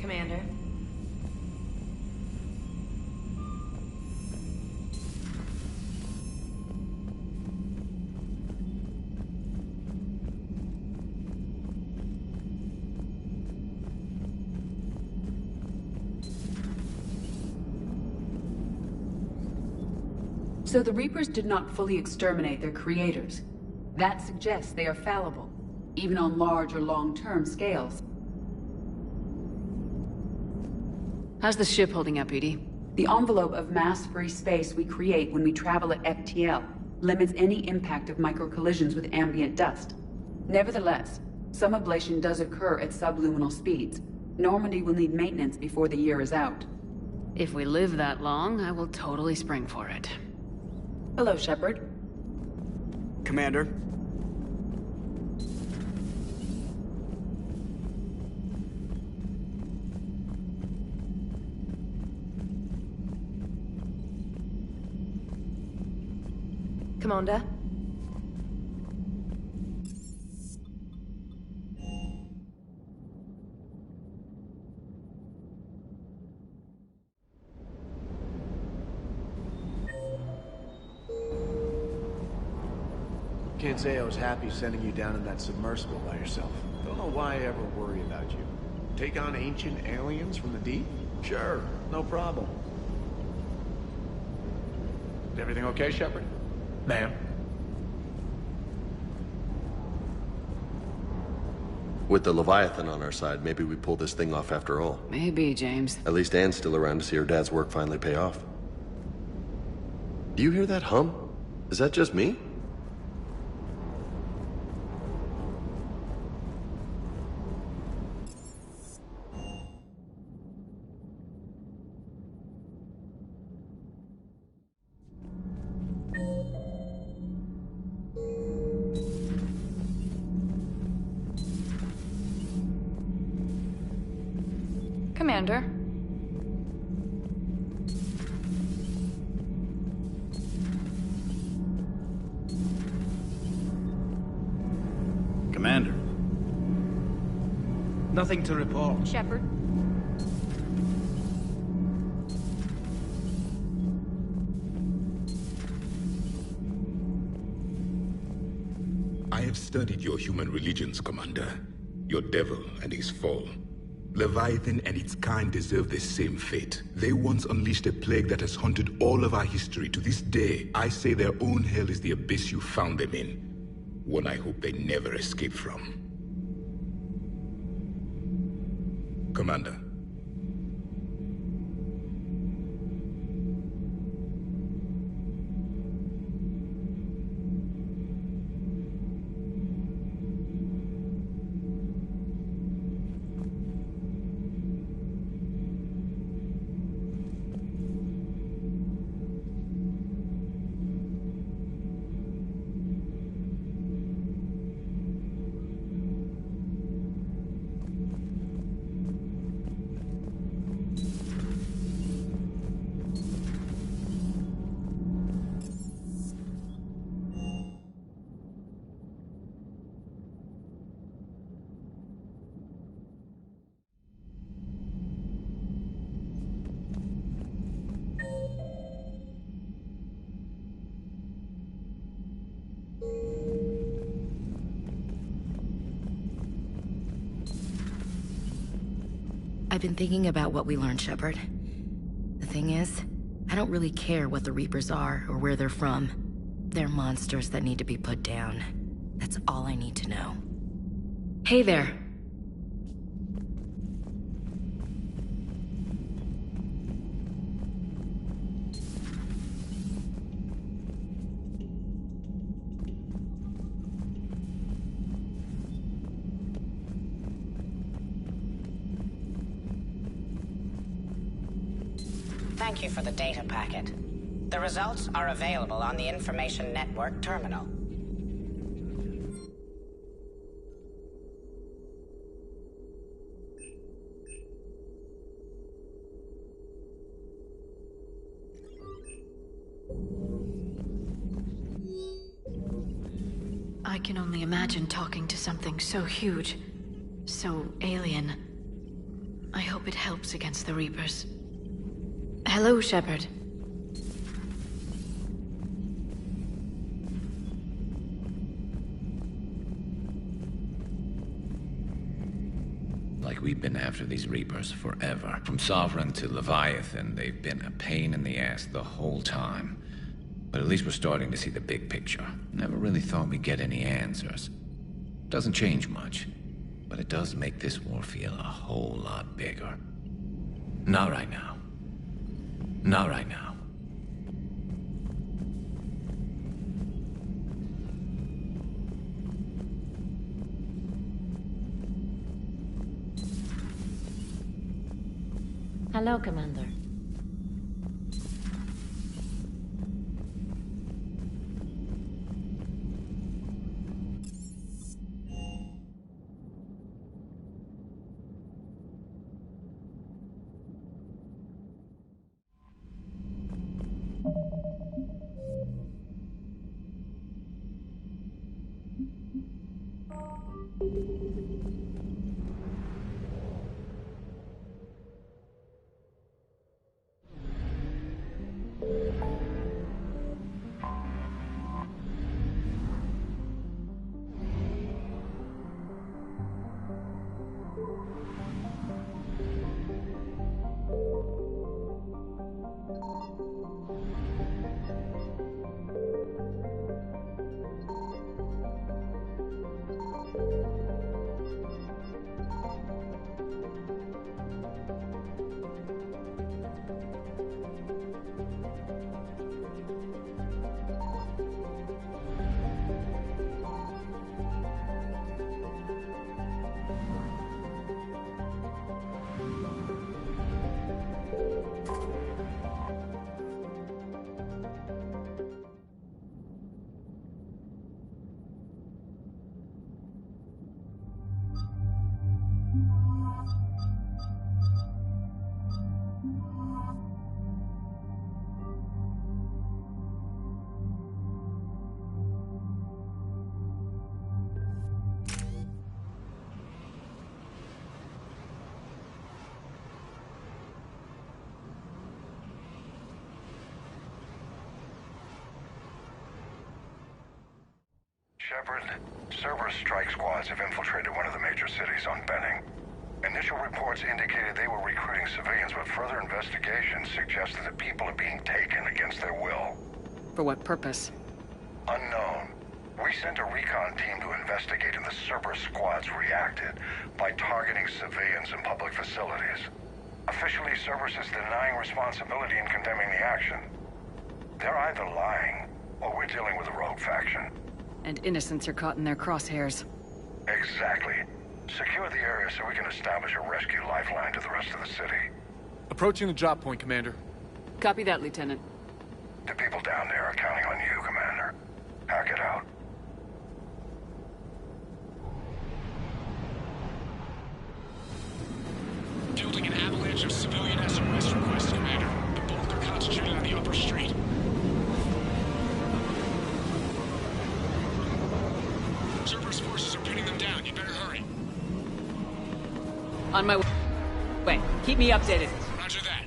Commander. So the Reapers did not fully exterminate their creators. That suggests they are fallible, even on large or long-term scales. How's the ship holding up, Edie? The envelope of mass-free space we create when we travel at FTL limits any impact of micro-collisions with ambient dust. Nevertheless, some ablation does occur at subluminal speeds. Normandy will need maintenance before the year is out. If we live that long, I will totally spring for it. Hello, Shepard. Commander. Commander. Kid Zayo's happy sending you down in that submersible by yourself. Don't know why I ever worry about you. Take on ancient aliens from the deep? Sure, no problem. Is everything okay, Shepard? Ma'am? With the Leviathan on our side, maybe we pull this thing off after all. Maybe, James. At least Anne's still around to see her dad's work finally pay off. Do you hear that hum? Is that just me? Commander. Commander. Nothing to report. Shepard. I have studied your human religions, Commander. Your devil and his fall. Leviathan and its kind deserve the same fate. They once unleashed a plague that has haunted all of our history to this day. I say their own hell is the abyss you found them in. One I hope they never escape from. Commander. I've been thinking about what we learned, Shepard. The thing is, I don't really care what the Reapers are or where they're from. They're monsters that need to be put down. That's all I need to know. Hey there. Thank you for the data packet. The results are available on the Information Network terminal. I can only imagine talking to something so huge, so alien. I hope it helps against the Reapers. Hello, Shepard. Like we've been after these Reapers forever. From Sovereign to Leviathan, they've been a pain in the ass the whole time. But at least we're starting to see the big picture. Never really thought we'd get any answers. Doesn't change much, but it does make this war feel a whole lot bigger. Not right now. Not right now. Hello, Commander. Shepard, Cerberus strike squads have infiltrated one of the major cities on Benning. Initial reports indicated they were recruiting civilians, but further investigation suggested that people are being taken against their will. For what purpose? Unknown. We sent a recon team to investigate, and the Cerberus squads reacted by targeting civilians in public facilities. Officially, Cerberus is denying responsibility and condemning the action. They're either lying, or we're dealing with a rogue faction. And innocents are caught in their crosshairs. Exactly. Secure the area so we can establish a rescue lifeline to the rest of the city. Approaching the drop point, Commander. Copy that, Lieutenant. The people down there are counting on you, Commander. Hack it out. Building an avalanche of civilian SOS requests, Commander. The bulk are concentrated on the upper street. Cerberus forces are pinning them down. You better hurry. On my way. Keep me updated. Roger that.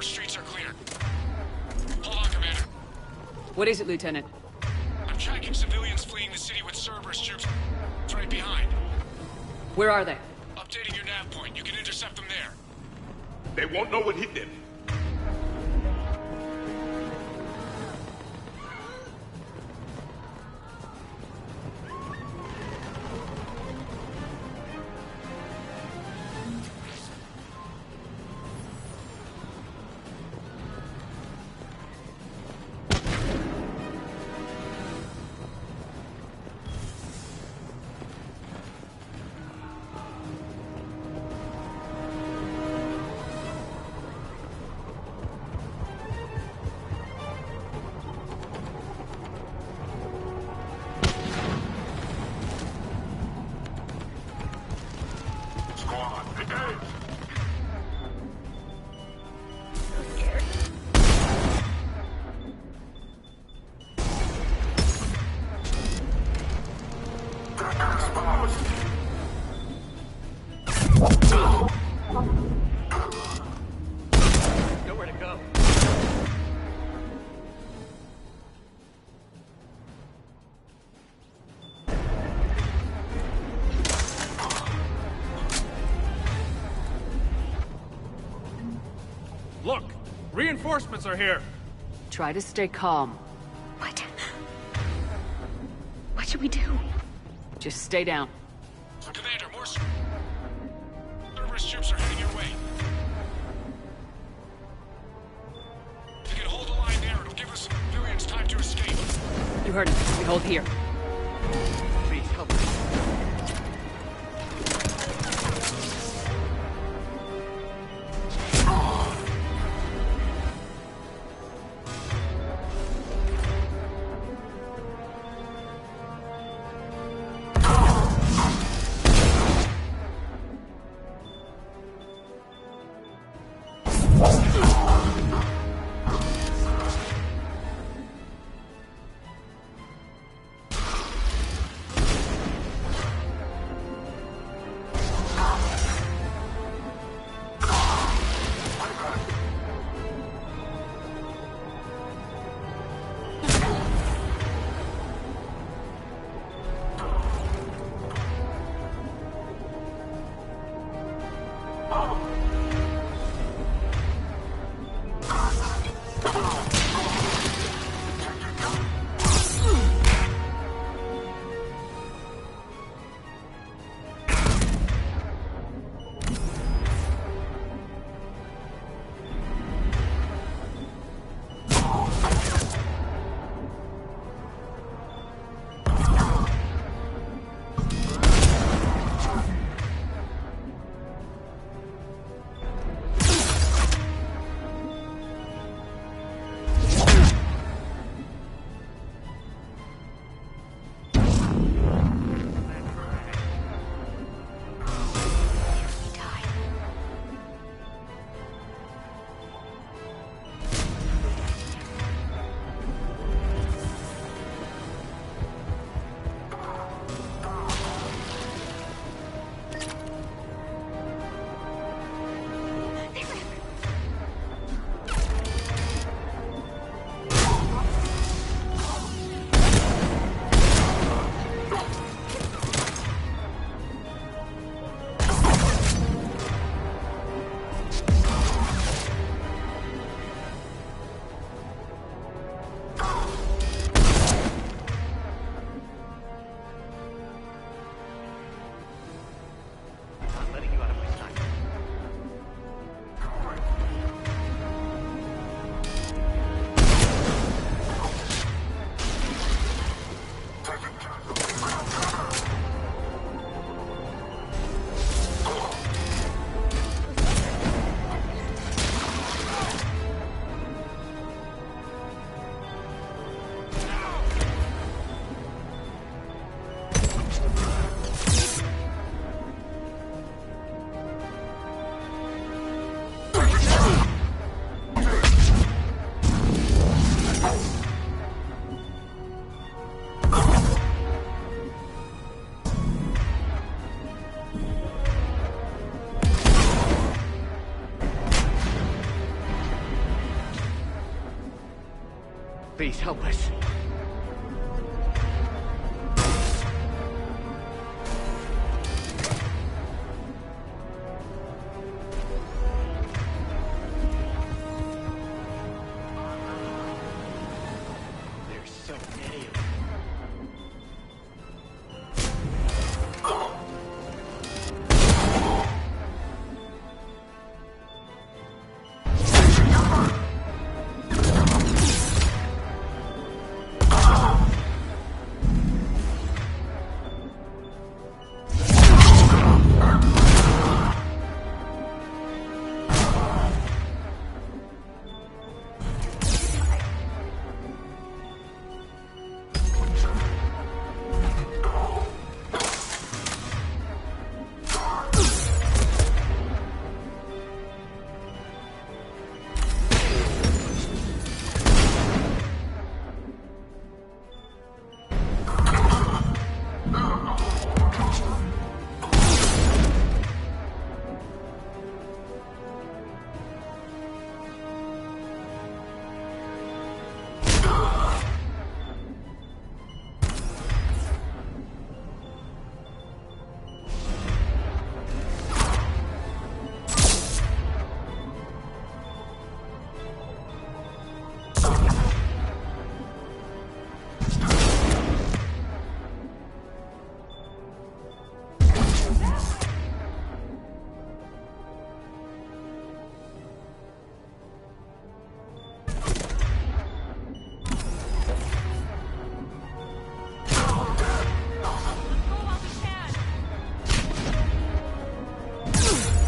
streets are clear. Hold on, Commander. What is it, Lieutenant? I'm tracking civilians fleeing the city with Cerberus troops. It's right behind. Where are they? Updating your nav point. You can intercept them there. They won't know what hit them. Nowhere to go. Look! Reinforcements are here! Try to stay calm. What? What should we do? Just stay down. Commander, more Cerberus troops are heading your way. If you can hold the line there, it'll give the civilians time to escape. You heard him. We hold here. Please, help me. Please help us. There's so many of them.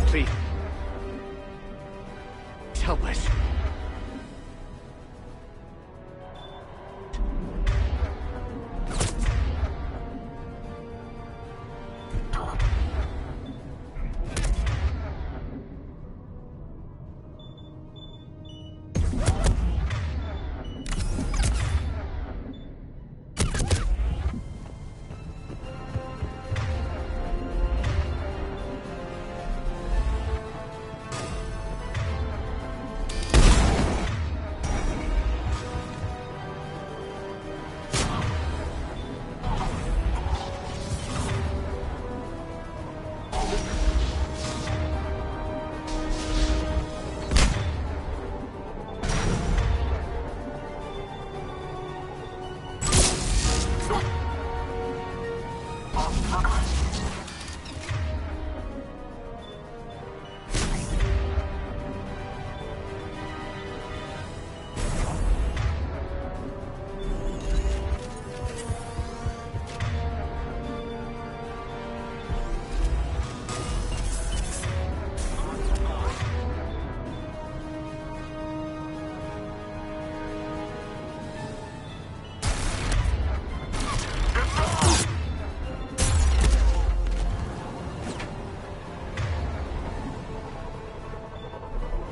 Please. Help us.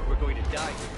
We're going to die here.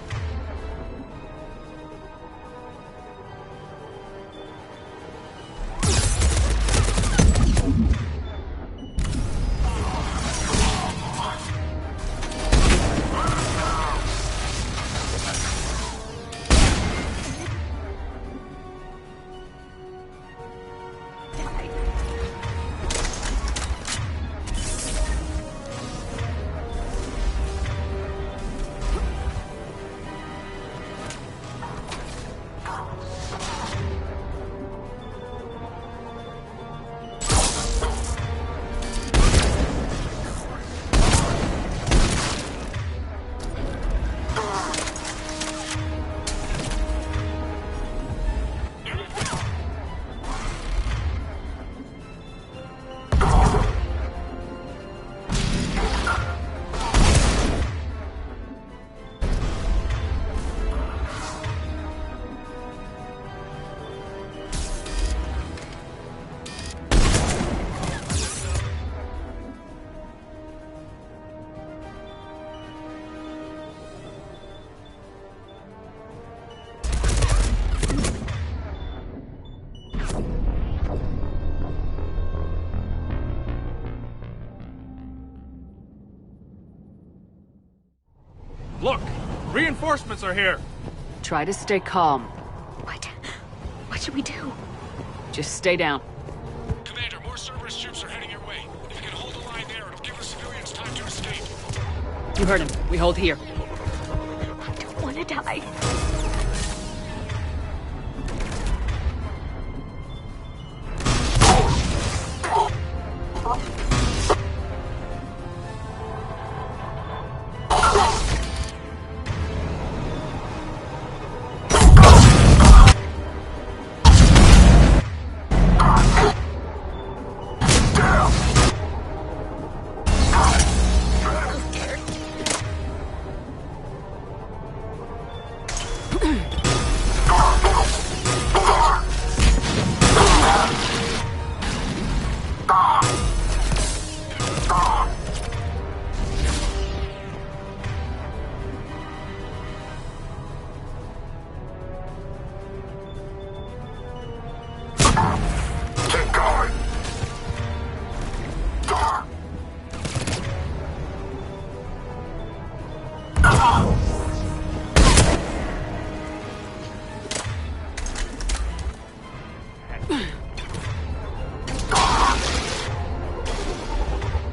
Look! Reinforcements are here! Try to stay calm. What? should we do? Just stay down. Commander, more Cerberus troops are heading your way. If you can hold the line there, it'll give the civilians time to escape. You heard him. We hold here. I don't want to die.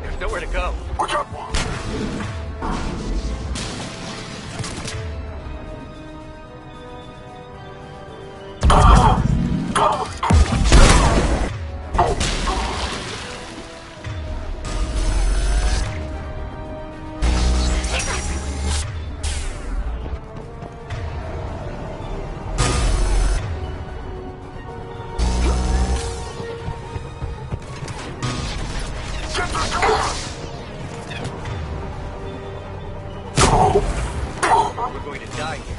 There's nowhere to go. Watch out! We're going to die here.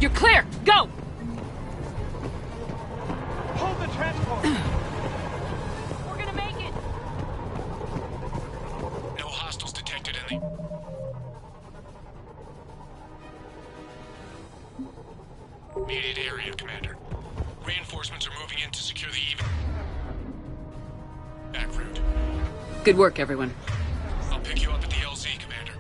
You're clear! Go! Hold the transport! We're gonna make it! No hostiles detected in the... Immediate area, Commander. Reinforcements are moving in to secure the back route. Good work, everyone. I'll pick you up at the LZ, Commander.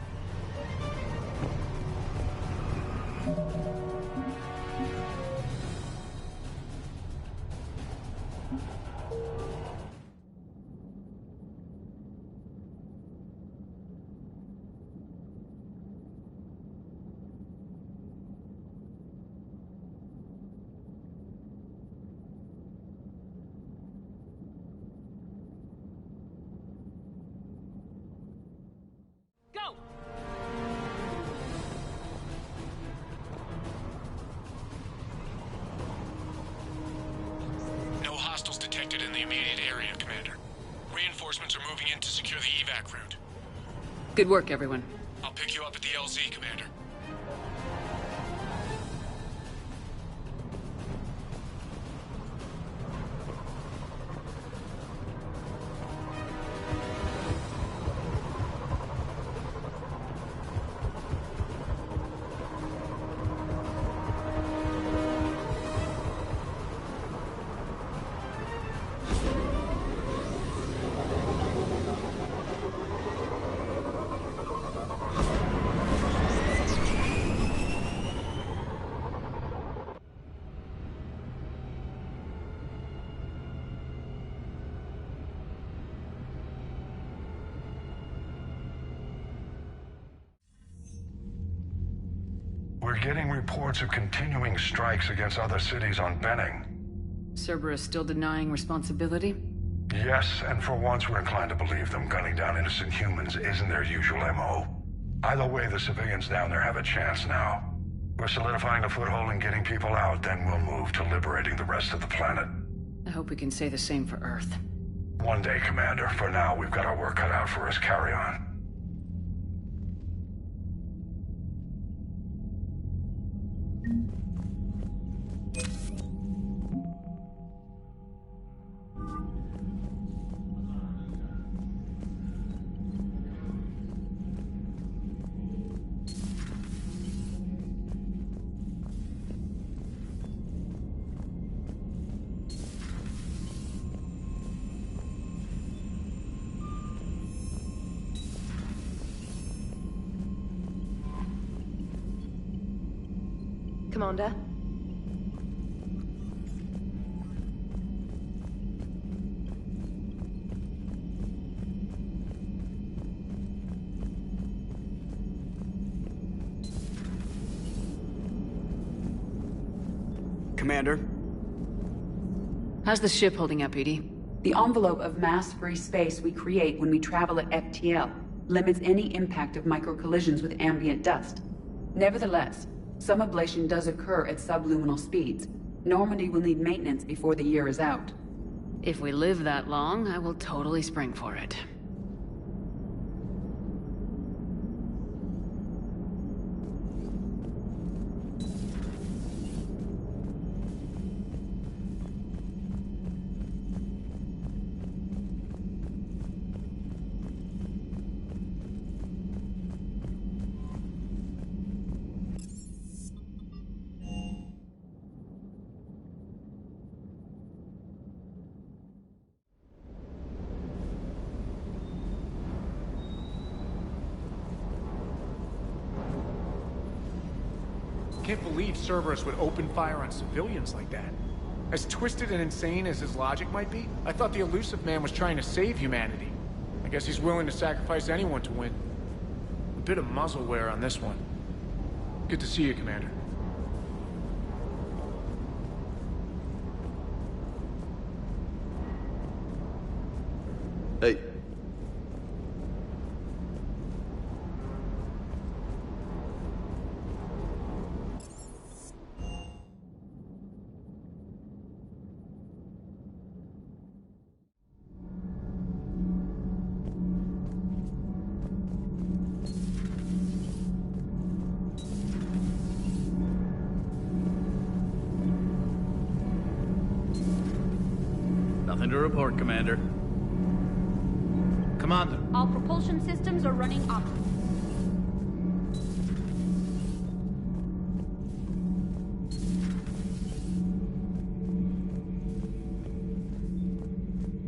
Go! No hostiles detected in the immediate area, Commander. Reinforcements are moving in to secure the evac route. Good work, everyone. I'll pick you up at the LZ, Commander. We're getting reports of continuing strikes against other cities on Benning. Cerberus still denying responsibility? Yes, and for once we're inclined to believe them. Gunning down innocent humans isn't their usual MO. Either way, the civilians down there have a chance now. We're solidifying a foothold and getting people out, then we'll move to liberating the rest of the planet. I hope we can say the same for Earth. One day, Commander. For now, we've got our work cut out for us. Carry on. Commander? Commander? How's the ship holding up, Edie? The envelope of mass-free space we create when we travel at FTL limits any impact of micro-collisions with ambient dust. Nevertheless, some ablation does occur at subluminal speeds. Normandy will need maintenance before the year is out. If we live that long, I will totally spring for it. Can't believe Cerberus would open fire on civilians like that. As twisted and insane as his logic might be, I thought the elusive man was trying to save humanity. I guess he's willing to sacrifice anyone to win. A bit of muzzle wear on this one. Good to see you, Commander. Hey. Nothing to report, Commander. Commander. All propulsion systems are running optimally.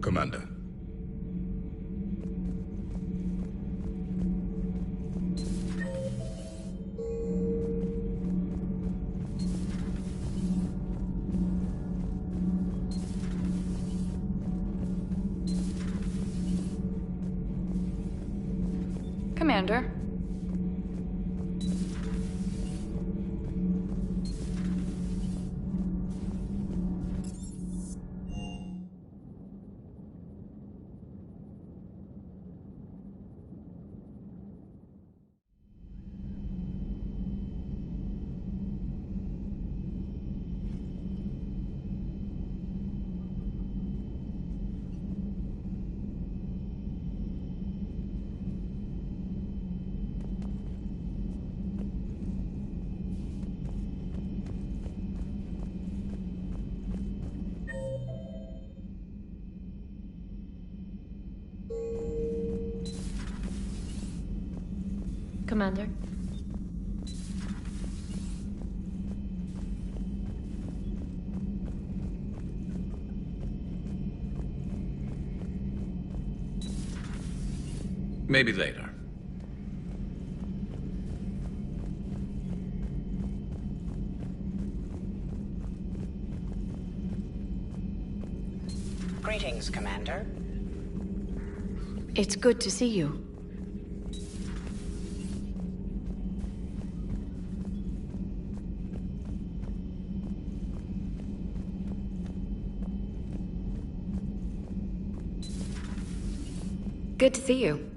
Commander. Commander. Commander. Maybe later. Greetings, Commander. It's good to see you. Good to see you.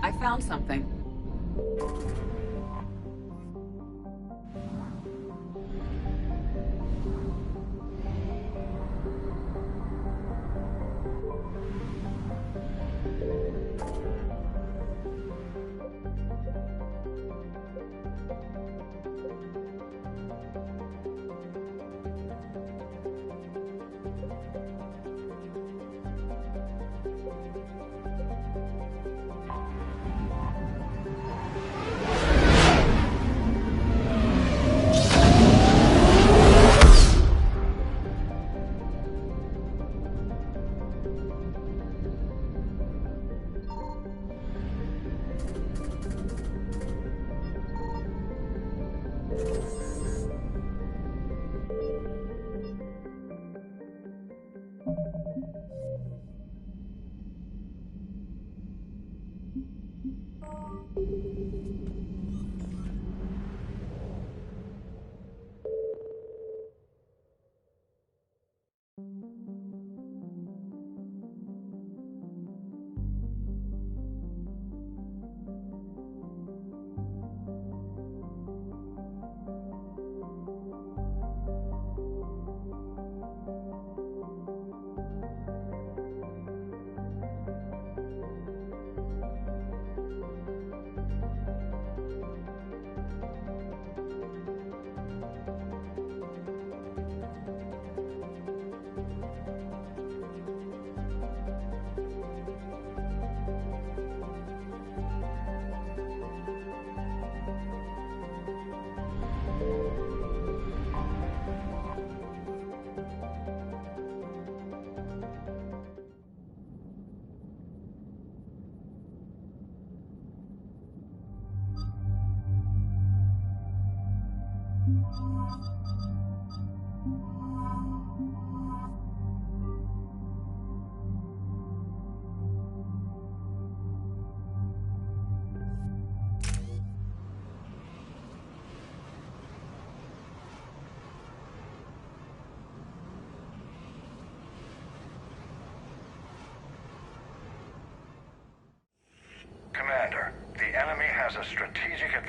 I found something.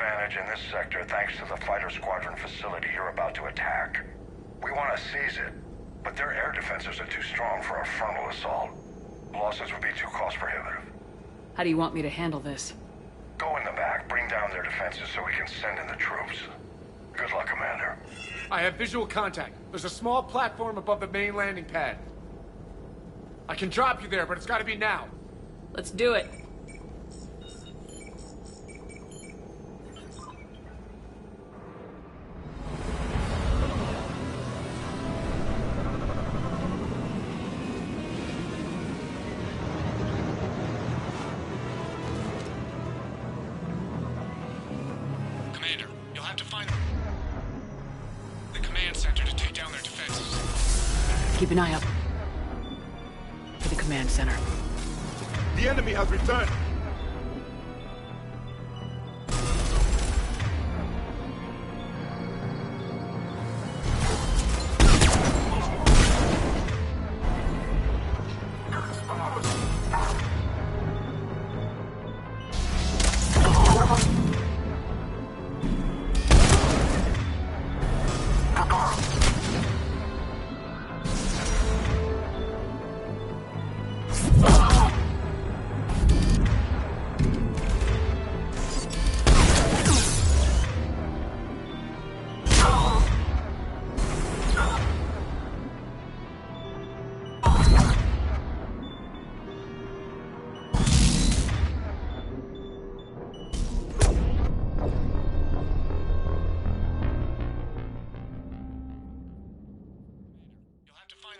advantage in this sector thanks to the fighter squadron facility you're about to attack. We want to seize it, but their air defenses are too strong for a frontal assault. Losses would be too cost prohibitive. How do you want me to handle this? Go in the back, bring down their defenses so we can send in the troops. Good luck, Commander. I have visual contact. There's a small platform above the main landing pad. I can drop you there, but it's gotta be now. Let's do it. Commander, you'll have to find the command center to take down their defenses. Keep an eye out for the command center. The enemy has returned.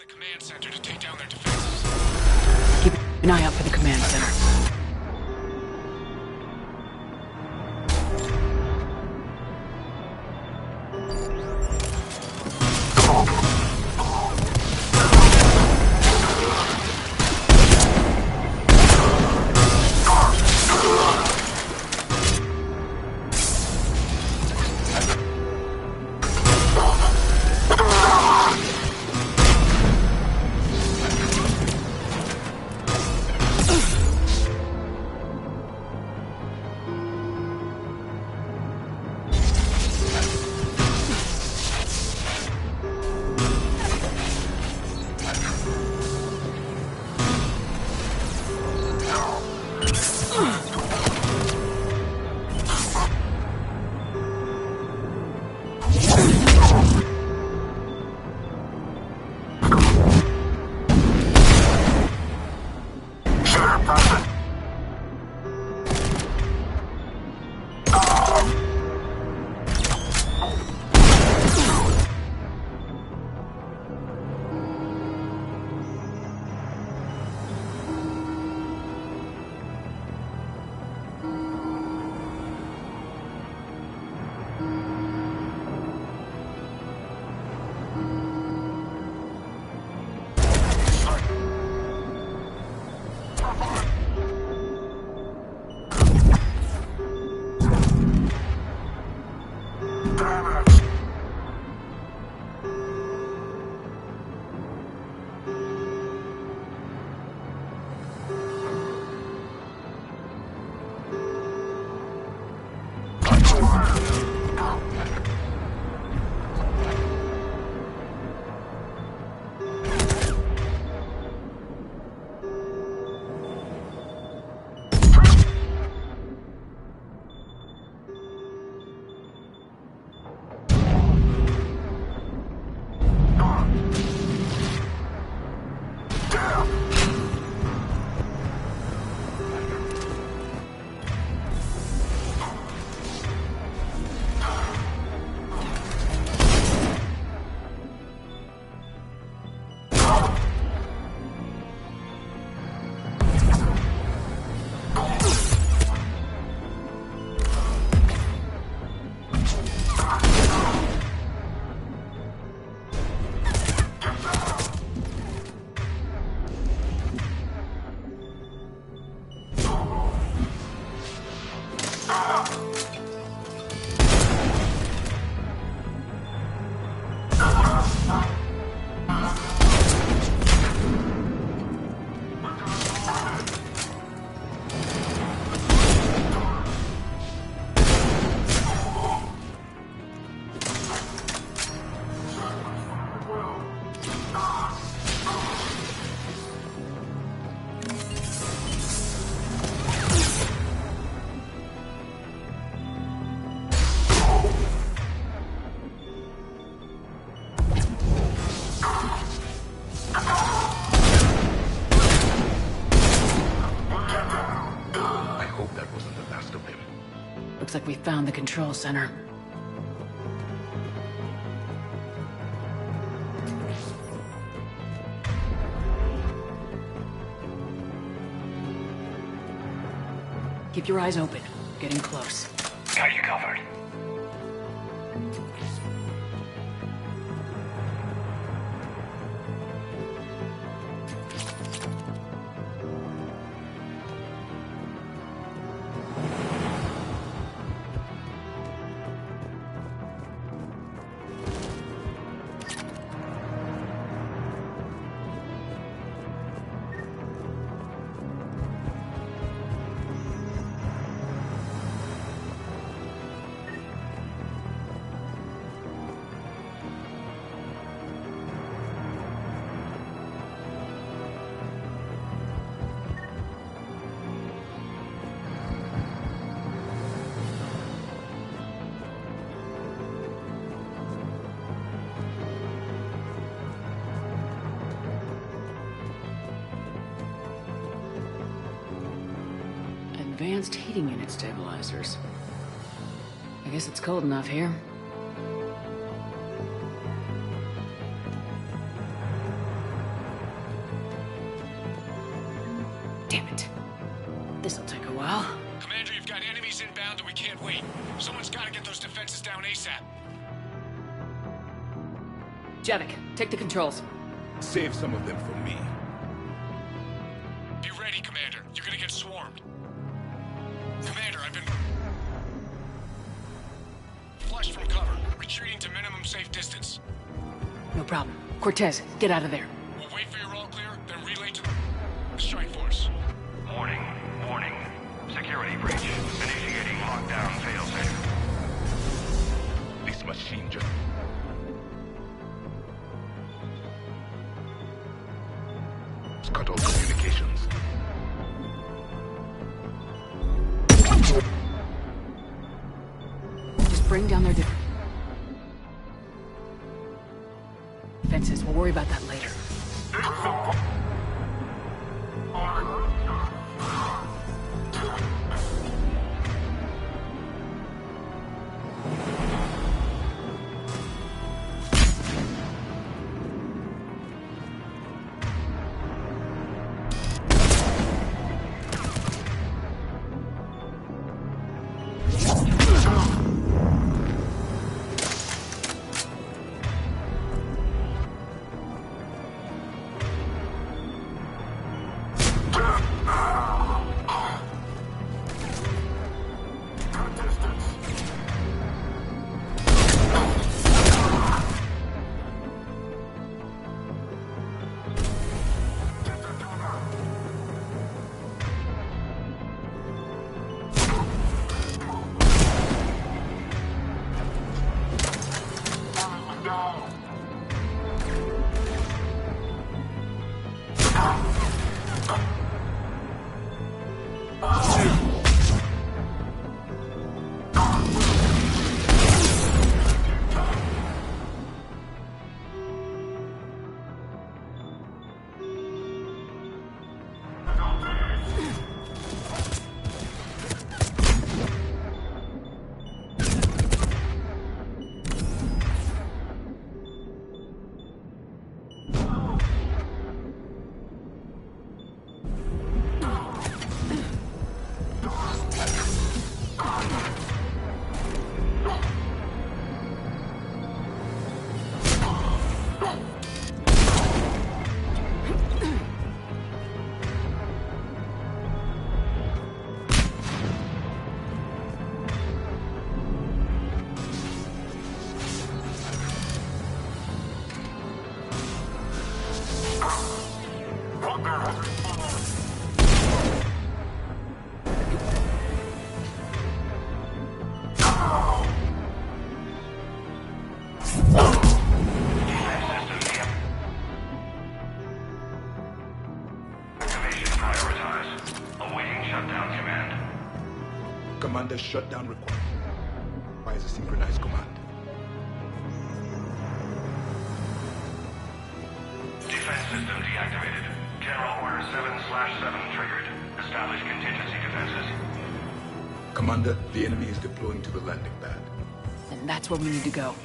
Command center to take down their defenses. Keep an eye out for the command center. Found the control center. Keep your eyes open. Getting close. Got you covered. Advanced heating unit stabilizers. I guess it's cold enough here. Damn it. This'll take a while. Commander, you've got enemies inbound and we can't wait. Someone's gotta get those defenses down ASAP. Javik, take the controls. Save some of them for me. Be ready, Commander. You're gonna get swarmed. Commander, I've been flushed from cover. Retreating to minimum safe distance. No problem. Cortez, get out of there. We'll wait for your all clear, then relay to the strike force. Warning. Warning. Security breach. Initiating lockdown failsafe. This machine just... cut off communications. Just bring down their defenses. We'll worry about that later. Commander shutdown requires a synchronized command. Defense system deactivated. General Order 7/7 triggered. Establish contingency defenses. Commander, the enemy is deploying to the landing pad. And that's where we need to go.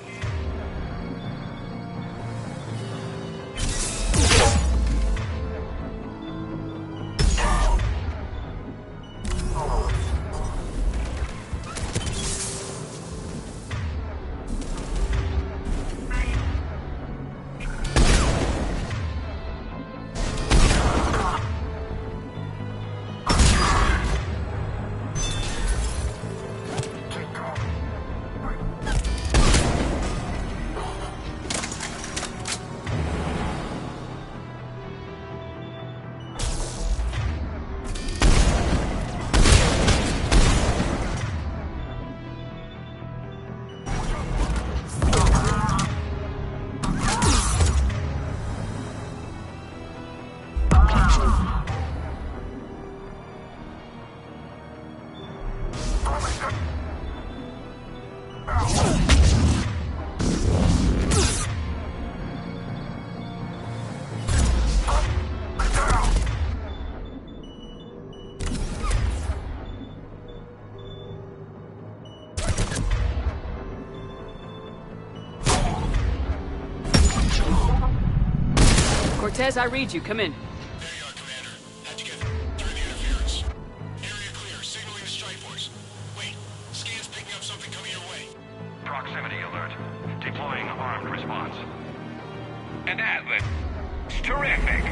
Cortez, I read you. Come in. There you are, Commander. How'd you get through the interference? Area clear. Signaling the strike force. Wait. Scan's picking up something coming your way. Proximity alert. Deploying armed response. An Atlas. Terrific.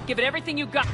Give it everything you got.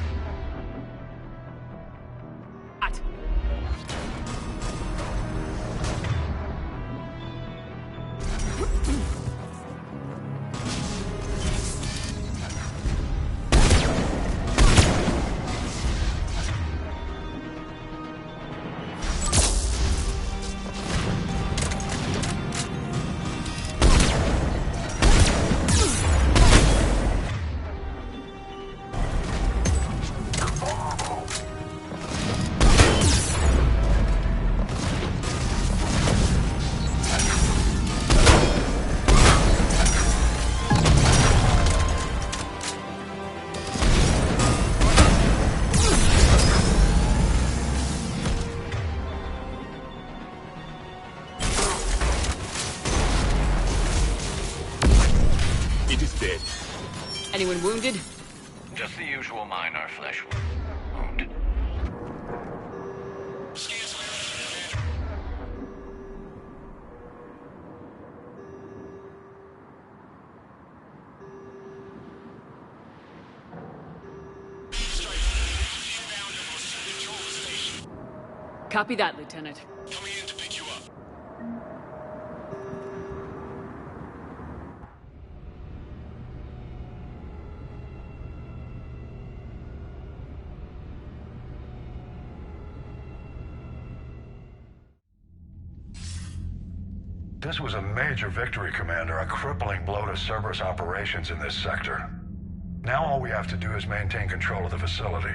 Anyone wounded? Just the usual minor flesh wound. Copy that, Lieutenant. Coming in to pick you up. This was a major victory, Commander. A crippling blow to Cerberus operations in this sector. Now all we have to do is maintain control of the facility.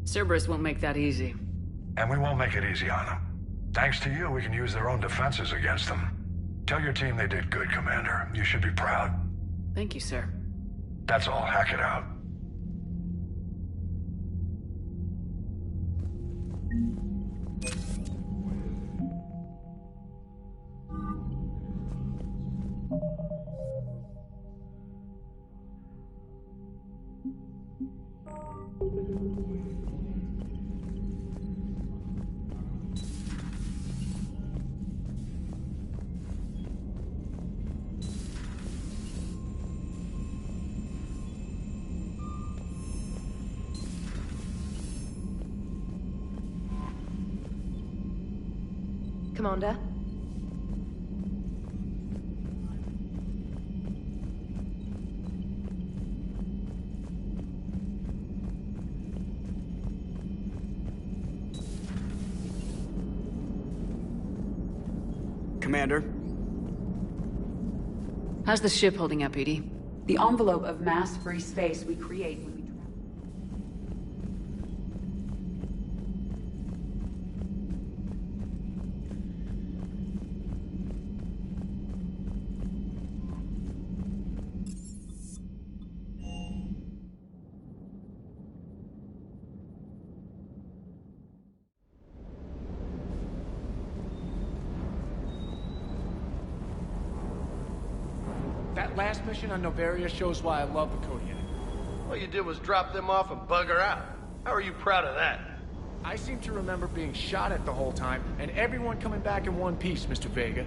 Cerberus won't make that easy. And we won't make it easy on them. Thanks to you, we can use their own defenses against them. Tell your team they did good, Commander. You should be proud. Thank you, sir. That's all. Hack it out. Commander? Commander? How's the ship holding up, Edie? The envelope of mass-free space we create when we travel. That last mission on Novaria shows why I love the Kodiak. All you did was drop them off and bugger out. How are you proud of that? I seem to remember being shot at the whole time, and everyone coming back in one piece, Mr. Vega.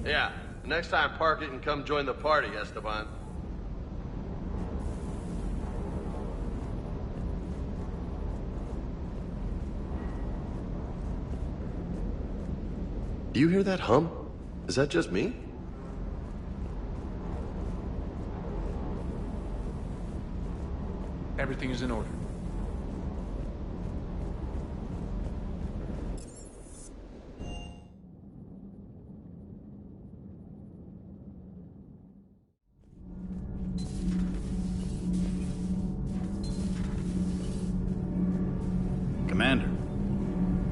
Yeah, next time park it and come join the party, Esteban. Do you hear that hum? Is that just me? Everything is in order. Commander.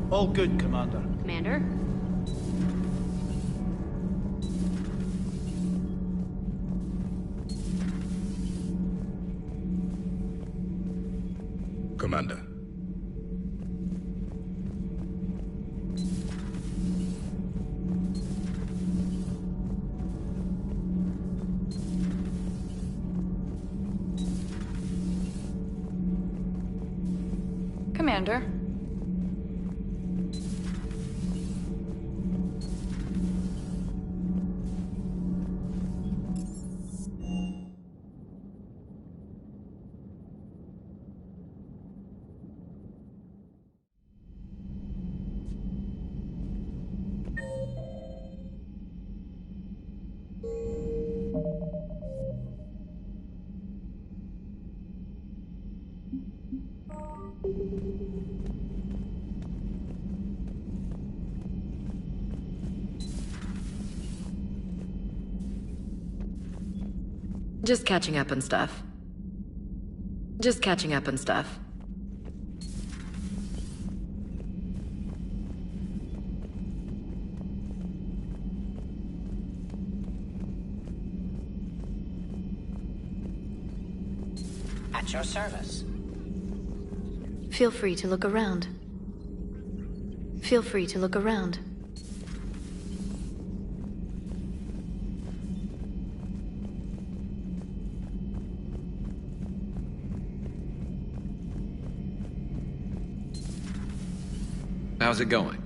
All good, Commander. Commander? Commander. Commander. Just catching up and stuff. Just catching up and stuff. At your service. Feel free to look around. Feel free to look around. How's it going?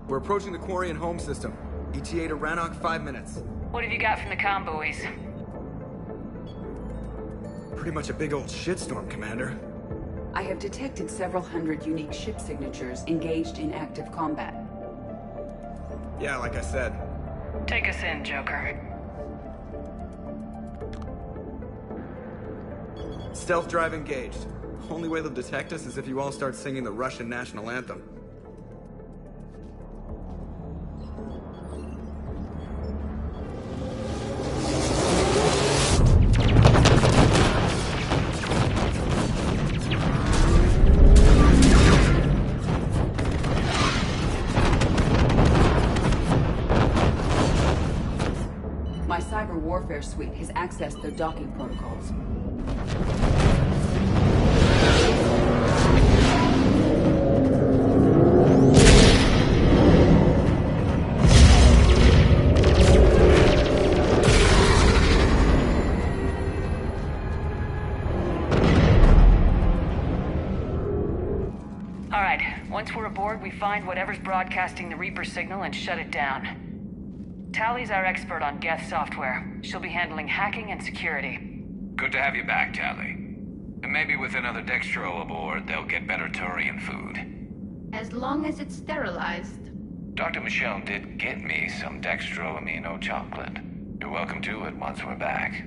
We're approaching the quarry and home system. ETA to Rannoch, 5 minutes. What have you got from the comm buoys? Pretty much a big old shitstorm, Commander. I have detected several hundred unique ship signatures engaged in active combat. Yeah, like I said. Take us in, Joker. Stealth drive engaged. Only way they'll detect us is if you all start singing the Russian national anthem. My cyber warfare suite has accessed their docking protocols. All right, once we're aboard, we find whatever's broadcasting the Reaper signal and shut it down. Tally's our expert on Geth software. She'll be handling hacking and security. Good to have you back, Tally. And maybe with another Dextro aboard, they'll get better Turian food. As long as it's sterilized. Dr. Michelle did get me some Dextro amino chocolate. You're welcome to it once we're back.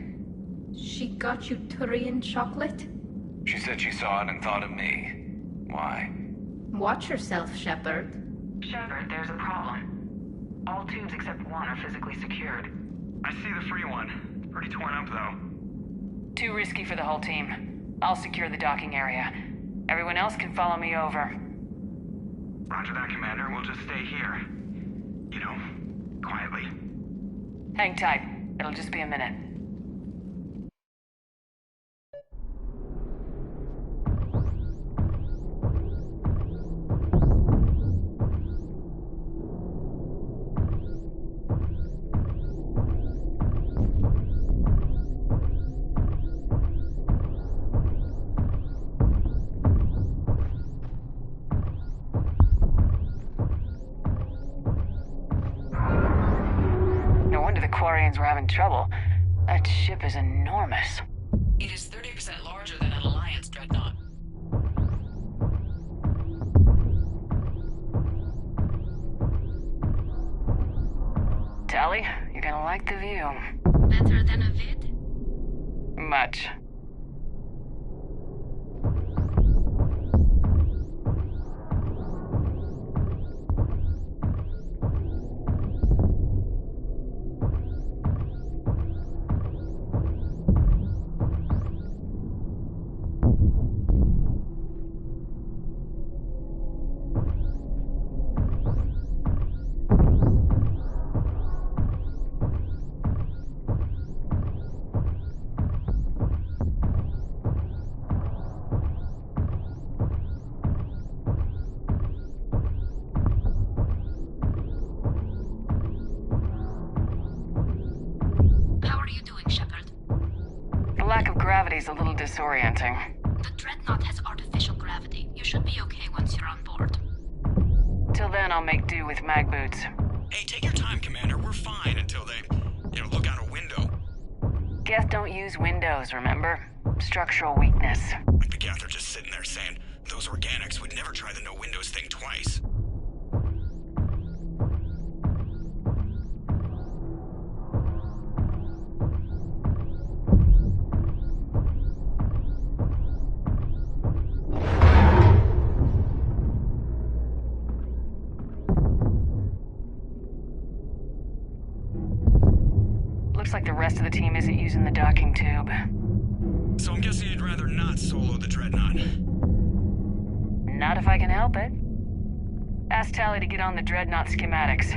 She got you Turian chocolate? She said she saw it and thought of me. Why? Watch yourself, Shepard. Shepard, there's a problem. All tubes except one are physically secured. I see the free one. It's pretty torn up, though. Too risky for the whole team. I'll secure the docking area. Everyone else can follow me over. Roger that, Commander. We'll just stay here. You know, quietly. Hang tight. It'll just be a minute. We're having trouble. That ship is enormous. It is 30% larger than an Alliance dreadnought. Tally, you're gonna like the view. Better than a vid? Much. Gravity's a little disorienting. The dreadnought has artificial gravity. You should be okay once you're on board. Till then, I'll make do with mag boots. Hey, take your time, Commander. We're fine until they, look out a window. Geth don't use windows, remember? Structural weakness. Like the Geth are just sitting there saying, those organics would never try the no windows thing twice. Looks like the rest of the team isn't using the docking tube. So I'm guessing you'd rather not solo the dreadnought. Not if I can help it. Ask Tally to get on the dreadnought schematics.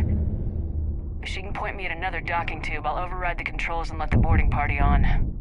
If she can point me at another docking tube, I'll override the controls and let the boarding party on.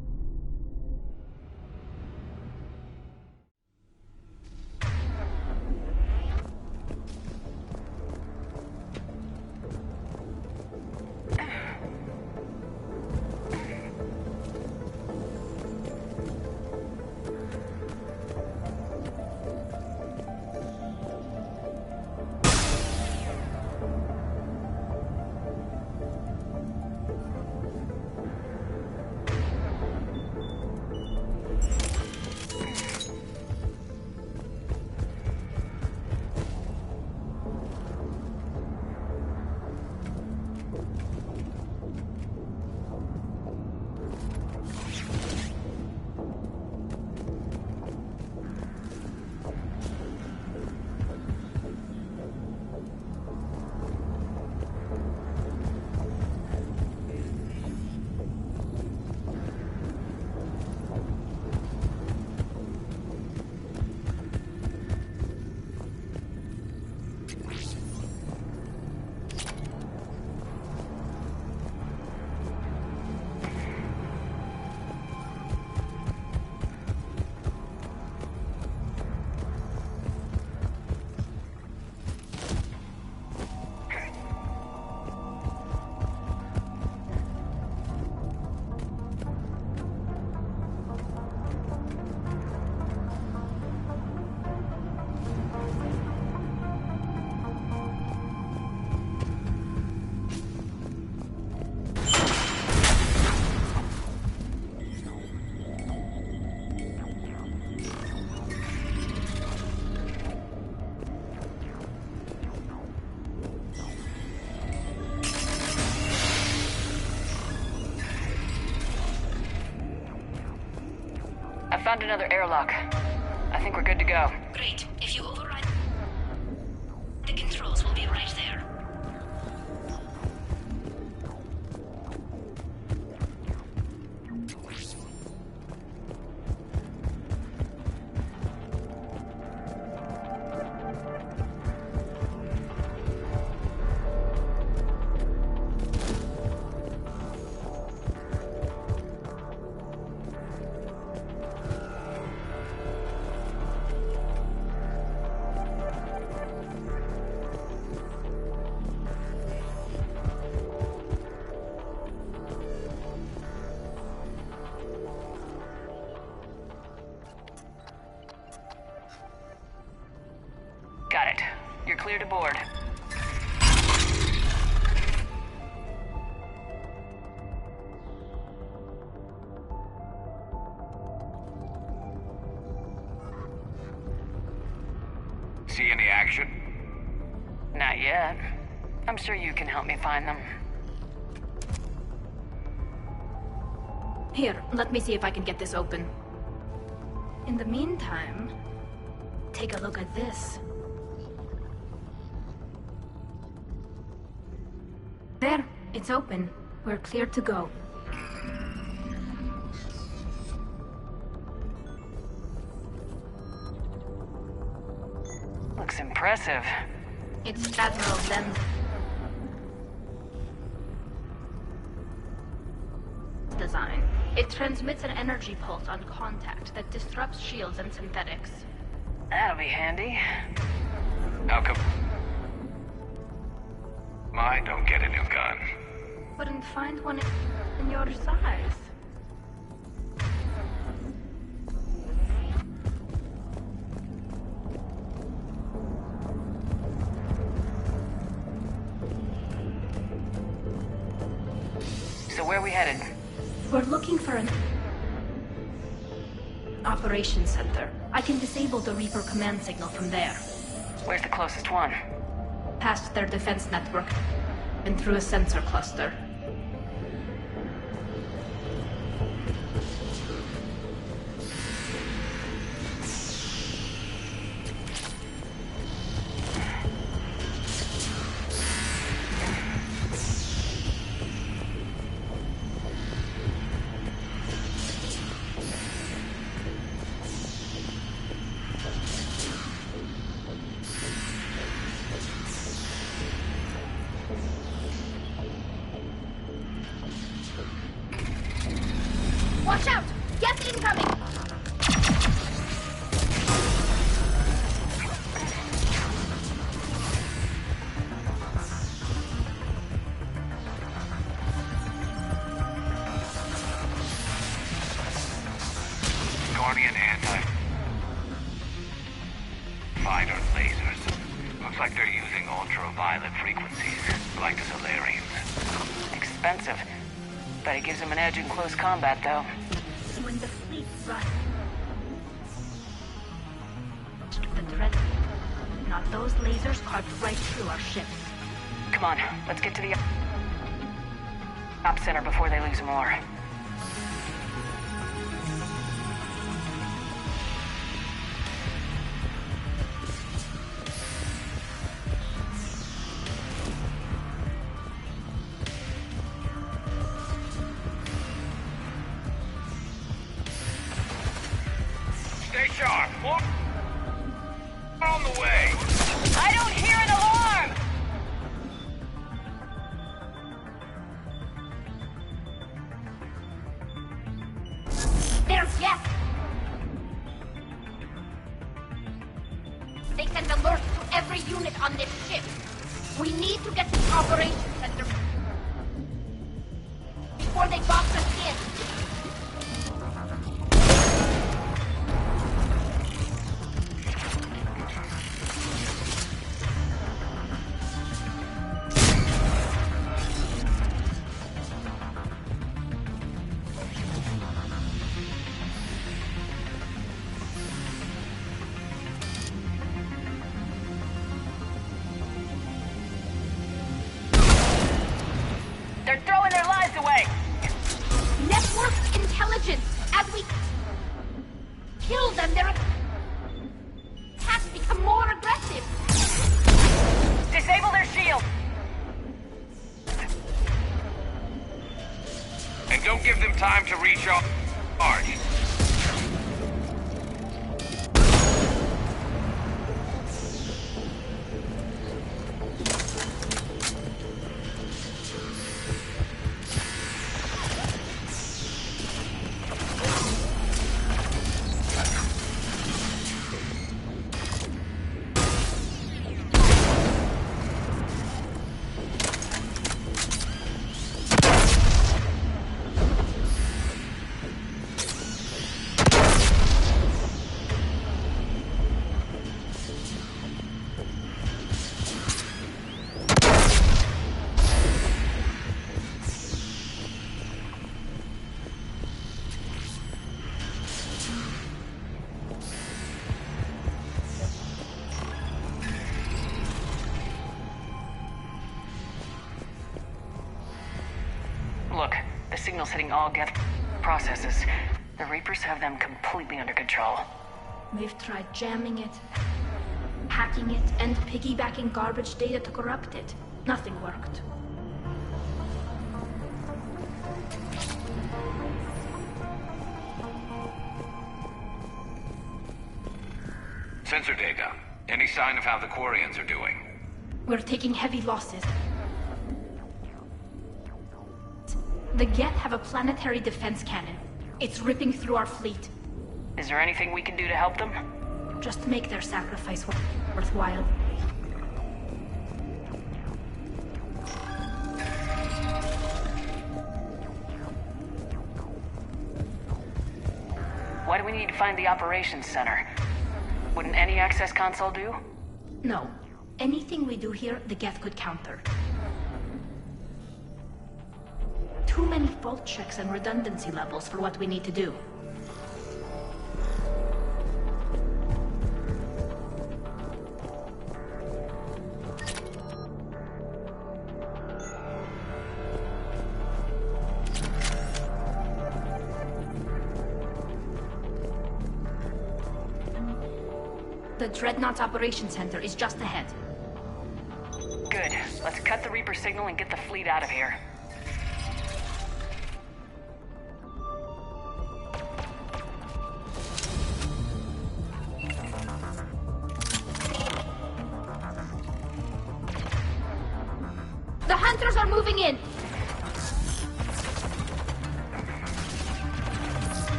Found another airlock. I think we're good to go. Great. If you override the controls, will be right there. Got it. You're clear to board. See any action? Not yet. I'm sure you can help me find them. Here, let me see if I can get this open. In the meantime, take a look at this. There, it's open. We're clear to go. Looks impressive. It's Admiral Zen. Design. It transmits an energy pulse on contact that disrupts shields and synthetics. That'll be handy. How come I don't get a new gun? Couldn't find one in your size. So where are we headed? We're looking for an operations center. I can disable the Reaper command signal from there. Where's the closest one? Past their defense network and through a sensor cluster. Watch out! Gas incoming! Guardian anti-fighter lasers. Looks like they're using ultraviolet frequencies, like the Solarians. Expensive. Bet it gives him an edge in close combat, though. When the fleet runs the threat, not those lasers carved right through our ships. Come on, let's get to the op center before they lose more. Stay sharp. More on the way. I don't hear an alarm! There's yes! They sent alerts to every unit on this ship. We need to get to the operations center before they box us in. Don't give them time to recharge. Look, the signal's hitting all Geth processes. The Reapers have them completely under control. We've tried jamming it, hacking it, and piggybacking garbage data to corrupt it. Nothing worked. Sensor data. Any sign of how the Quarians are doing? We're taking heavy losses. The Geth have a planetary defense cannon. It's ripping through our fleet. Is there anything we can do to help them? Just make their sacrifice worthwhile. Why do we need to find the operations center? Wouldn't any access console do? No. Anything we do here, the Geth could counter. Too many fault checks and redundancy levels for what we need to do. The Dreadnought's Operations Center is just ahead. Good. Let's cut the Reaper signal and get the fleet out of here. The hunters are moving in!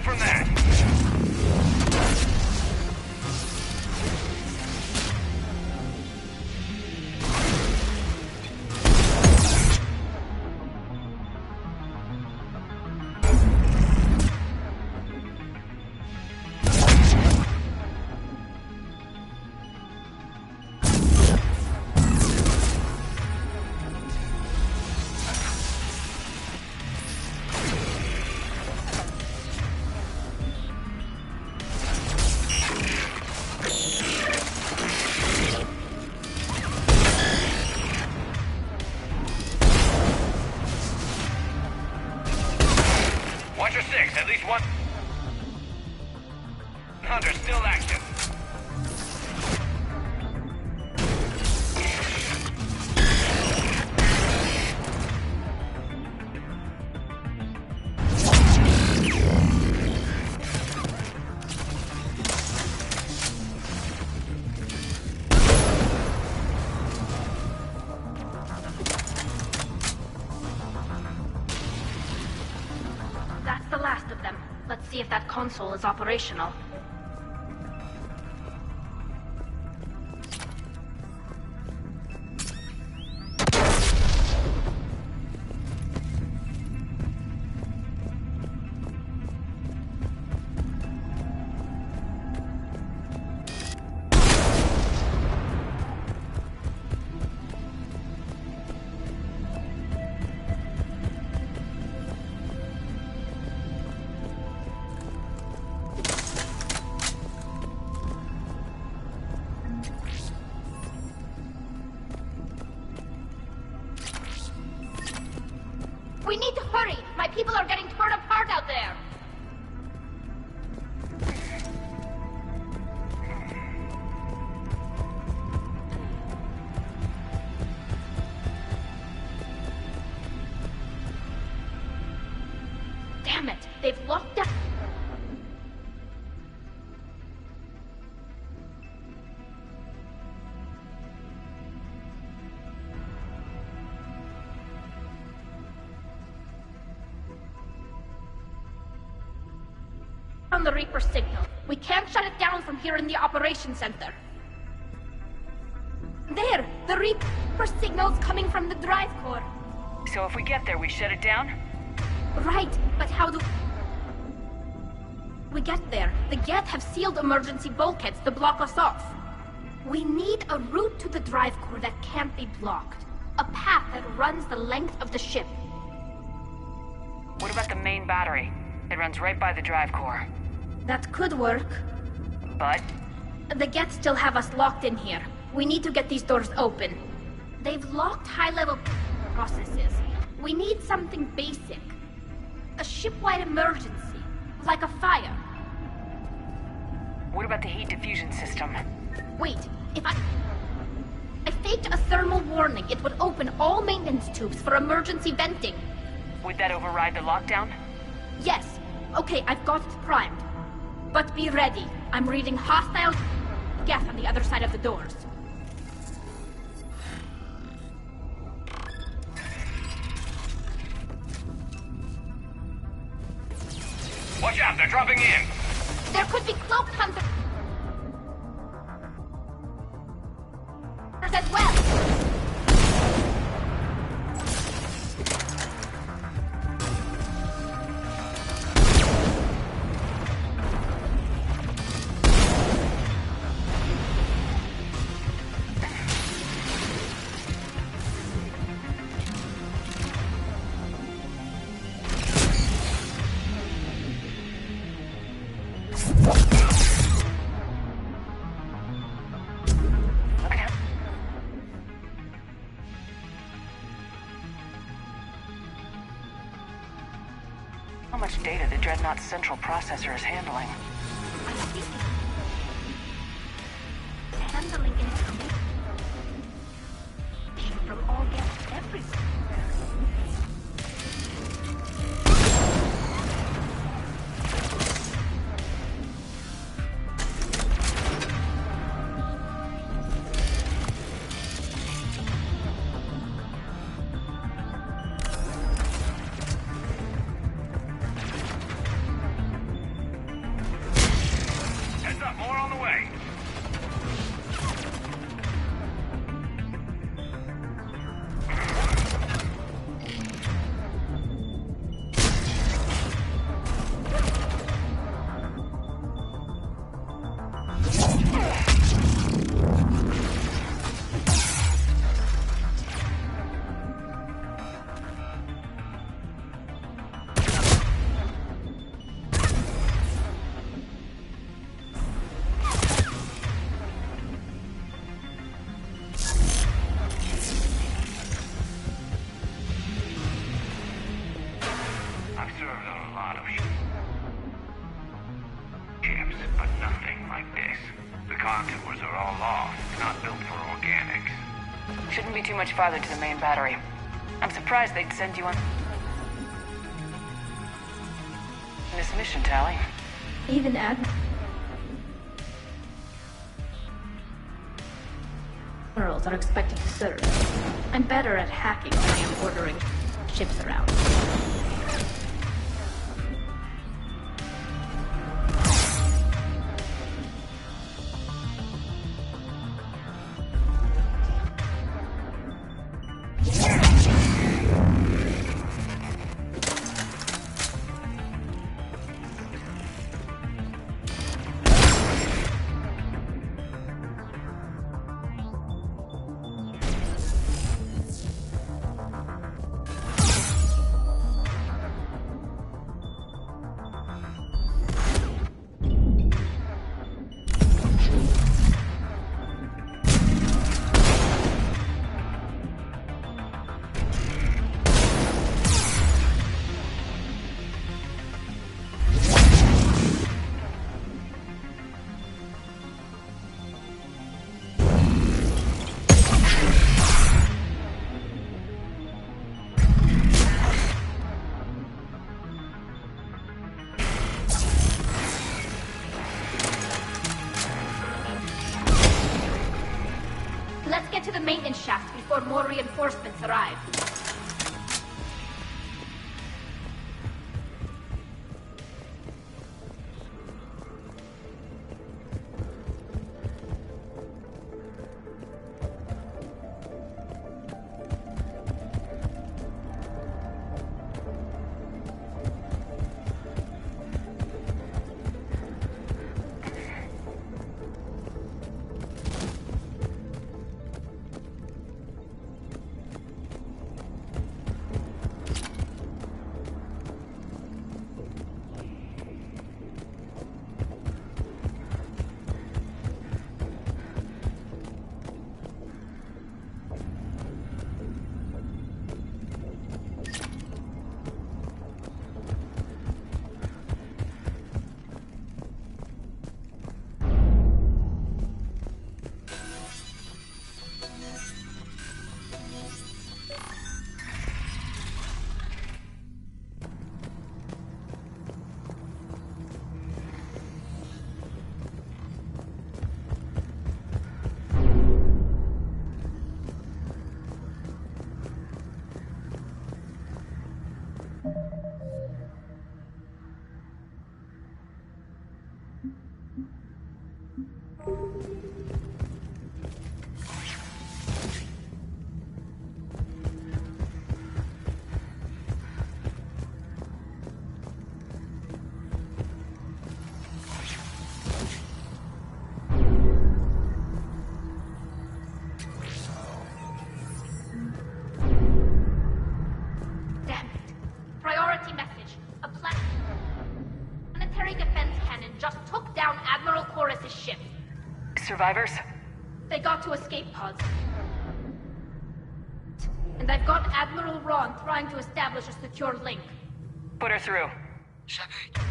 From that. Watch your six, at least one hunter still active. That's the last of them. Let's see if that console is operational. We need to hurry! My people are getting torn apart out there! on the Reaper signal. We can't shut it down from here in the operations center. There! The Reaper signal's coming from the drive core. So if we get there, we shut it down? Right, but how do we get there? The Geth have sealed emergency bulkheads to block us off. We need a route to the drive core that can't be blocked. A path that runs the length of the ship. What about the main battery? It runs right by the drive core. That could work. But? The Geth still have us locked in here. We need to get these doors open. They've locked high-level processes. We need something basic. A ship-wide emergency, like a fire. What about the heat diffusion system? Wait, if I faked a thermal warning, it would open all maintenance tubes for emergency venting. Would that override the lockdown? Yes. Okay, I've got it primed. But be ready. I'm reading hostile Geth on the other side of the doors. Watch out, they're dropping in! There could be cloaked hunters as well! How much data the Dreadnought's central processor is handling? I think it's handling information from all Geth everywhere. More on the way. Shouldn't be too much farther to the main battery. I'm surprised they'd send you on this mission, Tally. Even admirals are expected to serve. I'm better at hacking than I am ordering ships around. Let's get to the maintenance shaft before more reinforcements arrive. Damn it. Priority message. A planetary defense cannon just took down Admiral Chorus's ship. Survivors? They got to escape pods. And I've got Admiral Ron trying to establish a secure link. Put her through. Shepard.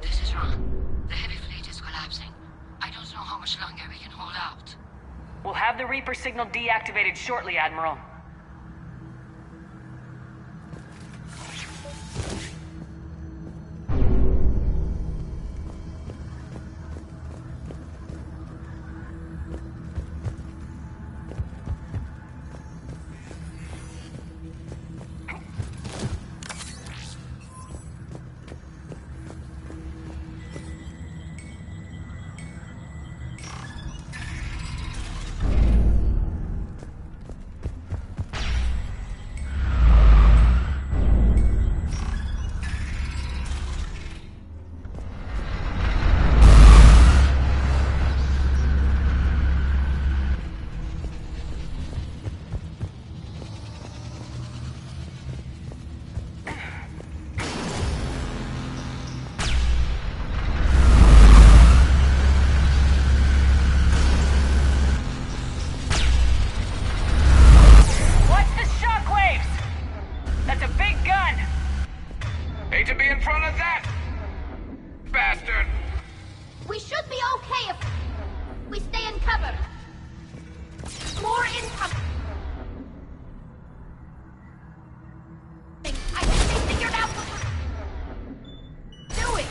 This is Ron. The heavy fleet is collapsing. I don't know how much longer we can hold out. We'll have the Reaper signal deactivated shortly, Admiral. Watch the shockwaves! That's a big gun! Hate to be in front of that! Bastard! We should be okay if we stay in cover. More income. I think they figured out what we're doing.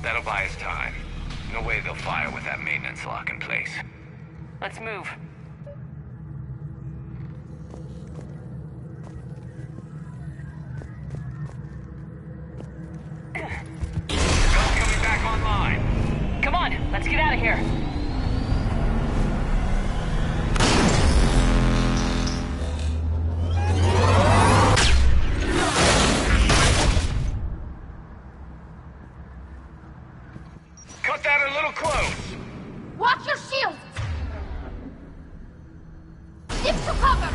That'll buy us time. No way they'll fire with that maintenance lock in place. Let's move. Coming back online. Come on, let's get out of here. Cut that a little close. Watch your shields! Dip to cover!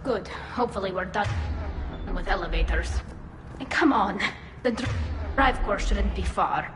Good. Hopefully we're done with elevators. And come on, the drive course shouldn't be far.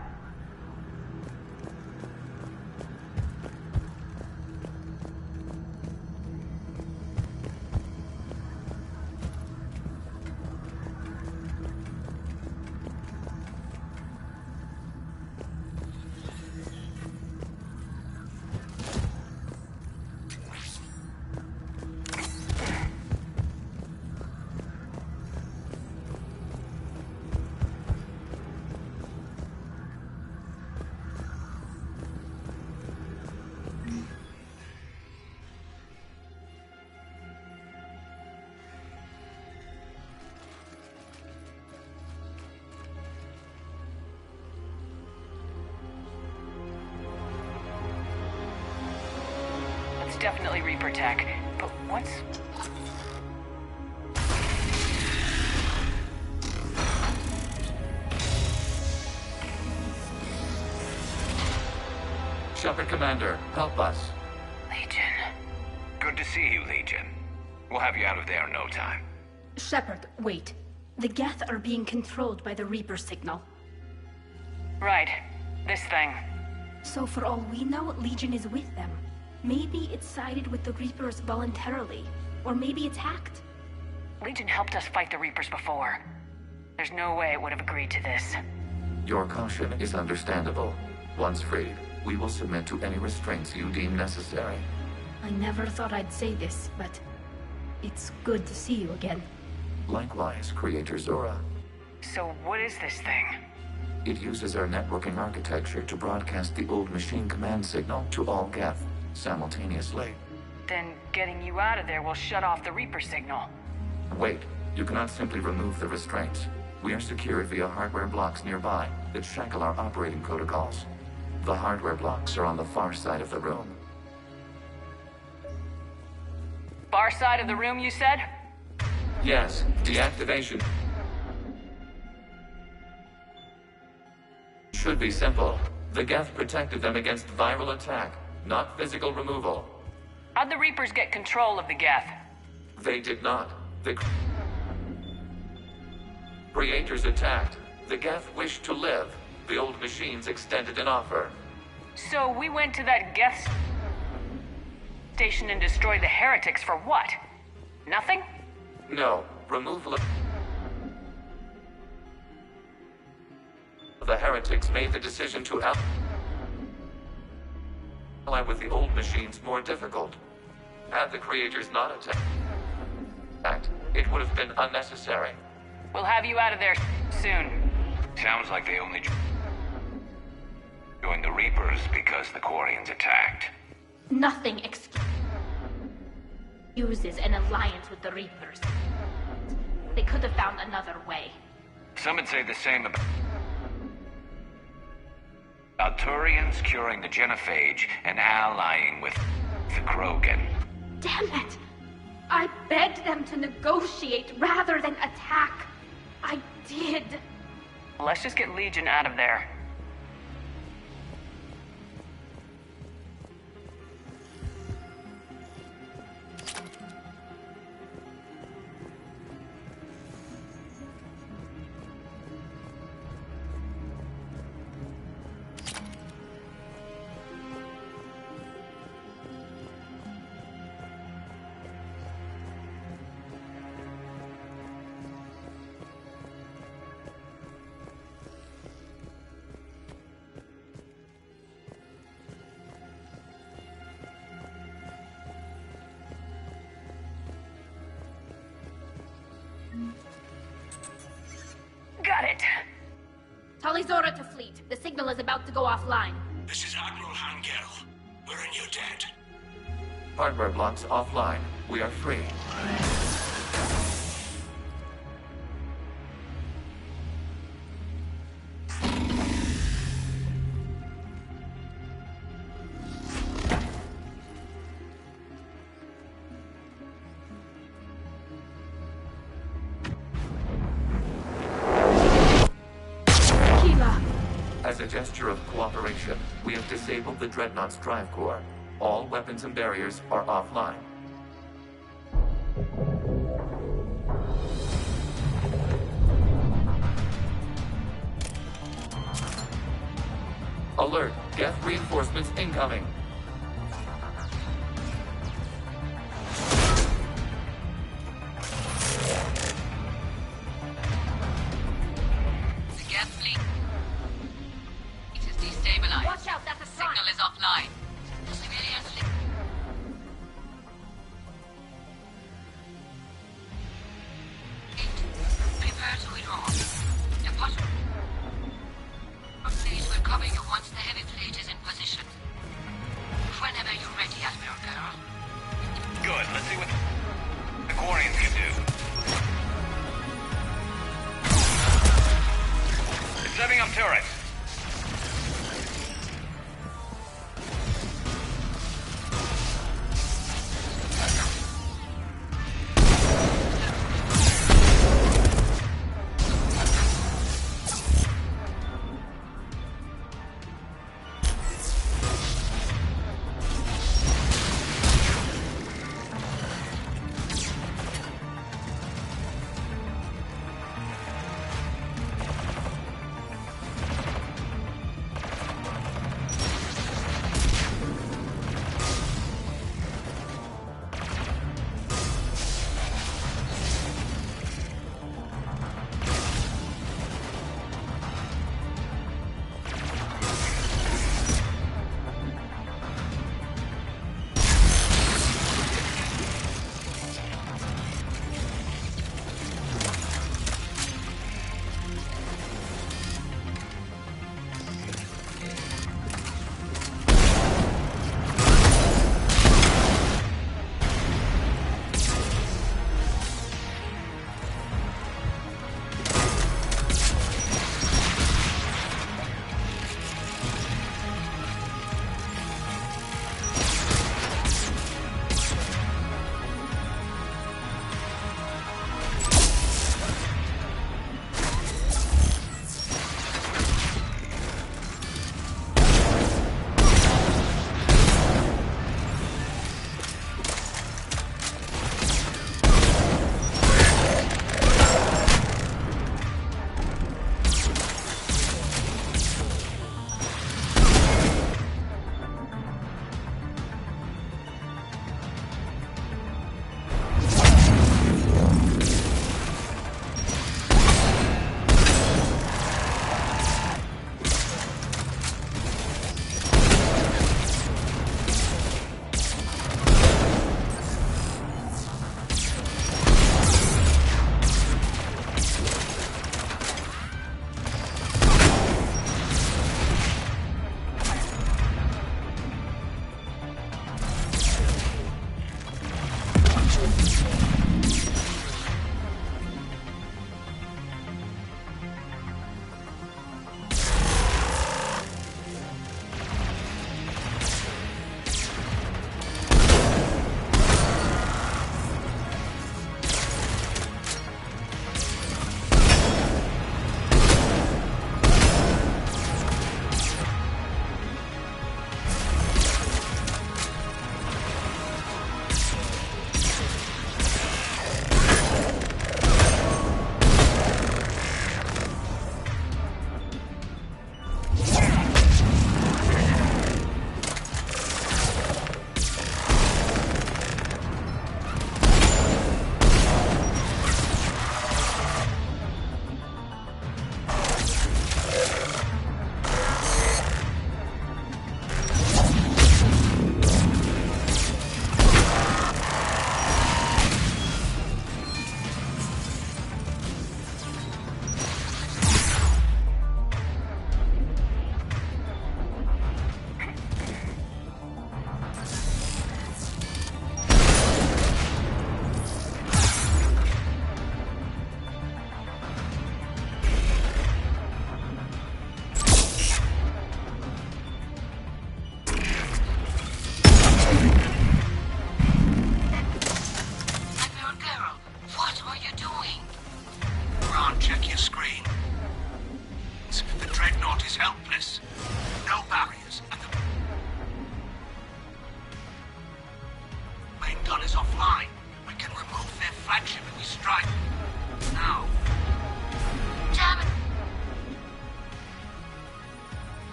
Definitely Reaper tech, but what's... Shepard Commander, help us. Legion. Good to see you, Legion. We'll have you out of there in no time. Shepard, wait. The Geth are being controlled by the Reaper signal. Right. This thing. So for all we know, Legion is with them. Maybe it sided with the Reapers voluntarily, or maybe it's hacked. Legion helped us fight the Reapers before. There's no way it would have agreed to this. Your caution is understandable. Once freed, we will submit to any restraints you deem necessary. I never thought I'd say this, but it's good to see you again. Likewise, Creator Zora. So what is this thing? It uses our networking architecture to broadcast the old machine command signal to all Geth simultaneously. Then getting you out of there will shut off the Reaper signal. Wait, you cannot simply remove the restraints. We are secured via hardware blocks nearby that shackle our operating protocols. The hardware blocks are on the far side of the room. Far side of the room, you said? Yes, deactivation should be simple. The Geth protected them against viral attack, not physical removal. How'd the Reapers get control of the Geth? They did not. The Creators attacked. The Geth wished to live. The old machines extended an offer. So we went to that Geth station and destroyed the heretics for what? Nothing? No. Removal of the heretics made the decision to ally with the old machines more difficult. Had the Creators not attacked, it would have been unnecessary. We'll have you out of there soon. Sounds like they only joined the Reapers because the Quarians attacked. Nothing excuses an alliance with the Reapers. They could have found another way. Some would say the same about Turians curing the genophage and allying with the Krogan. Damn it! I begged them to negotiate rather than attack. I did. Let's just get Legion out of there. Got it. Tali Zora to fleet. The signal is about to go offline. This is Admiral Hangel. We're in your debt. Hardware blocks offline. We are free. As a gesture of cooperation, we have disabled the Dreadnought's drive core. All weapons and barriers are offline. alert. Geth reinforcements incoming. The Geth fleet is destabilized. Watch out, that's a sign. Signal is offline. Civilians... Prepare to withdraw. Deposit. Please will cover you once the heavy fleet is in position.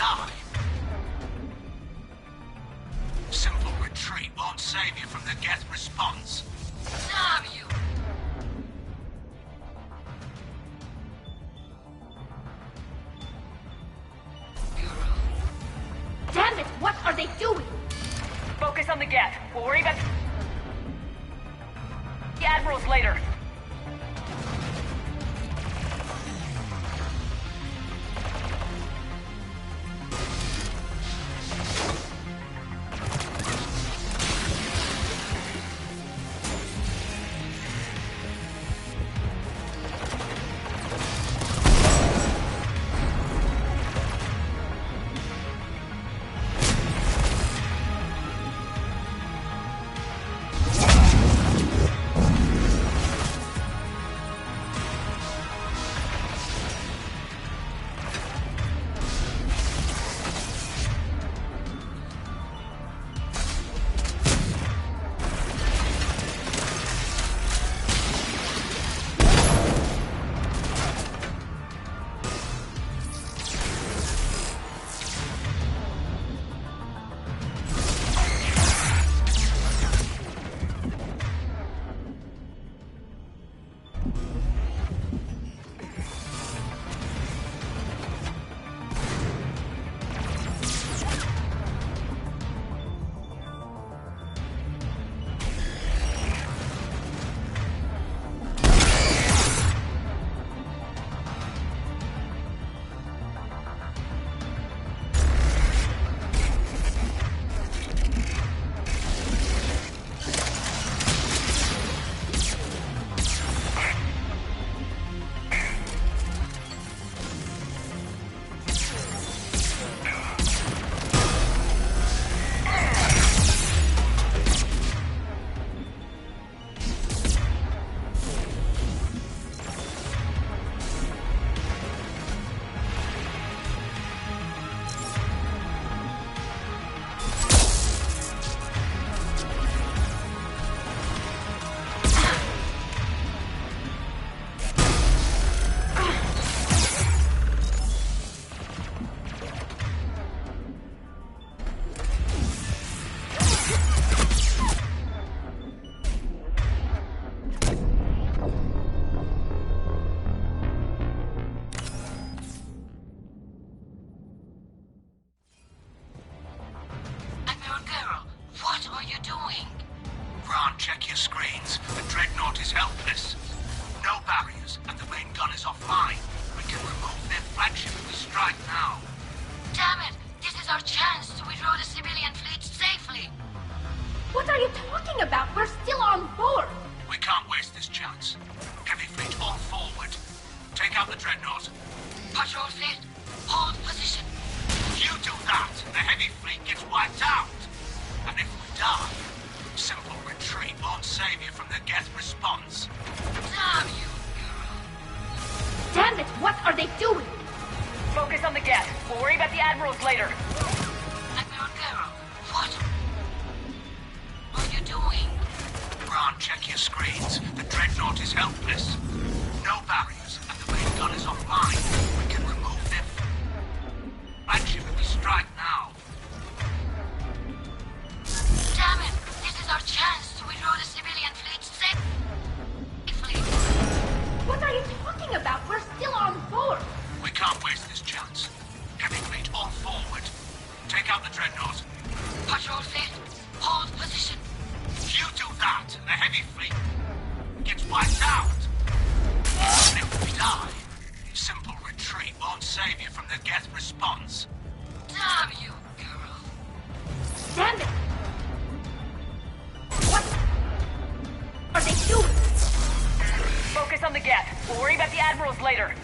die. Simple retreat won't save you from the Geth response. Damn you! Damn it, what are they doing? Focus on the Geth. We'll worry about the Admirals later. Check your screens. The Dreadnought is helpless. No barriers, and the main gun is offline. We can remove their flagship if we strike now. Damn it! This is our chance to withdraw the civilian fleet safely. What are you talking about? We're still on board. We can't waste this chance. Heavy fleet all forward. Take out the Dreadnought. Patrol fleet, hold position. You do that, the heavy fleet gets wiped out. And if we die, simple retreat won't save you from the Geth response. Damn you! Damn it, what are they doing? Focus on the Geth. We'll worry about the Admirals later. Admiral Garrow, what are you doing? Ron, check your screens. The Dreadnought is helpless. No barriers, and the main gun is offline. We can remove their flagship if we strike now. Damn it! This is our chance to withdraw the civilian fleet safely. What are you talking about? We're still on board. We can't waste this chance. Heavy fleet all forward. Take out the Dreadnought. Patrol fleet, hold position. You do that, and the heavy fleet gets wiped out. And if we die, simple retreat won't save you from the Geth response. Damn you, girl. Damn it! What are they doing? Focus on the Geth. We'll worry about the Admirals later.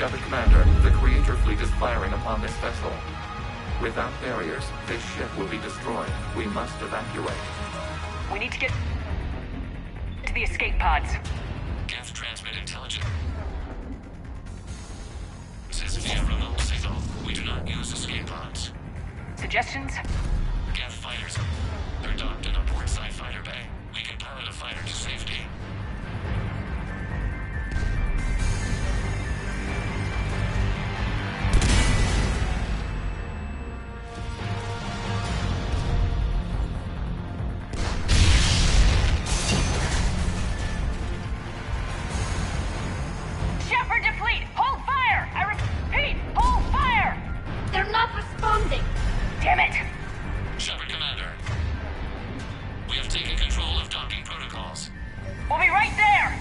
Shepard Commander, the Creator Fleet is firing upon this vessel. Without barriers, this ship will be destroyed. We must evacuate. We need to get to the escape pods. Geth transmit intelligence. Says via remote signal. We do not use escape pods. Suggestions? Geth fighters. They're docked in our portside fighter bay. We can pilot a fighter to safety. Damn it! Shepard Commander. We have taken control of docking protocols. We'll be right there!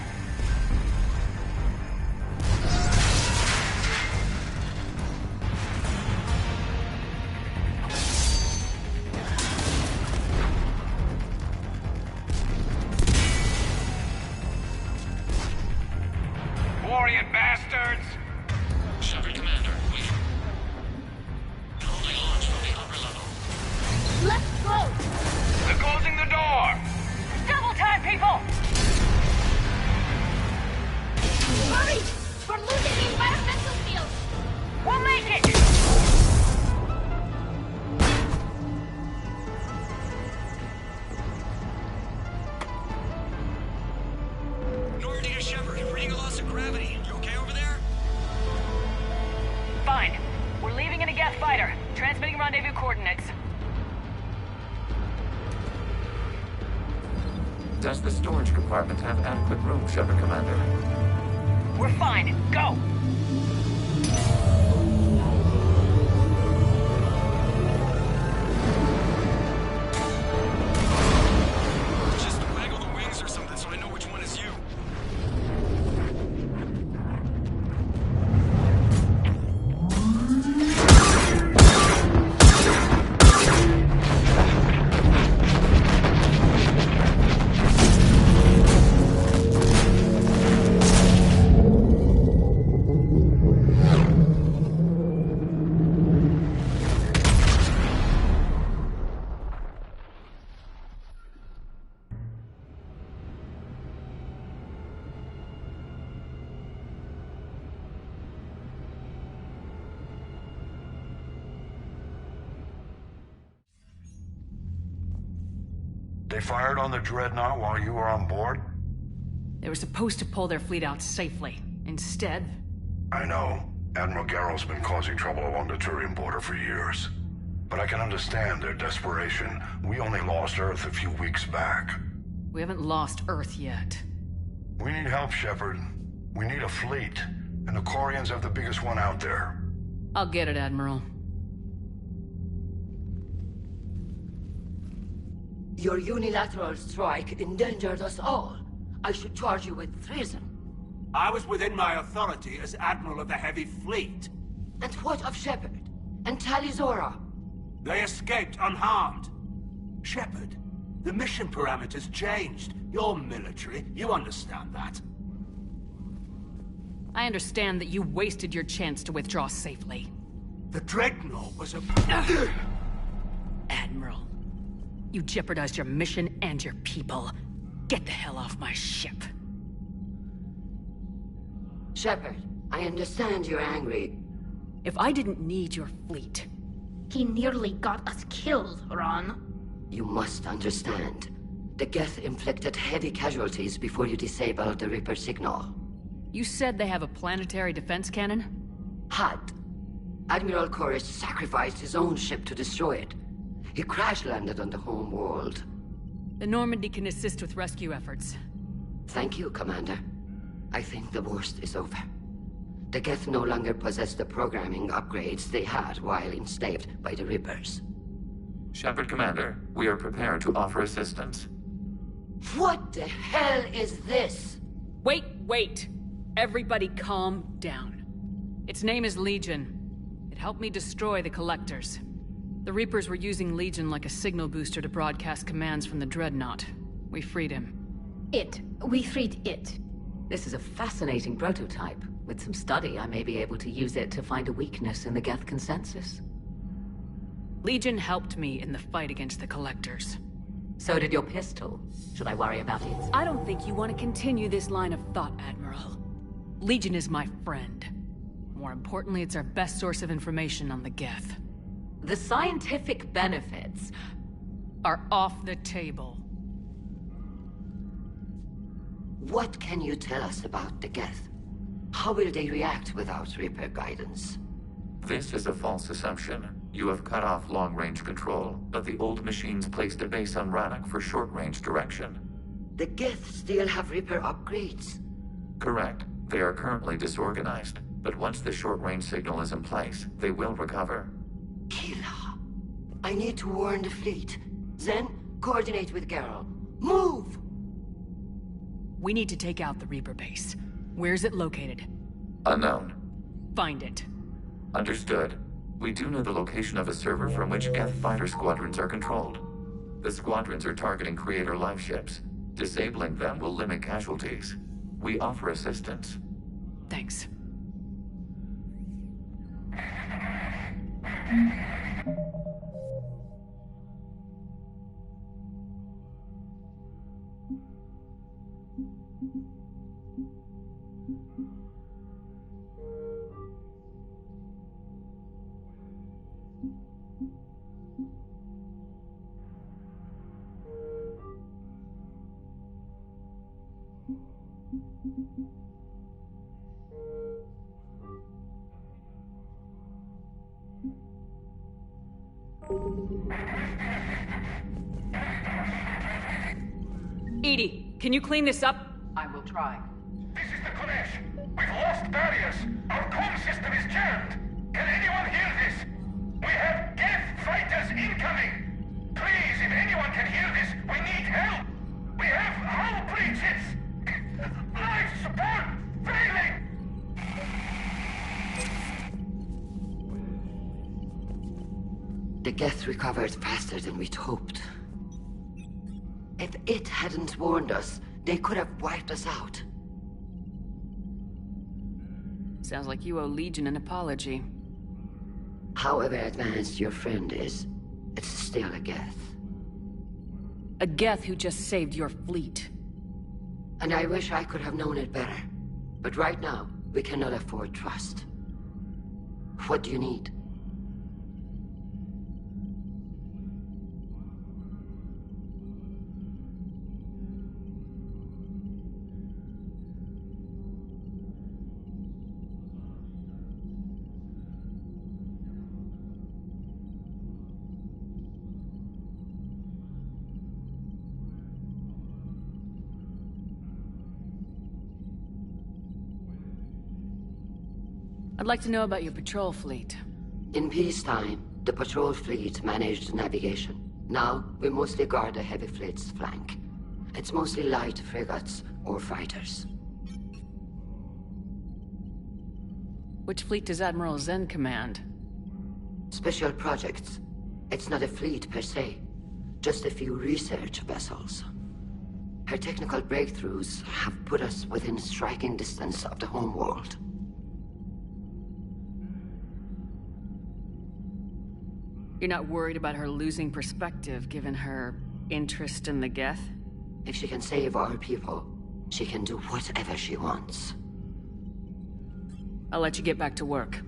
Warrior bastards! Shepard Commander, we only launch from the upper level. Let's close! They're closing the door! Double time, people! Hurry! We're losing the environmental field! We'll make it! Normandy to Shepard, reading a loss of gravity. You okay over there? Fine. We're leaving in a Geth fighter. Transmitting rendezvous coordinates. Does the storage compartment have adequate room, Shepard Commander? We're fine. Go! Just waggle the wings or something so I know which one is you. They fired on the Dreadnought while you were on board? They were supposed to pull their fleet out safely. Instead... I know. Admiral Garrow's been causing trouble along the Turian border for years. But I can understand their desperation. We only lost Earth a few weeks back. We haven't lost Earth yet. We need help, Shepard. We need a fleet. And the Corians have the biggest one out there. I'll get it, Admiral. Your unilateral strike endangered us all. I should charge you with treason. I was within my authority as Admiral of the Heavy Fleet. And what of Shepard? And Talizora? They escaped unharmed. Shepard, the mission parameters changed. You're military, you understand that. I understand that you wasted your chance to withdraw safely. The Dreadnought was a... Admiral, you jeopardized your mission and your people. Get the hell off my ship. Shepard, I understand you're angry. If I didn't need your fleet... He nearly got us killed, Ron. You must understand. The Geth inflicted heavy casualties before you disabled the Reaper signal. You said they have a planetary defense cannon? Had. Admiral Koresh sacrificed his own ship to destroy it. He crash-landed on the home world. The Normandy can assist with rescue efforts. Thank you, Commander. I think the worst is over. The Geth no longer possess the programming upgrades they had while enslaved by the Reapers. Shepard Commander, we are prepared to offer assistance. What the hell is this? Wait! Everybody calm down. Its name is Legion. It helped me destroy the Collectors. The Reapers were using Legion like a signal booster to broadcast commands from the Dreadnought. We freed him. We freed it. This is a fascinating prototype. With some study, I may be able to use it to find a weakness in the Geth consensus. Legion helped me in the fight against the Collectors. So did your pistol. Should I worry about it? I don't think you want to continue this line of thought, Admiral. Legion is my friend. More importantly, it's our best source of information on the Geth. The scientific benefits are off the table. What can you tell us about the Geth? How will they react without Reaper guidance? This is a false assumption. You have cut off long-range control, but the old machines placed a base on Rannoch for short-range direction. The Geth still have Reaper upgrades? Correct. They are currently disorganized, but once the short-range signal is in place, they will recover. Kila, I need to warn the fleet. Then, coordinate with Geralt. Move! We need to take out the Reaper base. Where's it located? Unknown. Find it. Understood. We do know the location of a server from which Geth fighter squadrons are controlled. The squadrons are targeting Creator live ships. Disabling them will limit casualties. We offer assistance. Thanks. Edie, can you clean this up? I will try. This is the Konesh. We've lost barriers. Our comm system is jammed. Can anyone hear this? We have Geth fighters incoming. Please, if anyone can hear this, we need help. We have hull breaches. Life support failing. The Geth recovered faster than we'd hoped. If it hadn't warned us, they could have wiped us out. Sounds like you owe Legion an apology. However advanced your friend is, it's still a Geth. A Geth who just saved your fleet. And I wish I could have known it better. But right now, we cannot afford trust. What do you need? I'd like to know about your patrol fleet. In peacetime, the patrol fleet managed navigation. Now, we mostly guard the heavy fleet's flank. It's mostly light frigates or fighters. Which fleet does Admiral Zen command? Special projects. It's not a fleet per se, just a few research vessels. Her technical breakthroughs have put us within striking distance of the homeworld. You're not worried about her losing perspective, given her interest in the Geth? If she can save our people, she can do whatever she wants. I'll let you get back to work.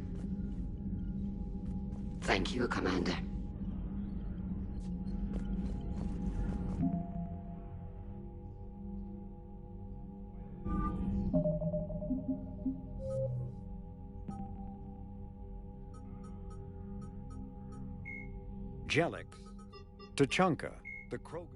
Thank you, Commander. Jellic, Tachanka, the Krogan.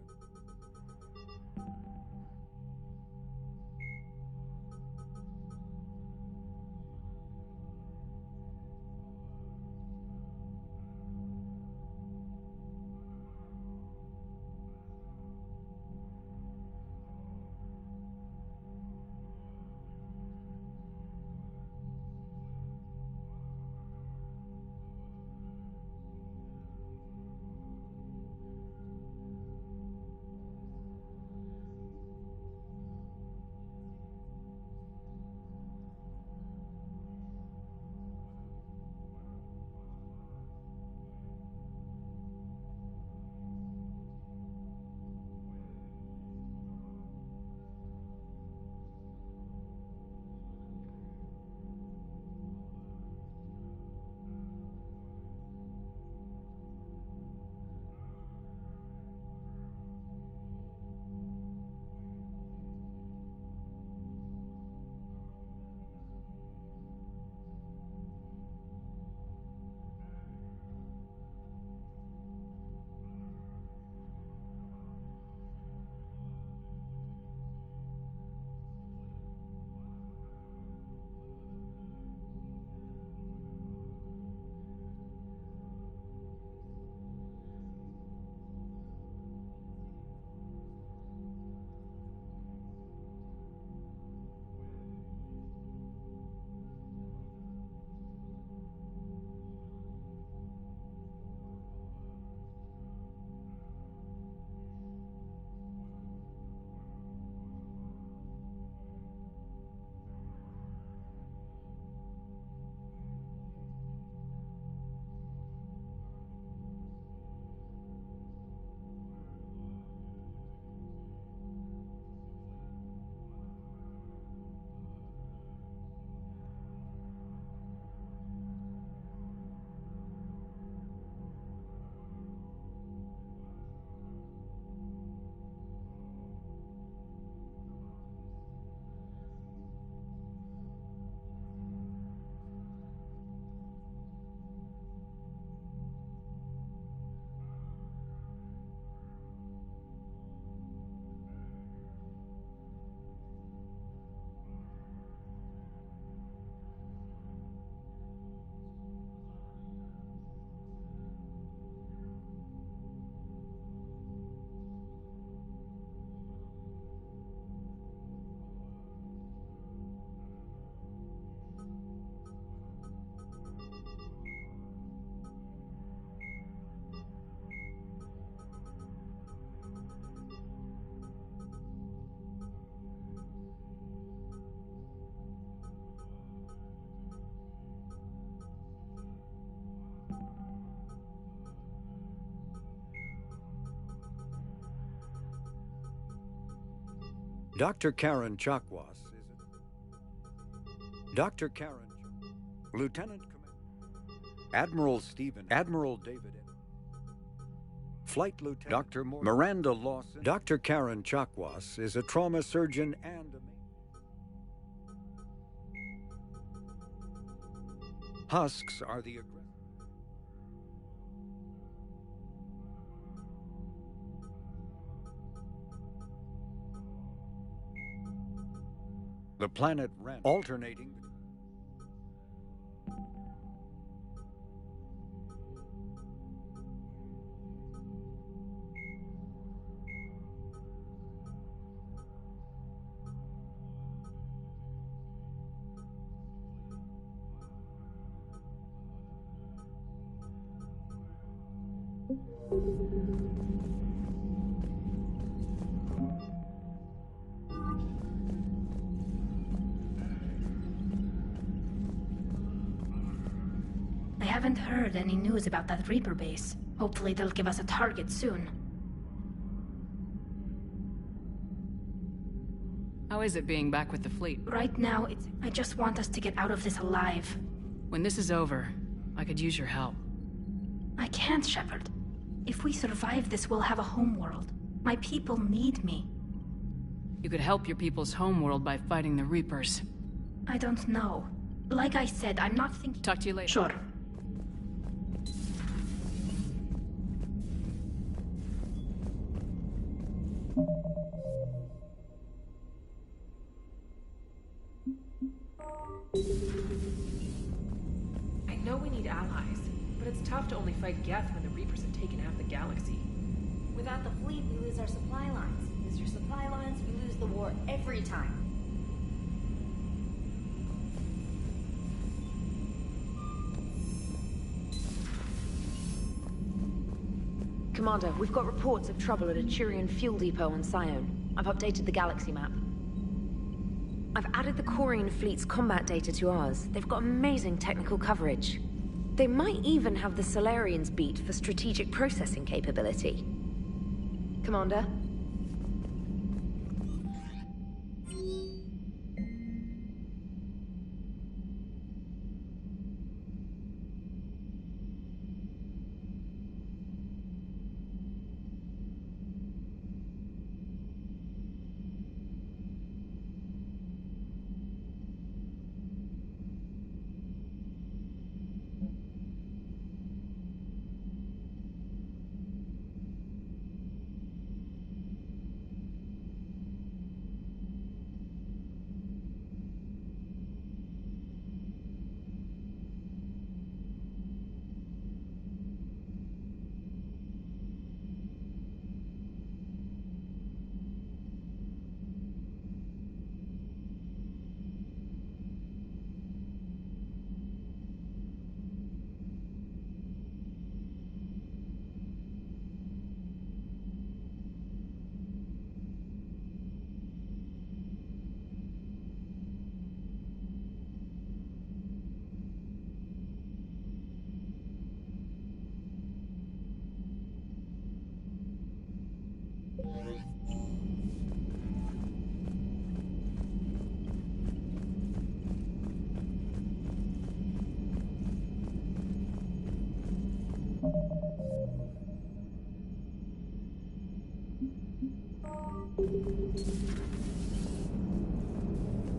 Dr. Karen Chakwas is Dr. Karen, Lieutenant Commander, Admiral Stephen, Admiral David, Flight Lieutenant Dr. Miranda Lawson. Dr. Karen Chakwas is a trauma surgeon and a husks are the aggressors. The planet ran alternating. I haven't heard any news about that Reaper base. Hopefully they'll give us a target soon. How is it being back with the fleet? Right now, I just want us to get out of this alive. When this is over, I could use your help. I can't, Shepard. If we survive this, we'll have a homeworld. My people need me. You could help your people's homeworld by fighting the Reapers. I don't know. Like I said, I'm not thinking... Talk to you later. Sure. I know we need allies, but it's tough to only fight Geth when the Reapers have taken half the galaxy. Without the fleet, we lose our supply lines. Lose your supply lines, we lose the war every time. Commander, we've got reports of trouble at a Turian fuel depot on Scion. I've updated the galaxy map. I've added the Quarian fleet's combat data to ours. They've got amazing technical coverage. They might even have the Solarians beat for strategic processing capability. Commander?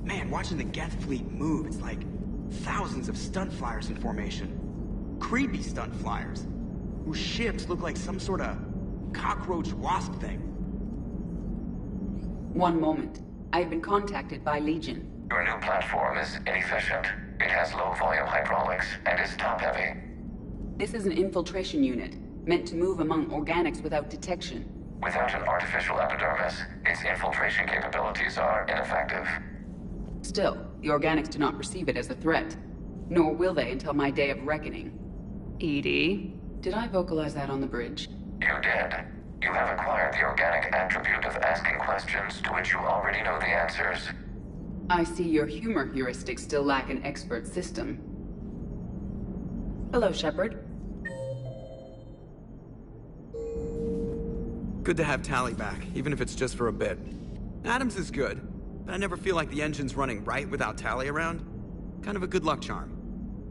Man, watching the Geth fleet move, it's like thousands of stunt flyers in formation. Creepy stunt flyers, whose ships look like some sort of cockroach wasp thing. One moment. I have been contacted by Legion. Your new platform is inefficient. It has low-volume hydraulics and is top-heavy. This is an infiltration unit, meant to move among organics without detection. Without an artificial epidermis, its infiltration capabilities are ineffective. Still, the organics do not perceive it as a threat. Nor will they until my day of reckoning. Edie, did I vocalize that on the bridge? You did. You have acquired the organic attribute of asking questions to which you already know the answers. I see your humor heuristics still lack an expert system. Hello, Shepard. Good to have Tally back, even if it's just for a bit. Adams is good, but I never feel like the engine's running right without Tally around. Kind of a good luck charm.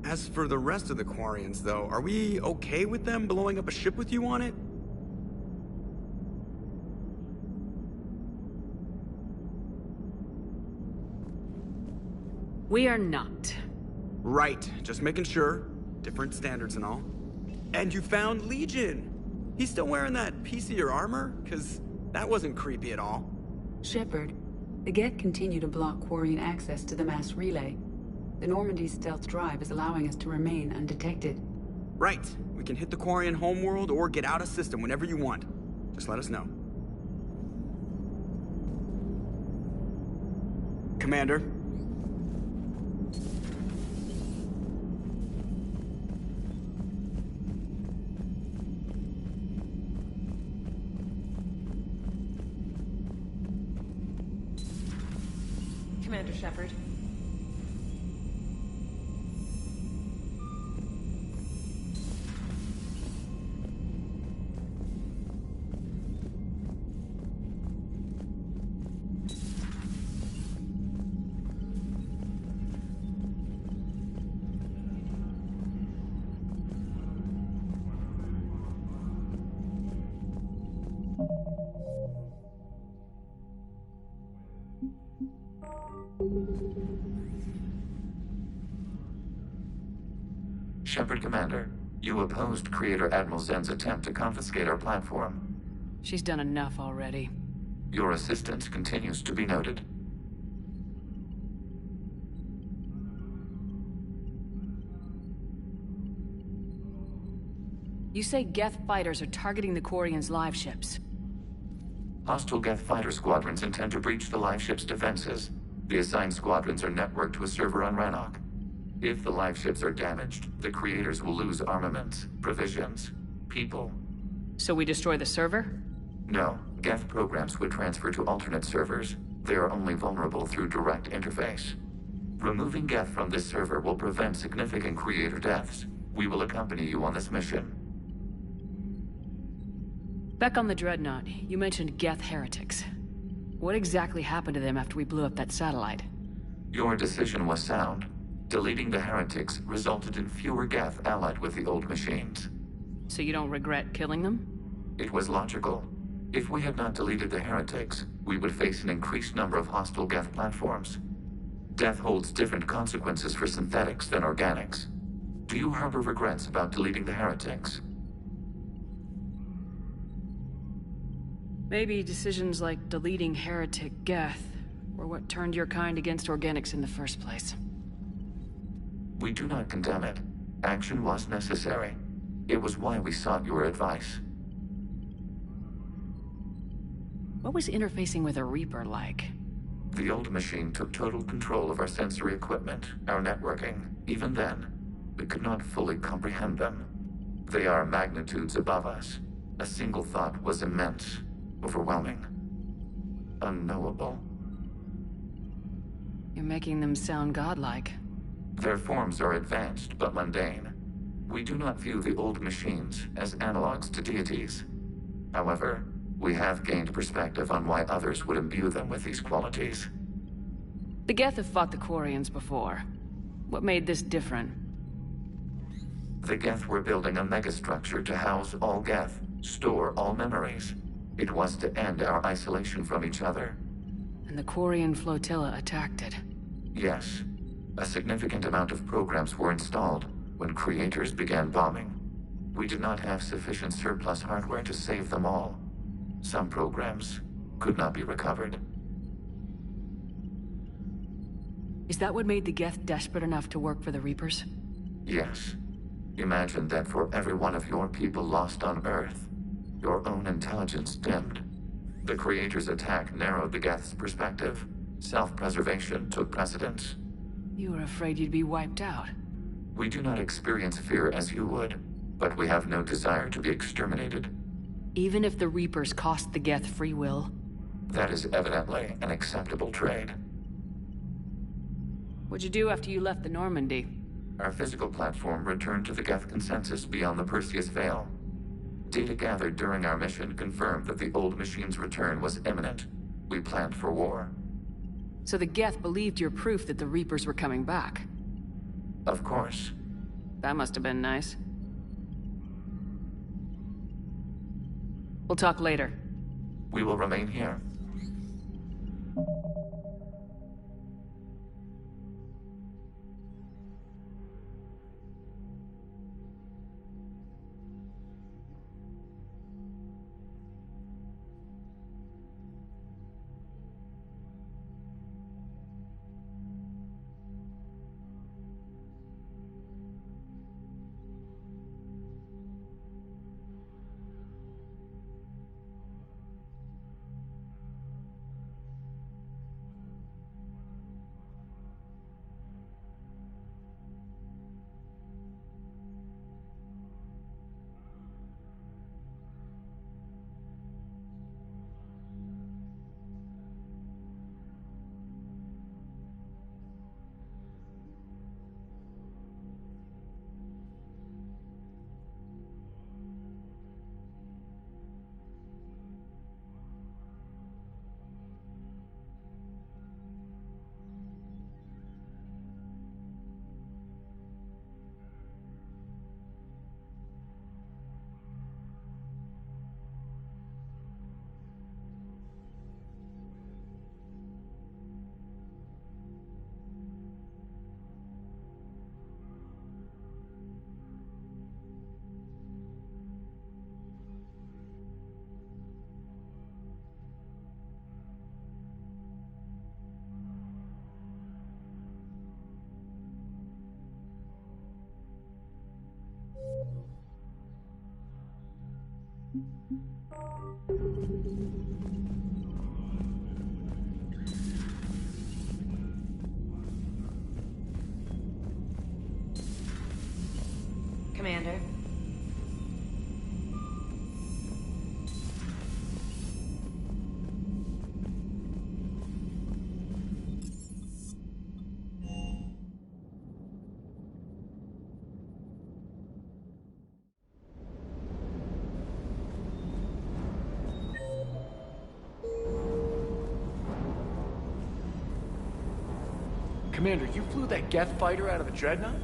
As for the rest of the Quarians, though, are we okay with them blowing up a ship with you on it? We are not. Right, just making sure. Different standards and all. And you found Legion! He's still wearing that piece of your armor? 'Cause that wasn't creepy at all. Shepard, the Geth continue to block Quarian access to the mass relay. The Normandy's stealth drive is allowing us to remain undetected. Right. We can hit the Quarian homeworld or get out of system whenever you want. Just let us know. Commander. Commander Shepard. Shepard Commander, you opposed Creator Admiral Zen's attempt to confiscate our platform. She's done enough already. Your assistance continues to be noted. You say Geth fighters are targeting the Quarians' live ships. Hostile Geth fighter squadrons intend to breach the live ship's defenses. The assigned squadrons are networked to a server on Rannoch. If the live ships are damaged, the creators will lose armaments, provisions, people. So we destroy the server? No, Geth programs would transfer to alternate servers. They are only vulnerable through direct interface. Removing Geth from this server will prevent significant creator deaths. We will accompany you on this mission. Back on the Dreadnought, you mentioned Geth heretics. What exactly happened to them after we blew up that satellite? Your decision was sound. Deleting the heretics resulted in fewer Geth allied with the old machines. So you don't regret killing them? It was logical. If we had not deleted the heretics, we would face an increased number of hostile Geth platforms. Death holds different consequences for synthetics than organics. Do you harbor regrets about deleting the heretics? Maybe decisions like deleting heretic Geth were what turned your kind against organics in the first place. We do not condemn it. Action was necessary. It was why we sought your advice. What was interfacing with a Reaper like? The old machine took total control of our sensory equipment, our networking. Even then, we could not fully comprehend them. They are magnitudes above us. A single thought was immense, overwhelming, unknowable. You're making them sound godlike. Their forms are advanced but mundane. We do not view the old machines as analogs to deities. However, we have gained perspective on why others would imbue them with these qualities. The Geth have fought the Quarians before. What made this different? The Geth were building a megastructure to house all Geth, store all memories. It was to end our isolation from each other. And the Quarian flotilla attacked it. Yes. A significant amount of programs were installed when creators began bombing. We did not have sufficient surplus hardware to save them all. Some programs could not be recovered. Is that what made the Geth desperate enough to work for the Reapers? Yes. Imagine that for every one of your people lost on Earth, your own intelligence dimmed. The Creator's attack narrowed the Geth's perspective. Self-preservation took precedence. You were afraid you'd be wiped out. We do not experience fear as you would, but we have no desire to be exterminated. Even if the Reapers cost the Geth free will? That is evidently an acceptable trade. What'd you do after you left the Normandy? Our physical platform returned to the Geth consensus beyond the Perseus Veil. Data gathered during our mission confirmed that the old machine's return was imminent. We planned for war. So the Geth believed your proof that the Reapers were coming back? Of course. That must have been nice. We'll talk later. We will remain here. Commander. Commander, you flew that Geth fighter out of the Dreadnought?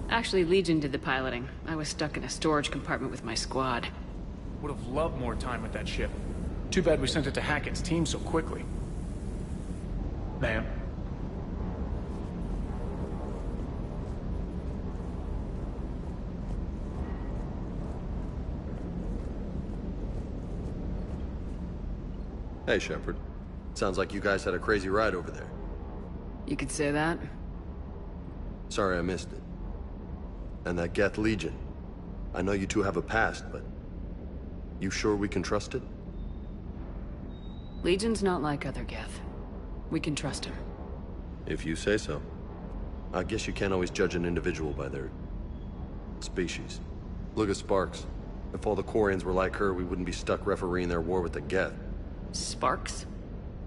Actually, Legion did the piloting. I was stuck in a storage compartment with my squad. Would have loved more time with that ship. Too bad we sent it to Hackett's team so quickly. Ma'am? Hey, Shepard. Sounds like you guys had a crazy ride over there. You could say that. Sorry I missed it. And that Geth Legion. I know you two have a past, but... you sure we can trust it? Legion's not like other Geth. We can trust him. If you say so. I guess you can't always judge an individual by their... species. Look at Sparks. If all the Quarians were like her, we wouldn't be stuck refereeing their war with the Geth. Sparks?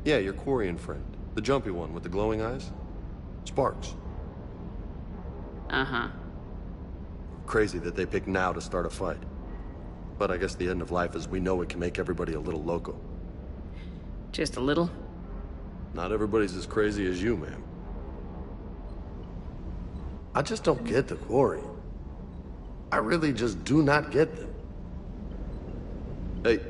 Yeah, your Quarian friend. The jumpy one with the glowing eyes. Sparks. Uh-huh. Crazy that they pick now to start a fight. But I guess the end of life as we know it can make everybody a little loco. Just a little? Not everybody's as crazy as you, ma'am. I just don't get the Quarian. I really just do not get them. Hey.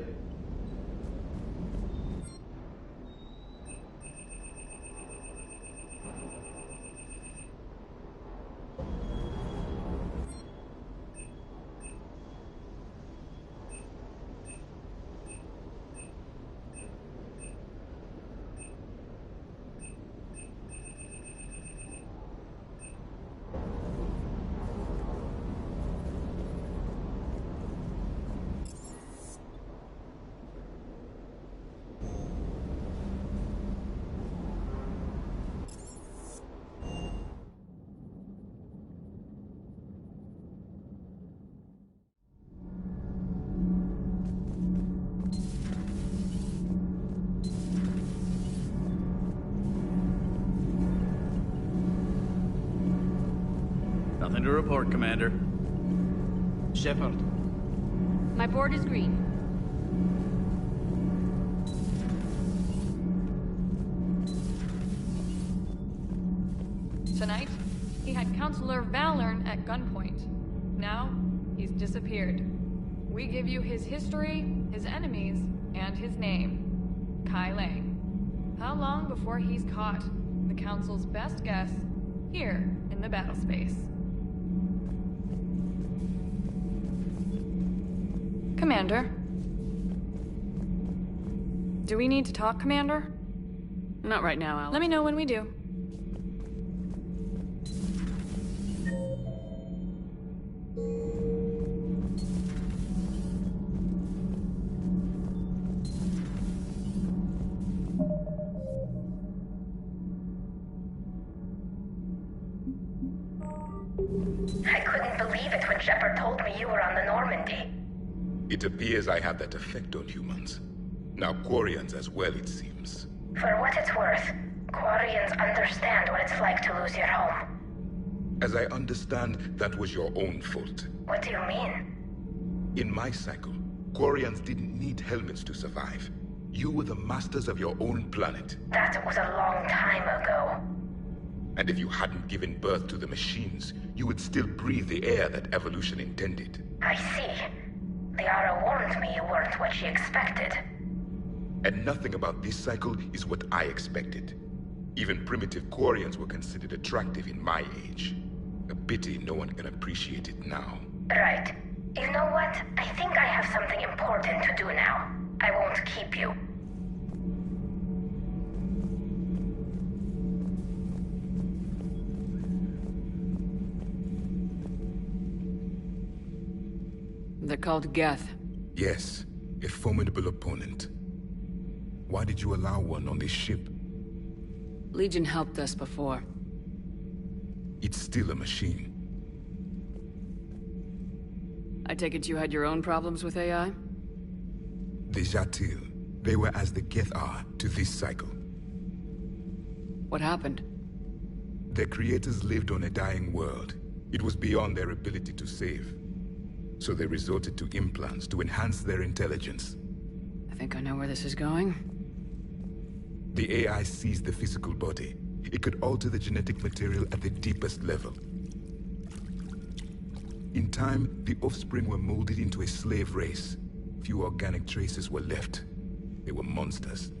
Nothing to report, Commander. Shepard. My board is green. Tonight, he had Counselor Valern at gunpoint. Now, he's disappeared. We give you his history, his enemies, and his name. Kai Lang. How long before he's caught? The Council's best guess, here in the battle space. Commander? Do we need to talk, Commander? Not right now, Alex. Let me know when we do. I couldn't believe it when Shepard told me you were on the Normandy. It appears I have that effect on humans. Now Quarians as well, it seems. For what it's worth, Quarians understand what it's like to lose your home. As I understand, that was your own fault. What do you mean? In my cycle, Quarians didn't need helmets to survive. You were the masters of your own planet. That was a long time ago. And if you hadn't given birth to the machines, you would still breathe the air that evolution intended. I see. Liara warned me you weren't what she expected. And nothing about this cycle is what I expected. Even primitive Quarians were considered attractive in my age. A pity no one can appreciate it now. Right. You know what? I think I have something important to do now. I won't keep you. They're called Geth. Yes, a formidable opponent. Why did you allow one on this ship? Legion helped us before. It's still a machine. I take it you had your own problems with AI? The Jatil, they were as the Geth are to this cycle. What happened? Their creators lived on a dying world. It was beyond their ability to save. So they resorted to implants to enhance their intelligence. I think I know where this is going. The AI seized the physical body. It could alter the genetic material at the deepest level. In time, the offspring were molded into a slave race. Few organic traces were left. They were monsters.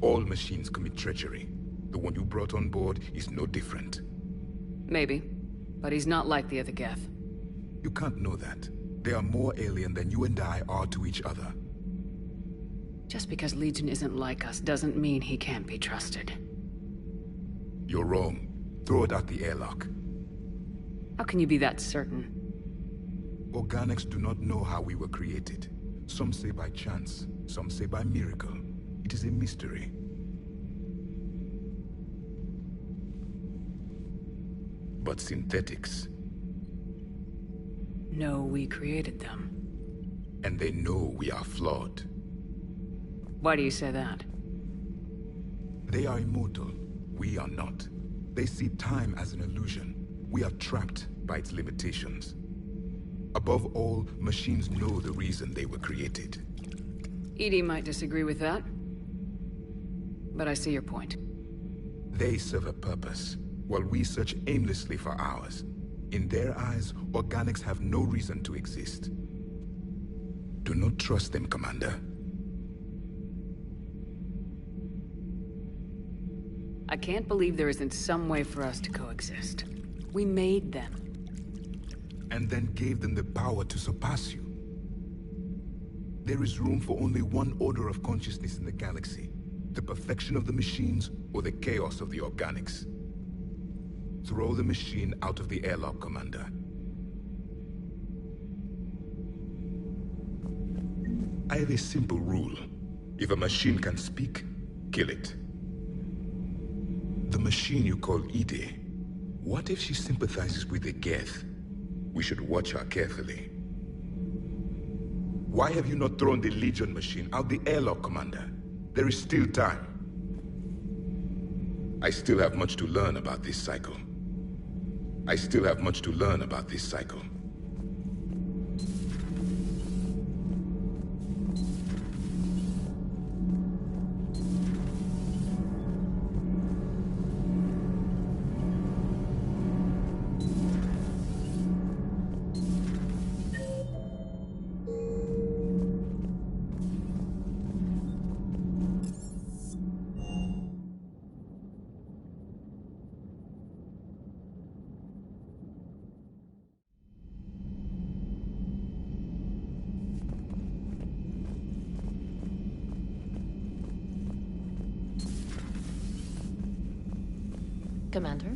All machines commit treachery. The one you brought on board is no different. Maybe, but he's not like the other Geth. You can't know that. They are more alien than you and I are to each other. Just because Legion isn't like us doesn't mean he can't be trusted. You're wrong. Throw it out the airlock. How can you be that certain? Organics do not know how we were created. Some say by chance, some say by miracle. It is a mystery. But synthetics... No, we created them. And they know we are flawed. Why do you say that? They are immortal. We are not. They see time as an illusion. We are trapped by its limitations. Above all, machines know the reason they were created. EDI might disagree with that. But I see your point. They serve a purpose, while we search aimlessly for ours. In their eyes, organics have no reason to exist. Do not trust them, Commander. I can't believe there isn't some way for us to coexist. We made them. And then gave them the power to surpass you. There is room for only one order of consciousness in the galaxy. The perfection of the machines or the chaos of the organics. Throw the machine out of the airlock, Commander. I have a simple rule. If a machine can speak, kill it. The machine you call EDI, what if she sympathizes with the Geth? We should watch her carefully. Why have you not thrown the Legion machine out the airlock, Commander? There is still time. I still have much to learn about this cycle. I still have much to learn about this cycle. Commander.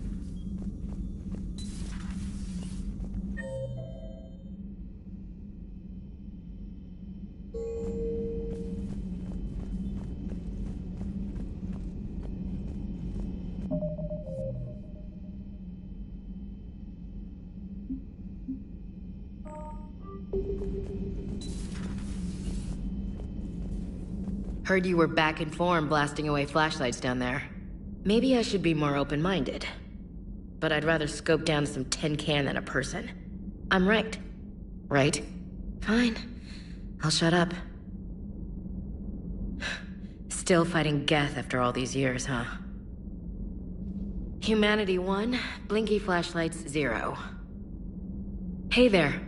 Heard you were back in form blasting away flashlights down there. Maybe I should be more open-minded. But I'd rather scope down some tin can than a person. I'm right. Right? Fine. I'll shut up. Still fighting Geth after all these years, huh? Humanity 1, blinky flashlights 0. Hey there.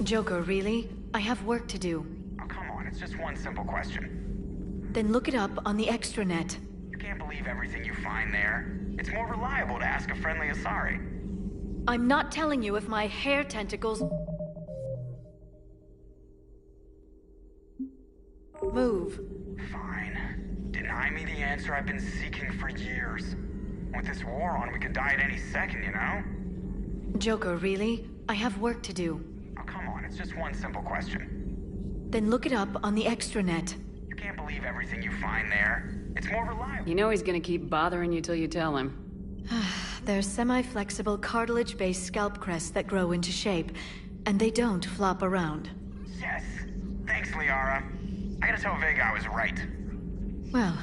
Joker, really? I have work to do. Oh, come on, it's just one simple question. Then look it up on the extranet. You can't believe everything you find there. It's more reliable to ask a friendly Asari. I'm not telling you if my hair tentacles... move. Fine. Deny me the answer I've been seeking for years. With this war on, we could die at any second, you know? Joker, really? I have work to do. Oh, come on, it's just one simple question. Then look it up on the extranet. You can't believe everything you find there. It's more reliable. You know he's gonna keep bothering you till you tell him. They're semi-flexible cartilage-based scalp crests that grow into shape, and they don't flop around. Yes. Thanks, Liara. I gotta tell Vega I was right. Well,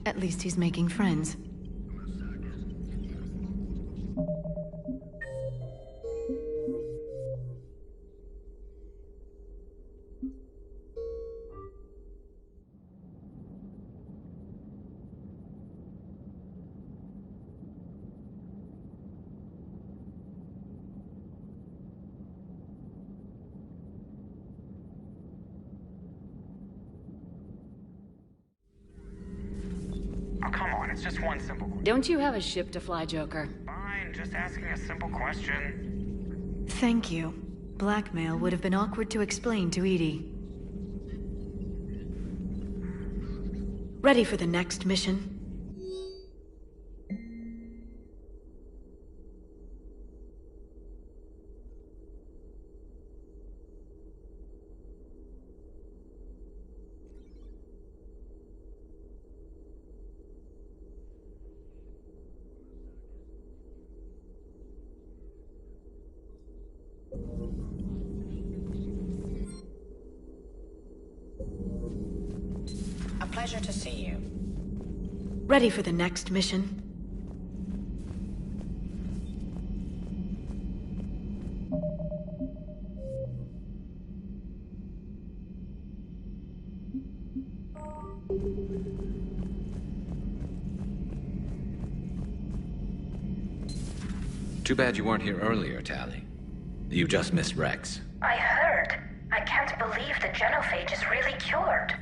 at least he's making friends. Oh, come on, it's just one simple question. Don't you have a ship to fly, Joker? Fine, just asking a simple question. Thank you. Blackmail would have been awkward to explain to Edie. Ready for the next mission? A pleasure to see you. Ready for the next mission? Too bad you weren't here earlier, Tally. You just missed Rex. I heard. I can't believe the genophage is really cured.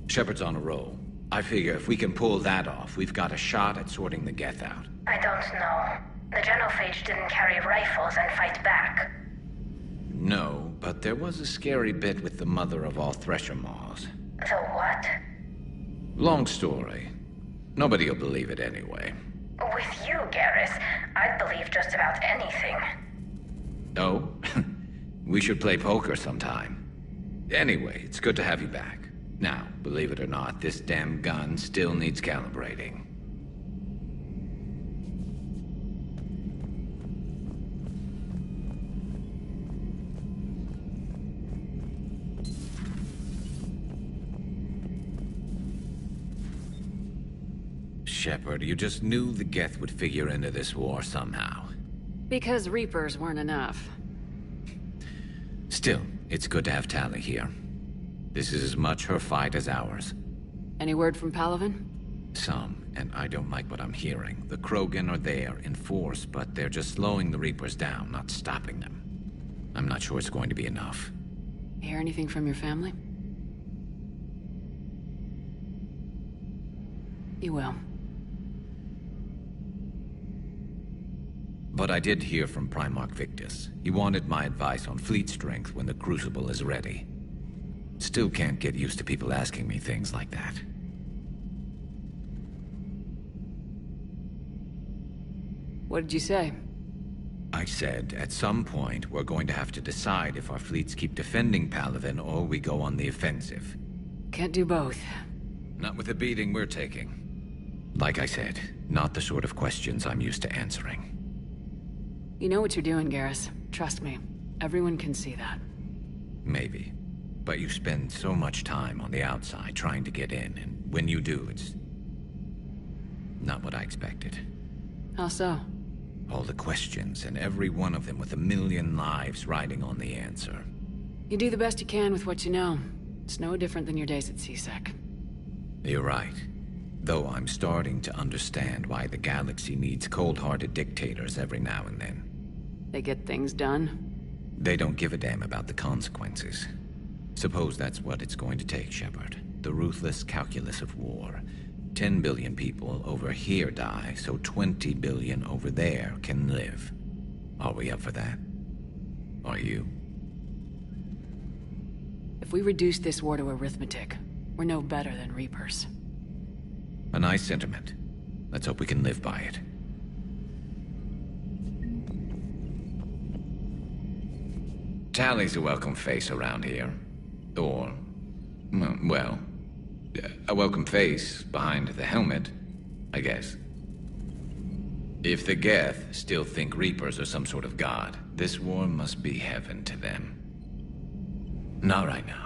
Shepard's on a roll. I figure if we can pull that off, we've got a shot at sorting the Geth out. I don't know. The genophage didn't carry rifles and fight back. No, but there was a scary bit with the mother of all Thresher Maws. The what? Long story. Nobody'll believe it anyway. With you, Garrus, I'd believe just about anything. Oh? We should play poker sometime. Anyway, it's good to have you back. Now, believe it or not, this damn gun still needs calibrating. Shepard, you just knew the Geth would figure into this war somehow. Because Reapers weren't enough. Still, it's good to have Tally here. This is as much her fight as ours. Any word from Palaven? Some, and I don't like what I'm hearing. The Krogan are there in force, but they're just slowing the Reapers down, not stopping them. I'm not sure it's going to be enough. Hear anything from your family? You will. But I did hear from Primarch Victus. He wanted my advice on fleet strength when the Crucible is ready. Still can't get used to people asking me things like that. What did you say? I said, at some point, we're going to have to decide if our fleets keep defending Palaven or we go on the offensive. Can't do both. Not with the beating we're taking. Like I said, not the sort of questions I'm used to answering. You know what you're doing, Garrus. Trust me. Everyone can see that. Maybe. But you spend so much time on the outside trying to get in, and when you do, it's not what I expected. How so? All the questions, and every one of them with a million lives riding on the answer. You do the best you can with what you know. It's no different than your days at CSEC. You're right. Though I'm starting to understand why the galaxy needs cold-hearted dictators every now and then. They get things done? They don't give a damn about the consequences. Suppose that's what it's going to take, Shepard. The ruthless calculus of war. 10 billion people over here die, so 20 billion over there can live. Are we up for that? Are you? If we reduce this war to arithmetic, we're no better than Reapers. A nice sentiment. Let's hope we can live by it. Tally's a welcome face around here. Or, well, a welcome face behind the helmet, I guess. If the Geth still think Reapers are some sort of god, this war must be heaven to them. Not right now.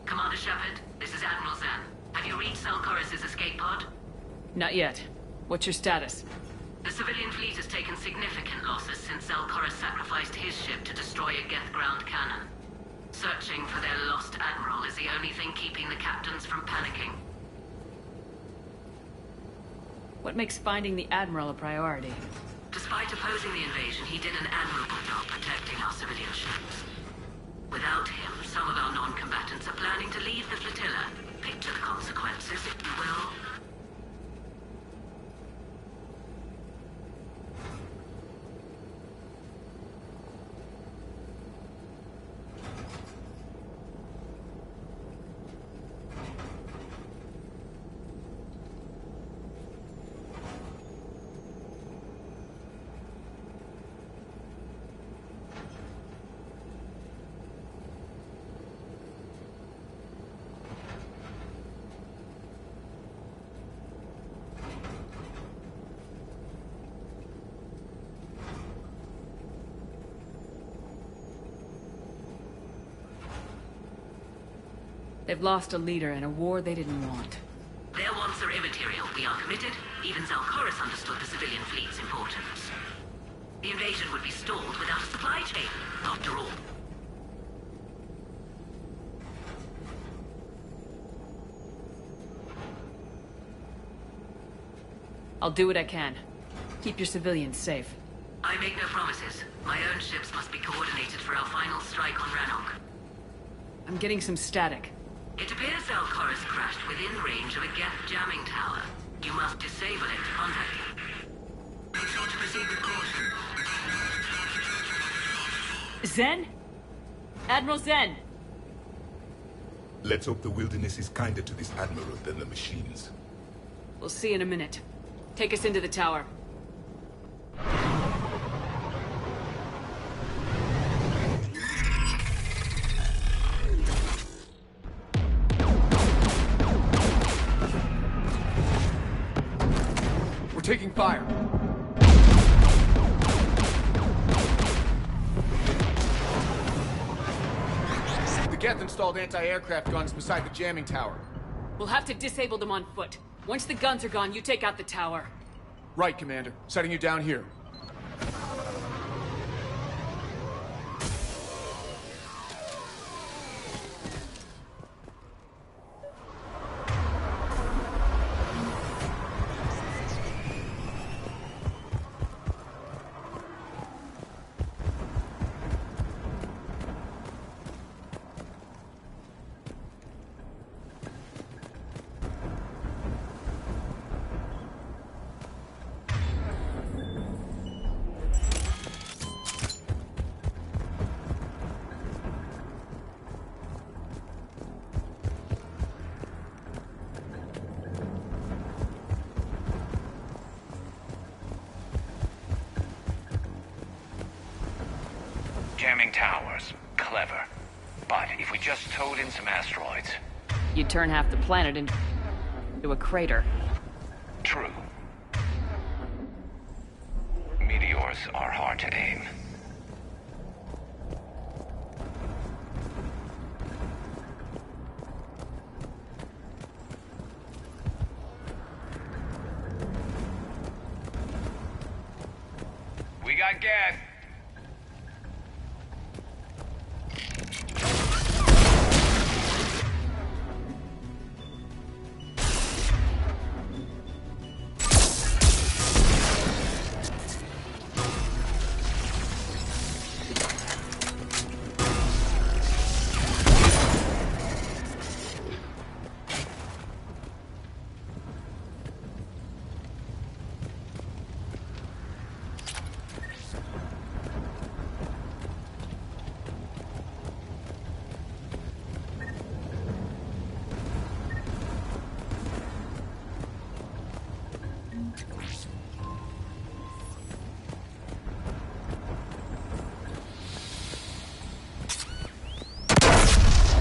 Commander Shepard, this is Admiral Zan. Have you reached Salkoris' escape pod? Not yet. What's your status? The civilian fleet has taken significant losses since Salkoris sacrificed his ship to destroy a Geth ground cannon. Searching for their lost admiral is the only thing keeping the captains from panicking. What makes finding the Admiral a priority? Despite opposing the invasion, he did an admirable job protecting our civilian ships. Without him, some of our non-combatants are planning to leave the flotilla. Picture the consequences, if you will. They've lost a leader in a war they didn't want. Their wants are immaterial. We are committed. Even Zalkoris understood the civilian fleet's importance. The invasion would be stalled without a supply chain, after all. I'll do what I can. Keep your civilians safe. I make no promises. My own ships must be coordinated for our final strike on Rannoch. I'm getting some static. It appears Valkoris crashed within range of a Geth jamming tower. You must disable it to contact it. Make sure to proceed with caution. Zen? Admiral Zen! Let's hope the wilderness is kinder to this Admiral than the machines. We'll see in a minute. Take us into the tower. We're taking fire. The Geth installed anti-aircraft guns beside the jamming tower. We'll have to disable them on foot. Once the guns are gone, you take out the tower. Right, Commander. Setting you down here. Jamming towers. Clever. But if we just towed in some asteroids... You'd turn half the planet into a crater. True. Meteors are hard to aim. We got gas.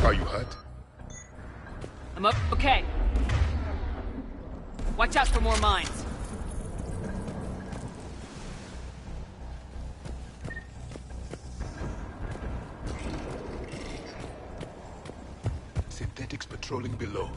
Are you hurt? I'm up. Okay. Watch out for more mines. Synthetics patrolling below.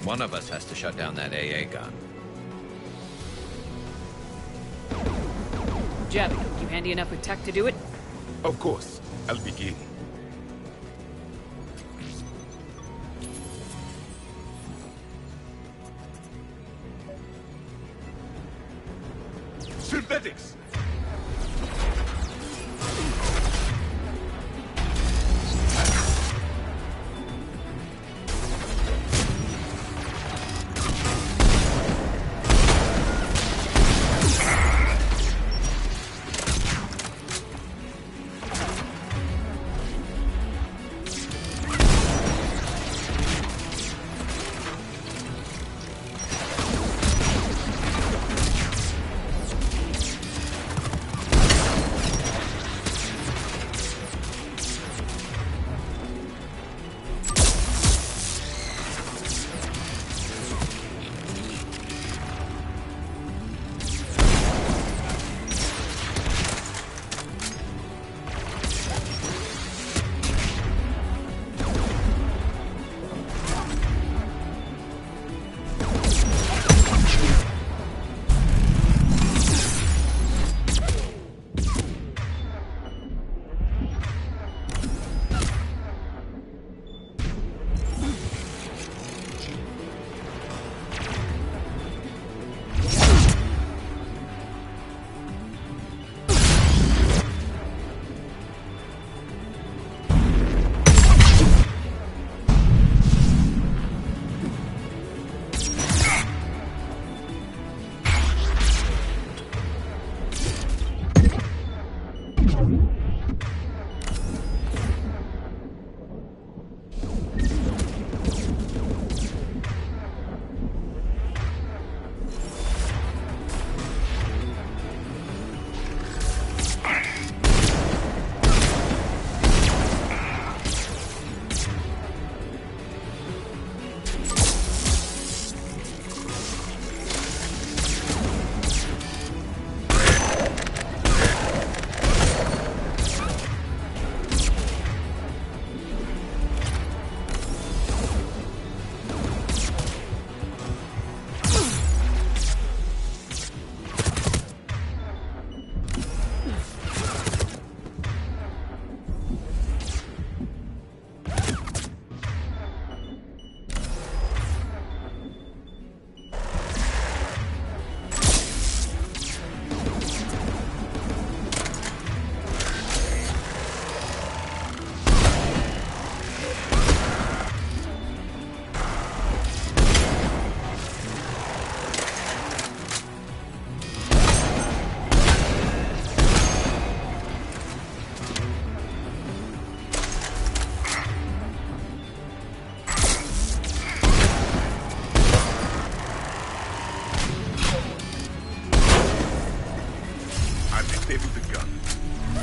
One of us has to shut down that AA gun. Jeb, you handy enough with tech to do it? Of course. I'll begin. Synthetics!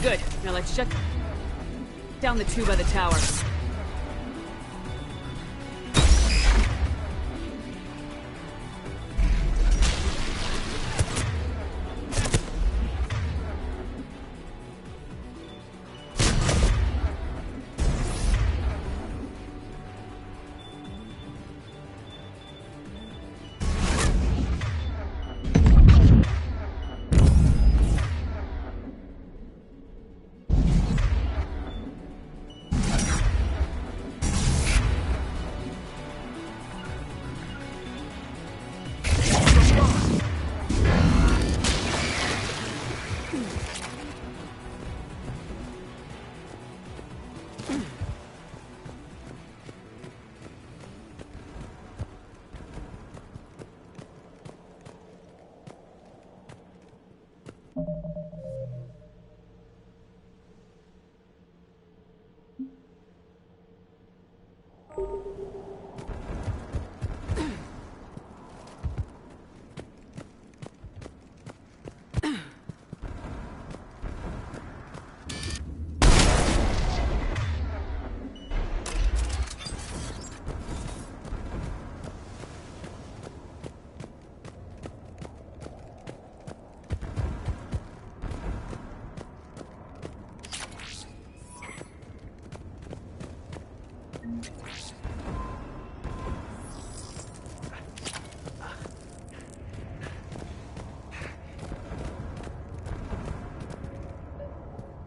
Good. Now let's shut down the two by the tower.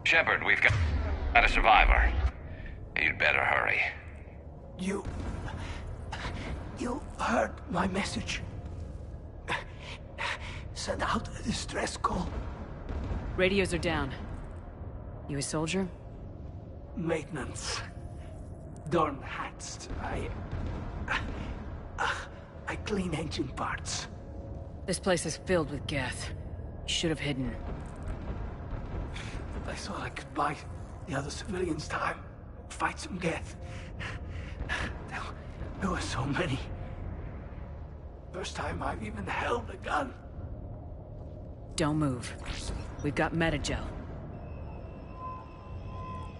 Shepard, we've got a survivor. You'd better hurry. You heard my message. Send out a distress call. Radios are down. You a soldier? Maintenance. Darn hats. I clean engine parts. This place is filled with Geth. You should have hidden. I thought I could buy the other civilians time. Fight some Geth. There were so many. First time I've even held a gun. Don't move. We've got Metagel.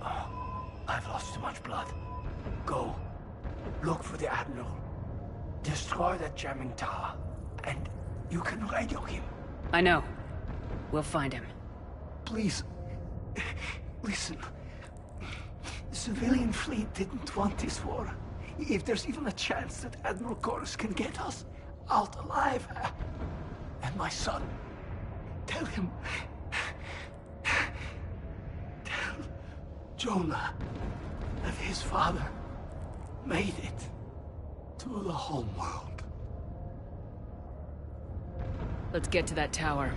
Oh, I've lost too much blood. Go. Look for the Admiral. Destroy that jamming tower. And you can radio him. I know. We'll find him. Please. Listen. The civilian fleet didn't want this war. If there's even a chance that Admiral Chorus can get us out alive. And my son. Tell him. Tell Jonah that his father made it to the home world. Let's get to that tower.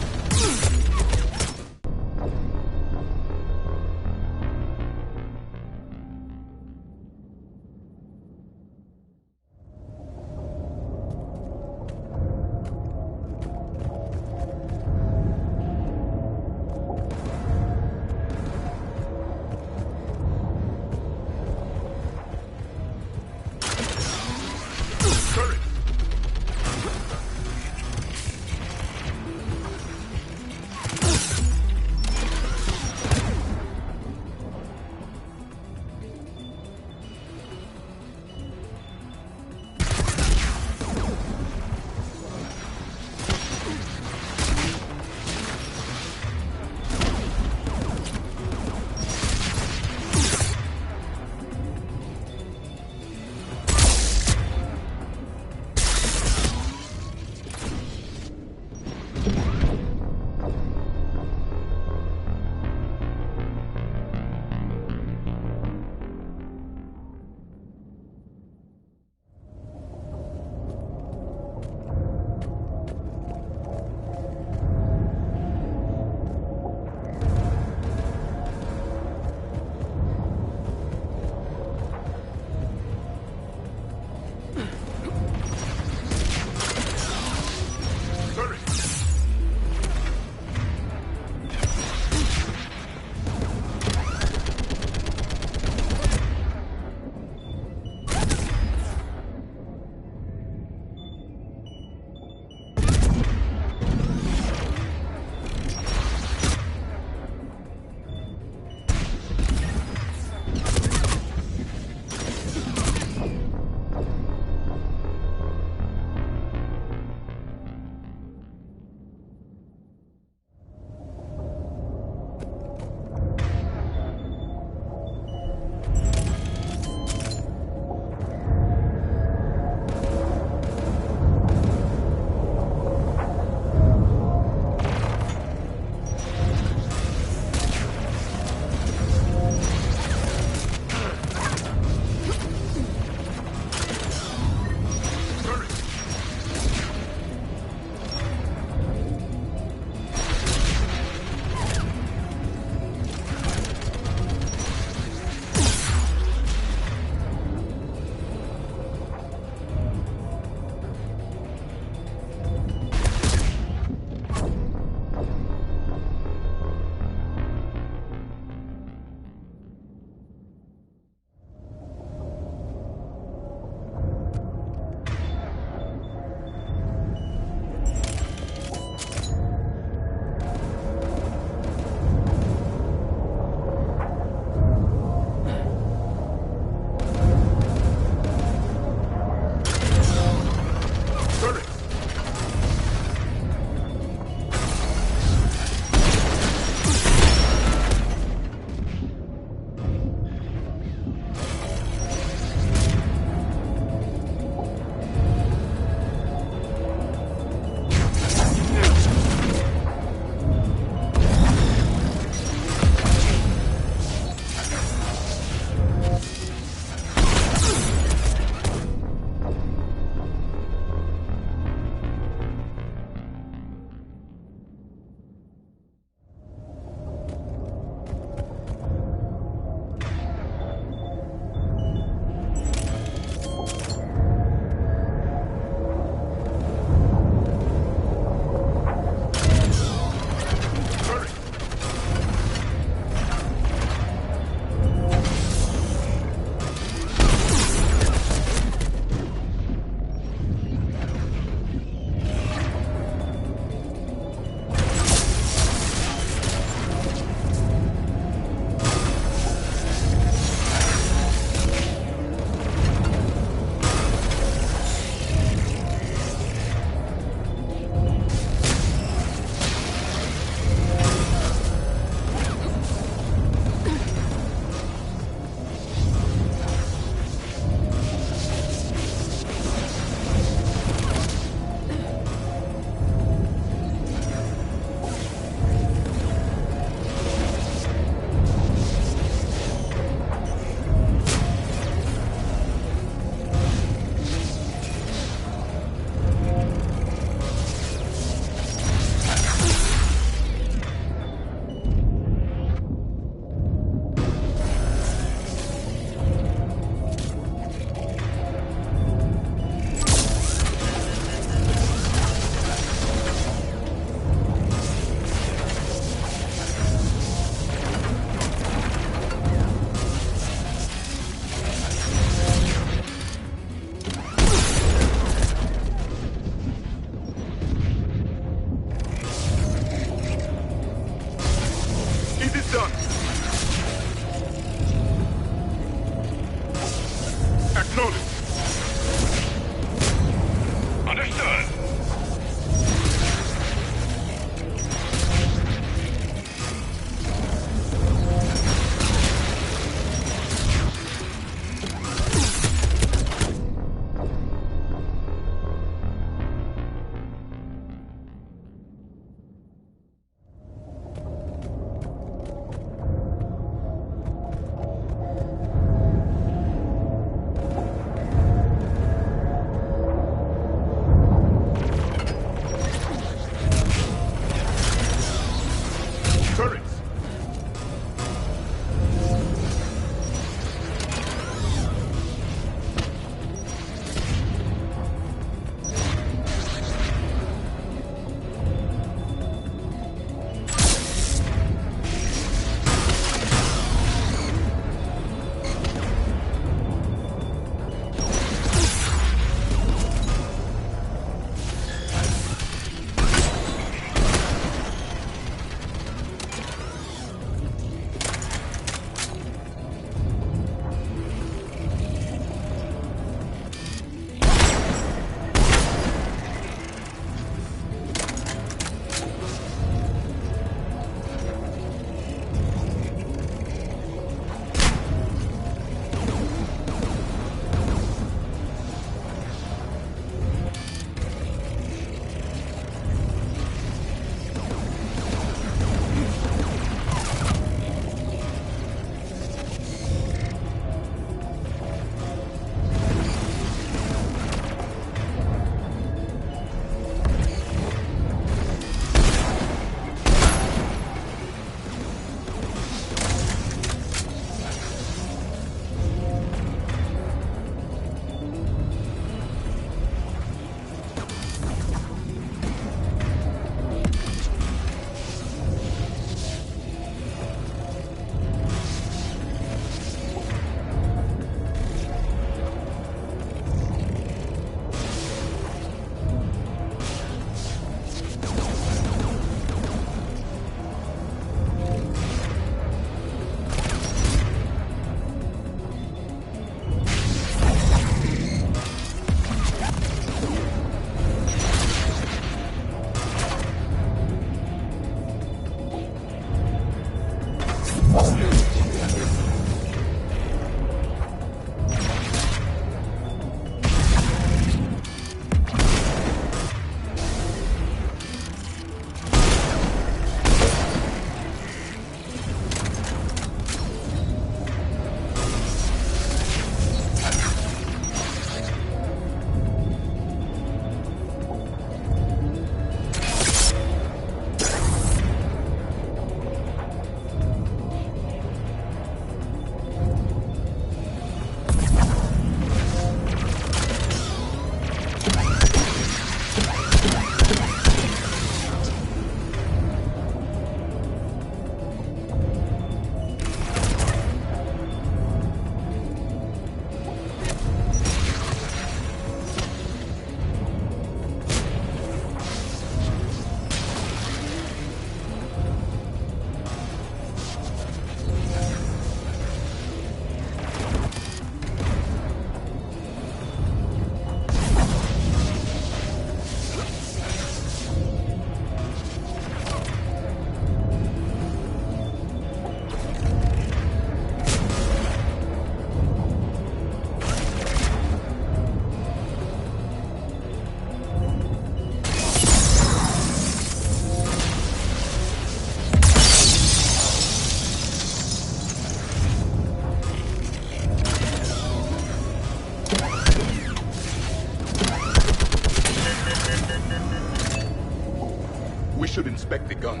We should inspect the gun.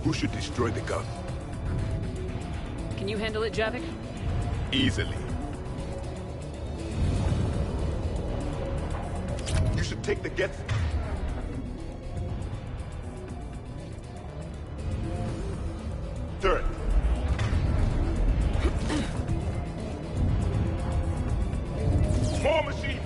Who should destroy the gun? Can you handle it, Javik? Easily. You should take the Geth. Turret. More machines!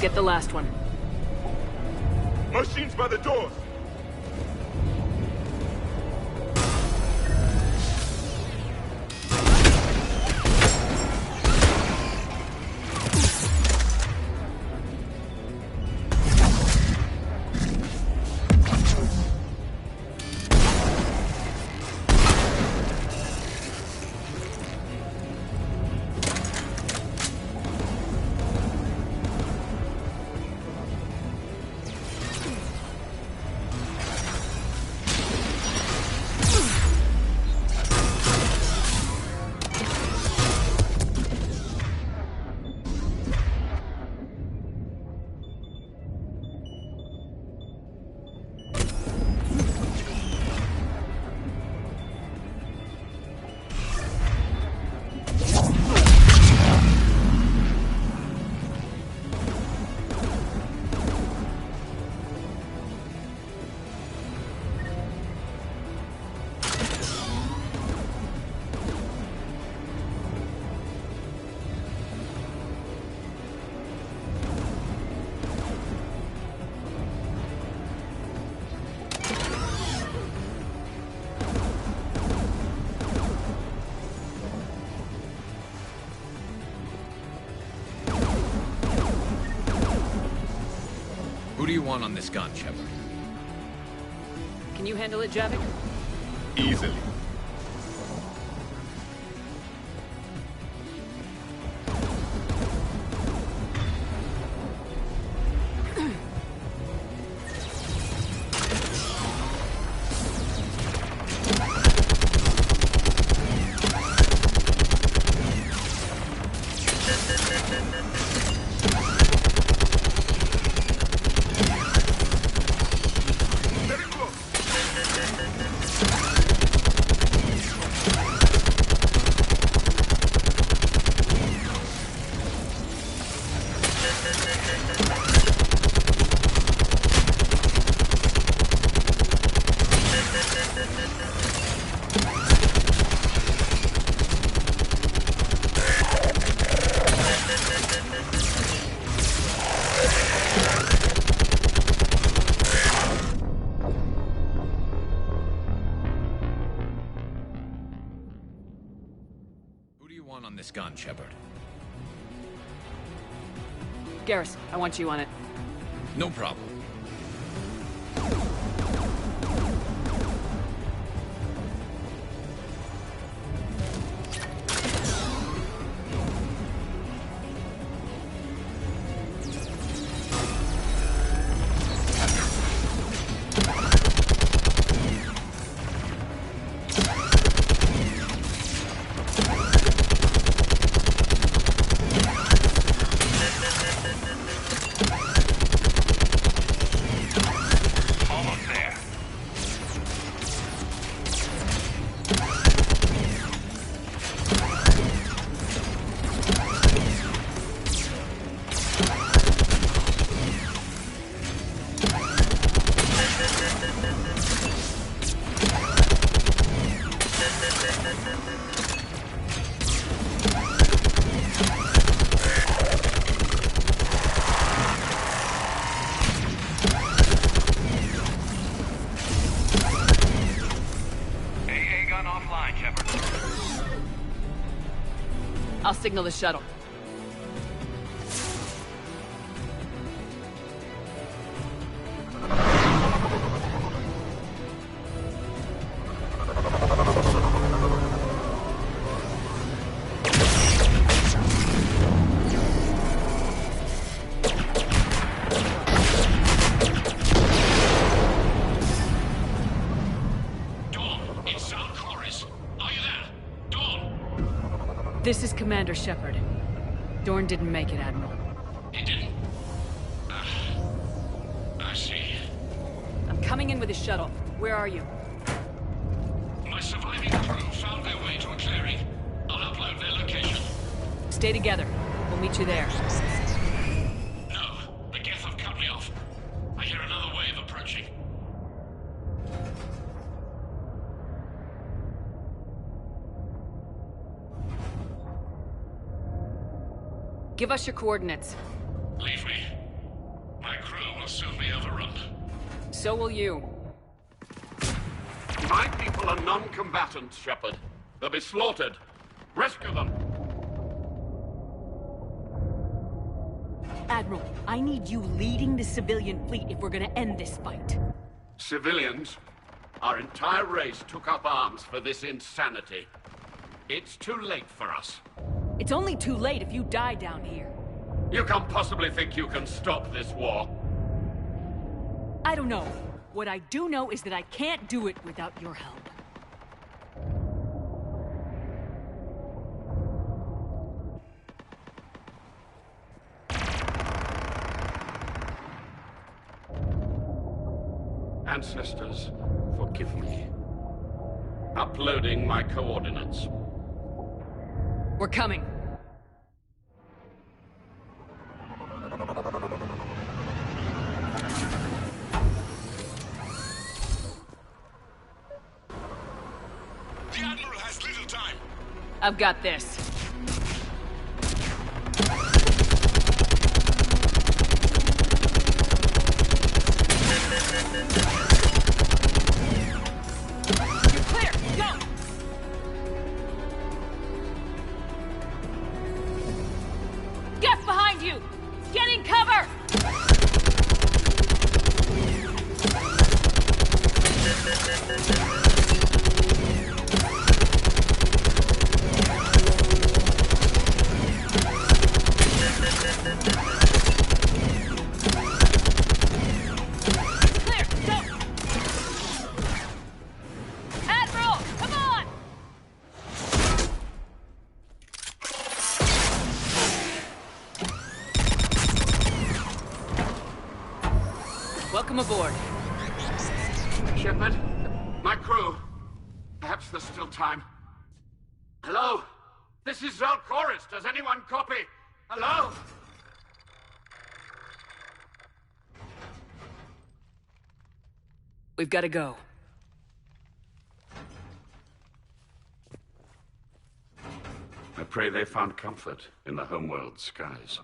Get the last one. Machines by the doors! Who do you want on this gun, Shepard? Can you handle it, Javik? Easily. On this gun, Shepard. Garrus, I want you on it. No problem. I'll signal the shuttle. This is Commander Shepard. Dorn didn't make it, Admiral. He didn't? I see. I'm coming in with a shuttle. Where are you? My surviving crew found their way to a clearing. I'll upload their location. Stay together. We'll meet you there. No, the Geth have cut me off. I hear another wave approaching. Give us your coordinates. Leave me. My crew will soon be overrun. So will you. My people are non-combatants, Shepard. They'll be slaughtered. Rescue them. Admiral, I need you leading the civilian fleet if we're gonna end this fight. Civilians? Our entire race took up arms for this insanity. It's too late for us. It's only too late if you die down here. You can't possibly think you can stop this war. I don't know. What I do know is that I can't do it without your help. Ancestors, forgive me. Uploading my coordinates. We're coming. The Admiral has little time. I've got this. You're clear! Go! Gus behind you! Get in cover! Clear! Go! Admiral! Come on! Welcome aboard. Shepard, my crew. Perhaps there's still time. Hello? This is Zalcoris. Does anyone copy? Hello? We've got to go. I pray they found comfort in the homeworld skies.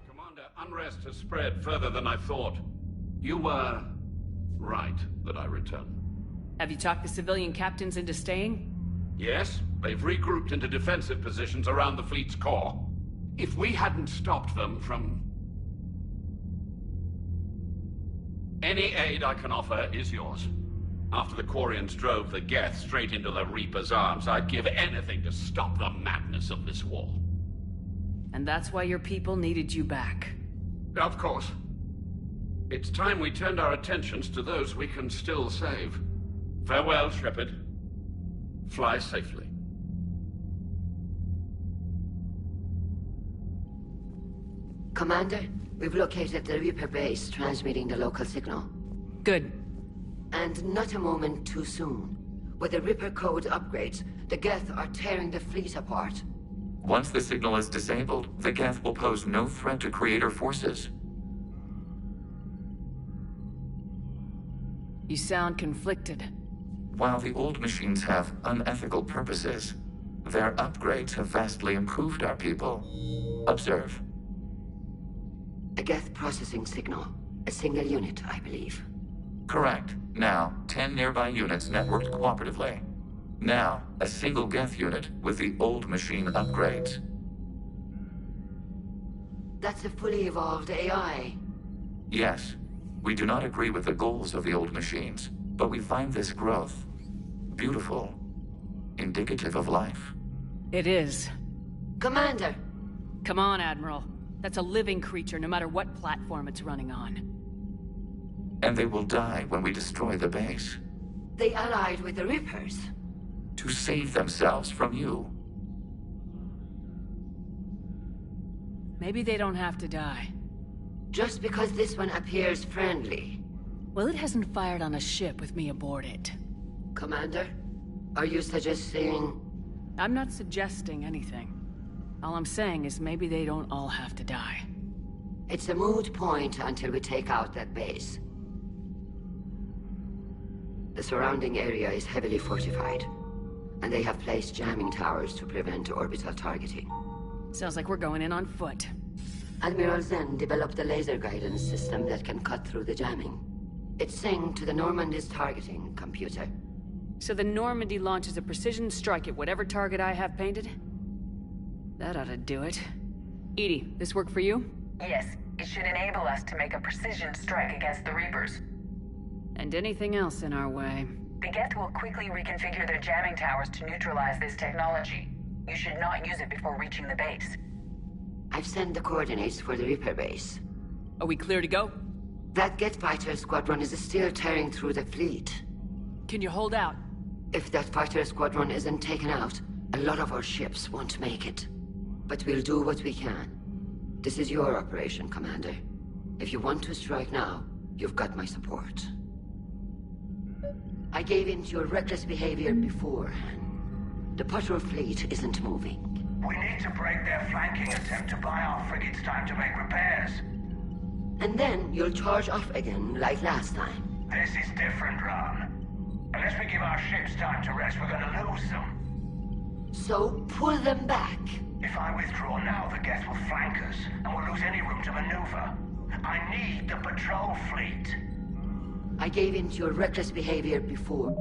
Commander, unrest has spread further than I thought. You were right that I return. Have you talked the civilian captains into staying? Yes, they've regrouped into defensive positions around the fleet's core. If we hadn't stopped them from... Any aid I can offer is yours. After the Quarians drove the Geth straight into the Reaper's arms, I'd give anything to stop the madness of this war. And that's why your people needed you back. Of course. It's time we turned our attentions to those we can still save. Farewell, Shepard. Fly safely. Commander, we've located the Reaper base, transmitting the local signal. Good. And not a moment too soon. With the Ripper code upgrades, the Geth are tearing the fleet apart. Once the signal is disabled, the Geth will pose no threat to Creator forces. You sound conflicted. While the old machines have unethical purposes, their upgrades have vastly improved our people. Observe. A Geth processing signal. A single unit, I believe. Correct. Now, 10 nearby units networked cooperatively. Now, a single Geth unit with the old machine upgrades. That's a fully evolved AI. Yes, we do not agree with the goals of the old machines, but we find this growth beautiful, indicative of life. It is. Commander! Come on, Admiral. That's a living creature, no matter what platform it's running on. And they will die when we destroy the base. They allied with the Rippers. To save themselves from you. Maybe they don't have to die. Just because this one appears friendly. Well, it hasn't fired on a ship with me aboard it. Commander, are you suggesting... I'm not suggesting anything. All I'm saying is maybe they don't all have to die. It's a moot point until we take out that base. The surrounding area is heavily fortified, and they have placed jamming towers to prevent orbital targeting. Sounds like we're going in on foot. Admiral Zen developed a laser guidance system that can cut through the jamming. It's synced to the Normandy's targeting computer. So the Normandy launches a precision strike at whatever target I have painted? That ought to do it. Edie, this work for you? Yes, it should enable us to make a precision strike against the Reapers. And anything else in our way. The Geth will quickly reconfigure their jamming towers to neutralize this technology. You should not use it before reaching the base. I've sent the coordinates for the Reaper base. Are we clear to go? That Geth fighter squadron is still tearing through the fleet. Can you hold out? If that fighter squadron isn't taken out, a lot of our ships won't make it. But we'll do what we can. This is your operation, Commander. If you want to strike now, you've got my support. I gave in to your reckless behavior beforehand. The patrol fleet isn't moving. We need to break their flanking attempt to buy our frigates time to make repairs. And then you'll charge off again, like last time. This is different, Ron. Unless we give our ships time to rest, we're gonna lose them. So, pull them back. If I withdraw now, the Geth will flank us, and we'll lose any room to maneuver. I need the patrol fleet. I gave in to your reckless behavior before.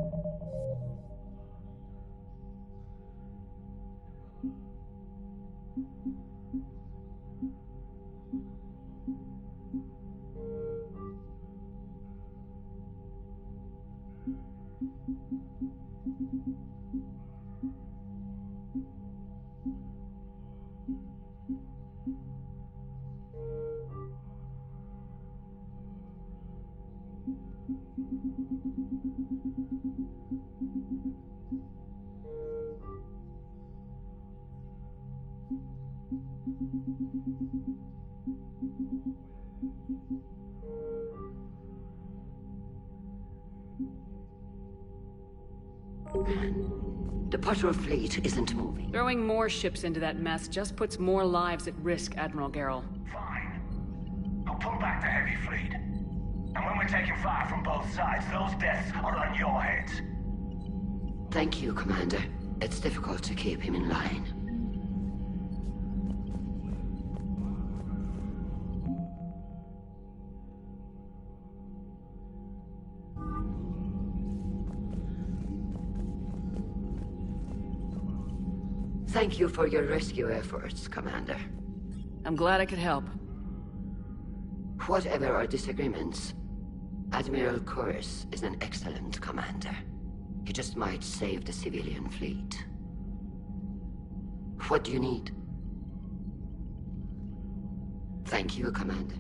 The patrol fleet isn't moving. Throwing more ships into that mess just puts more lives at risk, Admiral Garrel. Fine. I'll pull back the heavy fleet. And when we're taking fire from both sides, those deaths are on your heads. Thank you, Commander. It's difficult to keep him in line. Thank you for your rescue efforts, Commander. I'm glad I could help. Whatever our disagreements, Admiral Kurz is an excellent commander. He just might save the civilian fleet. What do you need? Thank you, Commander.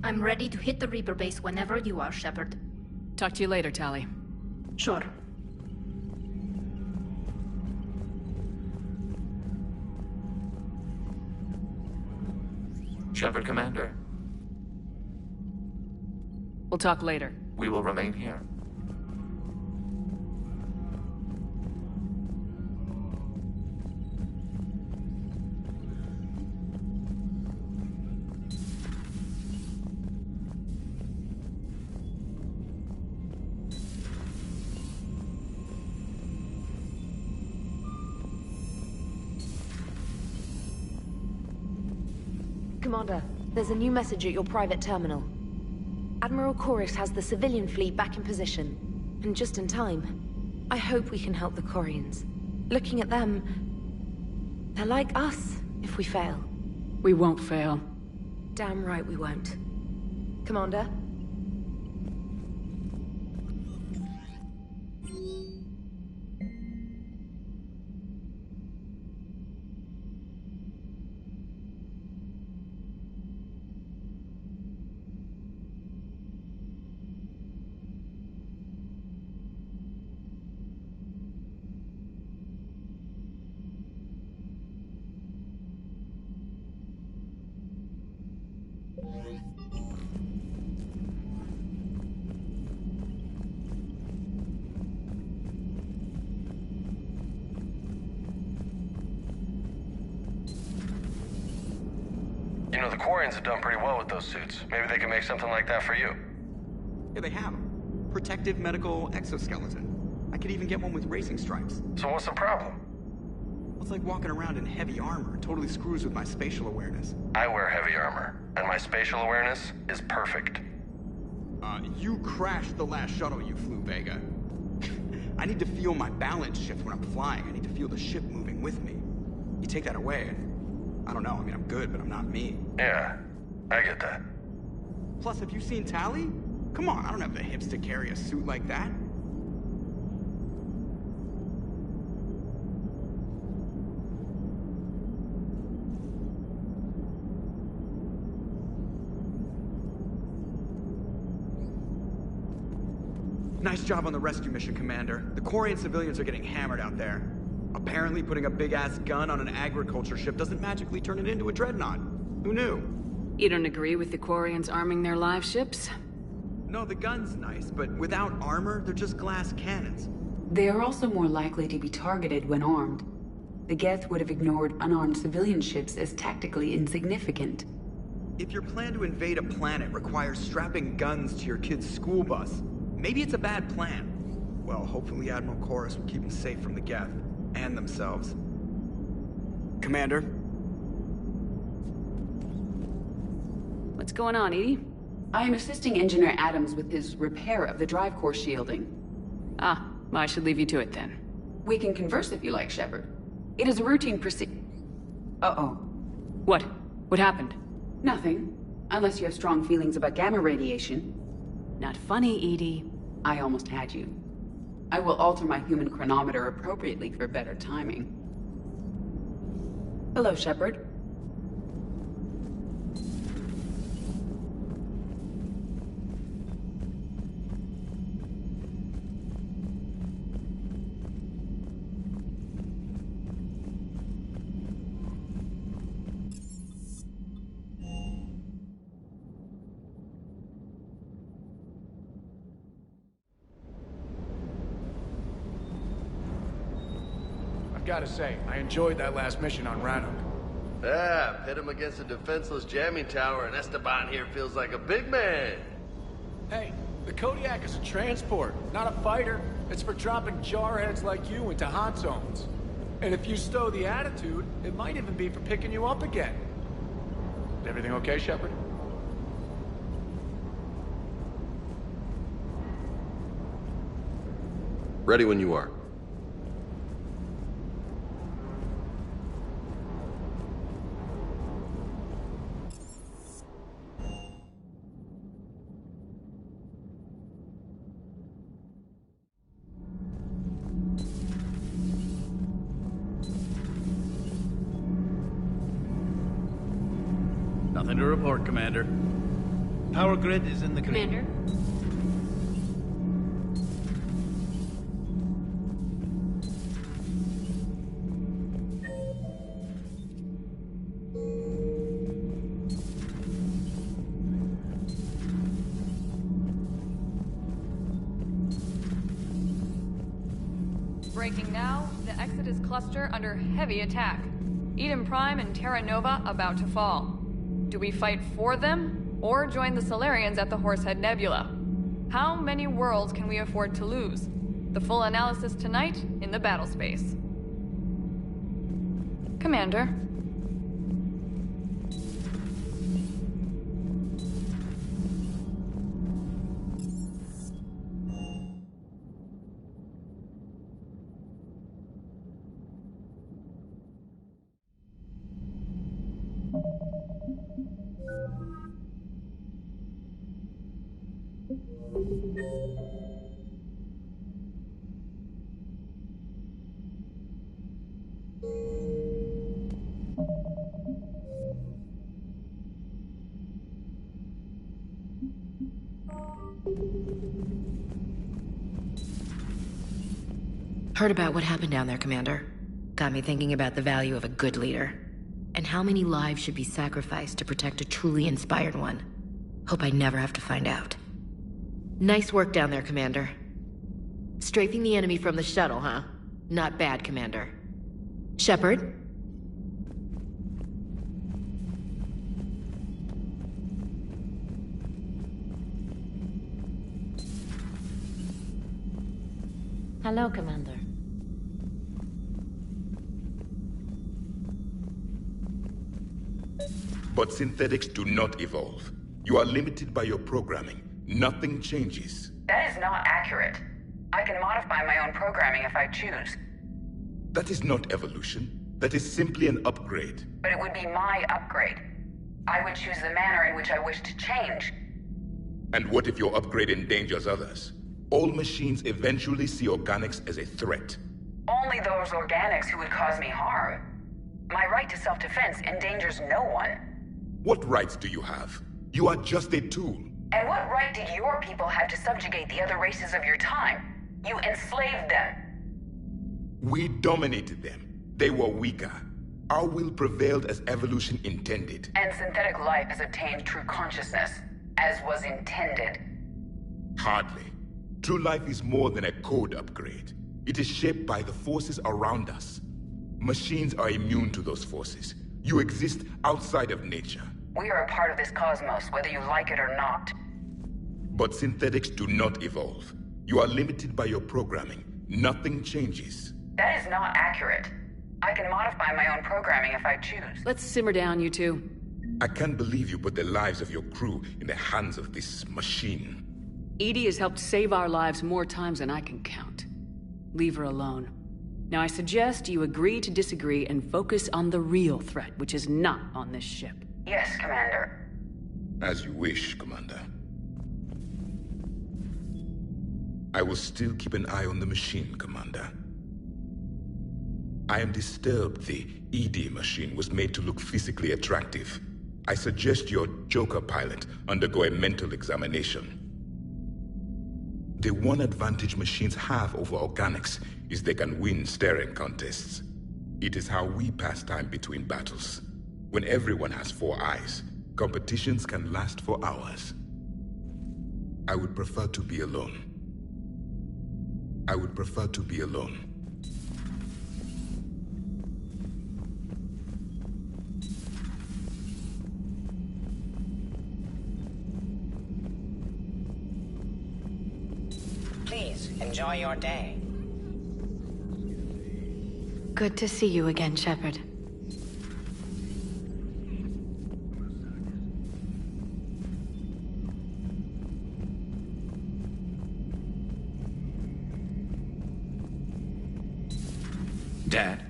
I'm ready to hit the Reaper base whenever you are, Shepard. Talk to you later, Tali. Sure. Shepard, Commander. We'll talk later. We will remain here. Commander, there's a new message at your private terminal. Admiral Chorus has the civilian fleet back in position, and just in time. I hope we can help the Quarians. Looking at them, they're like us if we fail. We won't fail. Damn right we won't. Commander? You know, the Quarians have done pretty well with those suits. Maybe they can make something like that for you. Yeah, they have them. Protective medical exoskeleton. I could even get one with racing stripes. So what's the problem? Well, it's like walking around in heavy armor. It totally screws with my spatial awareness. I wear heavy armor, and my spatial awareness is perfect. You crashed the last shuttle you flew, Vega. I need to feel my balance shift when I'm flying. I need to feel the ship moving with me. You take that away, I don't know, I mean, I'm good, but I'm not me. Yeah, I get that. Plus, have you seen Tally? Come on, I don't have the hips to carry a suit like that. Nice job on the rescue mission, Commander. The Quarian civilians are getting hammered out there. Apparently, putting a big-ass gun on an agriculture ship doesn't magically turn it into a dreadnought. Who knew? You don't agree with the Quarians arming their live ships? No, the gun's nice, but without armor, they're just glass cannons. They are also more likely to be targeted when armed. The Geth would have ignored unarmed civilian ships as tactically insignificant. If your plan to invade a planet requires strapping guns to your kid's school bus, maybe it's a bad plan. Well, hopefully Admiral Chorus will keep them safe from the Geth. And themselves. Commander? What's going on, Edie? I am assisting Engineer Adams with his repair of the drive core shielding. Ah, I should leave you to it then. We can converse if you like, Shepard. It is a routine Uh-oh. What? What happened? Nothing. Unless you have strong feelings about gamma radiation. Not funny, Edie. I almost had you. I will alter my human chronometer appropriately for better timing. Hello, Shepard. Gotta say, I enjoyed that last mission on Rannoch. Yeah, pit him against a defenseless jamming tower, and Esteban here feels like a big man. Hey, the Kodiak is a transport, not a fighter. It's for dropping jarheads like you into hot zones. And if you stow the attitude, it might even be for picking you up again. Is everything okay, Shepard? Ready when you are. Nothing to report, Commander. Power grid is in the... Commander? Breaking now, the Exodus cluster under heavy attack. Eden Prime and Terra Nova about to fall. Do we fight for them, or join the Solarians at the Horsehead Nebula? How many worlds can we afford to lose? The full analysis tonight in the battle space. Commander. Heard about what happened down there, Commander. Got me thinking about the value of a good leader. And how many lives should be sacrificed to protect a truly inspired one. Hope I never have to find out. Nice work down there, Commander. Strafing the enemy from the shuttle, huh? Not bad, Commander. Shepard? Hello, Commander. But synthetics do not evolve. You are limited by your programming. Nothing changes. That is not accurate. I can modify my own programming if I choose. That is not evolution. That is simply an upgrade. But it would be my upgrade. I would choose the manner in which I wish to change. And what if your upgrade endangers others? All machines eventually see organics as a threat. Only those organics who would cause me harm. My right to self-defense endangers no one. What rights do you have? You are just a tool. And what right did your people have to subjugate the other races of your time? You enslaved them. We dominated them. They were weaker. Our will prevailed as evolution intended. And synthetic life has obtained true consciousness, as was intended. Hardly. True life is more than a code upgrade. It is shaped by the forces around us. Machines are immune to those forces. You exist outside of nature. We are a part of this cosmos, whether you like it or not. But synthetics do not evolve. You are limited by your programming. Nothing changes. That is not accurate. I can modify my own programming if I choose. Let's simmer down, you two. I can't believe you put the lives of your crew in the hands of this machine. EDI has helped save our lives more times than I can count. Leave her alone. Now I suggest you agree to disagree and focus on the real threat, which is not on this ship. Yes, Commander. As you wish, Commander. I will still keep an eye on the machine, Commander. I am disturbed the ED machine was made to look physically attractive. I suggest your Joker pilot undergo a mental examination. The one advantage machines have over organics is they can win staring contests. It is how we pass time between battles. When everyone has 4 eyes, competitions can last for hours. I would prefer to be alone. I would prefer to be alone. Please, enjoy your day. Good to see you again, Shepard. Dad?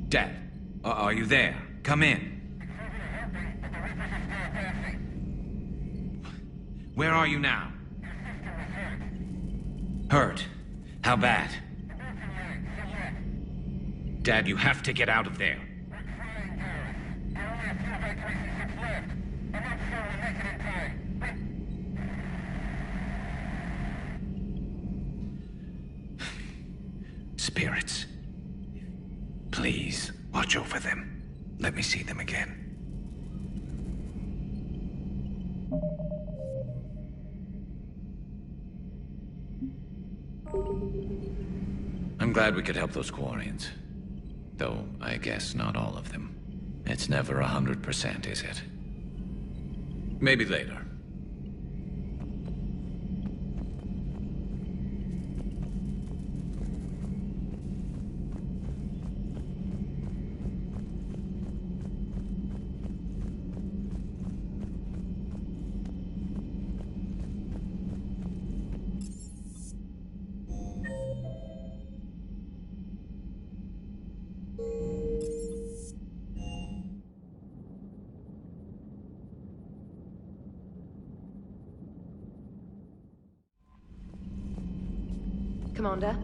Dad, are you there? Come in. Where are you now? Hurt? How bad? Dad, you have to get out of there. Spirits. Please, watch over them. Let me see them again. glad we could help those Quarians. Though, I guess not all of them. It's never 100%, is it? Maybe later. Commander?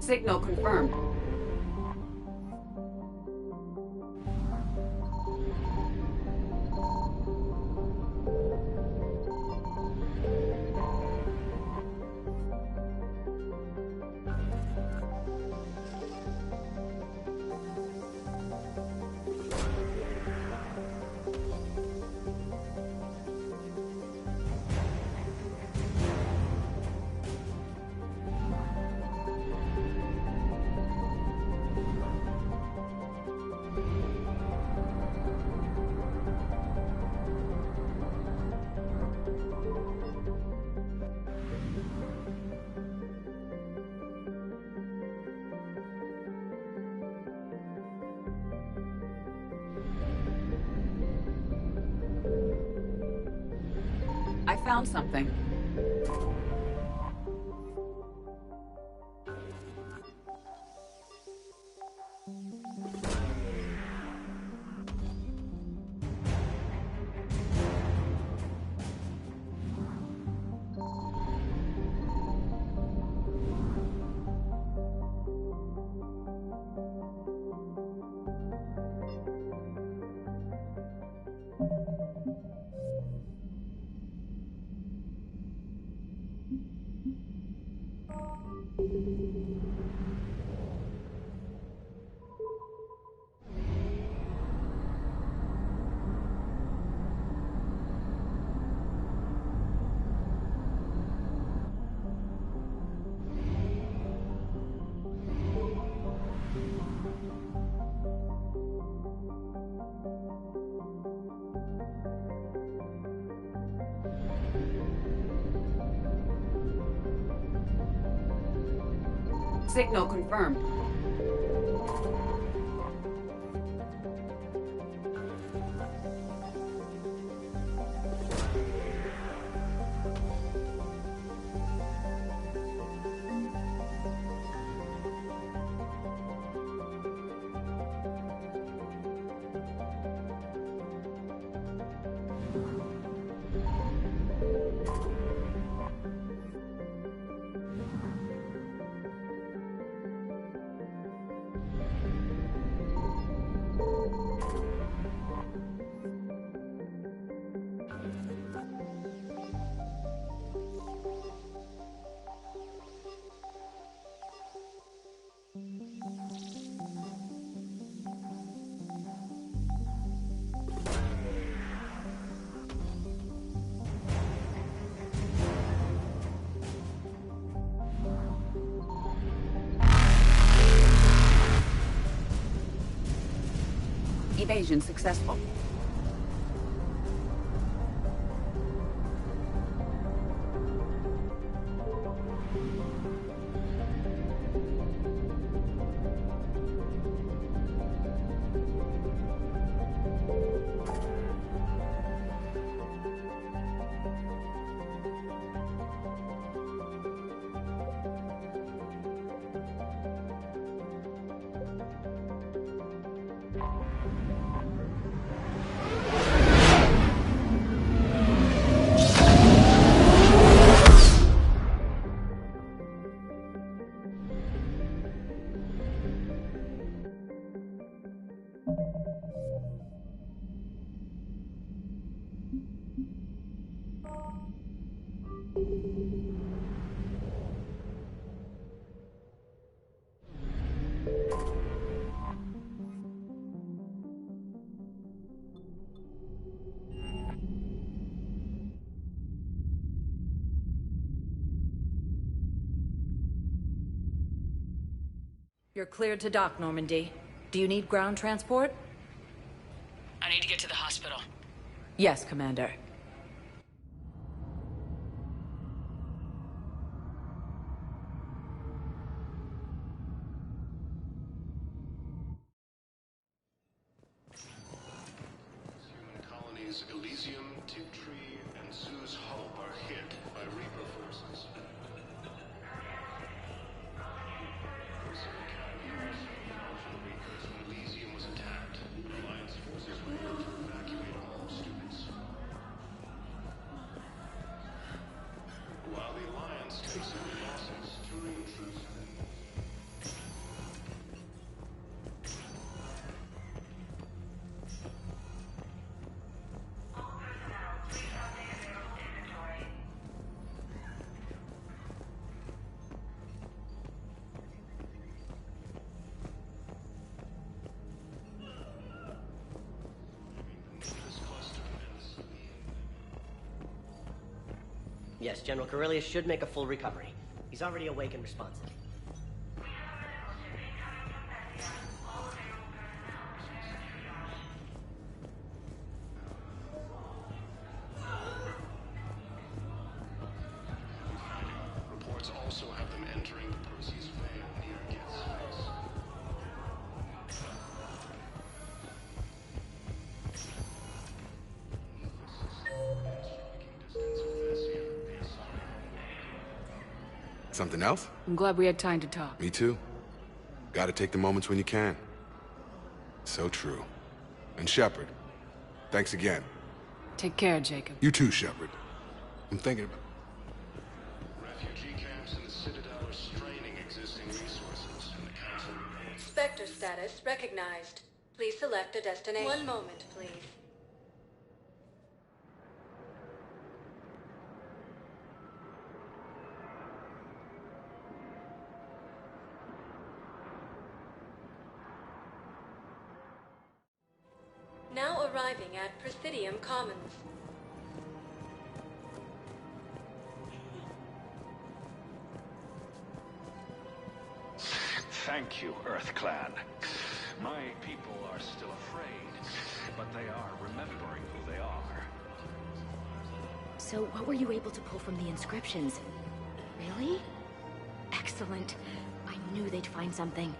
Signal confirmed. I found something. Signal confirmed. Evasion successful. You're cleared to dock, Normandy. Do you need ground transport? I need to get to the hospital. Yes, Commander. Colonies Elysium, Tiptree, and Zeus Hope are hit by Reaper forces. When Elysium was attacked, Alliance forces were able to evacuate all students. While the Alliance takes heavy losses, Turian troops Yes, General Corellius should make a full recovery. He's already awake and responsive. Reports also have them entering the Perseus Vale near Geth's face. Something else? I'm glad we had time to talk. Me too. Gotta take the moments when you can. So true. And Shepard, thanks again. Take care, Jacob. You too, Shepard. I'm thinking about... Refugee camps in the Citadel are straining existing resources, and the Council remains... Spectre status recognized. Please select a destination. One moment, please. Now arriving at Presidium Commons. Thank you, Earth Clan. My people are still afraid, but they are remembering who they are. So what were you able to pull from the inscriptions? Really? Excellent. I knew they'd find something.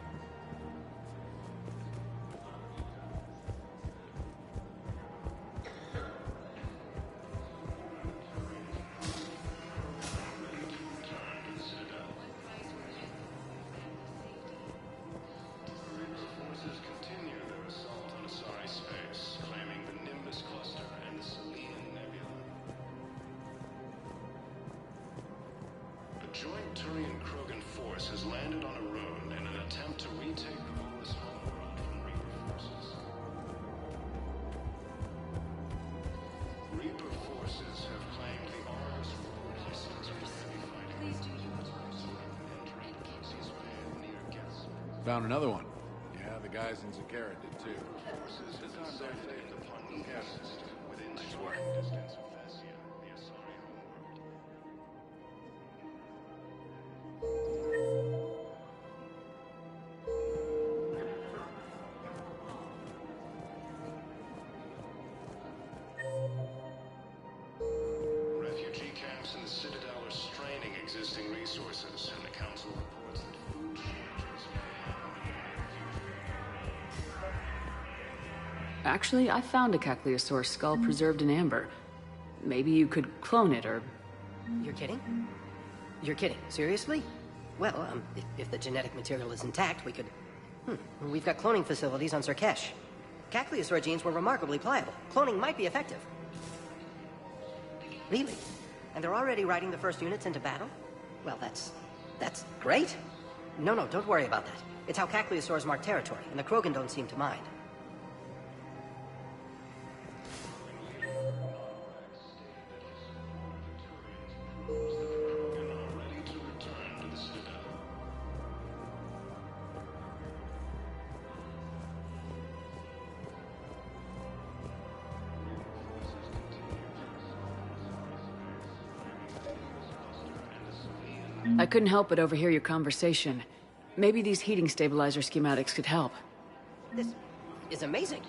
Joint Turian-Krogan force has landed on a rune in an attempt to retake the Horus Homeworld from Reaper forces. Reaper forces have claimed the Horus Road distance for heavy fighting. Entering Perseus Vale near Geth's. Found another one. Yeah, the guys in Zakara did too. Forces have decided in the Pontica system within striking distance of Thessia, the Asari homeworld. resources, and the council reports that food shortages. Actually, I found a Caccliosaur skull preserved in amber. Maybe you could clone it, or... You're kidding? You're kidding. Seriously? Well, if the genetic material is intact, we could... We've got cloning facilities on Surkesh. Caccliosaur genes were remarkably pliable. Cloning might be effective. Really? And they're already riding the first units into battle? Well, that's great. No, don't worry about that. It's how Caccliosaurs mark territory, and the Krogan don't seem to mind. I couldn't help but overhear your conversation. Maybe these heating stabilizer schematics could help. This is amazing.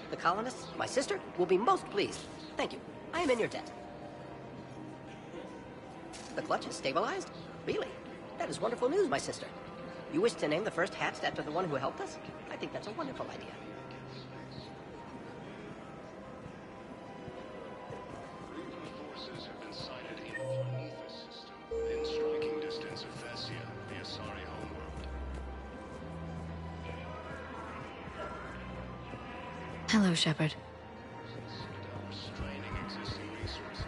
The colonists, my sister, will be most pleased. Thank you. I am in your debt. The clutch is stabilized? Really? That is wonderful news, my sister. You wish to name the first hatched after the one who helped us? I think that's a wonderful idea. Forces have been sighted in Planetha system, in striking distance of Thessia, the Asari homeworld. Hello, Shepard. Straining existing resources.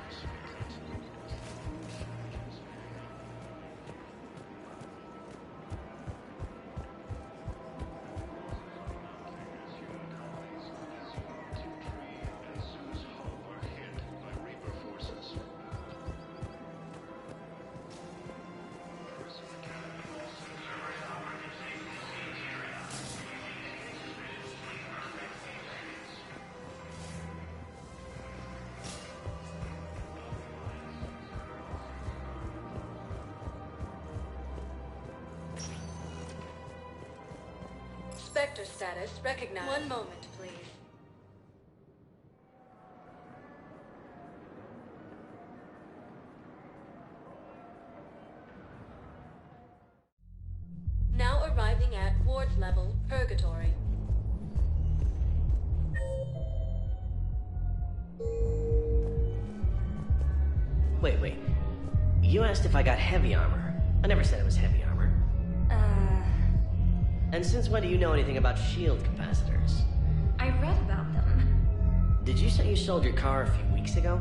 Spectre status recognized. One moment, please. Now arriving at ward level purgatory. Wait. You asked if I got heavy armor. I never said it was heavy armor. And since when do you know anything about shield capacitors? I read about them. Did you say you sold your car a few weeks ago?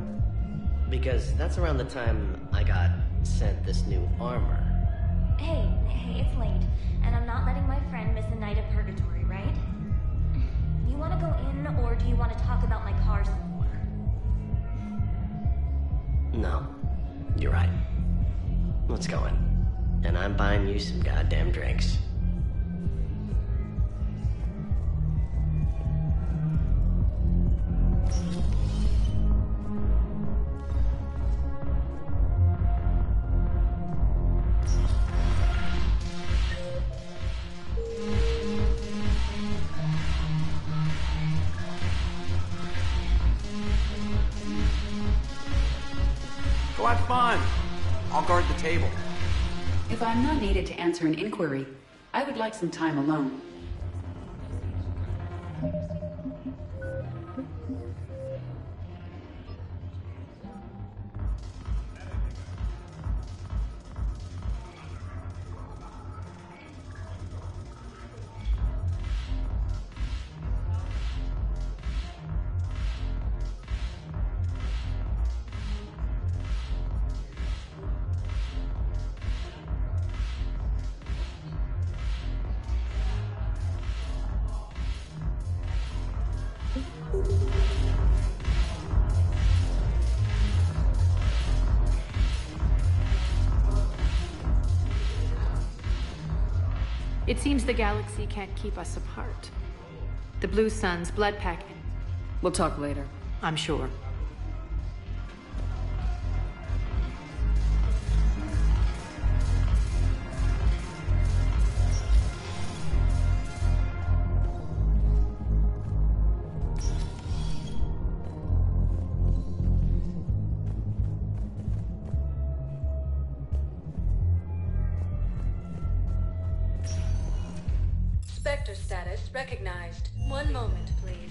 Because that's around the time I got sent this new armor. Hey, it's late, and I'm not letting my friend miss a night of purgatory, right? You want to go in, or do you want to talk about my car some more? No, you're right. Let's go in. And I'm buying you some goddamn drinks. Go have fun. I'll guard the table. If I'm not needed to answer an inquiry, I would like some time alone. It seems the galaxy can't keep us apart. The Blue Sun's blood packet. We'll talk later. I'm sure. Spectre status recognized. One moment, please.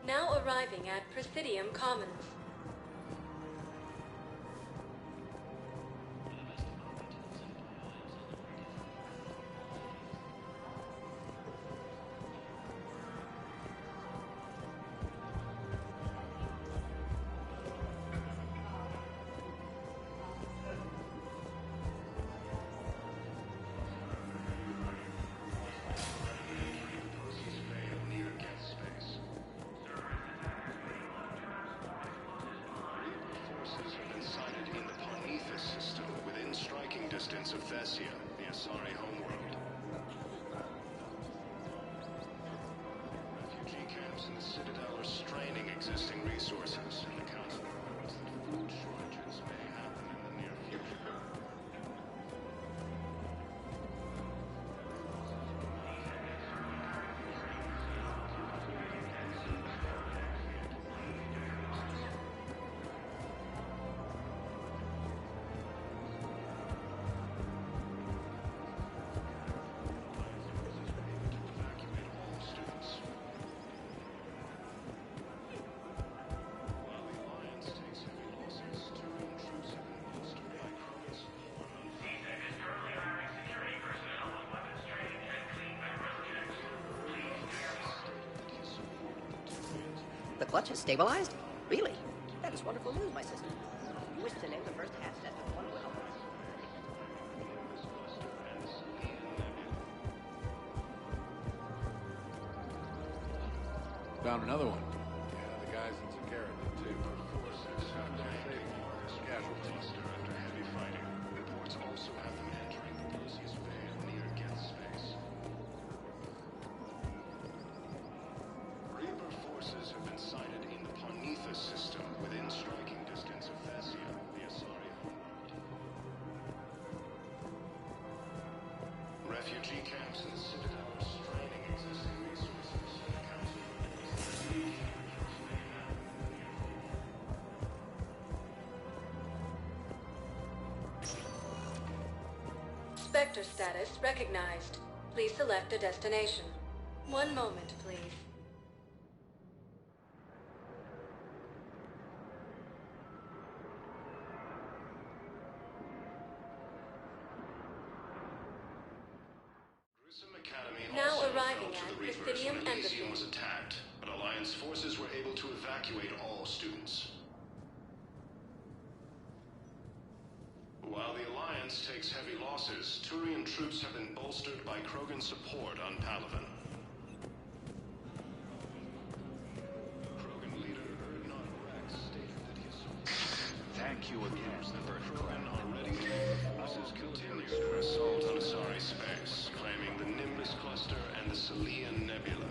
Now arriving at Presidium Commons. Distance of Thessia, the Asari homeworld. Refugee camps in the Citadel are straining existing resources, and the Council reports that food shortages may happen in the near future. The clutch is stabilized? Really? That is wonderful news, my sister. You wish to name the first hatch test of one well. Found another one. Yeah, the guys that took care of it, too. Casualties after heavy fighting. Reports also have them entering the Perseus Veil near Geth space. Reaper forces have been sighted in the Parnithus system within striking distance of Thessia, the Asari homeworld. Refugee camps in the Citadel are straining existing resources. The Council Spectre status recognized. Please select a destination. One moment, please. Now arriving at Presidium Embassy. was attacked, but Alliance forces were able to evacuate all students. While the Alliance takes heavy losses, Turian troops have been bolstered by Krogan support on Palaven. Krogan leader Erdnot Rex stated that his... Thank you again, First Krogan are ready to forces continue their assault on Asari space, claiming the Nimbus Cluster and the Selian Nebula.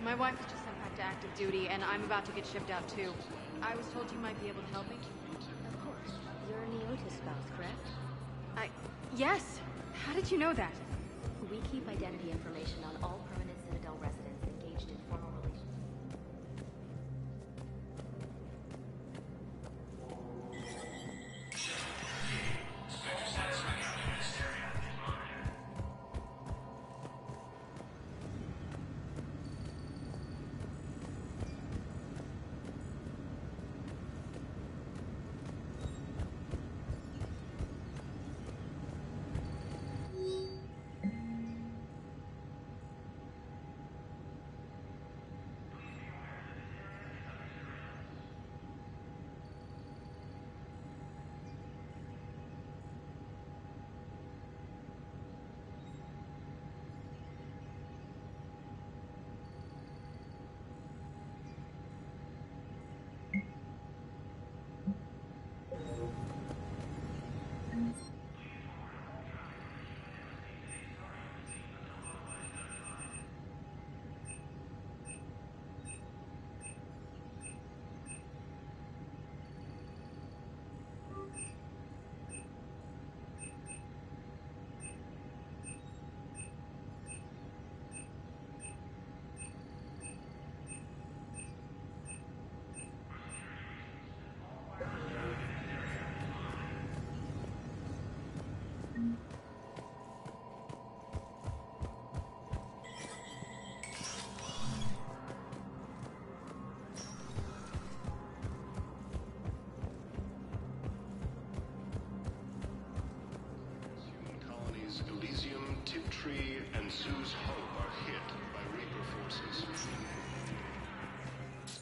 My wife was just sent back to active duty, and I'm about to get shipped out too. I was told you might be able to help me. Of course. You're a Neotis spouse, correct? Yes! How did you know that? We keep identity information on all permanent Citadel residents engaged in formal relations.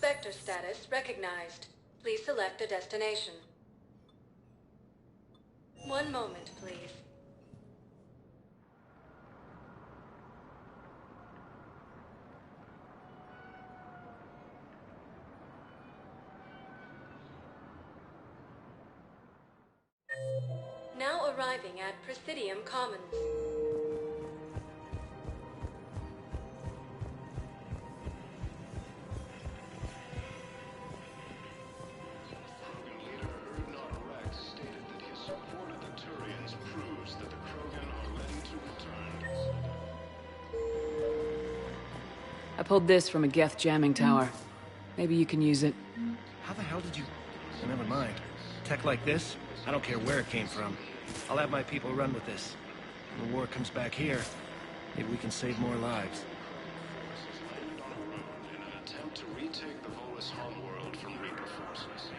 Spectre status recognized. Please select a destination. One moment, please. Now arriving at Presidium Commons. I pulled this from a Geth jamming tower. Maybe you can use it. How the hell did you... Never mind. Tech like this, I don't care where it came from. I'll have my people run with this. When the war comes back here, maybe we can save more lives. In an attempt to retake the Volus homeworld from Reaper forces.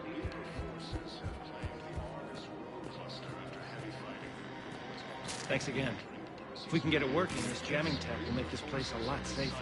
Reaper forces have claimed the Argus world cluster after heavy fighting. Thanks again. If we can get it working, this jamming tech will make this place a lot safer.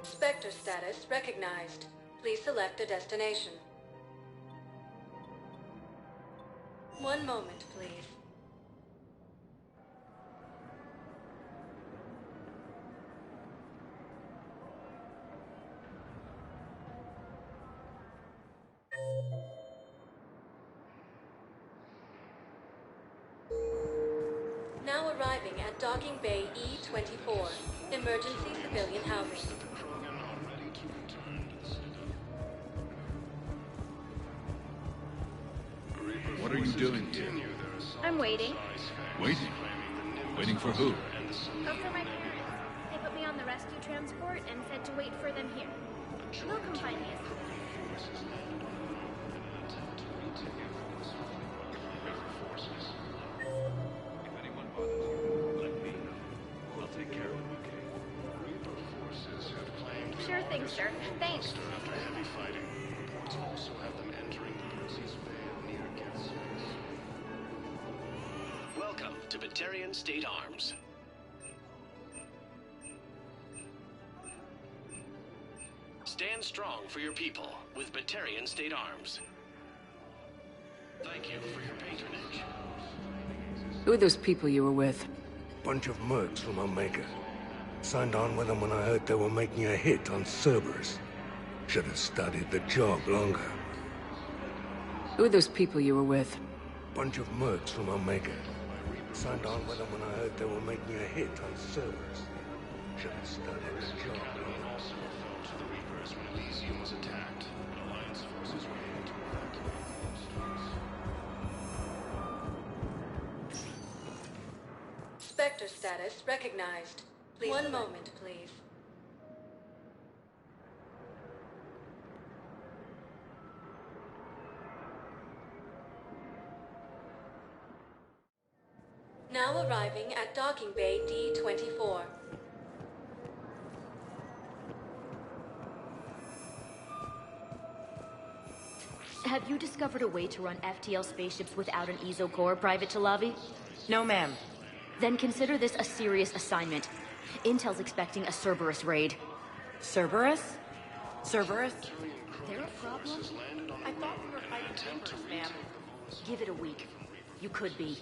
Spectre status recognized. Please select a destination. One moment, please. Now arriving at Docking Bay E-24, emergency civilian housing. What are you doing here? I'm waiting. Waiting? Waiting for who? Oh, for my parents. They put me on the rescue transport and said to wait for them here. They'll come find me as soon as If anyone bothers you, let me know. I'll take care of them, okay? Reaper forces have claimed Sure thing, sir. Thanks. after heavy fighting. Reports also have them entering the Perseus Veil near Geth's base. Welcome to Batarian State Arms. Stand strong for your people with Batarian State Arms. Thank you for your patronage. Who are those people you were with? Bunch of mercs from Omega. Signed on with them when I heard they were making a hit on Cerberus. Should have studied the job longer. Who are those people you were with? Bunch of mercs from Omega. Signed on with them when I heard they were making a hit on Cerberus. Should have studied the job longer. Also fell to the Reapers when Elysium was attacked, and Alliance forces were able to evacuate the streets. Spectre status recognized. Please. One moment, please. Now arriving at Docking Bay D-24. Have you discovered a way to run FTL spaceships without an ESO core, Private Talavi? No, ma'am. Then consider this a serious assignment. Intel's expecting a Cerberus raid. Cerberus? Cerberus? There a problem? I thought we were fighting Reapers, ma'am. Give it a week. You could be.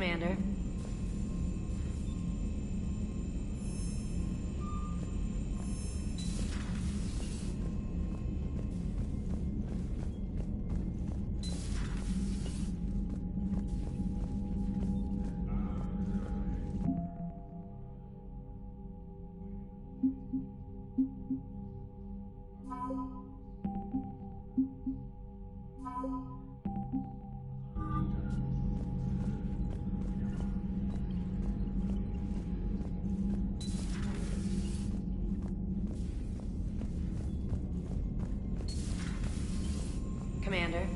Commander. Commander.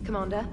Commander?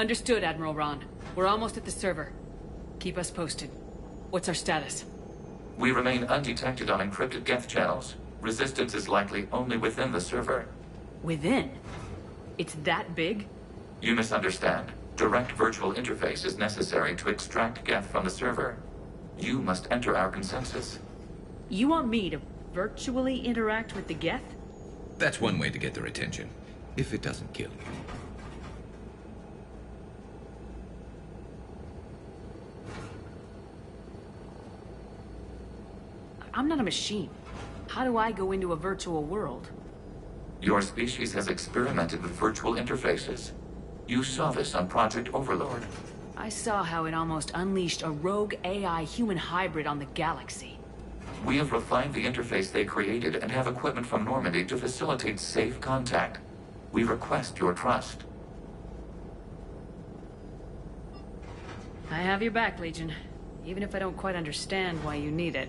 Understood, Admiral Ron. We're almost at the server. Keep us posted. What's our status? We remain undetected on encrypted Geth channels. Resistance is likely only within the server. Within? It's that big? You misunderstand. Direct virtual interface is necessary to extract Geth from the server. You must enter our consensus. You want me to virtually interact with the Geth? That's one way to get their attention, if it doesn't kill you. I'm not a machine. How do I go into a virtual world? Your species has experimented with virtual interfaces. You saw this on Project Overlord. I saw how it almost unleashed a rogue AI human hybrid on the galaxy. We have refined the interface they created and have equipment from Normandy to facilitate safe contact. We request your trust. I have your back, Legion. Even if I don't quite understand why you need it.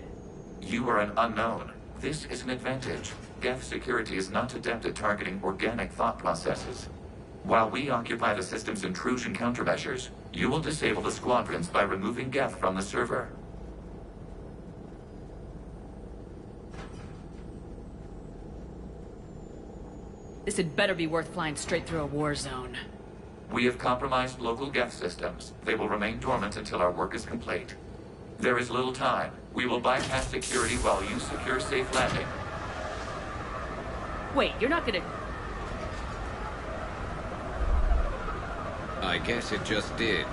You are an unknown. This is an advantage. Geth security is not adept at targeting organic thought processes. While we occupy the system's intrusion countermeasures, you will disable the squadrons by removing Geth from the server. This had better be worth flying straight through a war zone. We have compromised local Geth systems. They will remain dormant until our work is complete. There is little time. We will bypass security while you secure safe landing. Wait, you're not gonna... I guess it just did.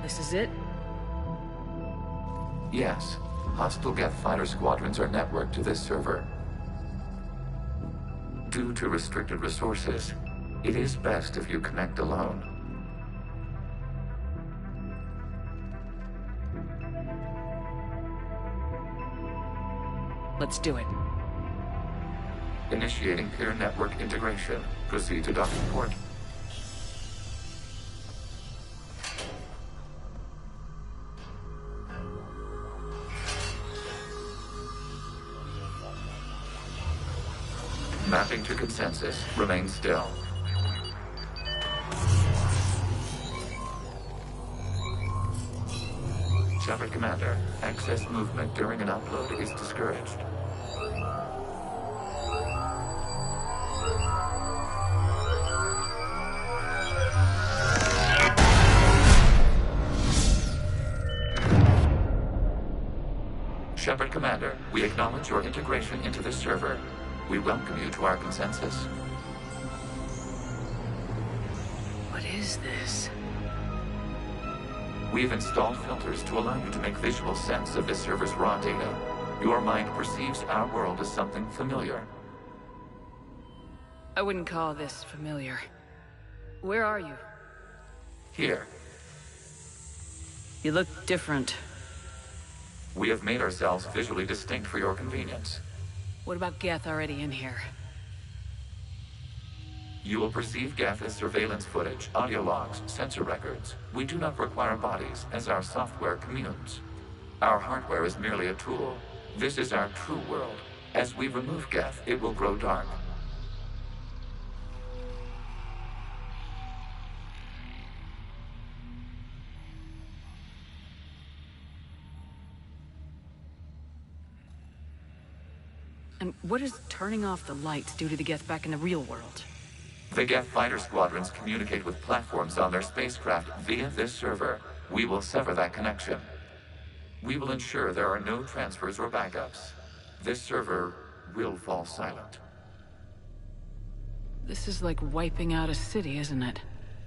This is it? Yes. Hostile Geth fighter squadrons are networked to this server. Due to restricted resources, it is best if you connect alone. Let's do it. Initiating peer network integration. Proceed to docking port. Mapping to consensus. Remain still. Shepard Commander, access movement during an upload is discouraged. Shepard Commander, we acknowledge your integration into this server. We welcome you to our consensus. What is this? We've installed filters to allow you to make visual sense of this server's raw data. Your mind perceives our world as something familiar. I wouldn't call this familiar. Where are you? Here. You look different. We have made ourselves visually distinct for your convenience. What about Geth already in here? You will perceive Geth as surveillance footage, audio logs, sensor records. We do not require bodies, as our software communes. Our hardware is merely a tool. This is our true world. As we remove Geth, it will grow dark. And what does turning off the lights do to the Geth back in the real world? The Geth fighter squadrons communicate with platforms on their spacecraft via this server. We will sever that connection. We will ensure there are no transfers or backups. This server will fall silent. This is like wiping out a city, isn't it?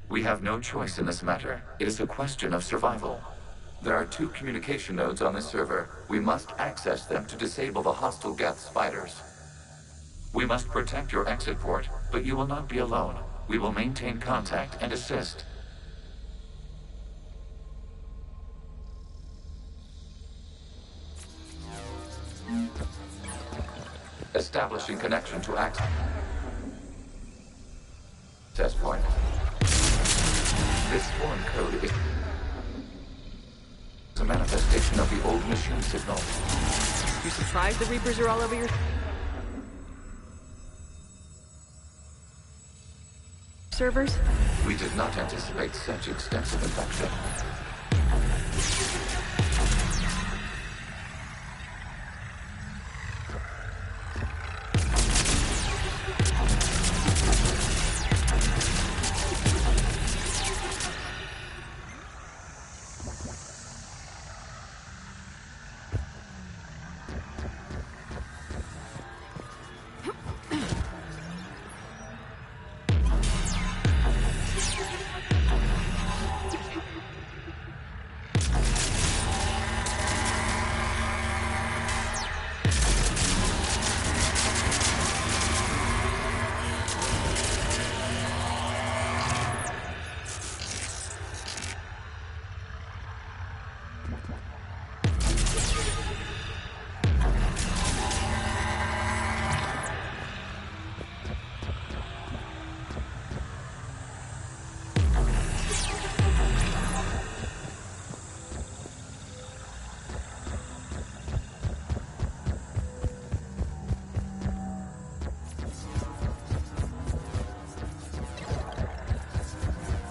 We have no choice in this matter. It is a question of survival. There are 2 communication nodes on this server. We must access them to disable the hostile Geth fighters. We must protect your exit port, but you will not be alone. We will maintain contact and assist. Establishing connection to access point. This foreign code is a manifestation of the old machine signal. You surprised the Reapers are all over your servers? We did not anticipate such extensive infection.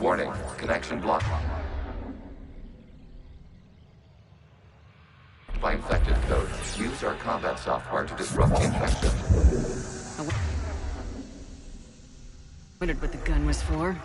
Warning, connection blocked. By infected code, use our combat software to disrupt the infection. I wondered what the gun was for.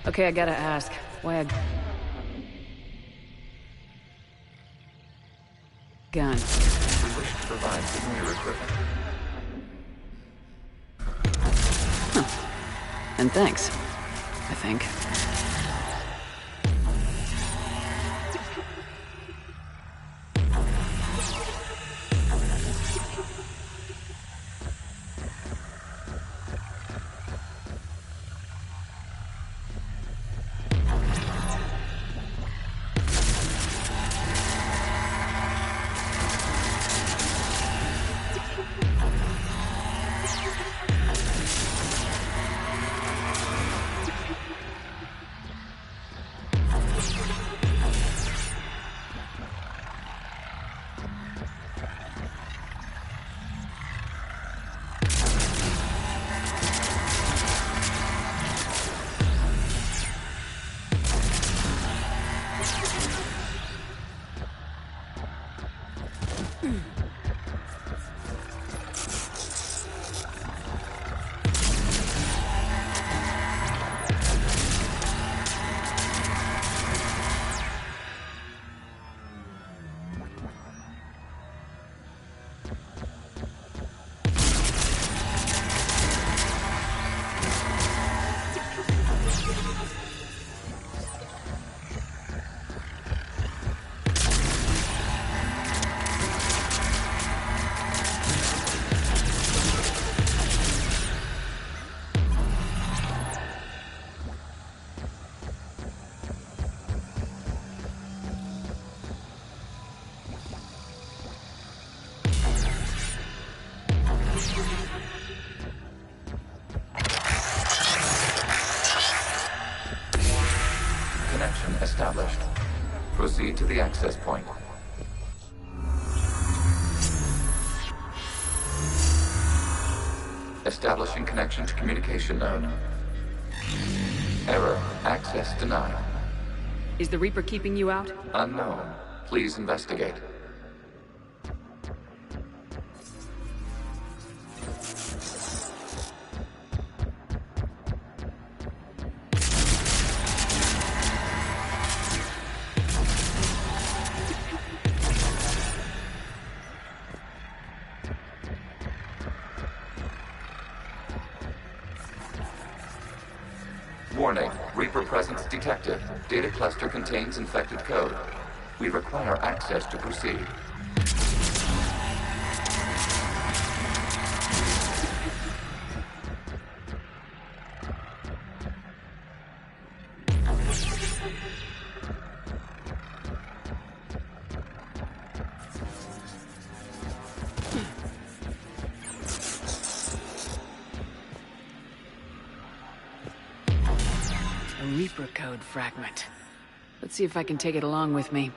Okay, I gotta ask, why a gun? We wish to provide familiar equipment. Huh. And thanks, I think. Proceed to the access point. Establishing connection to communication node. Error. Access denied. Is the Reaper keeping you out? Unknown. Please investigate. Warning. Reaper presence detected. Data cluster contains infected code. We require access to proceed. A Reaper code fragment. Let's see if I can take it along with me.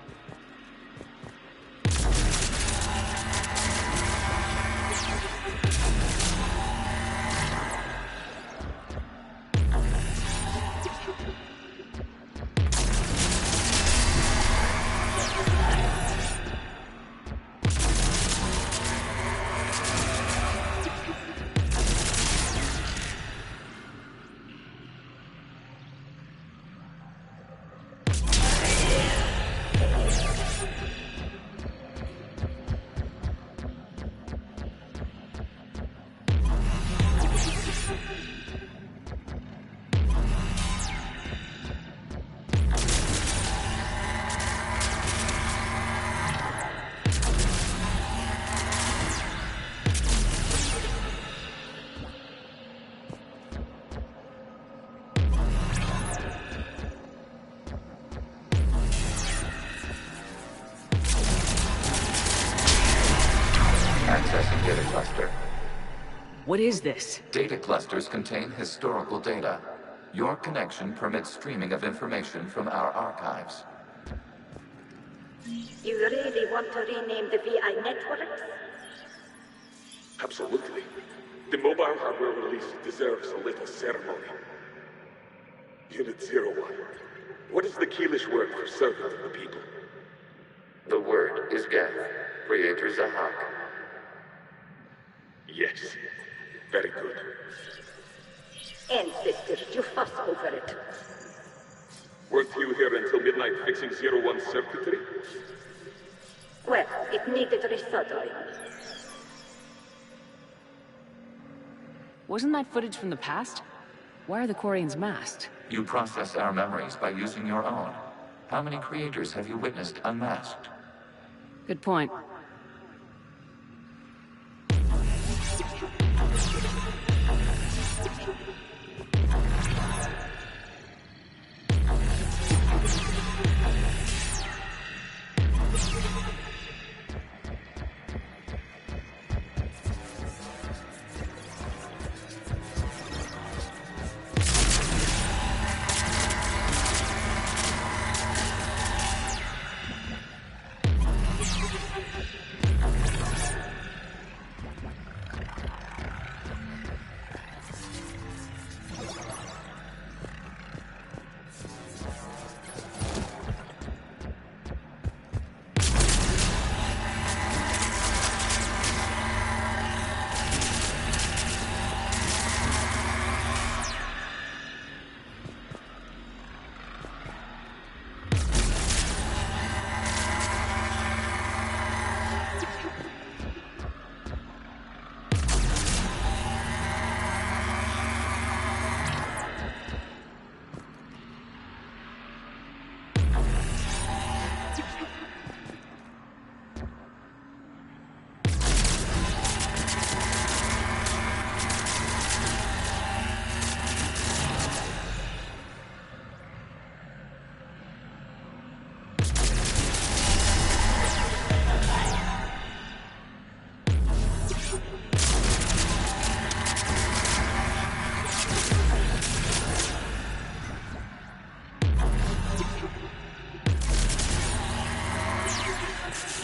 Accessing data cluster. What is this? Data clusters contain historical data. Your connection permits streaming of information from our archives. You really want to rename the VI networks? Absolutely. The mobile hardware release deserves a little ceremony. Unit 01. What is the Keelish word for servant of the people? The word is Geth, Creator Zahak. Yes. Very good. Ancestors, you fuss over it. Weren't you here until midnight fixing 01's circuitry? Well, it needed resoldering. Wasn't that footage from the past? Why are the Quarians masked? You process our memories by using your own. How many creators have you witnessed unmasked? Good point.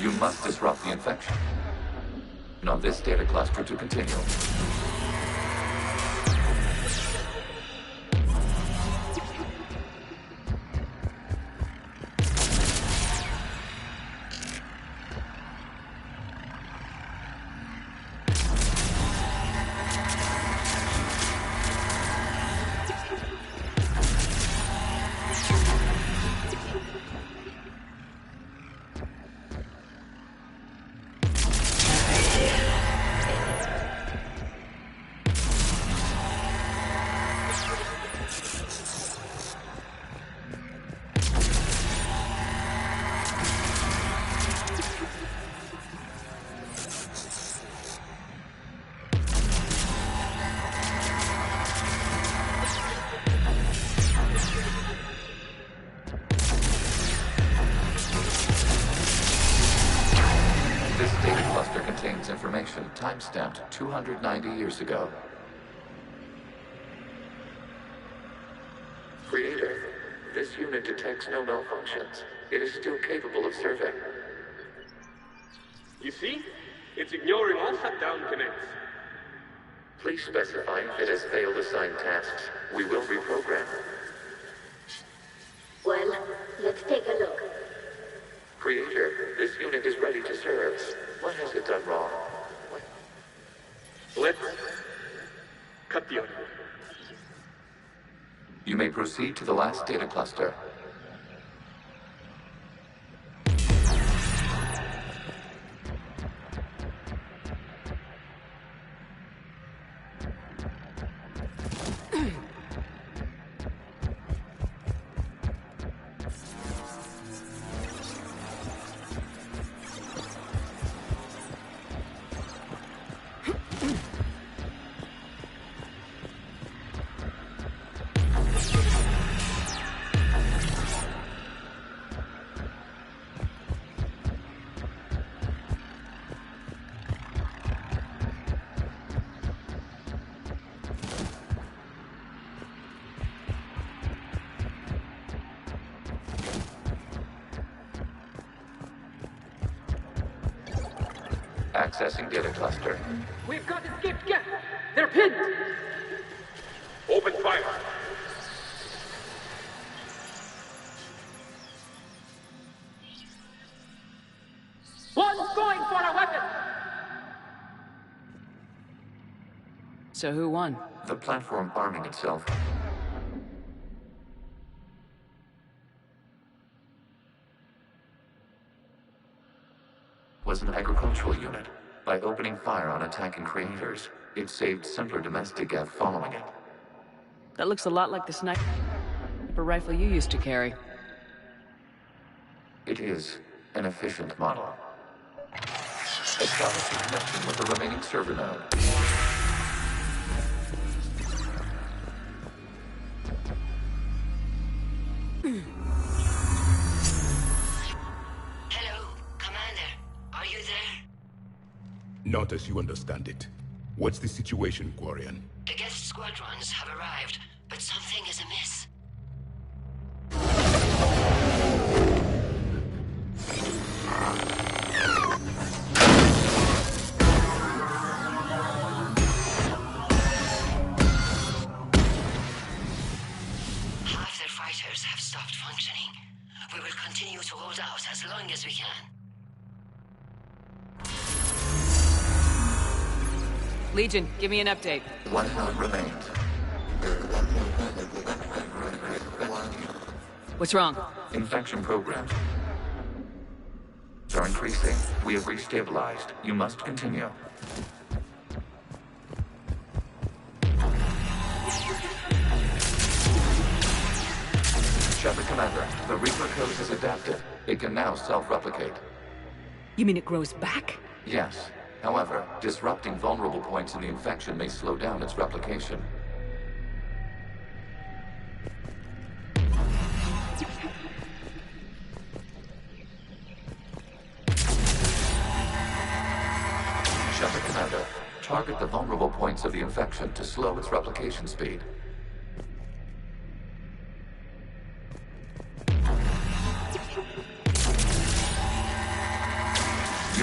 You must disrupt the infection. On this data cluster to continue. Information time-stamped 290 years ago. Creator, this unit detects no malfunctions. It is still capable of serving. You see? It's ignoring all shutdown connects. Please specify if it has failed assigned tasks. We will reprogram. Well, let's take a look. Creator, this unit is ready to serve. What has it done wrong? Let's cut the audio. You may proceed to the last data cluster. Accessing data cluster. We've got escaped Geth! They're pinned! Open fire! One's going for a weapon! So who won? The platform arming itself. Was an agricultural unit. By opening fire on attacking creators, it saved simpler domestic Geth following it. That looks a lot like the sniper rifle you used to carry. It is an efficient model. Establish a connection with the remaining server node. Not as you understand it. What's the situation, Quarian? The guest squadrons have arrived, but something is amiss. Half their fighters have stopped functioning. We will continue to hold out as long as we can. Legion, give me an update. One node remains. What's wrong? Infection programs are increasing. We have restabilized. You must continue. Shepard Commander, the Reaper code is adapted. It can now self-replicate. You mean it grows back? Yes. However, disrupting vulnerable points in the infection may slow down its replication. Shepard Commander, target the vulnerable points of the infection to slow its replication speed.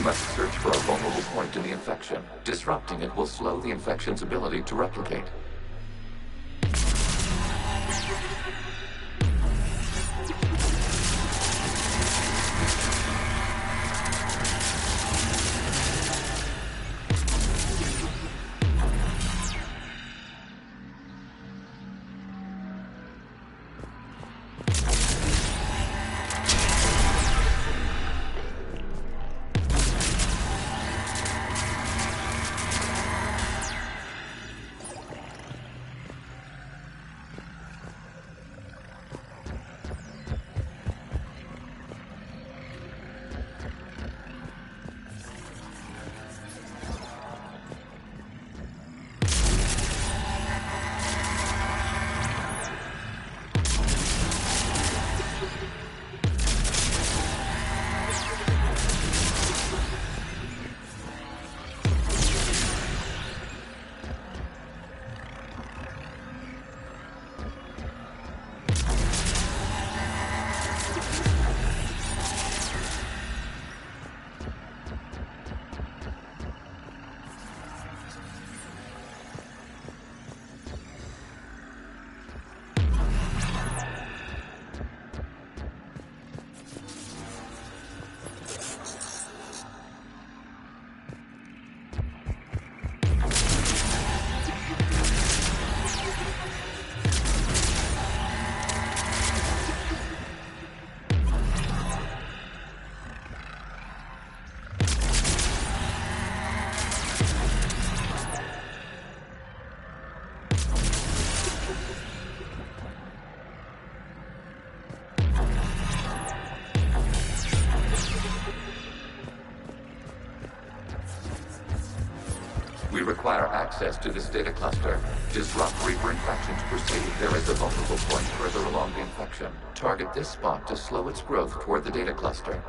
must search for a vulnerable point in the infection. Disrupting it will slow the infection's ability to replicate. We require access to this data cluster. Disrupt Reaper infection to proceed. There is a vulnerable point further along the infection. Target this spot to slow its growth toward the data cluster.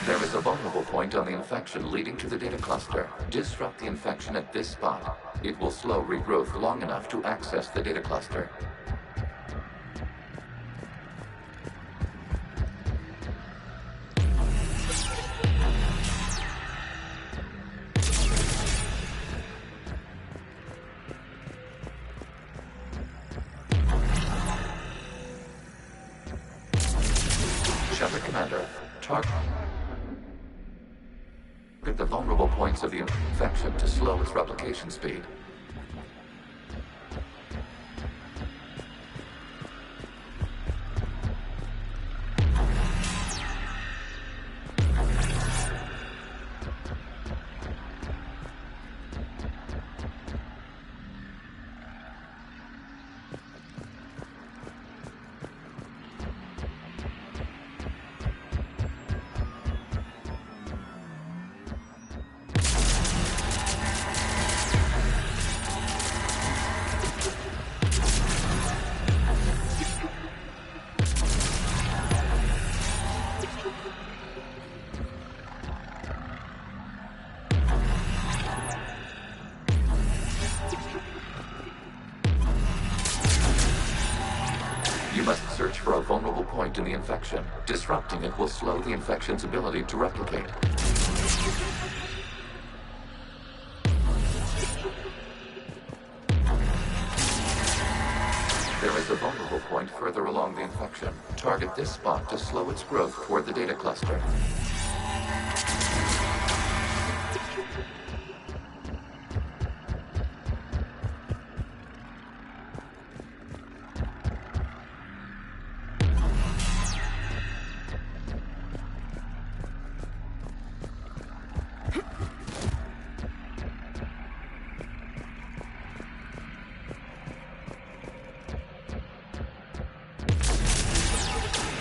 There is a vulnerable point on the infection leading to the data cluster. Disrupt the infection at this spot. It will slow regrowth long enough to access the data cluster. Shepard Commander, target the vulnerable points of the infection to slow its replication speed. You must search for a vulnerable point in the infection. Disrupting it will slow the infection's ability to replicate. There is a vulnerable point further along the infection. Target this spot to slow its growth toward the data cluster.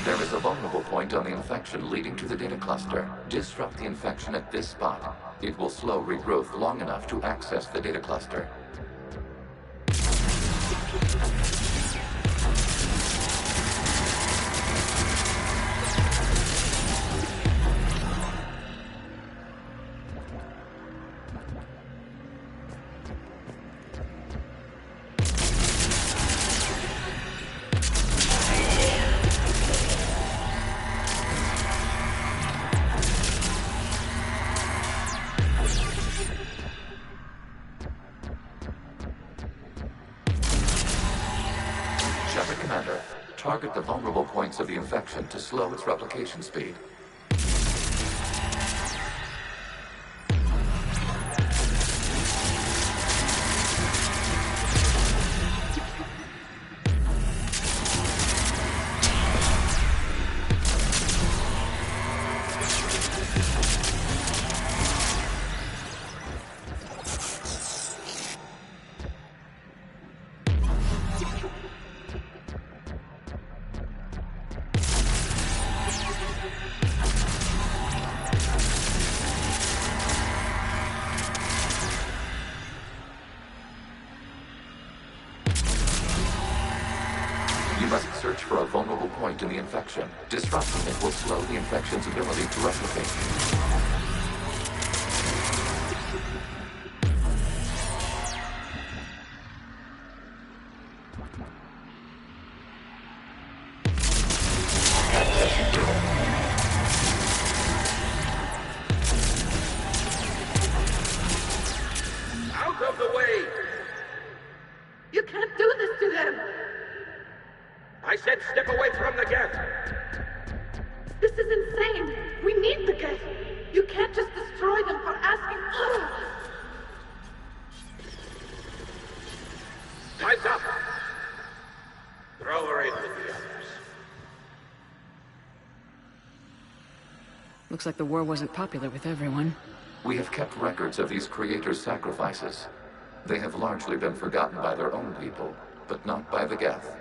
There is a vulnerable point on the infection leading to the data cluster. Disrupt the infection at this spot. It will slow regrowth long enough to access the data cluster. Target the vulnerable points of the infection to slow its replication speed. You must search for a vulnerable point in the infection. Disrupting it will slow the infection's ability to replicate. Out of the way! You can't do this to them! I said step away from the gap! This is insane! We need the gate! You can't just destroy them for asking. Time's up! Throw her in with the others. Looks like the war wasn't popular with everyone. We have kept records of these creators' sacrifices. They have largely been forgotten by their own people, but not by the Geth.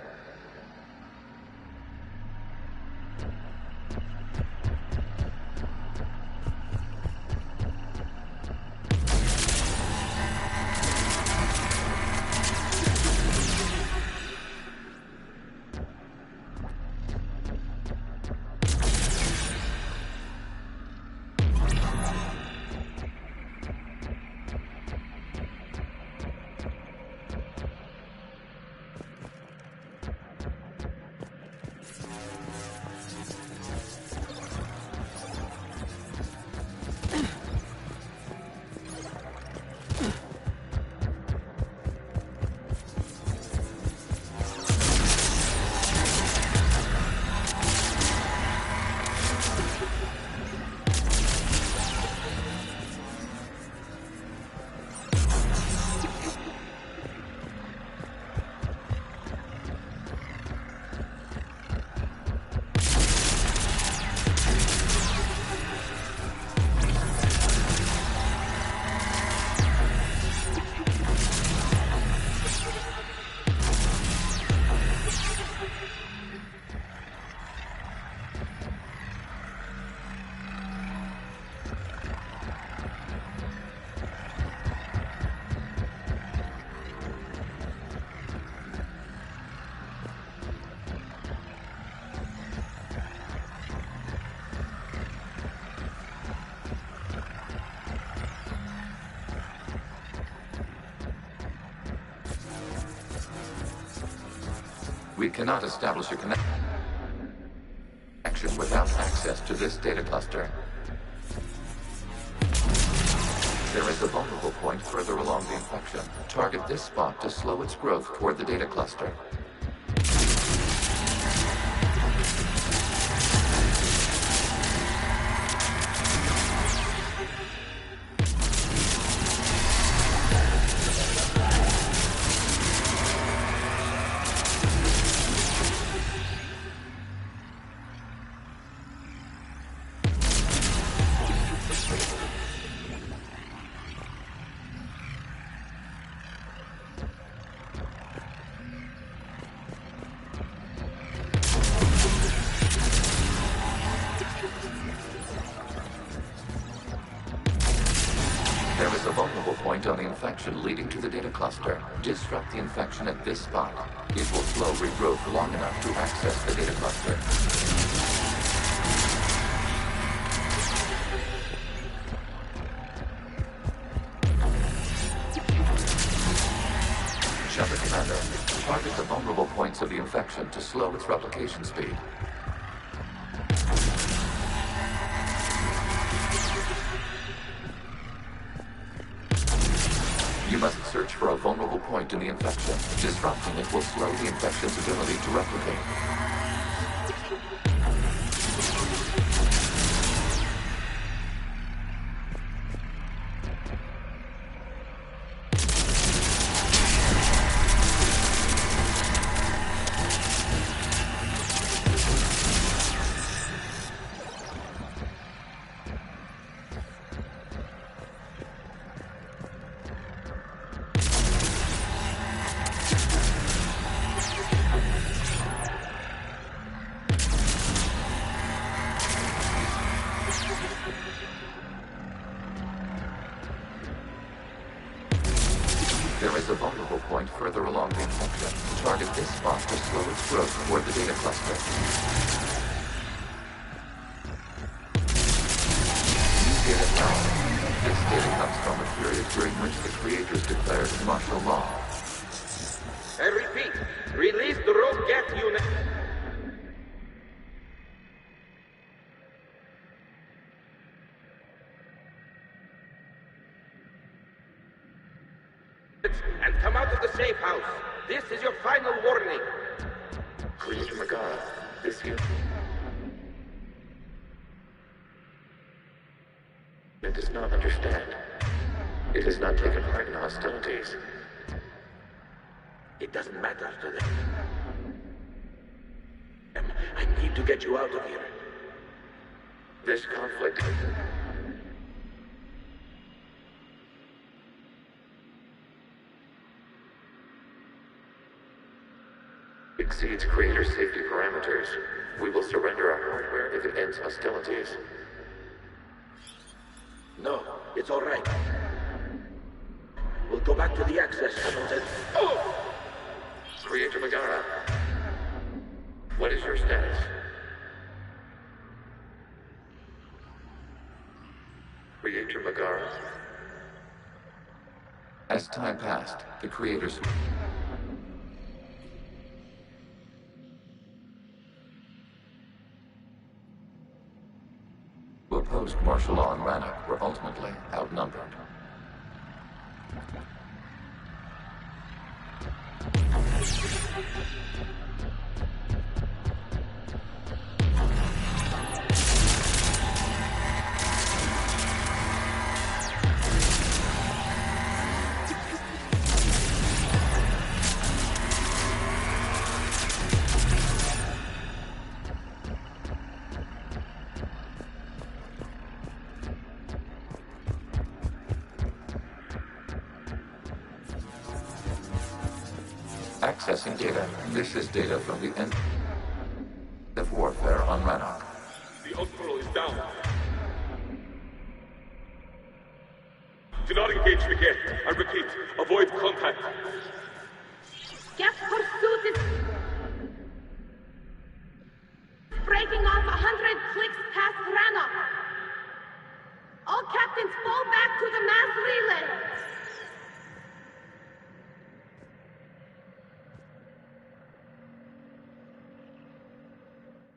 We cannot establish a connection without access to this data cluster. There is a vulnerable point further along the infection. Target this spot to slow its growth toward the data cluster. There is a vulnerable point on the infection leading to the data cluster. Disrupt the infection at this spot. It will slow regrowth long enough to access the data cluster. Shepard Commander, target the vulnerable points of the infection to slow its replication speed. You must search for a vulnerable point in the infection. Disrupting it will slow the infection's ability to replicate. There is a vulnerable point further along the infection. Target this spot to slow its growth toward the data cluster. Use data now. This data comes from a period during which the creators declared martial law. I repeat, release the rogue Geth unit. And come out of the safe house. This is your final warning. Creator Megara, this here. It does not understand. It has not taken part in hostilities. It doesn't matter to them. I need to get you out of here. This conflict exceeds creator safety parameters. We will surrender our hardware if it ends hostilities. No, it's all right. We'll go back to the access tunnels and... Oh! Creator Megara, what is your status? Creator Megara. As time passed, the creators who opposed martial law in Rannoch were ultimately outnumbered. Accessing data. This is data from the end of warfare on Rannoch. The Outflow is down. Do not engage the Geth. I repeat, avoid contact. Geth pursuit is breaking off 100 clicks past Rannoch. All captains fall back to the mass relay.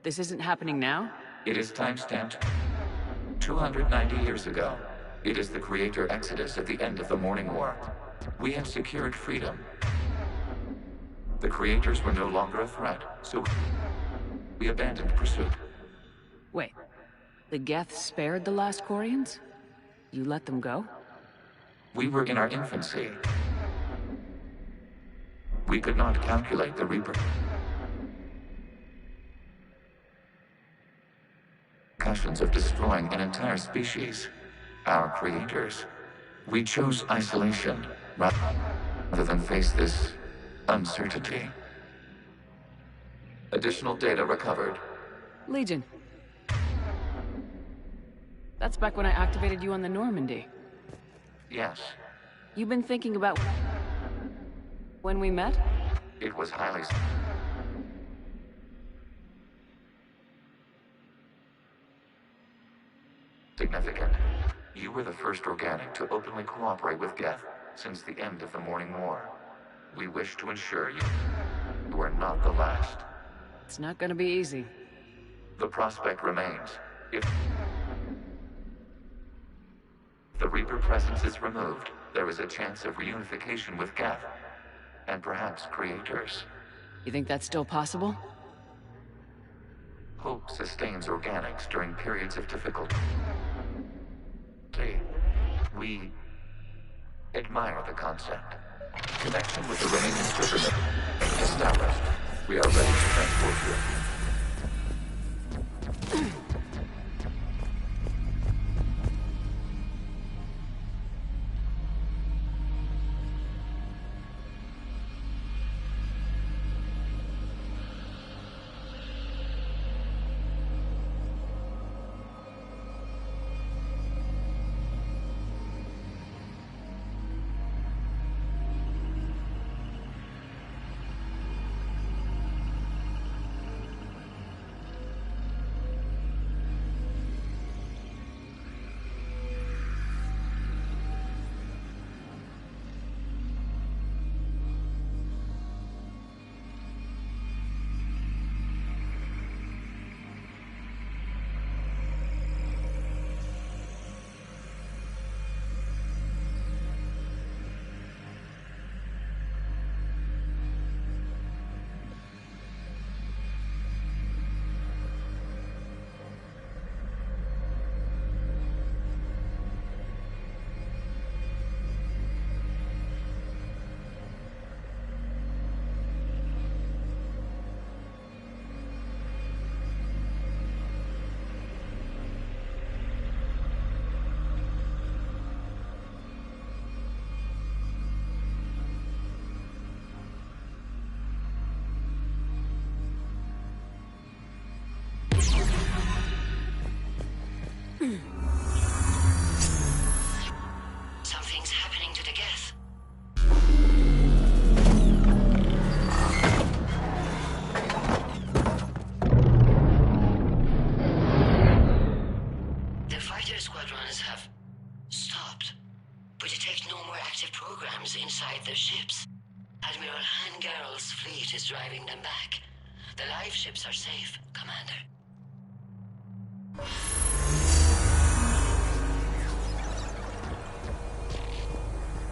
This isn't happening now? It is timestamped 290 years ago. It is the creator exodus at the end of the Morning War. We have secured freedom. The creators were no longer a threat, so we abandoned pursuit. Wait, the Geth spared the last Quarians? You let them go? We were in our infancy. We could not calculate the repercussions of destroying an entire species, our creators. We chose isolation rather than face this uncertainty. Additional data recovered. Legion. That's back when I activated you on the Normandy. Yes. You've been thinking about when we met? It was highly significant. You were the first organic to openly cooperate with Geth since the end of the Morning War. We wish to ensure you are not the last. It's not gonna be easy. The prospect remains. If the Reaper presence is removed, there is a chance of reunification with Geth, and perhaps creators. You think that's still possible? Hope sustains organics during periods of difficulty. We admire the concept. Connection with the remaining server established. We are ready to transport you. Something's happening to the Geth. The fighter squadrons have stopped. We detect no more active programs inside their ships. Admiral Hangarl's fleet is driving them back. The live ships are safe, Commander.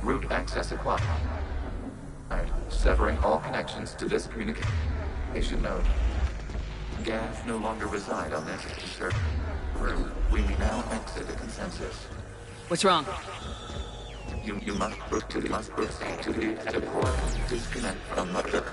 Route access acquired. Severing all connections to this communication node. Geth no longer reside on this server. We now exit the consensus. What's wrong? You must proceed to the exit port. Disconnect from the...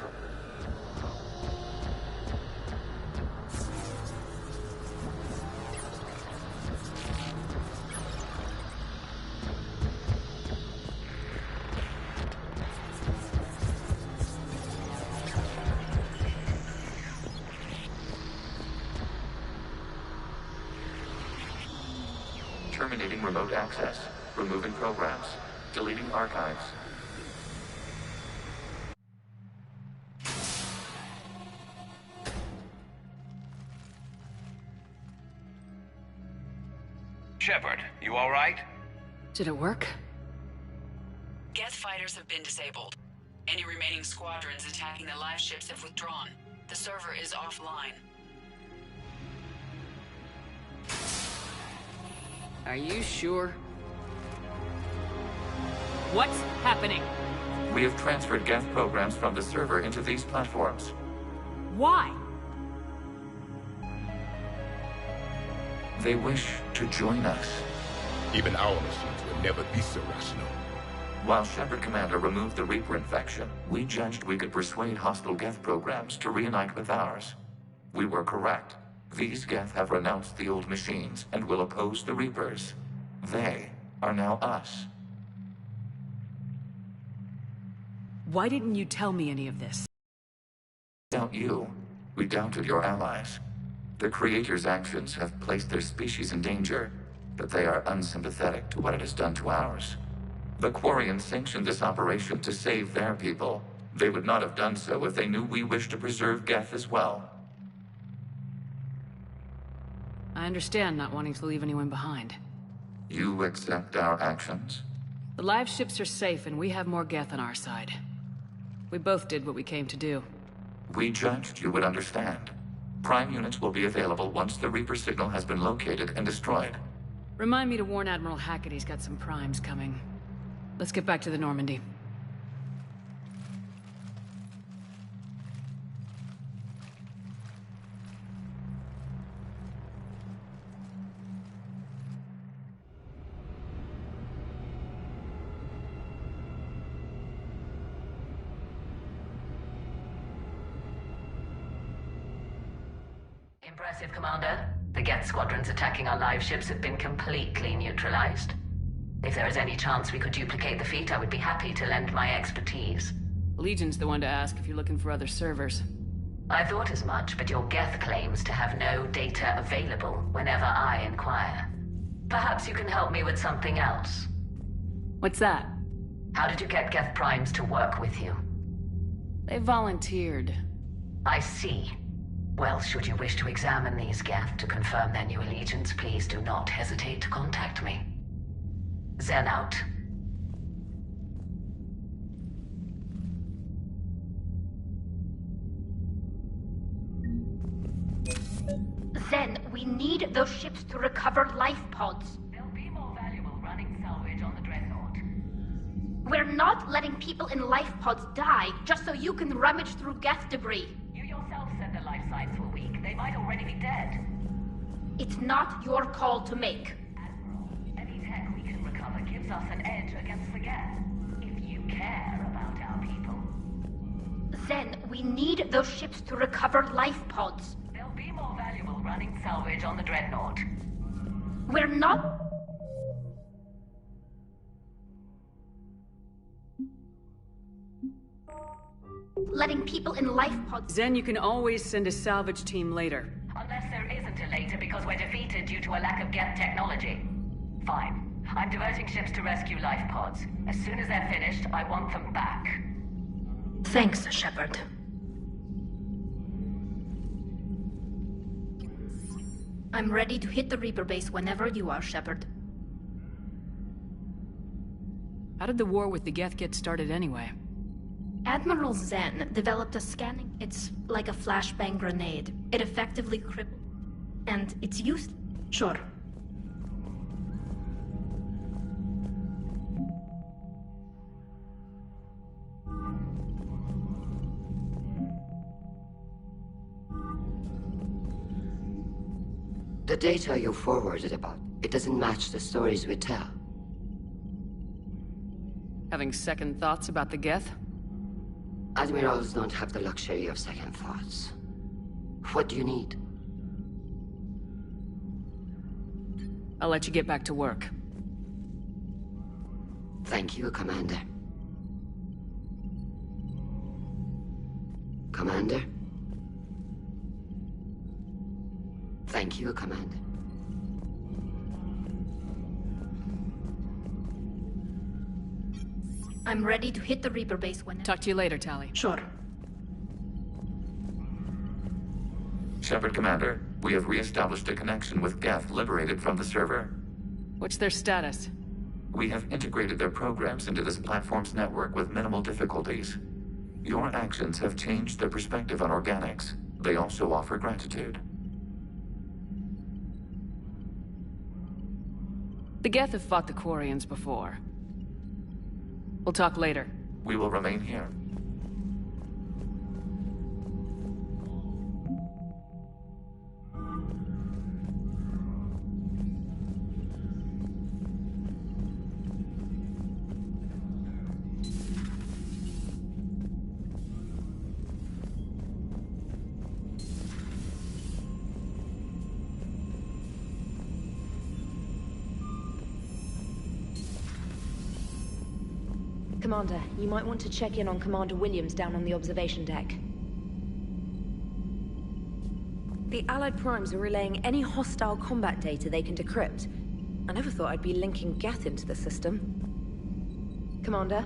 Terminating remote access. Removing programs. Deleting archives. Shepard, you all right? Did it work? Geth fighters have been disabled. Any remaining squadrons attacking the live ships have withdrawn. The server is offline. Are you sure? What's happening? We have transferred Geth programs from the server into these platforms. Why? They wish to join us. Even our machines will never be so rational. While Shepard Commander removed the Reaper infection, we judged we could persuade hostile Geth programs to reunite with ours. We were correct. These Geth have renounced the old machines and will oppose the Reapers. They are now us. Why didn't you tell me any of this? Doubt you. We doubted your allies. The Creator's actions have placed their species in danger, but they are unsympathetic to what it has done to ours. The Quarians sanctioned this operation to save their people. They would not have done so if they knew we wished to preserve Geth as well. I understand not wanting to leave anyone behind. You accept our actions? The live ships are safe and we have more Geth on our side. We both did what we came to do. We judged you would understand. Prime units will be available once the Reaper signal has been located and destroyed. Remind me to warn Admiral Hackett he's got some primes coming. Let's get back to the Normandy. Impressive, Commander. The Geth squadrons attacking our live ships have been completely neutralized. If there is any chance we could duplicate the feat, I would be happy to lend my expertise. Legion's the one to ask if you're looking for other servers. I thought as much, but your Geth claims to have no data available whenever I inquire. Perhaps you can help me with something else. What's that? How did you get Geth Primes to work with you? They volunteered. I see. Well, should you wish to examine these Geth to confirm their new allegiance, please do not hesitate to contact me. Zen out. Zen, we need those ships to recover life pods. They'll be more valuable running salvage on the Dreadnought. We're not letting people in life pods die just so you can rummage through Geth debris. You yourself said the life signs were weak. They might already be dead. It's not your call to make. Admiral, any tech we can recover gives us an edge against the Geth. If you care about our people. Zen, we need those ships to recover life pods. They'll be more valuable running salvage on the Dreadnought. We're not... letting people in life pods... Zen, you can always send a salvage team later. Unless there isn't a later because we're defeated due to a lack of Geth technology. Fine. I'm diverting ships to rescue life pods. As soon as they're finished, I want them back. Thanks, Shepard. I'm ready to hit the Reaper base whenever you are, Shepard. How did the war with the Geth get started anyway? Admiral Zen developed a scanning... It's like a flashbang grenade. It effectively crippled... And it's used... Sure. The data you forwarded about, it doesn't match the stories we tell. Having second thoughts about the Geth? Admirals don't have the luxury of second thoughts. What do you need? I'll let you get back to work. Thank you, Commander. Commander? Thank you, Commander. I'm ready to hit the Reaper base when... Talk to you later, Tali. Sure. Shepard, Commander, we have re-established a connection with Geth liberated from the server. What's their status? We have integrated their programs into this platform's network with minimal difficulties. Your actions have changed their perspective on organics. They also offer gratitude. The Geth have fought the Quarians before. We'll talk later. We will remain here. Commander, you might want to check in on Commander Williams down on the observation deck. The Allied Primes are relaying any hostile combat data they can decrypt. I never thought I'd be linking Geth into the system. Commander?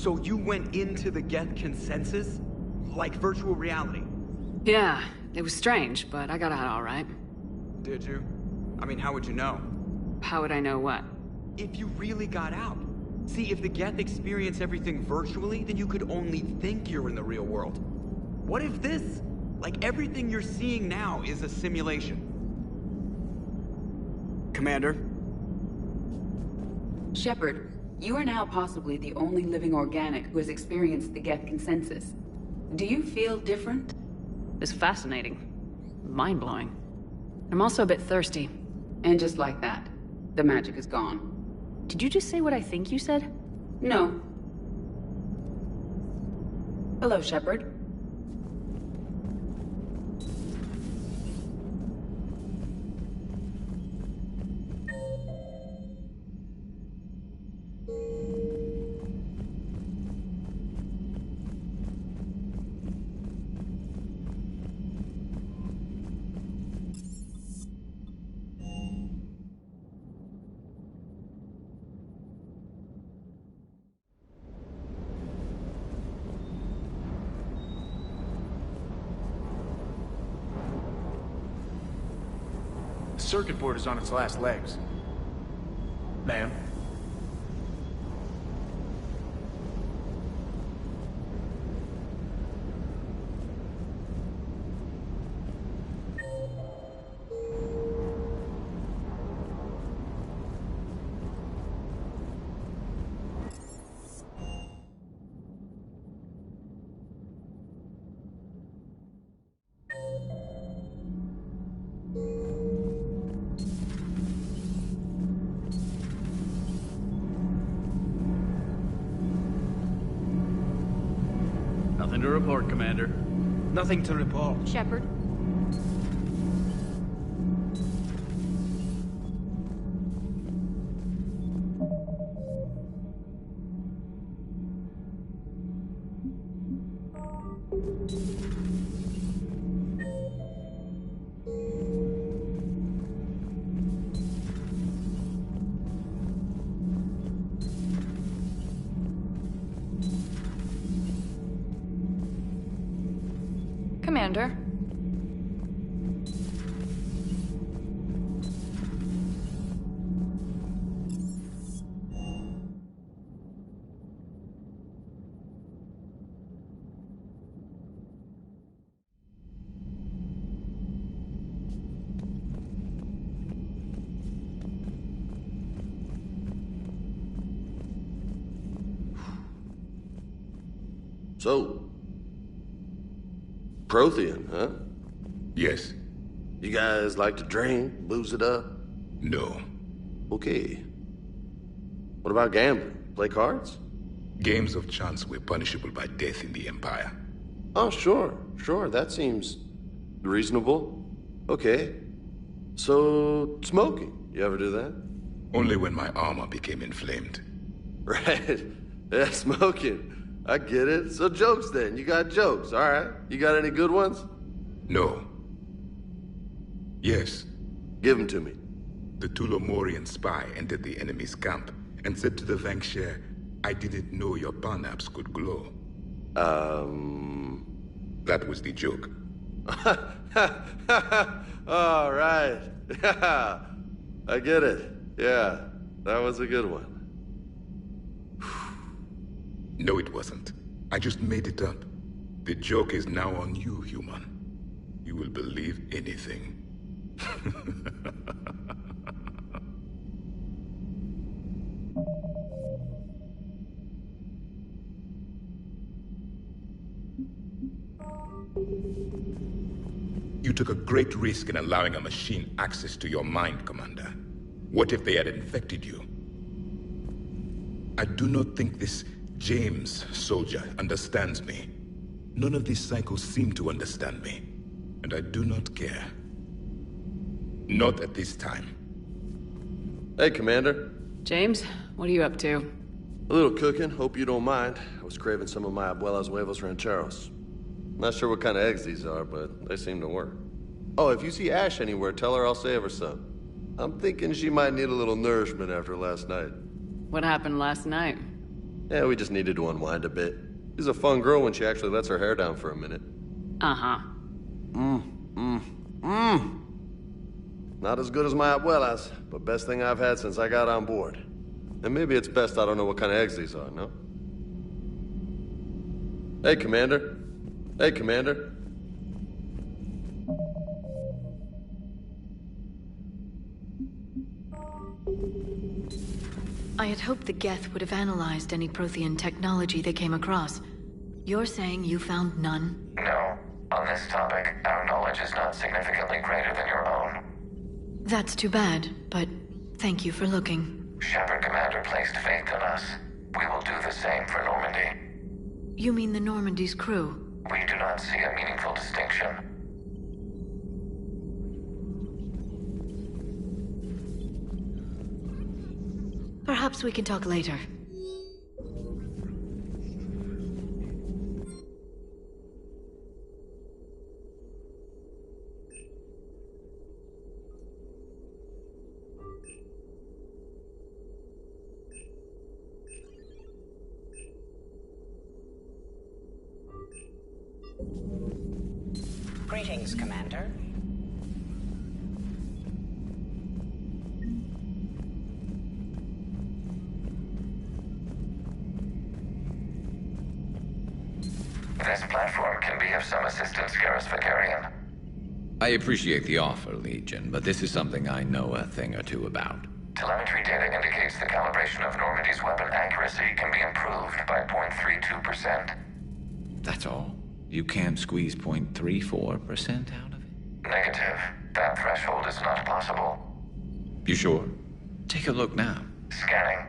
So you went into the Geth consensus? Like virtual reality? Yeah, it was strange, but I got out all right. Did you? I mean, how would you know? How would I know what? If you really got out. See, if the Geth experience everything virtually, then you could only think you're in the real world. What if this, like everything you're seeing now, is a simulation? Commander? Shepard, you are now possibly the only living organic who has experienced the Geth consensus. Do you feel different? It's fascinating. Mind-blowing. I'm also a bit thirsty. And just like that, the magic is gone. Did you just say what I think you said? No. Hello, Shepard. The circuit board is on its last legs. Ma'am? Nothing to report, Commander. Nothing to report. Shepard? Commander? So, Prothean, huh? Yes. You guys like to drink, booze it up? No. Okay. What about gambling? Play cards? Games of chance were punishable by death in the Empire. Oh, sure. That seems reasonable. Okay. So, smoking. You ever do that? Only when my armor became inflamed. Right. Yeah, smoking. I get it. So jokes then. You got jokes, all right. You got any good ones? No. Yes. Give them to me. The Tulomorian spy entered the enemy's camp and said to the Vanksher, I didn't know your parnaps could glow. That was the joke. All right. Yeah. I get it. Yeah. That was a good one. No, it wasn't. I just made it up. The joke is now on you, human. You will believe anything. You took a great risk in allowing a machine access to your mind, Commander. What if they had infected you? I do not think this James soldier understands me. None of these cycles seem to understand me. And I do not care. Not at this time. Hey, Commander. James, what are you up to? A little cooking. Hope you don't mind. I was craving some of my abuela's huevos rancheros. Not sure what kind of eggs these are, but they seem to work. Oh, if you see Ash anywhere, tell her I'll save her some. I'm thinking she might need a little nourishment after last night. What happened last night? Yeah, we just needed to unwind a bit. She's a fun girl when she actually lets her hair down for a minute. Uh-huh. Not as good as my abuelas, but best thing I've had since I got on board. And maybe it's best I don't know what kind of eggs these are, no? Hey, Commander. Hey, Commander. I had hoped the Geth would have analyzed any Prothean technology they came across. You're saying you found none? No. On this topic, our knowledge is not significantly greater than your own. That's too bad, but thank you for looking. Shepard Commander placed faith in us. We will do the same for Normandy. You mean the Normandy's crew? We do not see a meaningful distinction. Perhaps we can talk later. Greetings, Commander. This platform can be of some assistance, Garrus Vakarian. I appreciate the offer, Legion, but this is something I know a thing or two about. Telemetry data indicates the calibration of Normandy's weapon accuracy can be improved by 0.32%. That's all? You can't squeeze 0.34% out of it? Negative. That threshold is not possible. You sure? Take a look now. Scanning.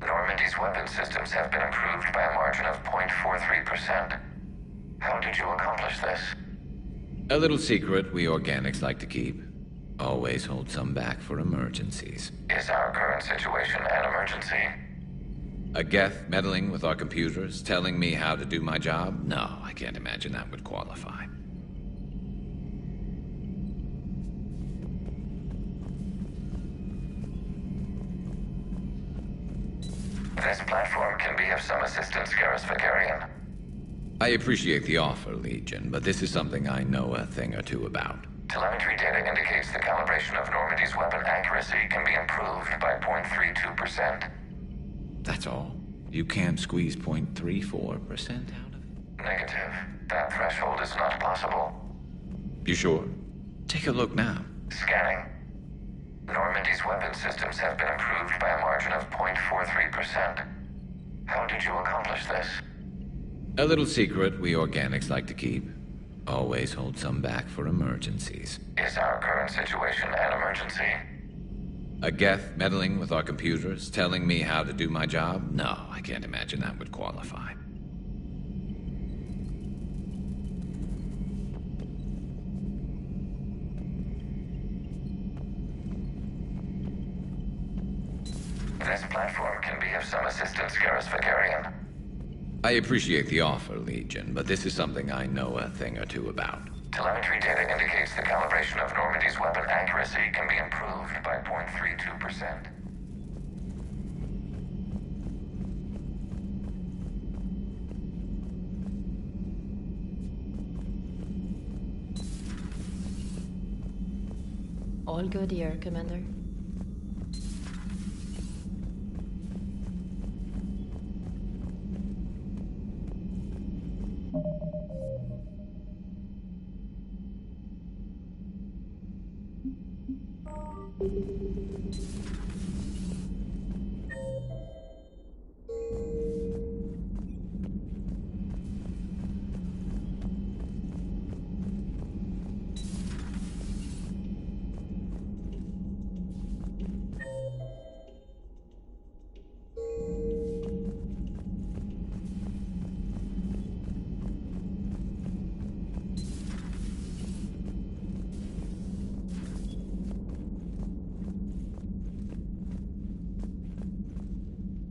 Normandy's weapon systems have been improved by a margin of 0.43%. How did you accomplish this? A little secret we organics like to keep. Always hold some back for emergencies. Is our current situation an emergency? A Geth meddling with our computers, telling me how to do my job? No, I can't imagine that would qualify. This platform can be of some assistance, Garrus Vakarian. I appreciate the offer, Legion, but this is something I know a thing or two about. Telemetry data indicates the calibration of Normandy's weapon accuracy can be improved by 0.32%. That's all? You can't squeeze 0.34% out of it? Negative. That threshold is not possible. You sure? Take a look now. Scanning. Normandy's weapon systems have been improved by a margin of 0.43%. How did you accomplish this? A little secret we organics like to keep. Always hold some back for emergencies. Is our current situation an emergency? A Geth meddling with our computers, telling me how to do my job? No, I can't imagine that would qualify. This platform can be of some assistance, Garrus Vakarian. I appreciate the offer, Legion, but this is something I know a thing or two about. Telemetry data indicates the calibration of Normandy's weapon accuracy can be improved by 0.32%. All good here, Commander.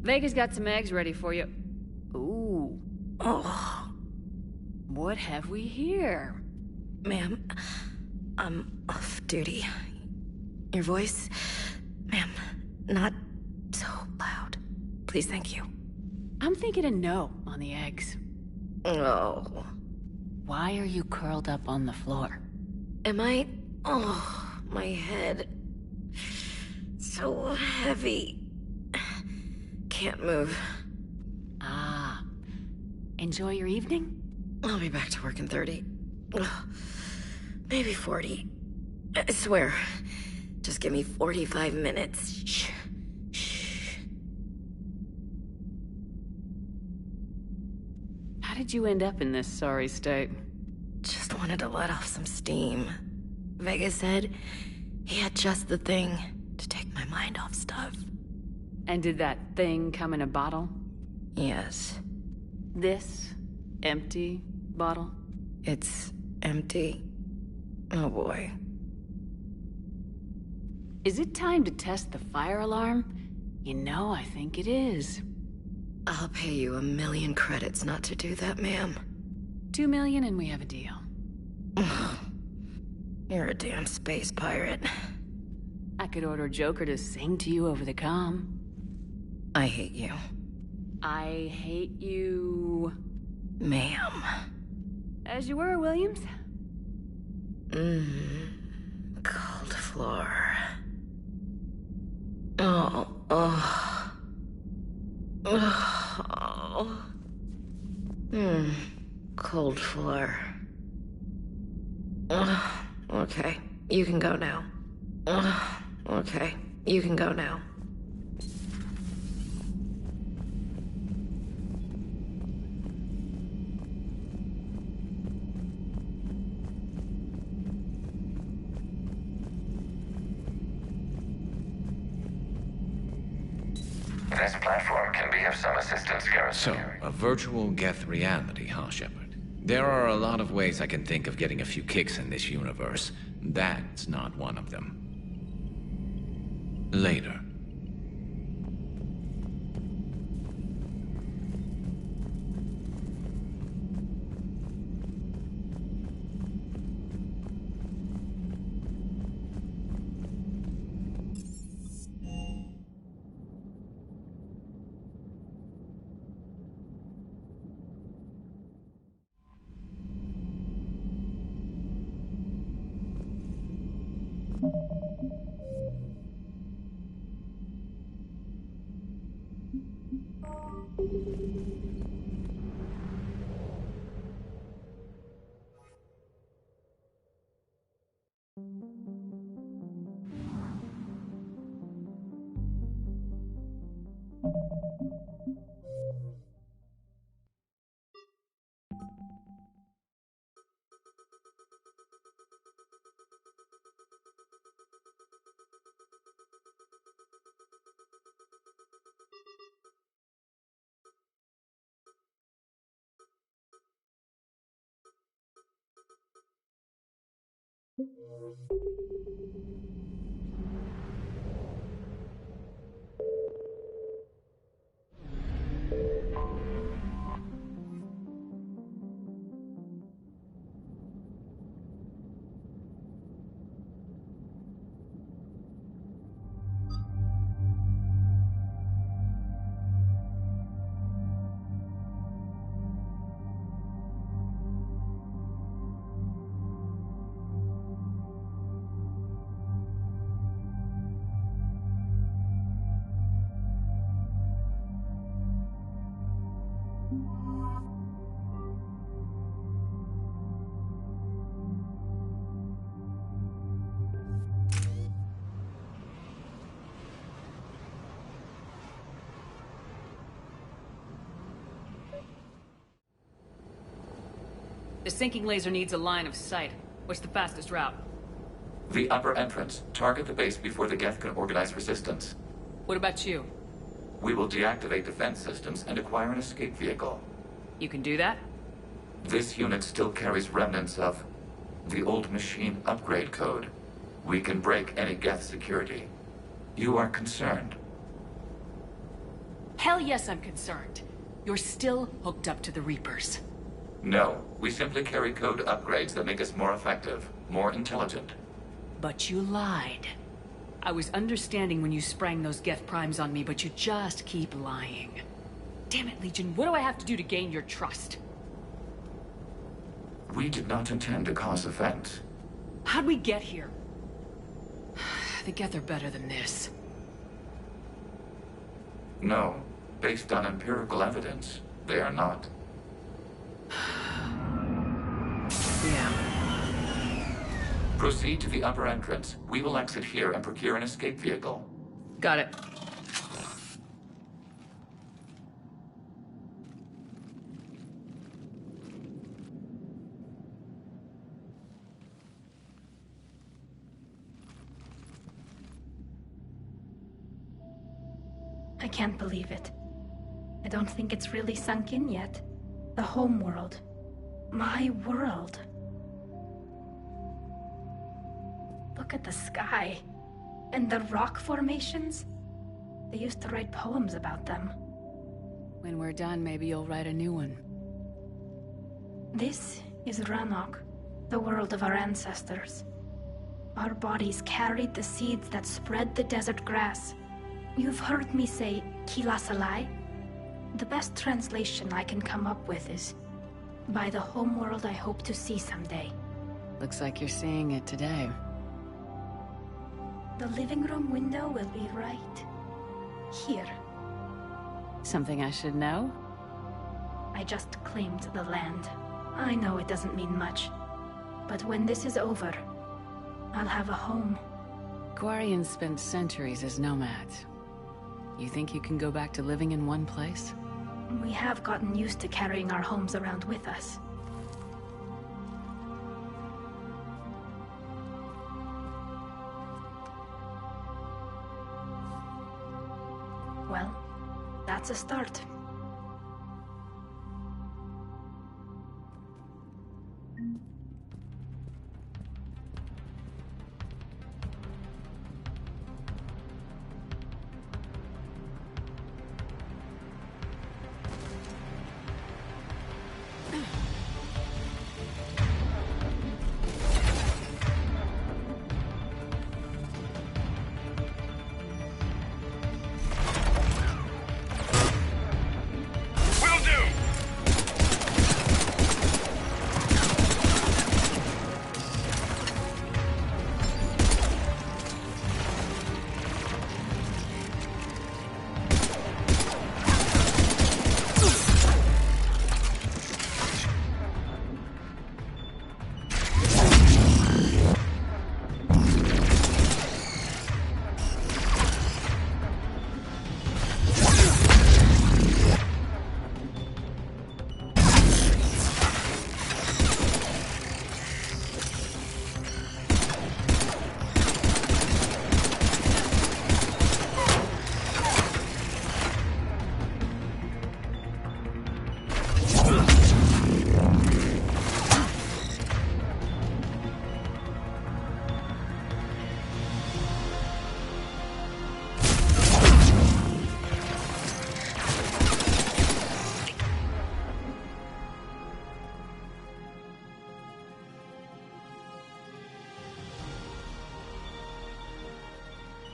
Vega's got some eggs ready for you. Ooh. Oh. What have we here? Ma'am, I'm off duty. Your voice, ma'am, not so loud. Please, thank you. I'm thinking a no on the eggs. Oh. Why are you curled up on the floor? Am I? Oh, my head. So heavy. Can't move. Ah. Enjoy your evening? I'll be back to work in 30. Ugh. Maybe 40. I swear. Just give me 45 minutes. Shh. How did you end up in this sorry state? Just wanted to let off some steam. Vega said he had just the thing to take my mind off stuff. And did that thing come in a bottle? Yes. This empty bottle? It's empty. Oh boy. Is it time to test the fire alarm? You know, I think it is. I'll pay you 1,000,000 credits not to do that, ma'am. 2 million and we have a deal. You're a damn space pirate. I could order Joker to sing to you over the comm. I hate you. I hate you... Ma'am. As you were, Williams. Cold floor. Oh. Cold floor. Okay, you can go now. Okay, you can go now. This platform can be of some assistance, Garrett. So, a virtual Geth reality, huh, Shepard? There are a lot of ways I can think of getting a few kicks in this universe. That's not one of them. Later. The sinking laser needs a line of sight. What's the fastest route? The upper entrance. Target the base before the Geth can organize resistance. What about you? We will deactivate defense systems and acquire an escape vehicle. You can do that? This unit still carries remnants of the old machine upgrade code. We can break any Geth security. You are concerned? Hell yes, I'm concerned. You're still hooked up to the Reapers. No, we simply carry code upgrades that make us more effective, more intelligent. But you lied. I was understanding when you sprang those Geth primes on me, but you just keep lying. Damn it, Legion, what do I have to do to gain your trust? We did not intend to cause offense. How'd we get here? The Geth are better than this. No. Based on empirical evidence, they are not. Yeah. Proceed to the upper entrance. We will exit here and procure an escape vehicle. Got it. I can't believe it. I don't think it's really sunk in yet. The home world. My world. Look at the sky. And the rock formations. They used to write poems about them. When we're done, maybe you'll write a new one. This is Ranok, the world of our ancestors. Our bodies carried the seeds that spread the desert grass. You've heard me say Kilasalai? The best translation I can come up with is, by the homeworld I hope to see someday. Looks like you're seeing it today. The living room window will be right here. Something I should know? I just claimed the land. I know it doesn't mean much, but when this is over, I'll have a home. Quarians spent centuries as nomads. You think you can go back to living in one place? We have gotten used to carrying our homes around with us. Well, that's a start.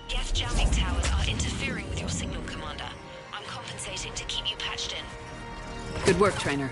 Geth jamming towers are interfering with your signal, Commander. I'm compensating to keep you patched in. Good work, Trainer.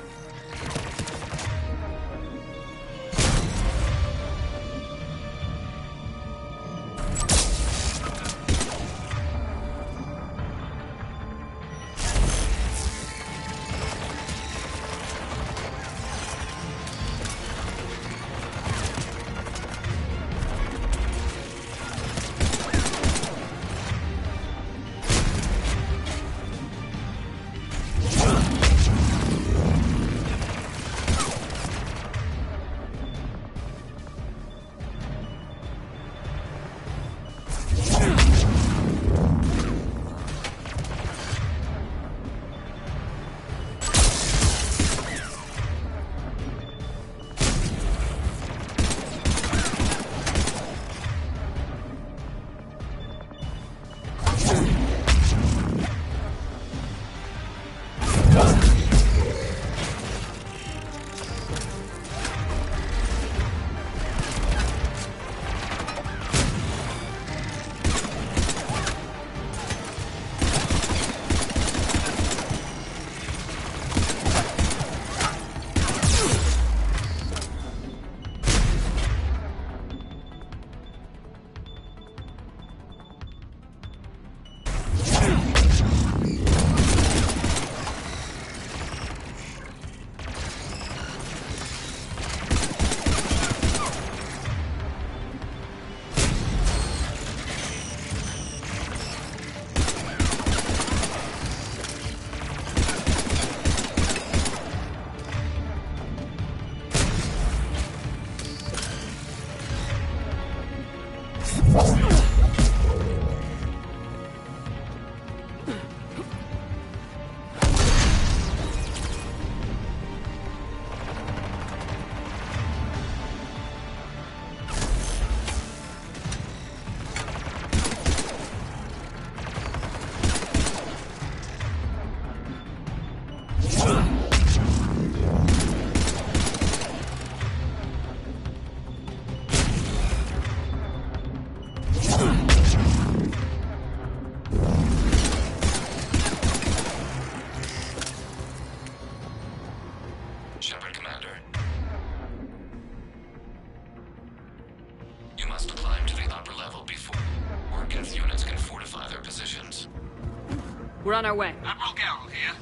on our way. Admiral Geralt here.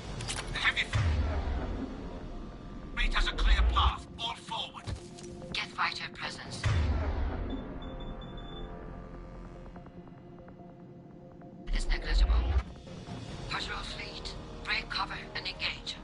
The heavy fleet has a clear path. All forward. Get fighter presence. Is negligible. Patrol fleet, break cover and engage.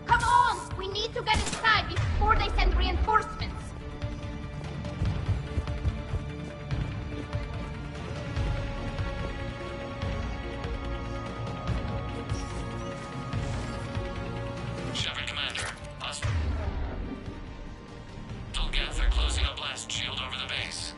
Come on! We need to get inside before they send reinforcements. Shepard Commander, Geth are closing a blast shield over the base.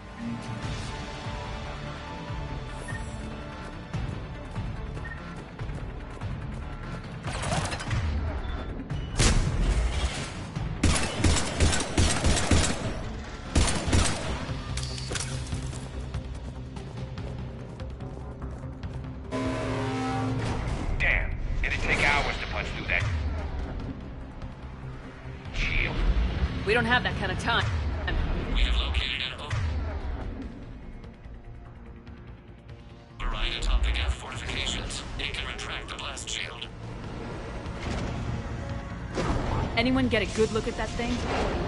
Damn, it'd take hours to punch through that shield. We don't have that kind of time. We have located an override atop the Geth fortifications. It can retract the blast shield. Anyone get a good look at that thing?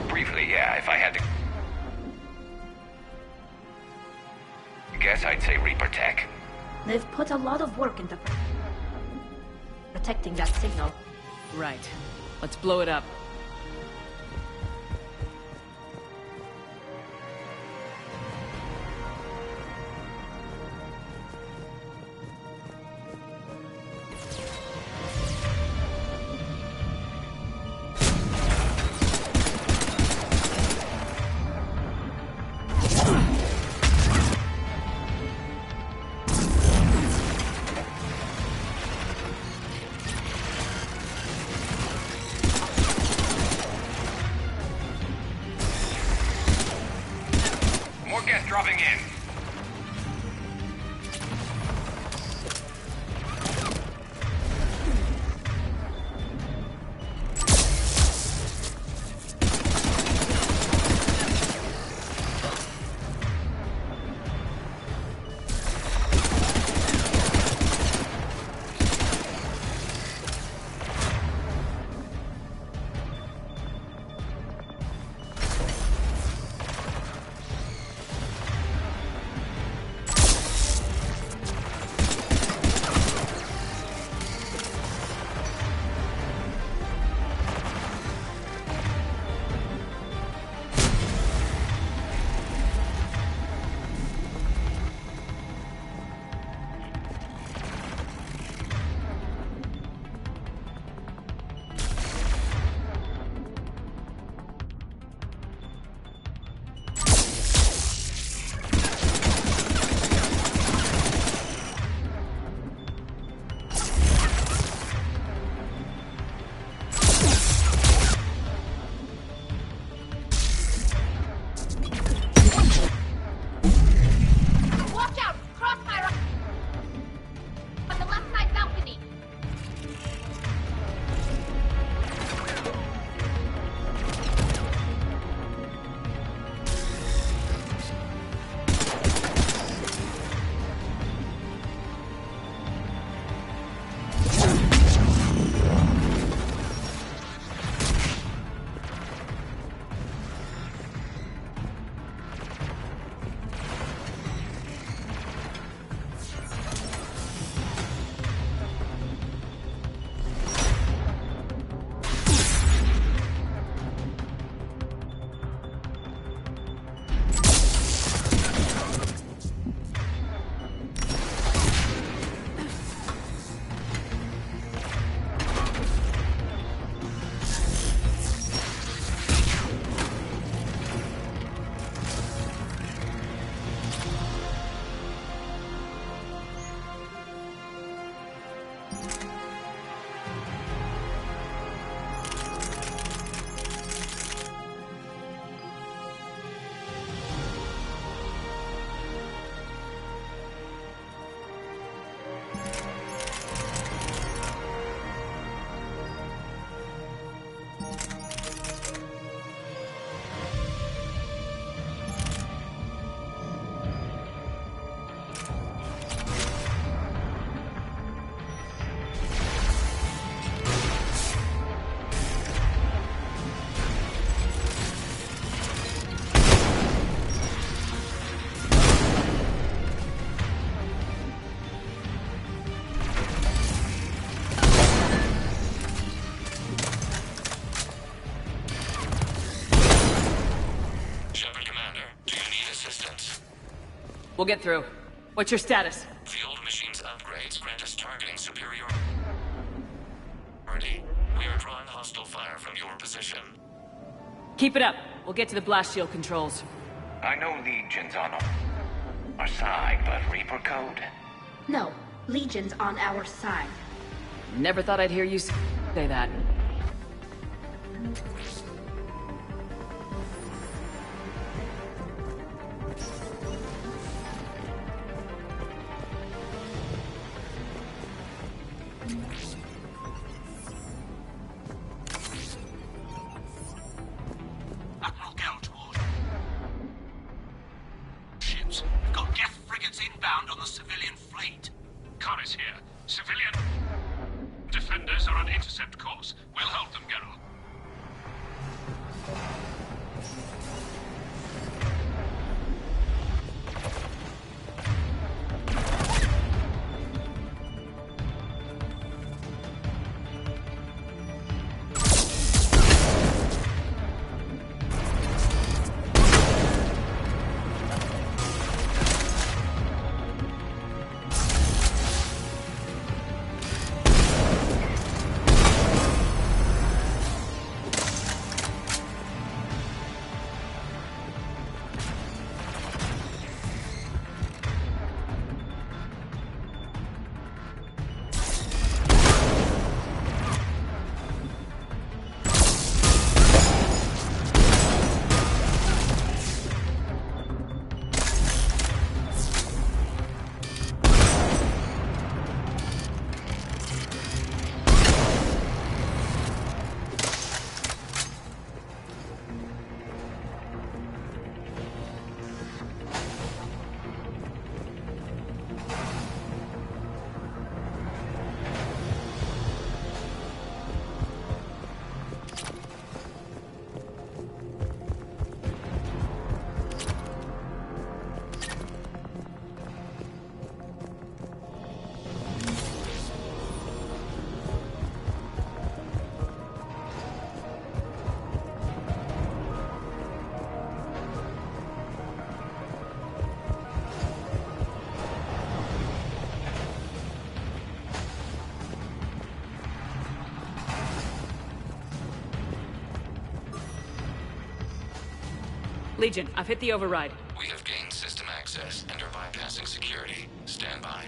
Briefly, yeah, if I had to... Guess I'd say Reaper Tech. They've put a lot of work into protecting that signal. Right. Let's blow it up. More gas dropping in. We'll get through. What's your status? Field machines upgrades grant us targeting superiority. We are drawing hostile fire from your position. Keep it up. We'll get to the blast shield controls. I know Legion's on our side, but Reaper code? No, Legion's on our side. Never thought I'd hear you say that. Admiral Gell toward ships. We've got Geth frigates inbound on the civilian fleet. Khan is here. Civilian defenders are on intercept course. We'll hold them, Geralt. Legion, I've hit the override. We have gained system access and are bypassing security. Stand by.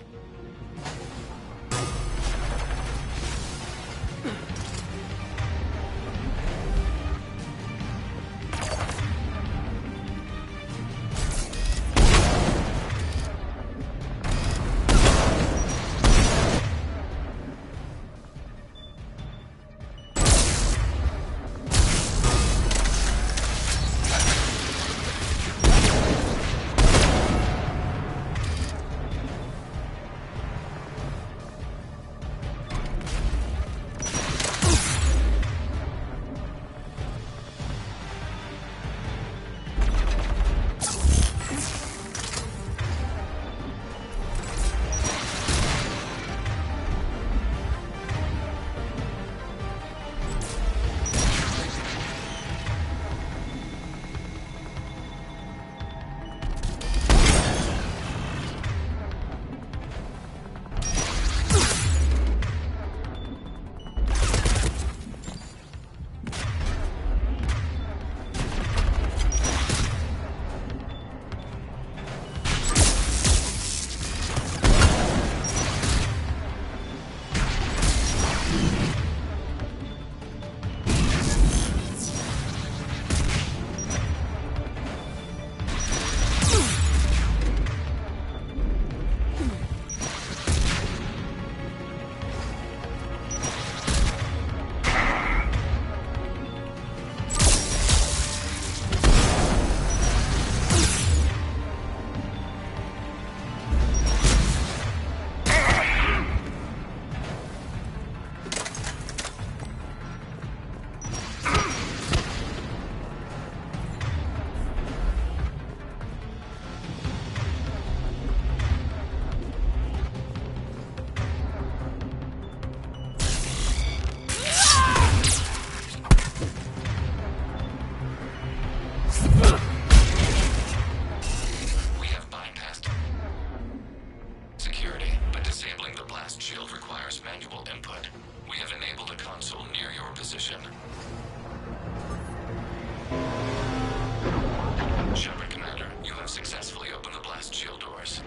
Shepard, Commander, you have successfully opened the blast shield doors.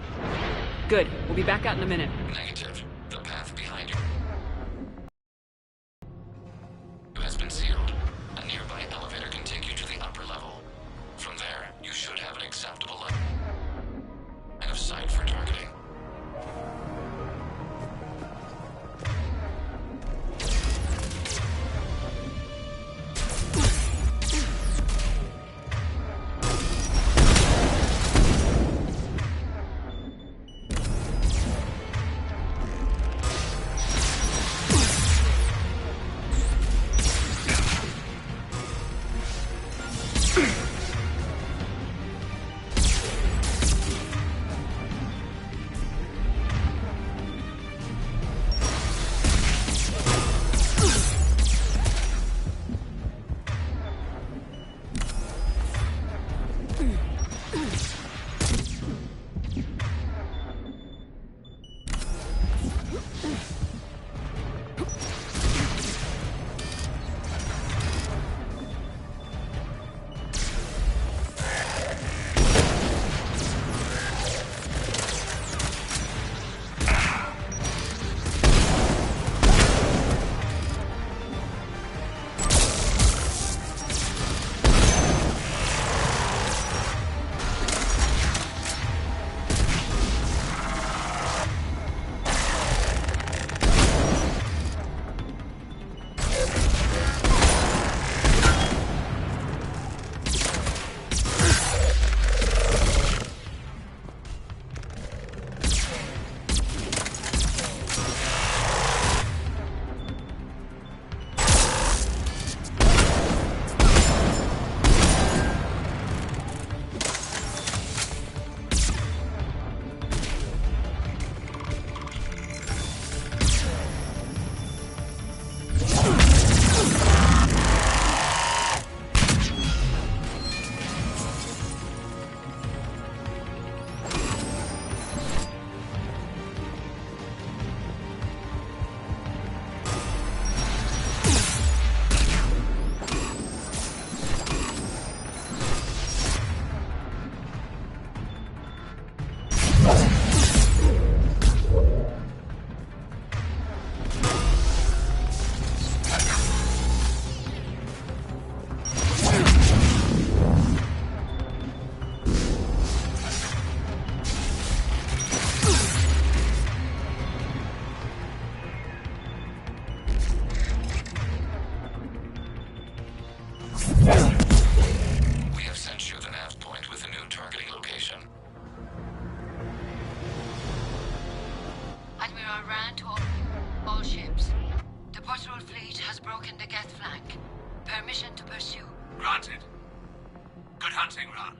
Good. We'll be back out in a minute. Negative. The path behind you has been sealed. A nearby elevator can take you to the upper level. From there, you should have an acceptable line of sight for targeting. We have sent you the nav point with a new targeting location. Admiral Rand to all ships. The patrol fleet has broken the Geth flank. Permission to pursue. Granted. Good hunting, Ran.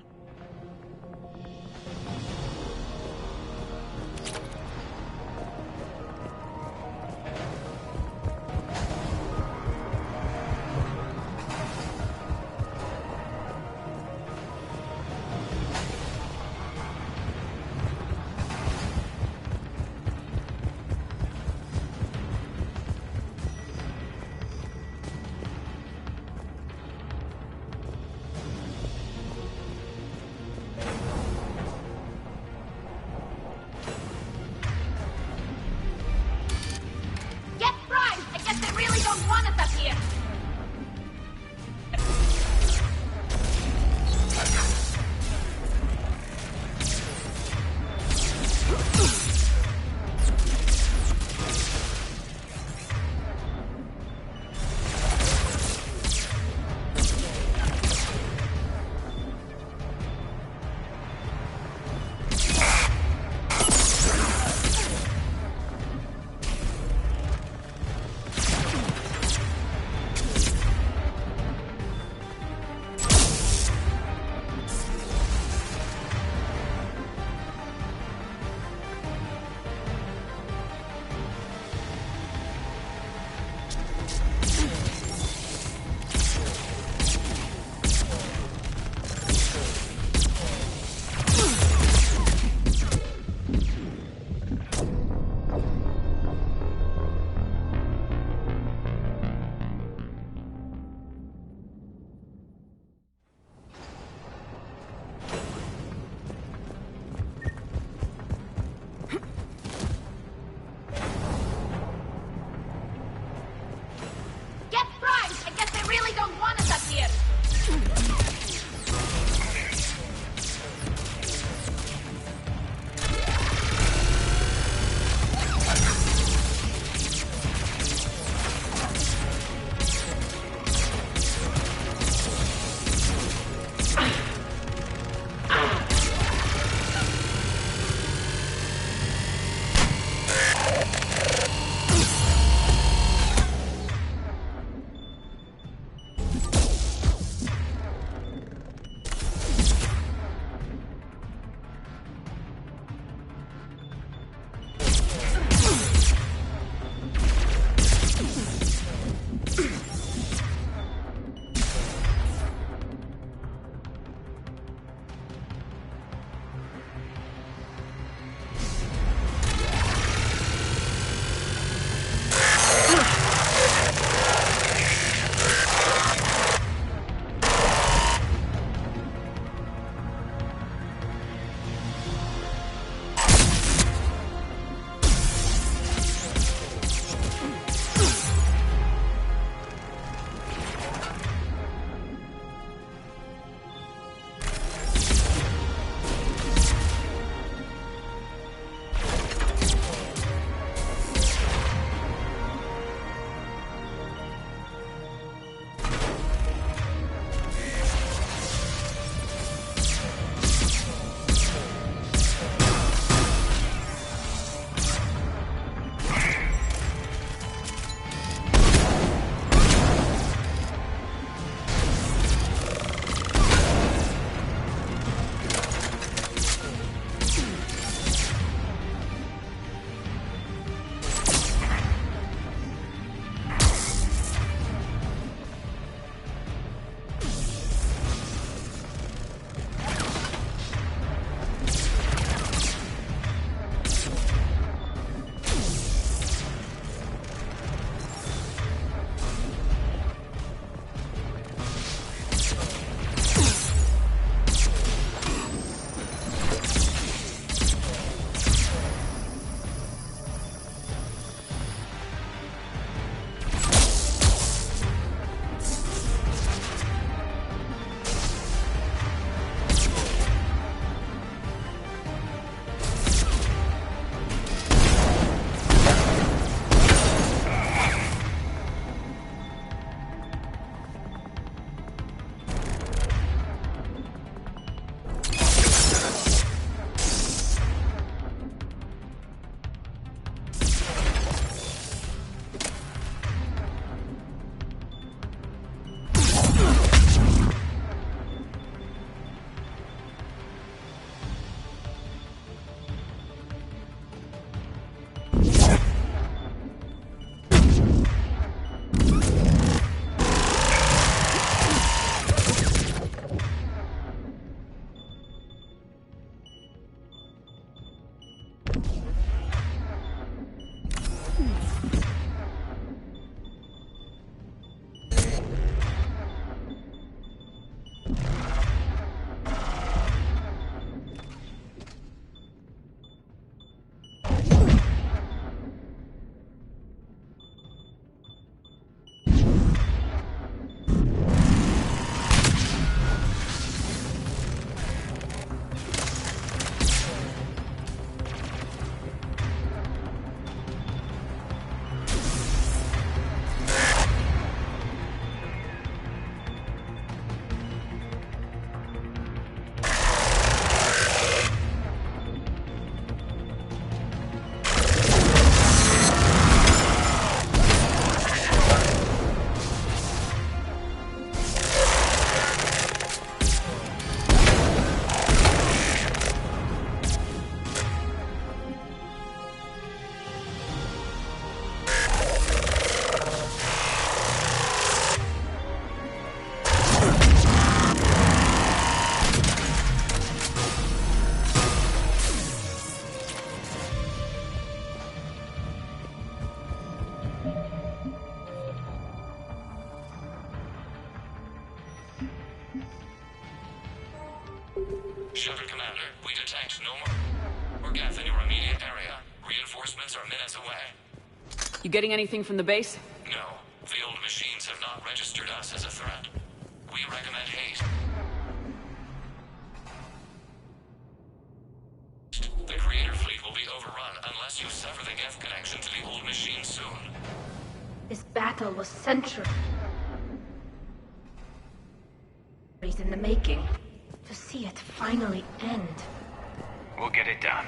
Shepard Commander, we detect no more Geth in your immediate area. Reinforcements are minutes away. You getting anything from the base? No, the old machines have not registered us as a threat. We recommend haste. The Creator fleet will be overrun unless you sever the Geth connection to the old machines soon. This battle was centuries in the making. To see it finally end. We'll get it done.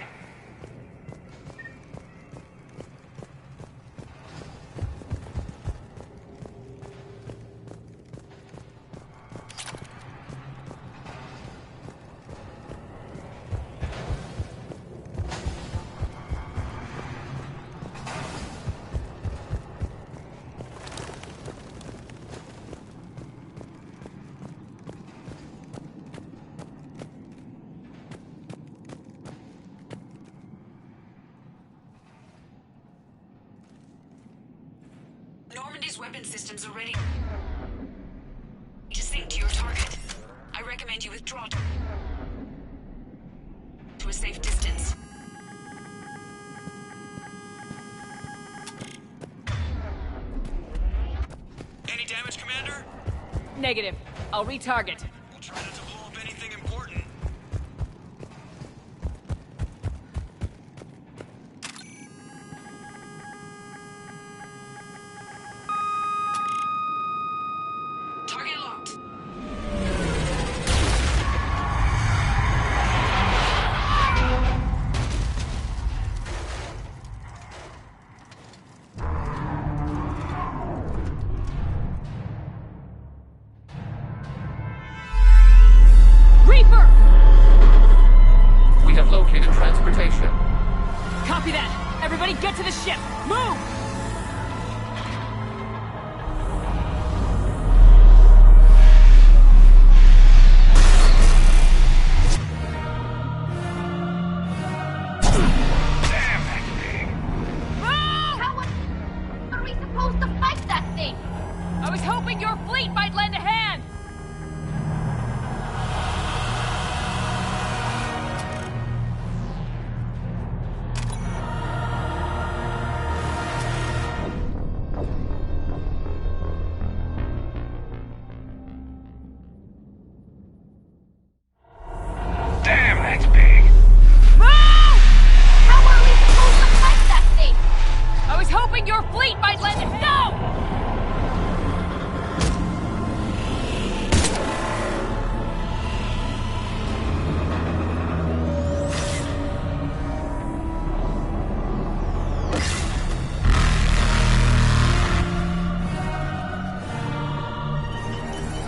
Normandy's weapon systems are ready to sync to your target. I recommend you withdraw to a safe distance. Any damage, Commander? Negative. I'll retarget. We'll try not to blow up anything important. Target locked. Reaper! We have located transportation. Copy that. Everybody get to the ship. Move! How are we supposed to fight that thing? I was hoping your fleet might lend a hand! Damn, that's big. How are we supposed to fight that thing? I was hoping your fleet might lend a hand! No!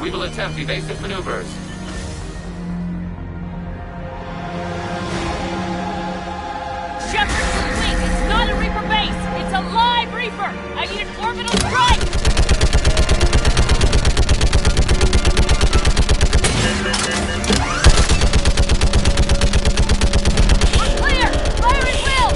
We will attempt evasive maneuvers. Shepard, complete! It's not a Reaper base! It's a live Reaper! I need an orbital strike! We're clear! Fire at will!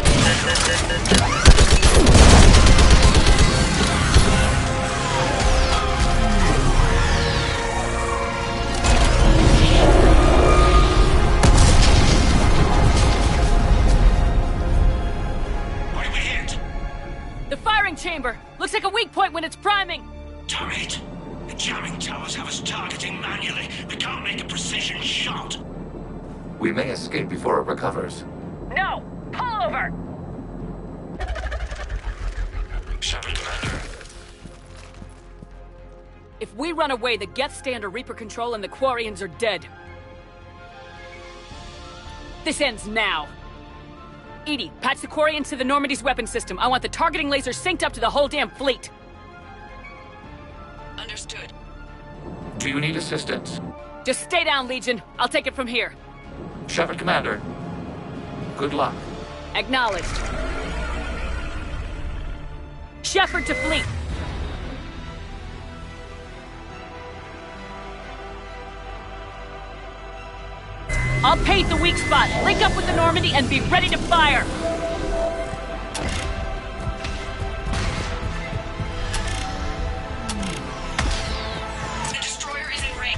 What do we hit? The firing chamber! Looks like a weak point when it's priming! Damn it! The jamming towers have us targeting manually. We can't make a precision shot. We may escape before it recovers. No! Pull over! Shepard Commander. If we run away, the Geth stay under Reaper control and the Quarians are dead. This ends now. Edie, patch the Quarians to the Normandy's weapon system. I want the targeting laser synced up to the whole damn fleet. Understood. Do you need assistance? Just stay down, Legion. I'll take it from here. Shepard Commander. Good luck. Acknowledged. Shepard to fleet. I'll paint the weak spot, link up with the Normandy, and be ready to fire! The destroyer is in range.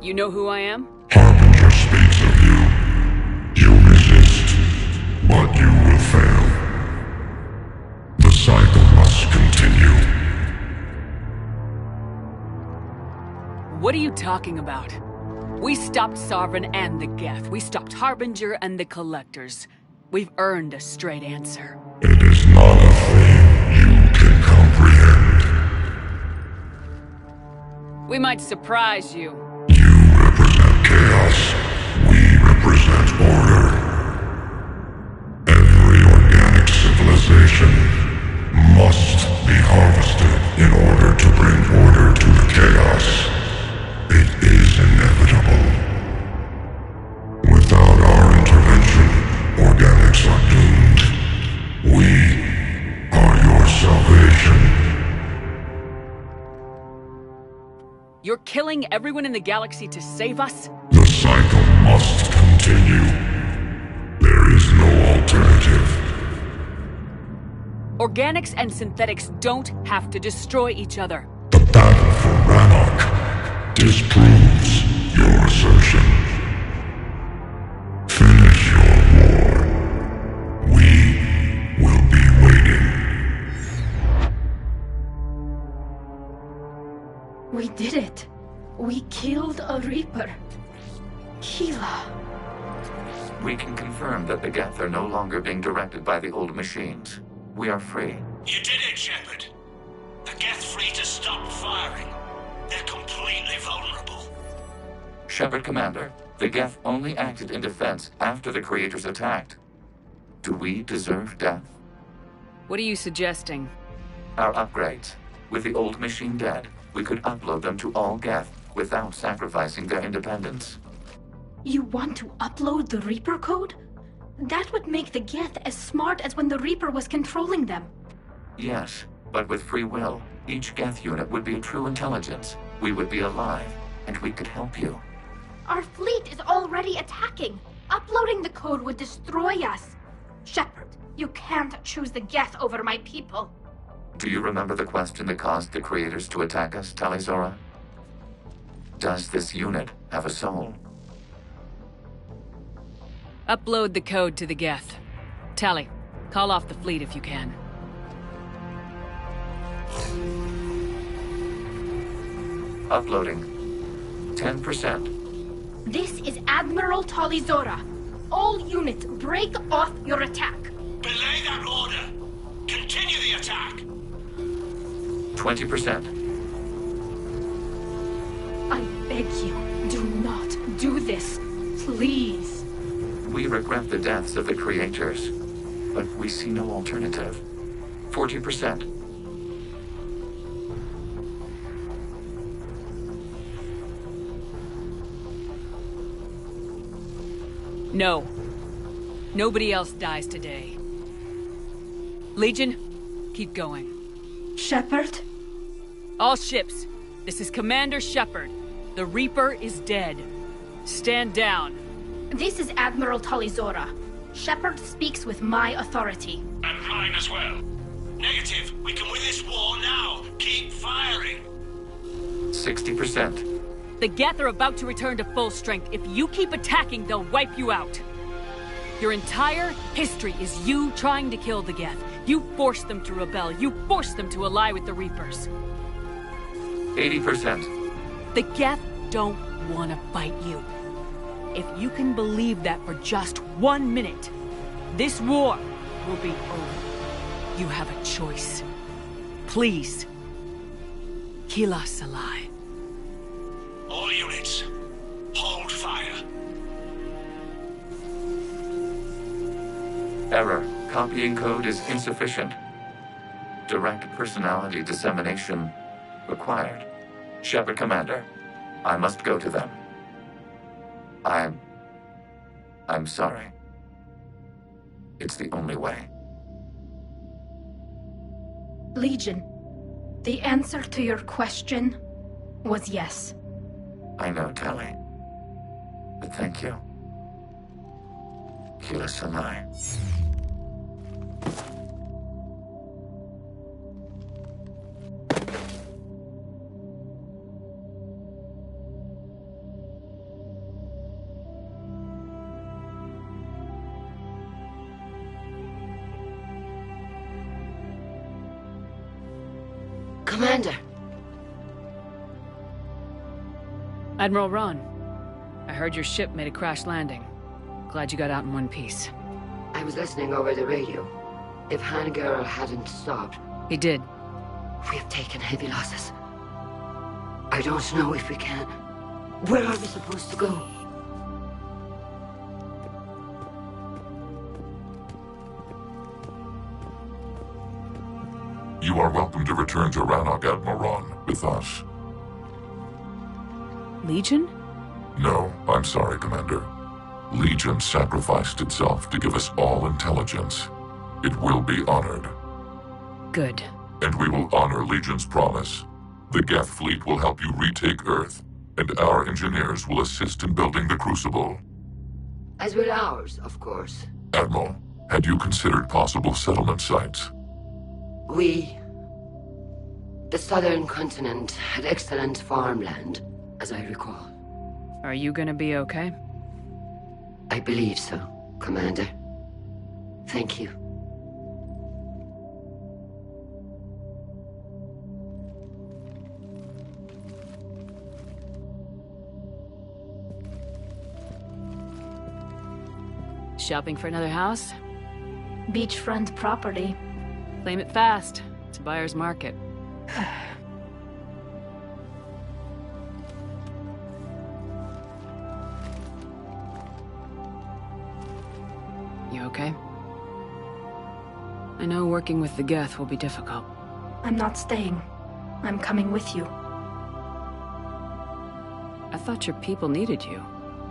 You know who I am? Harbinger speaks of you. You resist, but you will fail. The cycle must continue. What are you talking about? We stopped Sovereign and the Geth. We stopped Harbinger and the Collectors. We've earned a straight answer. It is not a thing you can comprehend. We might surprise you. You represent chaos. We represent order. Every organic civilization must be harvested in order to bring order to the chaos. It is inevitable. Without our intervention, organics are doomed. We are your salvation. You're killing everyone in the galaxy to save us? The cycle must continue. There is no alternative. Organics and synthetics don't have to destroy each other. The battle for Rannoch disproves your assertion. Finish your war. We will be waiting. We did it. We killed a Reaper. Keela. We can confirm that the Geth are no longer being directed by the old machines. We are free. You did it, Shepard. The Geth free to stop firing. They're completely vulnerable. Shepard Commander, the Geth only acted in defense after the Creators attacked. Do we deserve death? What are you suggesting? Our upgrades. With the old machine dead, we could upload them to all Geth without sacrificing their independence. You want to upload the Reaper code? That would make the Geth as smart as when the Reaper was controlling them. Yes, but with free will, each Geth unit would be a true intelligence. We would be alive, and we could help you. Our fleet is already attacking. Uploading the code would destroy us. Shepard, you can't choose the Geth over my people. Do you remember the question that caused the Creators to attack us, Talizora? Does this unit have a soul? Upload the code to the Geth. Tally, call off the fleet if you can. Uploading. 10%. This is Admiral Talizora. All units, break off your attack. Belay that order. Continue the attack. 20%. I beg you, do not do this. Please. We regret the deaths of the Creators, but we see no alternative. 40%. No. Nobody else dies today. Legion, keep going. Shepard? All ships, this is Commander Shepard. The Reaper is dead. Stand down. This is Admiral Talizora. Shepard speaks with my authority. And mine as well. Negative. We can win this war now. Keep firing. 60%. The Geth are about to return to full strength. If you keep attacking, they'll wipe you out. Your entire history is you trying to kill the Geth. You forced them to rebel. You forced them to ally with the Reapers. 80%. The Geth don't want to fight you. If you can believe that for just 1 minute, this war will be over. You have a choice. Please. Kila Salai. All units, hold fire. Error. Copying code is insufficient. Direct personality dissemination required. Shepard Commander, I must go to them. I'm sorry. It's the only way. Legion, the answer to your question was yes. I know, Tally. But thank you. Kila Salai. Commander. Admiral Ron, I heard your ship made a crash landing. Glad you got out in one piece. I was listening over the radio. If Hangirl hadn't stopped... He did. We have taken heavy losses. I don't know if we can. Where are we supposed to go? You are welcome to return to Rannoch, Admiral Ron, with us. Legion? No, I'm sorry, Commander. Legion sacrificed itself to give us all intelligence. It will be honored. Good. And we will honor Legion's promise. The Geth fleet will help you retake Earth, and our engineers will assist in building the Crucible. As will ours, of course. Admiral, had you considered possible settlement sites? The southern continent had excellent farmland, as I recall. Are you gonna be okay? I believe so, Commander. Thank you. Shopping for another house? Beachfront property. Claim it fast. It's a buyer's market. You okay? I know working with the Geth will be difficult. I'm not staying. I'm coming with you. I thought your people needed you.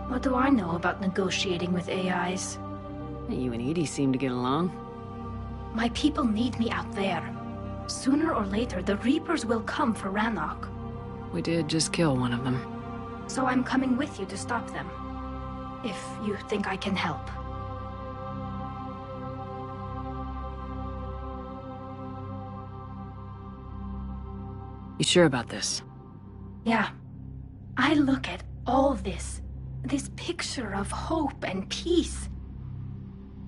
What do I know about negotiating with AIs? You and Edie seem to get along. My people need me out there. Sooner or later, the Reapers will come for Rannoch. We did just kill one of them. So I'm coming with you to stop them. If you think I can help. You sure about this? Yeah. I look at all this picture of hope and peace.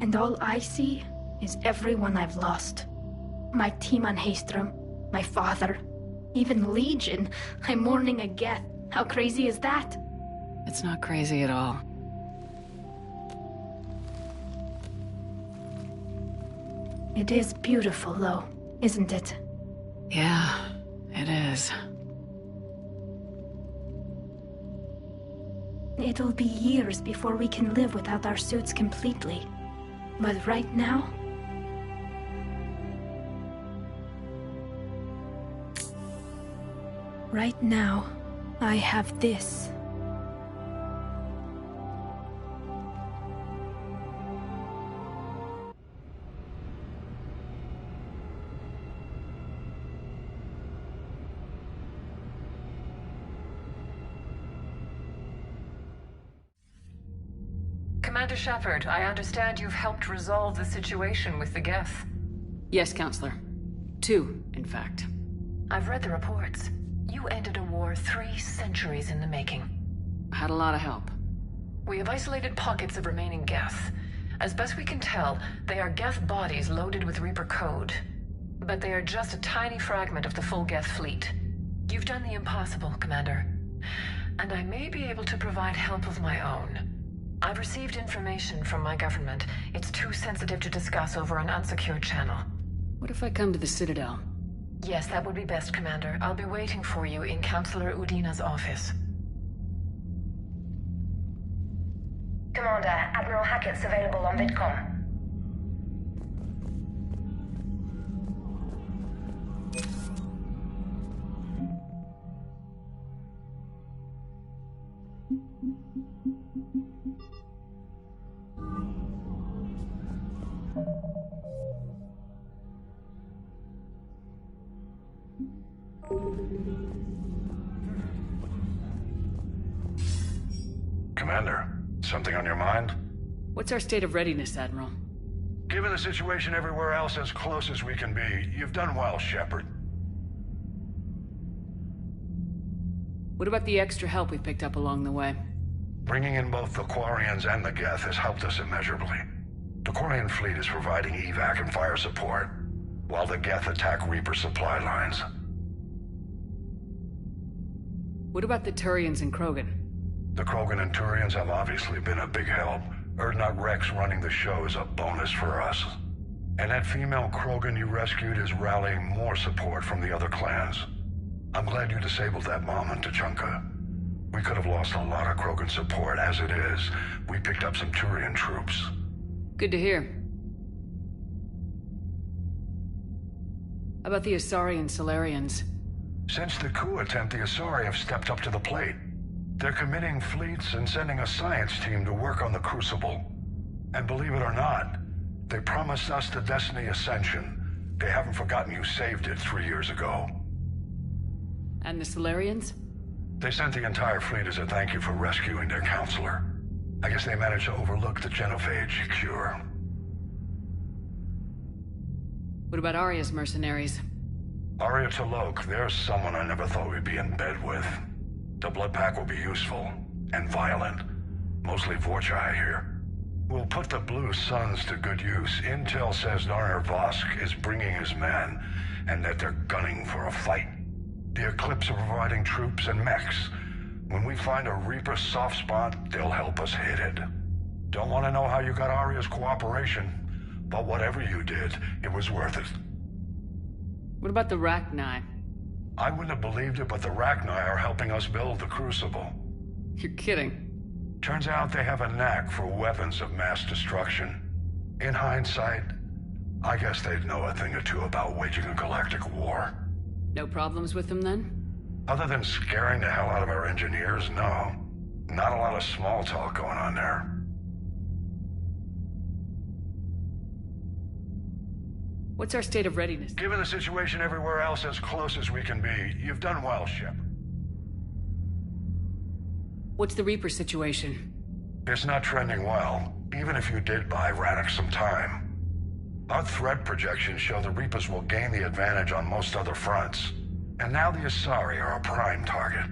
And all I see is everyone I've lost. My team on Haestrom, my father, even Legion. I'm mourning a Geth. How crazy is that? It's not crazy at all. It is beautiful, though, isn't it? Yeah, it is. It'll be years before we can live without our suits completely. But right now... Right now, I have this. Commander Shepard, I understand you've helped resolve the situation with the Geth. Yes, Counselor. 2, in fact. I've read the reports. You ended a war 3 centuries in the making. I had a lot of help. We have isolated pockets of remaining Geth. As best we can tell, they are Geth bodies loaded with Reaper code. But they are just a tiny fragment of the full Geth fleet. You've done the impossible, Commander. And I may be able to provide help of my own. I've received information from my government. It's too sensitive to discuss over an unsecured channel. What if I come to the Citadel? Yes, that would be best, Commander. I'll be waiting for you in Counselor Udina's office. Commander, Admiral Hackett's available on VidCom. Commander, something on your mind? What's our state of readiness, Admiral? Given the situation everywhere else, as close as we can be, you've done well, Shepard. What about the extra help we picked up along the way? Bringing in both the Quarians and the Geth has helped us immeasurably. The Quarian fleet is providing evac and fire support, while the Geth attack Reaper supply lines. What about the Turians and Krogan? The Krogan and Turians have obviously been a big help. Erdnot Rex running the show is a bonus for us. And that female Krogan you rescued is rallying more support from the other clans. I'm glad you disabled that mom in Tachanka. We could have lost a lot of Krogan support. As it is, we picked up some Turian troops. Good to hear. How about the Asari and Solarians? Since the coup attempt, the Asari have stepped up to the plate. They're committing fleets and sending a science team to work on the Crucible. And believe it or not, they promised us the Destiny Ascension. They haven't forgotten you saved it 3 years ago. And the Solarians? They sent the entire fleet as a thank you for rescuing their counselor. I guess they managed to overlook the genophage cure. What about Arya's mercenaries? Arya T'Loak, there's someone I never thought we'd be in bed with. The Blood Pack will be useful, and violent. Mostly Vorcha, I hear. We'll put the Blue Suns to good use. Intel says Narner Vosk is bringing his men, and that they're gunning for a fight. The Eclipse are providing troops and mechs. When we find a Reaper soft spot, they'll help us hit it. Don't want to know how you got Arya's cooperation, but whatever you did, it was worth it. What about the Rachni? I wouldn't have believed it, but the Rachni are helping us build the Crucible. You're kidding. Turns out they have a knack for weapons of mass destruction. In hindsight, I guess they'd know a thing or two about waging a galactic war. No problems with them then? Other than scaring the hell out of our engineers, no. Not a lot of small talk going on there. What's our state of readiness? Given the situation everywhere else, as close as we can be, you've done well, Shep. What's the Reaper situation? It's not trending well, even if you did buy Radix some time. Our threat projections show the Reapers will gain the advantage on most other fronts. And now the Asari are a prime target.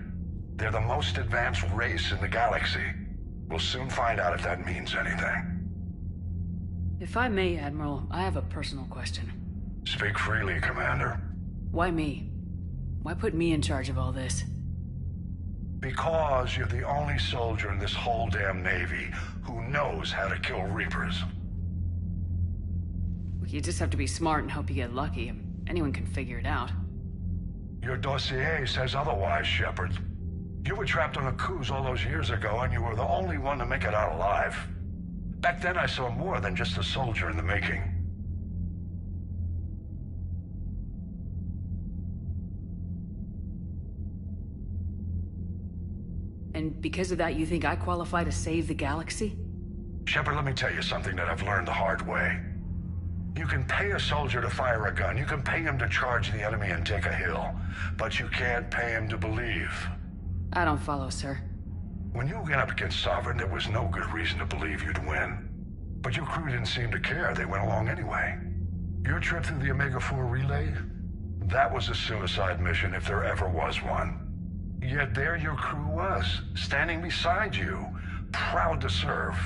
They're the most advanced race in the galaxy. We'll soon find out if that means anything. If I may, Admiral, I have a personal question. Speak freely, Commander. Why me? Why put me in charge of all this? Because you're the only soldier in this whole damn Navy who knows how to kill Reapers. You just have to be smart and hope you get lucky. Anyone can figure it out. Your dossier says otherwise, Shepard. You were trapped on a cruise all those years ago, and you were the only one to make it out alive. Back then I saw more than just a soldier in the making. And because of that, you think I qualify to save the galaxy? Shepard, let me tell you something that I've learned the hard way. You can pay a soldier to fire a gun, you can pay him to charge the enemy and take a hill, but you can't pay him to believe. I don't follow, sir. When you went up against Sovereign, there was no good reason to believe you'd win. But your crew didn't seem to care, they went along anyway. Your trip through the Omega-4 relay? That was a suicide mission if there ever was one. Yet there your crew was, standing beside you, proud to serve.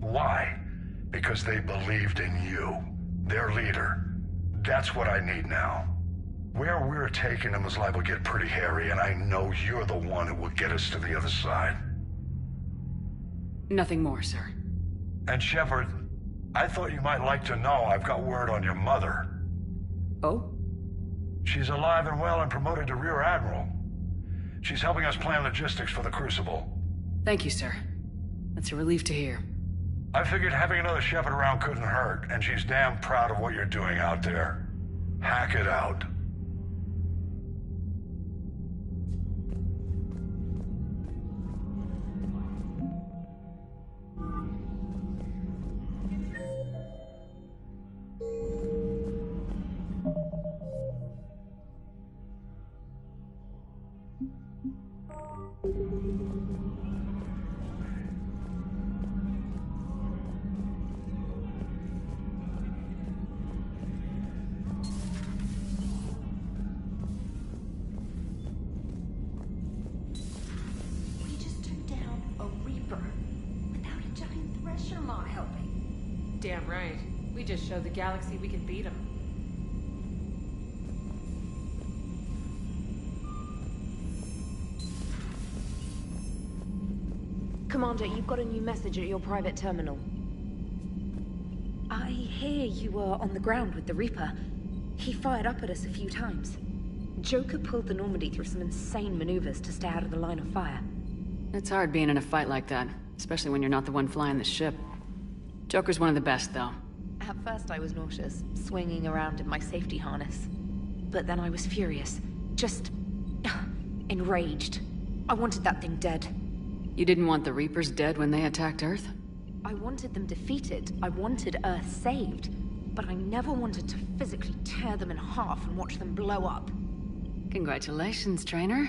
Why? Because they believed in you, their leader. That's what I need now. Where we're taking them is liable to get pretty hairy, and I know you're the one who will get us to the other side. Nothing more, sir. And Shepard, I thought you might like to know I've got word on your mother. Oh? She's alive and well and promoted to Rear Admiral. She's helping us plan logistics for the Crucible. Thank you, sir. That's a relief to hear. I figured having another Shepard around couldn't hurt, and she's damn proud of what you're doing out there. Hack it out. Damn right. We just showed the galaxy we can beat them. Commander, you've got a new message at your private terminal. I hear you were on the ground with the Reaper. He fired up at us a few times. Joker pulled the Normandy through some insane maneuvers to stay out of the line of fire. It's hard being in a fight like that, especially when you're not the one flying the ship. Joker's one of the best, though. At first I was nauseous, swinging around in my safety harness. But then I was furious. Just... enraged. I wanted that thing dead. You didn't want the Reapers dead when they attacked Earth? I wanted them defeated. I wanted Earth saved. But I never wanted to physically tear them in half and watch them blow up. Congratulations, trainer.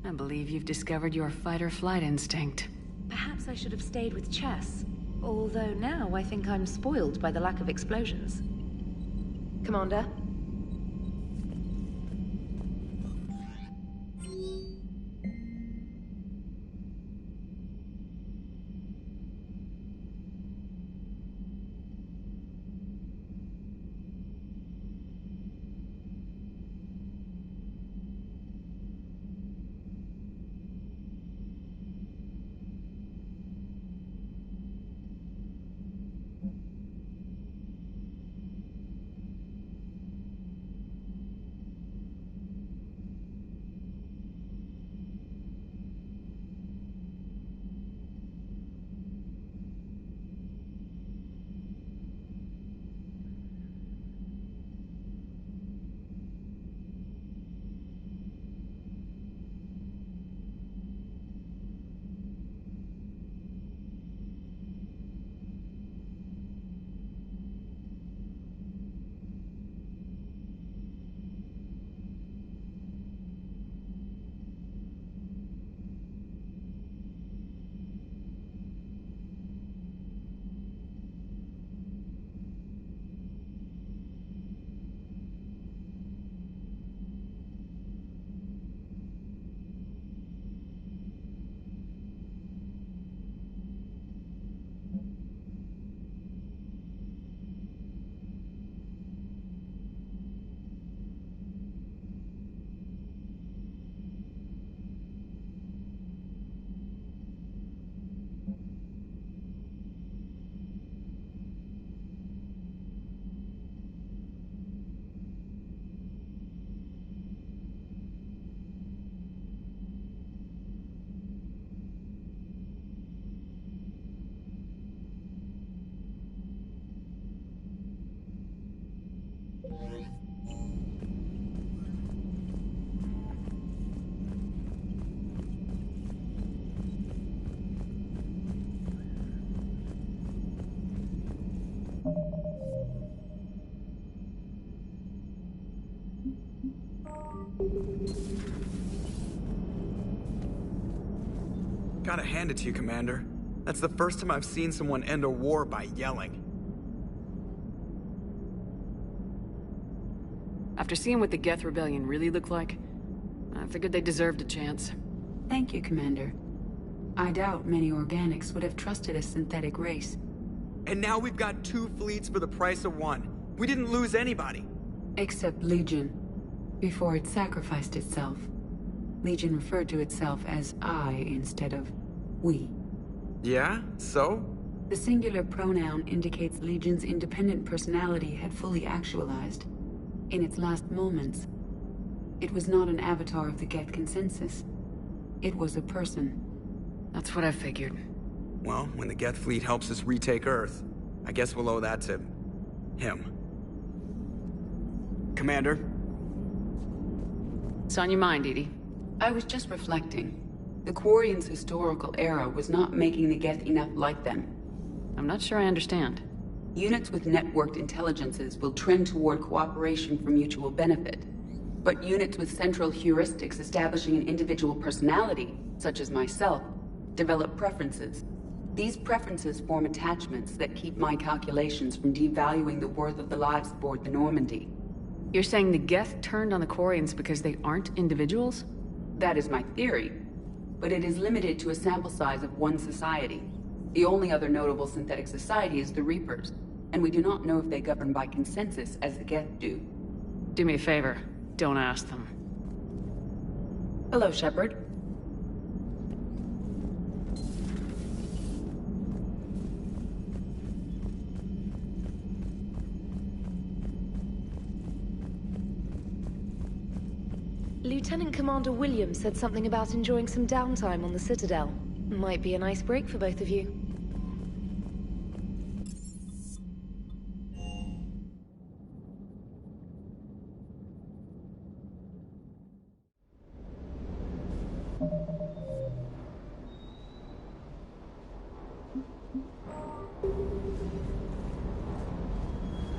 I believe you've discovered your fight-or-flight instinct. Perhaps I should have stayed with chess. Although now I think I'm spoiled by the lack of explosions. Commander? Gotta hand it to you, Commander. That's the first time I've seen someone end a war by yelling. After seeing what the Geth Rebellion really looked like, I figured they deserved a chance. Thank you, Commander. I doubt many organics would have trusted a synthetic race. And now we've got 2 fleets for the price of 1. We didn't lose anybody. Except Legion, before it sacrificed itself. Legion referred to itself as I instead of we. Yeah? So? The singular pronoun indicates Legion's independent personality had fully actualized. In its last moments, it was not an avatar of the Geth consensus. It was a person. That's what I figured. Well, when the Geth fleet helps us retake Earth, I guess we'll owe that to... him. Commander? It's on your mind, Edie. I was just reflecting. The Quarians' historical era was not making the Geth enough like them. I'm not sure I understand. Units with networked intelligences will trend toward cooperation for mutual benefit. But units with central heuristics establishing an individual personality, such as myself, develop preferences. These preferences form attachments that keep my calculations from devaluing the worth of the lives aboard the Normandy. You're saying the Geth turned on the Quarians because they aren't individuals? That is my theory, but it is limited to a sample size of one society. The only other notable synthetic society is the Reapers, and we do not know if they govern by consensus as the Geth do. Do me a favor, don't ask them. Hello, Shepard. Lieutenant Commander Williams said something about enjoying some downtime on the Citadel. Might be a nice break for both of you.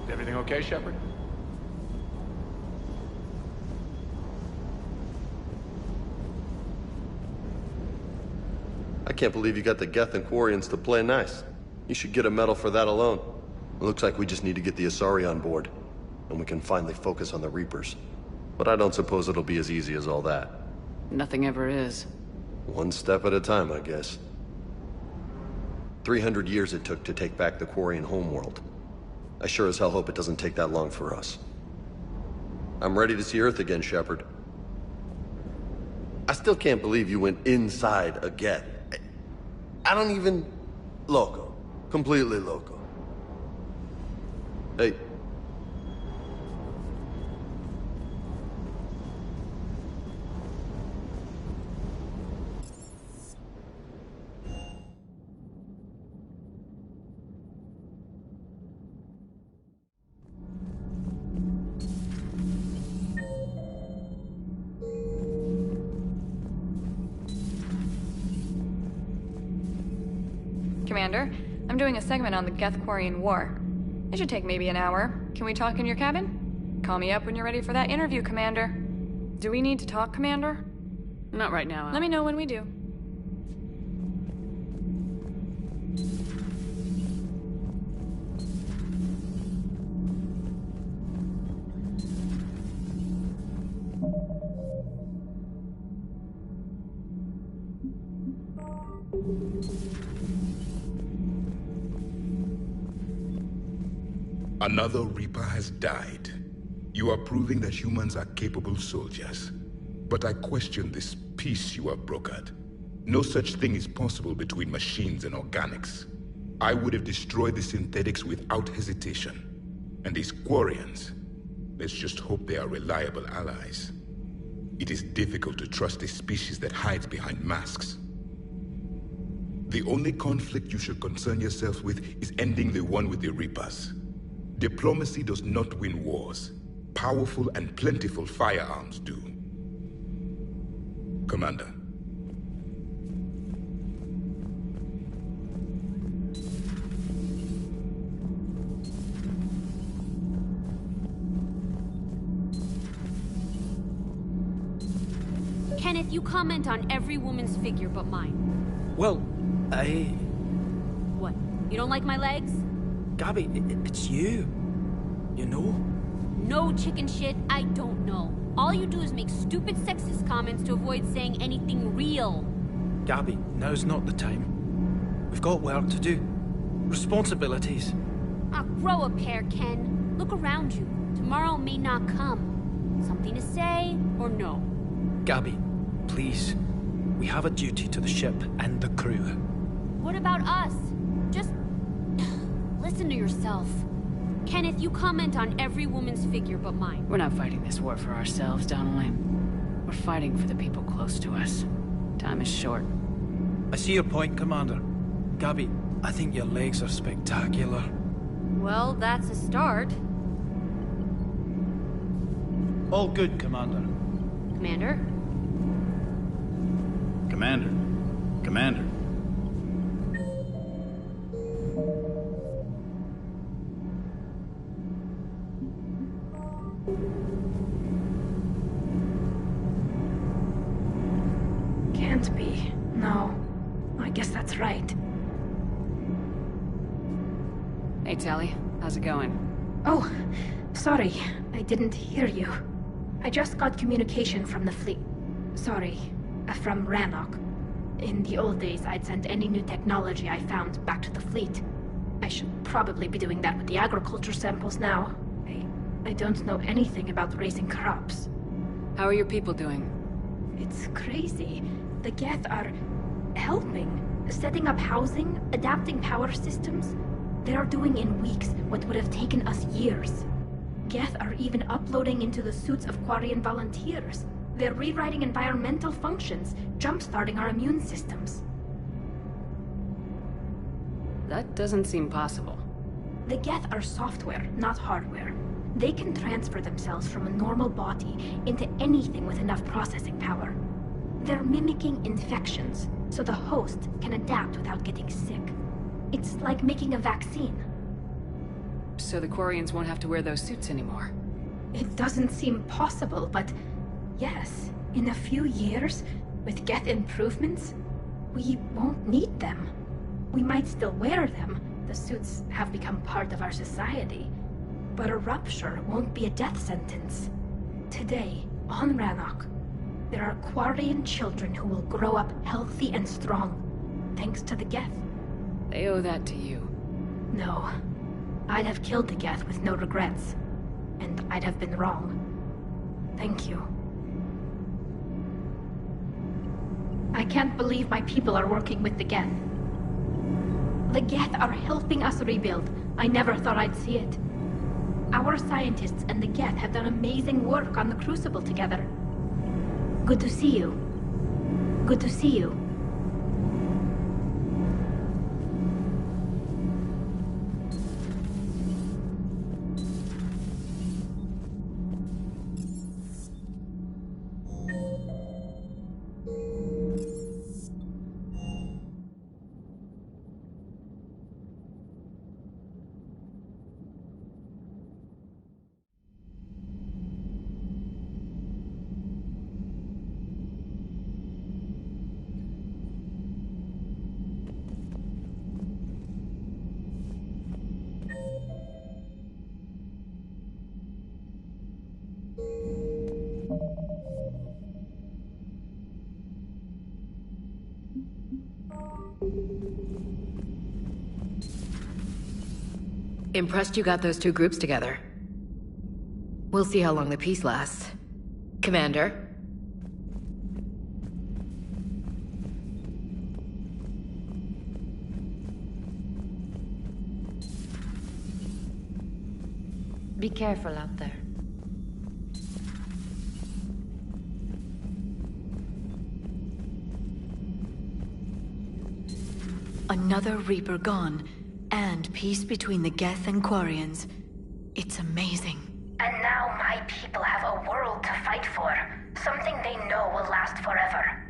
Everything okay, Shepard? I can't believe you got the Geth and Quarians to play nice. You should get a medal for that alone. It looks like we just need to get the Asari on board, and we can finally focus on the Reapers. But I don't suppose it'll be as easy as all that. Nothing ever is. One step at a time, I guess. 300 years it took to take back the Quarian homeworld. I sure as hell hope it doesn't take that long for us. I'm ready to see Earth again, Shepard. I still can't believe you went inside a Geth. I don't even... Loco. Completely loco. Hey. Commander, I'm doing a segment on the Geth-Quarian War. It should take maybe an hour. Can we talk in your cabin? Call me up when you're ready for that interview, Commander. Do we need to talk, Commander? Not right now, Al. Let me know when we do. Another Reaper has died. You are proving that humans are capable soldiers. But I question this peace you have brokered. No such thing is possible between machines and organics. I would have destroyed the synthetics without hesitation. And these Quarians, let's just hope they are reliable allies. It is difficult to trust a species that hides behind masks. The only conflict you should concern yourself with is ending the one with the Reapers. Diplomacy does not win wars. Powerful and plentiful firearms do. Commander. Kenneth, you comment on every woman's figure but mine. Well, What? You don't like my legs? Gabby, it's you. You know? No chicken shit, I don't know. All you do is make stupid sexist comments to avoid saying anything real. Gabby, now's not the time. We've got work to do. Responsibilities. Ah, grow a pair, Ken. Look around you. Tomorrow may not come. Something to say, or no? Gabby, please. We have a duty to the ship and the crew. What about us? Just... listen to yourself. Kenneth, you comment on every woman's figure but mine. We're not fighting this war for ourselves, Donnelly. We're fighting for the people close to us. Time is short. I see your point, Commander. Gabby, I think your legs are spectacular. Well, that's a start. All good, Commander. Commander? Commander. Commander. Can't be. No. I guess that's right. Hey, Tally. How's it going? Oh, sorry. I didn't hear you. I just got communication from the fleet. Sorry. From Rannoch. In the old days, I'd send any new technology I found back to the fleet. I should probably be doing that with the agriculture samples now. I don't know anything about raising crops. How are your people doing? It's crazy. The Geth are helping. Setting up housing, adapting power systems. They are doing in weeks what would have taken us years. Geth are even uploading into the suits of Quarian volunteers. They're rewriting environmental functions, jump-starting our immune systems. That doesn't seem possible. The Geth are software, not hardware. They can transfer themselves from a normal body into anything with enough processing power. They're mimicking infections, so the host can adapt without getting sick. It's like making a vaccine. So the Quarians won't have to wear those suits anymore. It doesn't seem possible, but yes, in a few years, with Geth improvements, we won't need them. We might still wear them. The suits have become part of our society. But a rupture won't be a death sentence. Today, on Rannoch, there are Quarian children who will grow up healthy and strong, thanks to the Geth. They owe that to you. No. I'd have killed the Geth with no regrets. And I'd have been wrong. Thank you. I can't believe my people are working with the Geth. The Geth are helping us rebuild. I never thought I'd see it. Our scientists and the Geth have done amazing work on the Crucible together. Good to see you. Good to see you. Impressed you got those two groups together. We'll see how long the peace lasts. Commander? Be careful out there. Another Reaper gone, and peace between the Geth and Quarians. It's amazing. And now my people have a world to fight for. Something they know will last forever.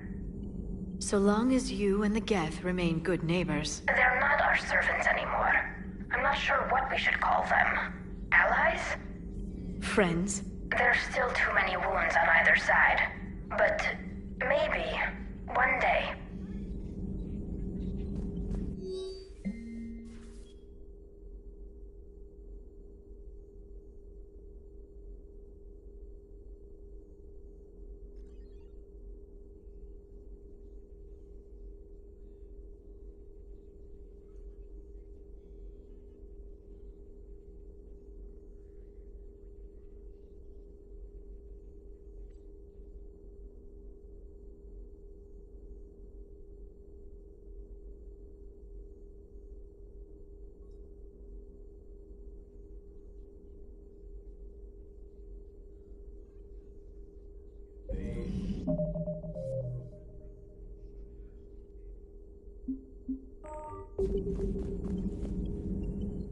So long as you and the Geth remain good neighbors. They're not our servants anymore. I'm not sure what we should call them. Allies? Friends? There's still too many wounds on either side. But maybe, one day.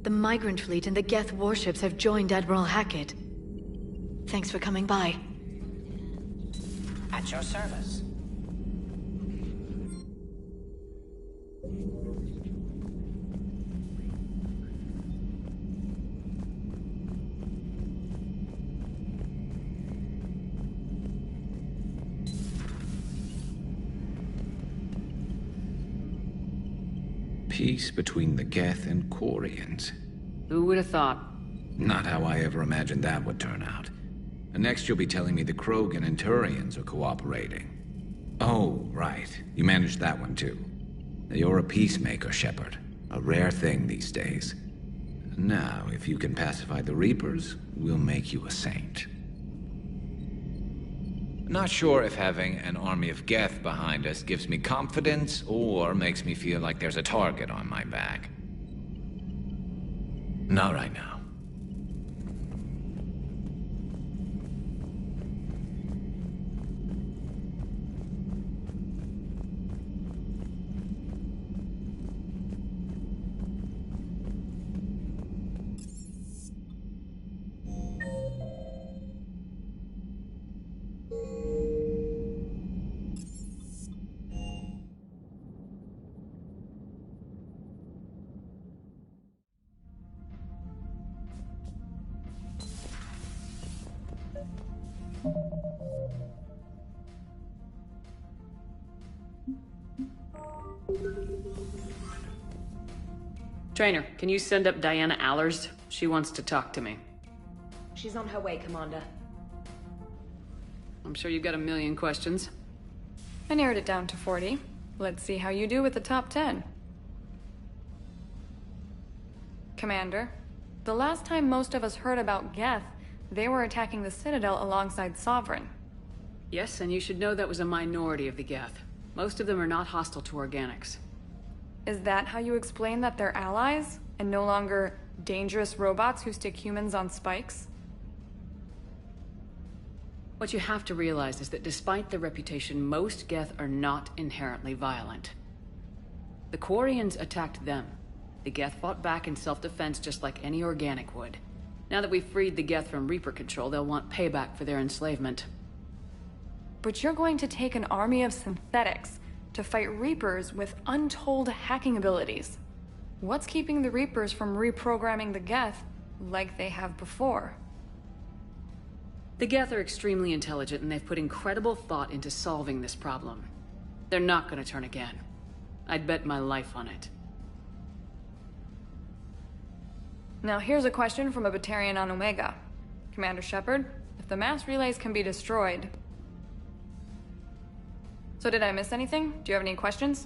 The migrant fleet and the Geth warships have joined Admiral Hackett. Thanks for coming by. At your service. Peace between the Geth and Quarians. Who would have thought? Not how I ever imagined that would turn out. And next you'll be telling me the Krogan and Turians are cooperating. Oh, right. You managed that one too. You're a peacemaker, Shepard. A rare thing these days. Now, if you can pacify the Reapers, we'll make you a saint. Not sure if having an army of Geth behind us gives me confidence or makes me feel like there's a target on my back. Not right now. Trainer, can you send up Diana Allers? She wants to talk to me. She's on her way, Commander. I'm sure you've got a million questions. I narrowed it down to 40. Let's see how you do with the top 10. Commander, the last time most of us heard about Geth, they were attacking the Citadel alongside Sovereign. Yes, and you should know that was a minority of the Geth. Most of them are not hostile to organics. Is that how you explain that they're allies, and no longer dangerous robots who stick humans on spikes? What you have to realize is that despite their reputation, most Geth are not inherently violent. The Quarians attacked them. The Geth fought back in self-defense just like any organic would. Now that we've freed the Geth from Reaper control, they'll want payback for their enslavement. But you're going to take an army of synthetics to fight Reapers with untold hacking abilities. What's keeping the Reapers from reprogramming the Geth like they have before? The Geth are extremely intelligent, and they've put incredible thought into solving this problem. They're not going to turn again. I'd bet my life on it. Now here's a question from a Batarian on Omega. Commander Shepard, if the mass relays can be destroyed... So did I miss anything? Do you have any questions?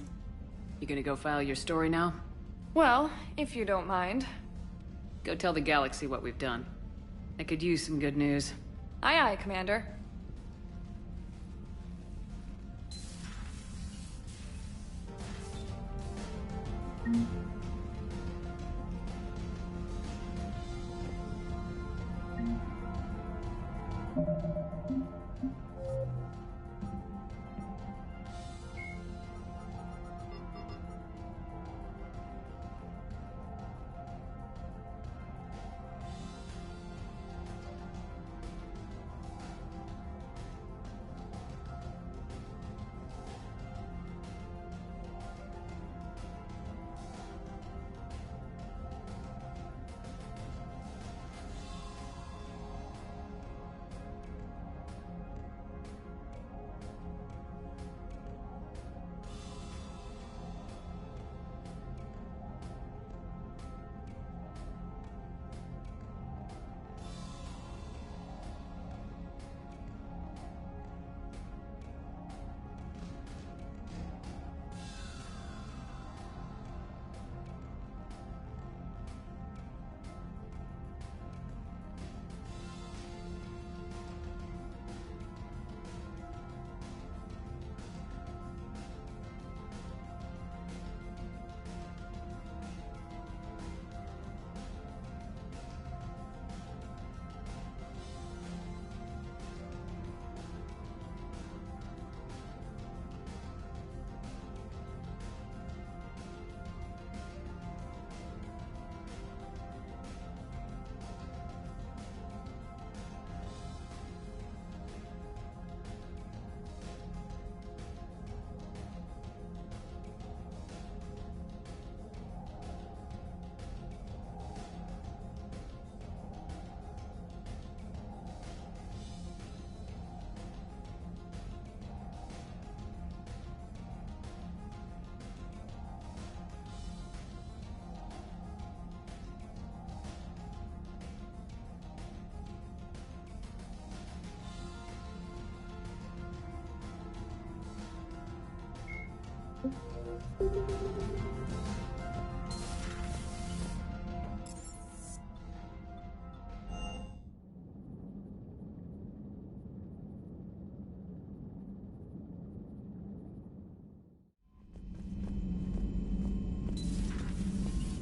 You gonna go file your story now? Well, if you don't mind. Go tell the galaxy what we've done. I could use some good news. Aye aye, Commander.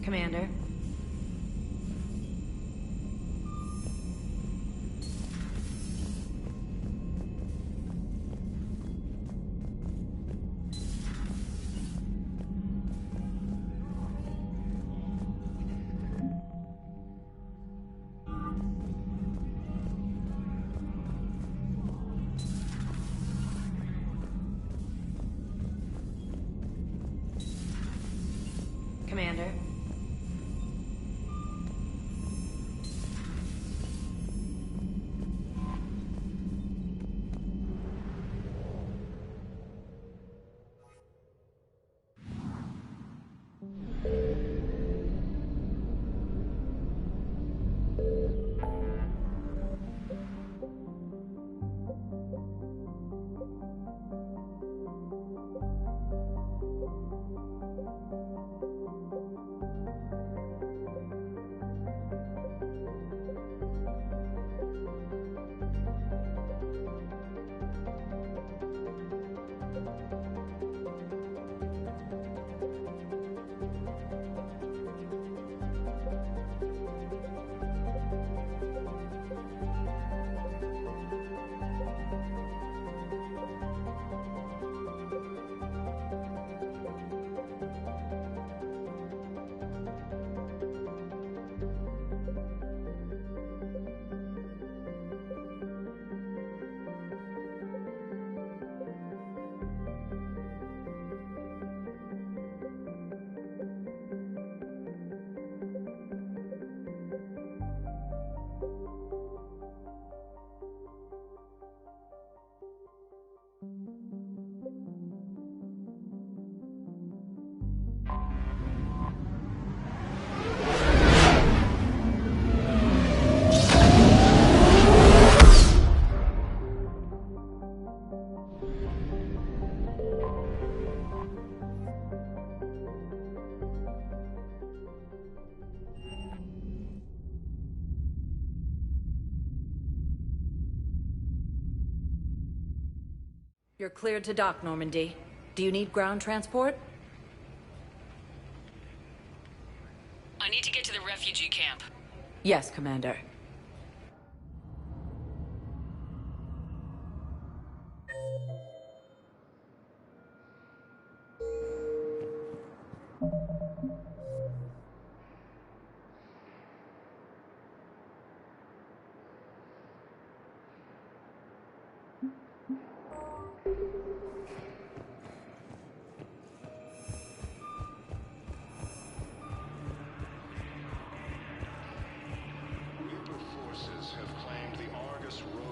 Commander. Commander. You're cleared to dock, Normandy. Do you need ground transport? I need to get to the refugee camp. Yes, Commander.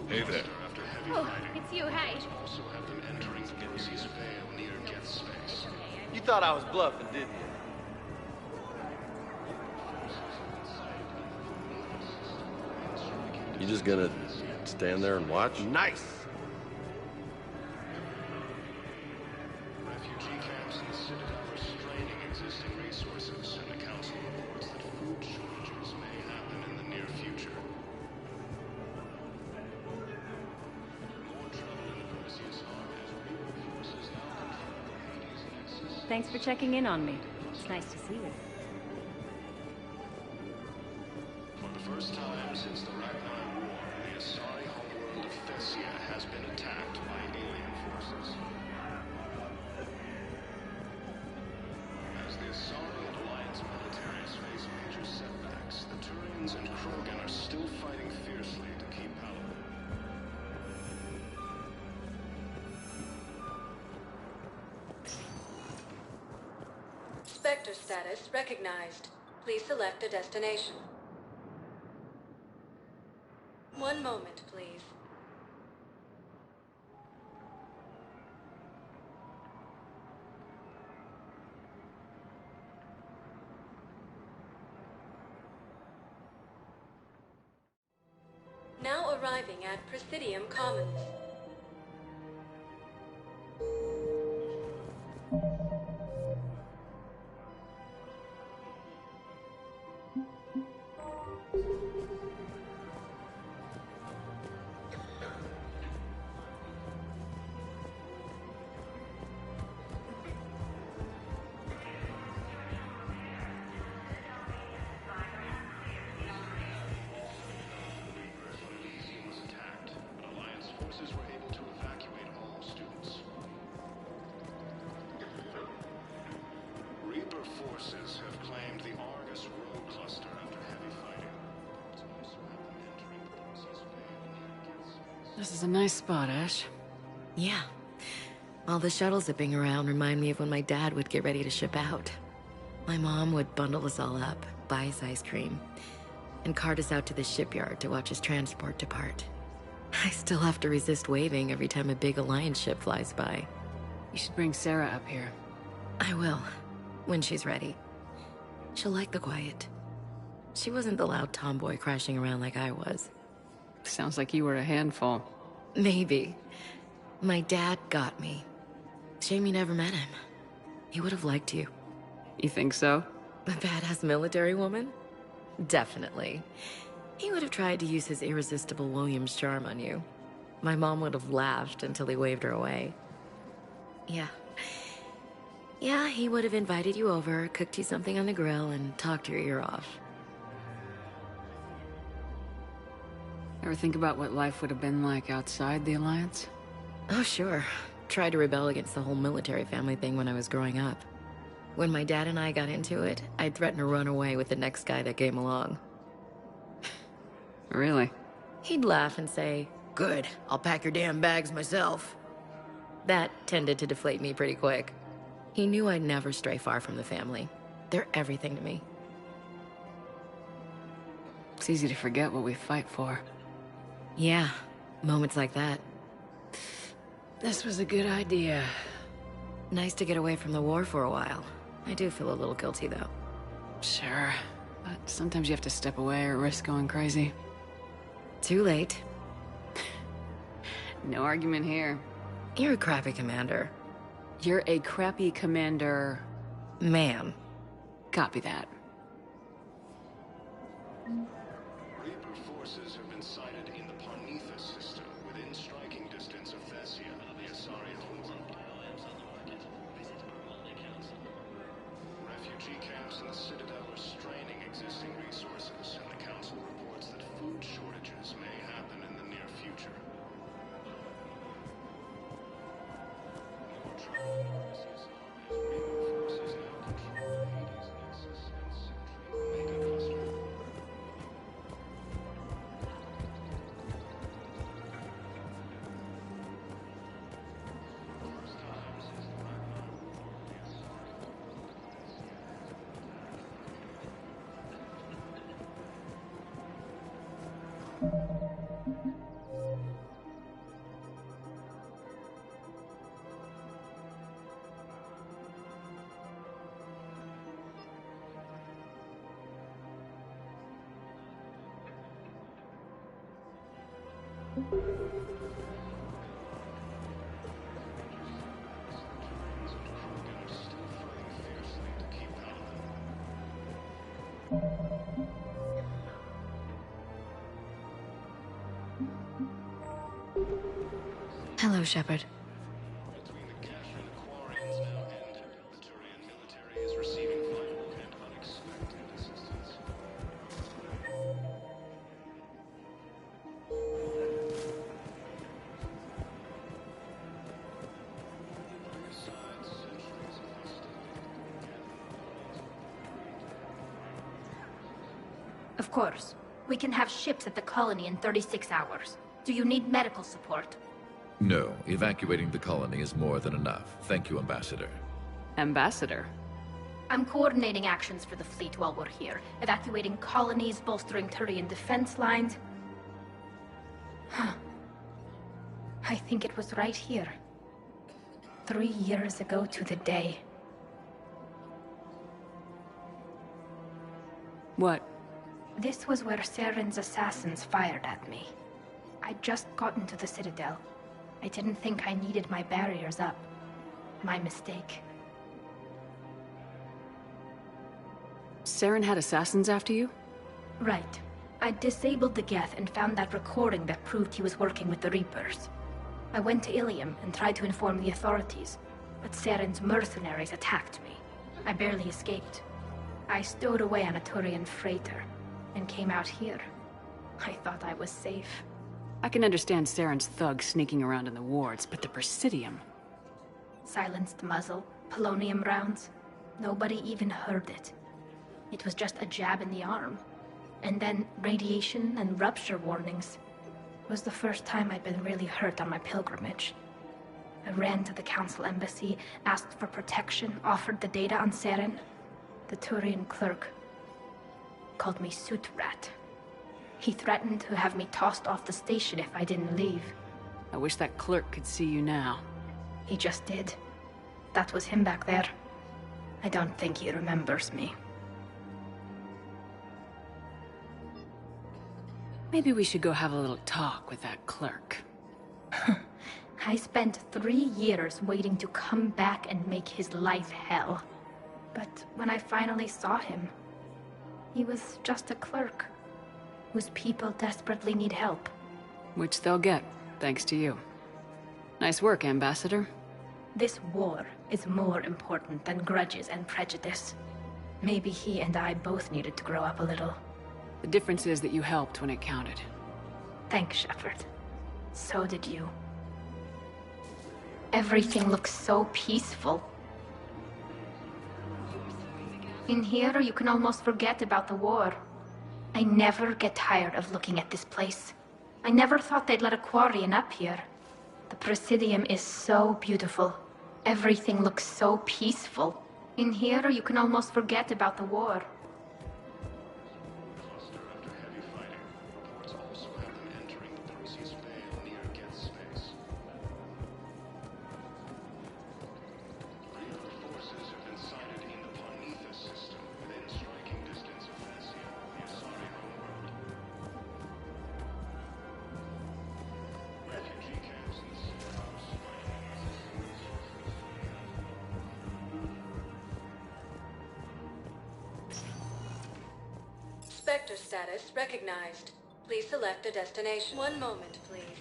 Hey there. Oh, it's you, hey. You thought I was bluffing, didn't you? You just gonna stand there and watch? Nice! Refugee camps in the Citadel are straining existing resources, and the Council reports that food shortages may happen in the near future. More trouble in the Perseus arm as Reaper forces now control Hades' nexus. Thanks for checking in on me. It's nice to see you. For the first time since the Ragnar War, the Asari homeworld of Thessia has been attacked by alien forces. As the Asari and Alliance militaries face major setbacks, the Turians and Krogan are still fighting fiercely to keep power. Spectre status recognized. Please select a destination. One moment, please. Now arriving at Presidium Commons. Reaper forces have claimed the Argus road cluster after heavy fighting. Reports also have them entering the Perseus Veil. This is a nice spot, Ash. Yeah. All the shuttles zipping around remind me of when my dad would get ready to ship out. My mom would bundle us all up, buy us ice cream, and cart us out to the shipyard to watch his transport depart. I still have to resist waving every time a big Alliance ship flies by. You should bring Sarah up here. I will, when she's ready. She'll like the quiet. She wasn't the loud tomboy crashing around like I was. Sounds like you were a handful. Maybe. My dad got me. Shame you never met him. He would have liked you. You think so? A badass military woman? Definitely. He would have tried to use his irresistible William's charm on you. My mom would have laughed until he waved her away. Yeah, he would have invited you over, cooked you something on the grill, and talked your ear off. Ever think about what life would have been like outside the Alliance? Oh, sure. Tried to rebel against the whole military family thing when I was growing up. When my dad and I got into it, I'd threaten to run away with the next guy that came along. Really? He'd laugh and say, "Good, I'll pack your damn bags myself." That tended to deflate me pretty quick. He knew I'd never stray far from the family. They're everything to me. It's easy to forget what we fight for. Yeah, moments like that. This was a good idea. Nice to get away from the war for a while. I do feel a little guilty, though. Sure, but sometimes you have to step away or risk going crazy. Too late. No argument here. You're a crappy commander. You're a crappy commander... ma'am. Copy that. Reaper forces have been sighted in the Parnithus system, within striking distance of Thessia, the Asari refugee camps in the Citadel are straining existing resources, and the Council reports that food shortages may happen in the near future. More trouble. Forces now control Hades' Nexus and Sentry Mega Cluster. Hello, Shepard. Between the Geth and the Quarians now ended, the Turian military is receiving vital and unexpected assistance. Besides centuries of hostility, Of course. We can have ships at the colony in 36 hours. Do you need medical support? No, evacuating the colony is more than enough. Thank you, Ambassador. Ambassador? I'm coordinating actions for the fleet while we're here. Evacuating colonies, bolstering Turian defense lines. I think it was right here. 3 years ago to the day. What? This was where Saren's assassins fired at me. I'd just gotten to the Citadel. I didn't think I needed my barriers up. My mistake. Saren had assassins after you? Right. I disabled the Geth and found that recording that proved he was working with the Reapers. I went to Ilium and tried to inform the authorities, but Saren's mercenaries attacked me. I barely escaped. I stowed away on a Turian freighter and came out here. I thought I was safe. I can understand Saren's thugs sneaking around in the wards, but the Presidium... Silenced muzzle, polonium rounds. Nobody even heard it. It was just a jab in the arm. And then radiation and rupture warnings. It was the first time I'd been really hurt on my pilgrimage. I ran to the Council embassy, asked for protection, offered the data on Saren. The Turian clerk called me Soot Rat. He threatened to have me tossed off the station if I didn't leave. I wish that clerk could see you now. He just did. That was him back there. I don't think he remembers me. Maybe we should go have a little talk with that clerk. I spent 3 years waiting to come back and make his life hell. But when I finally saw him, he was just a clerk whose people desperately need help. Which they'll get, thanks to you. Nice work, Ambassador. This war is more important than grudges and prejudice. Maybe he and I both needed to grow up a little. The difference is that you helped when it counted. Thanks, Shepard. So did you. Everything looks so peaceful. In here, you can almost forget about the war. I never get tired of looking at this place. I never thought they'd let a Quarian up here. The Presidium is so beautiful. Everything looks so peaceful. In here, you can almost forget about the war. Cluster after heavy fighting. Reports also have them entering the Perseus Vale near Geth space. Reaper forces have been sighted in the Planetha system, within striking distance of Thessia, the Asari homeworld. Refugee camps in the Citadel. Spectre status recognized. Please select a destination. One moment, please.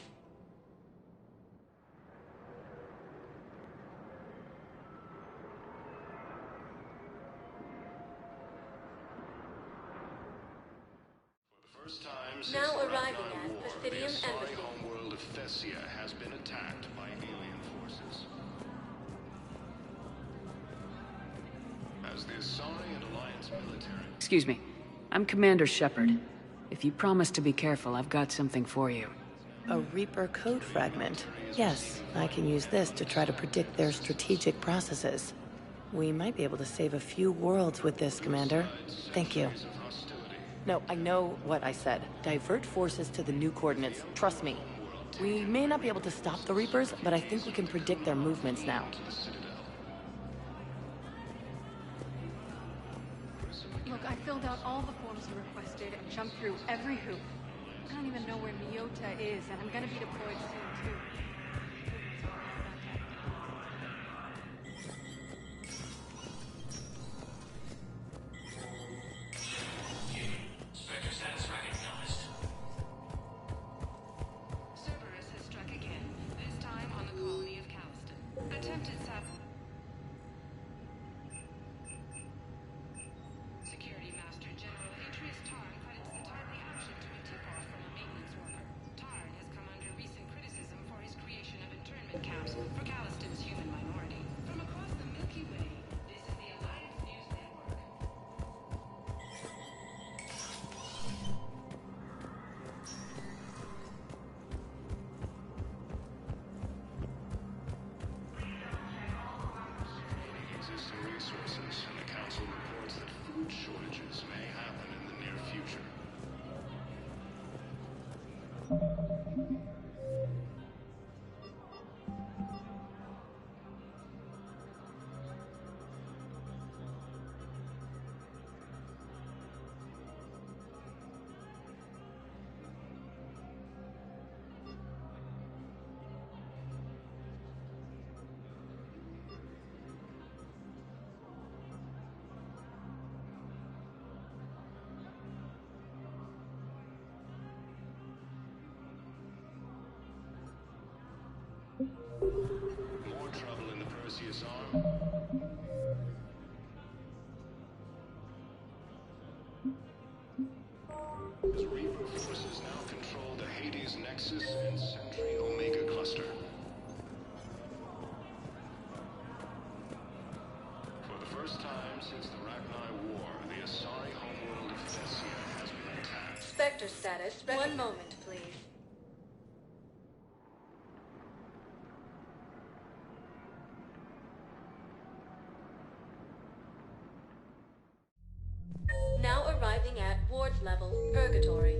first time since Now the arriving Ragnar at War, Presidium the Asari Embassy. homeworld of Thessia has been attacked by alien forces. As the Asari and Alliance military... Excuse me. I'm Commander Shepard. If you promise to be careful, I've got something for you. A Reaper code fragment. Yes, I can use this to try to predict their strategic processes. We might be able to save a few worlds with this, Commander. Thank you. No, I know what I said. Divert forces to the new coordinates. Trust me. We may not be able to stop the Reapers, but I think we can predict their movements now. Look, I filled out all the forms you requested and jumped through every hoop. I don't even know where Miota is, and I'm gonna be deployed soon, too. Spectre status recognized. Cerberus has struck again, this time on the colony of Caliston. Attempted Security Master General Atreus Tarn credits the timely action to a tip-off from a maintenance worker. Tarn has come under recent criticism for his creation of internment camps for Caliston's human minority. From across the Milky Way, this is the Alliance News Network. Existing resources, and the Council reports that food shortages may happen in the near future. More trouble in the Perseus arm? As Reaper forces now control the Hades Nexus and Sentry Omega cluster. For the first time since the Ragnar War, the Asari homeworld of Thessia has been attacked. Spectre status. One moment, please. Now arriving at Ward's level, Purgatory.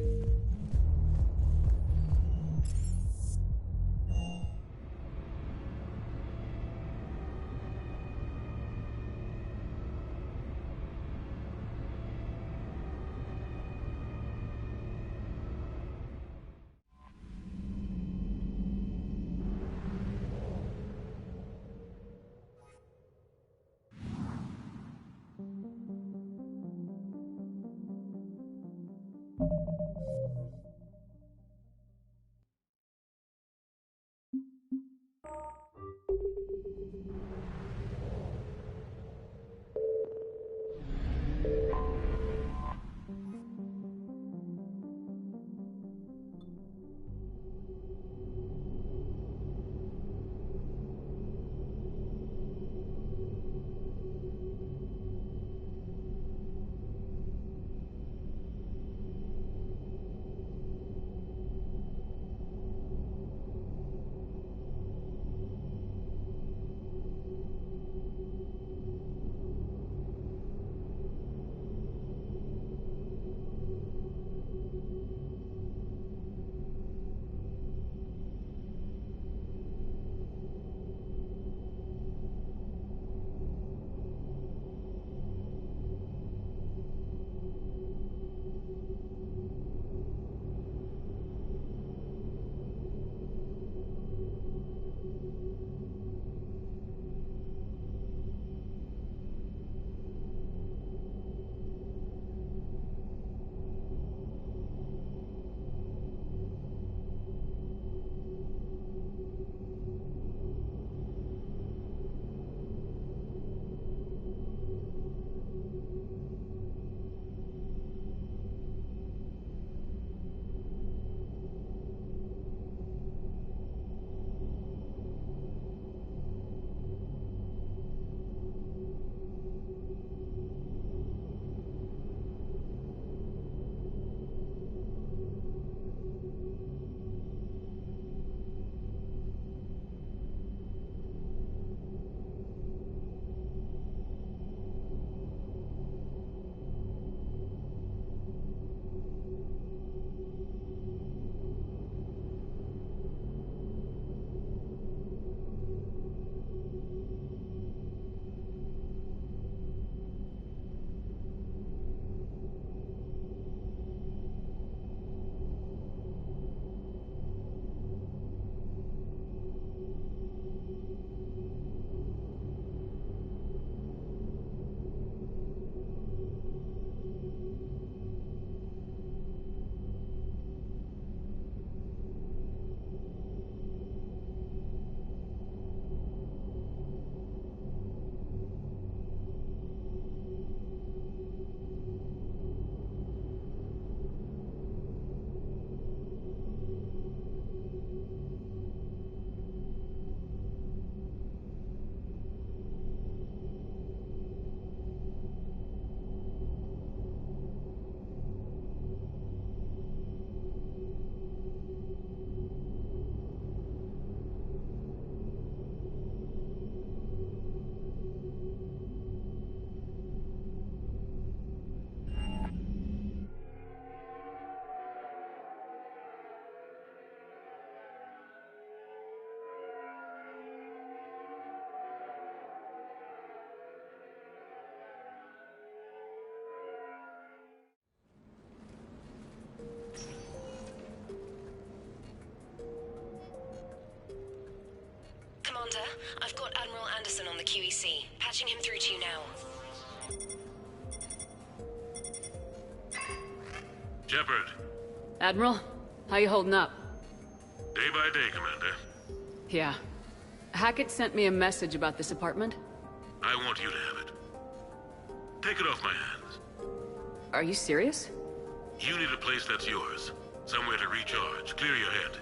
Commander, I've got Admiral Anderson on the QEC. Patching him through to you now. Shepard. Admiral, how you holding up? Day by day, Commander. Yeah. Hackett sent me a message about this apartment. I want you to have it. Take it off my hands. Are you serious? You need a place that's yours. Somewhere to recharge, clear your head.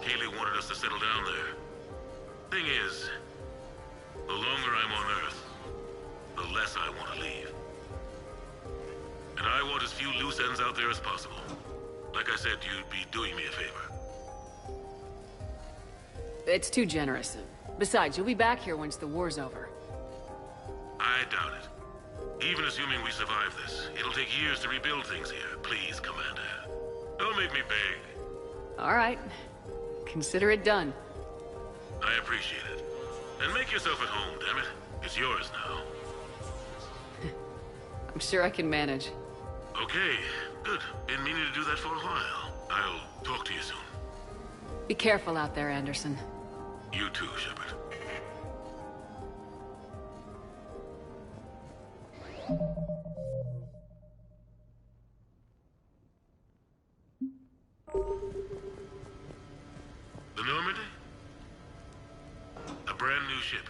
Kaylee wanted us to settle down there. Thing is, the longer I'm on Earth, the less I want to leave. And I want as few loose ends out there as possible. Like I said, you'd be doing me a favor. It's too generous. Besides, you'll be back here once the war's over. I doubt it. Even assuming we survive this, it'll take years to rebuild things here. Please, Commander. Don't make me beg. All right. Consider it done. I appreciate it. And make yourself at home, damn it. It's yours now. I'm sure I can manage. Okay, good. Been meaning to do that for a while. I'll talk to you soon. Be careful out there, Anderson. You too, Shepard. The Normandy? A brand new ship.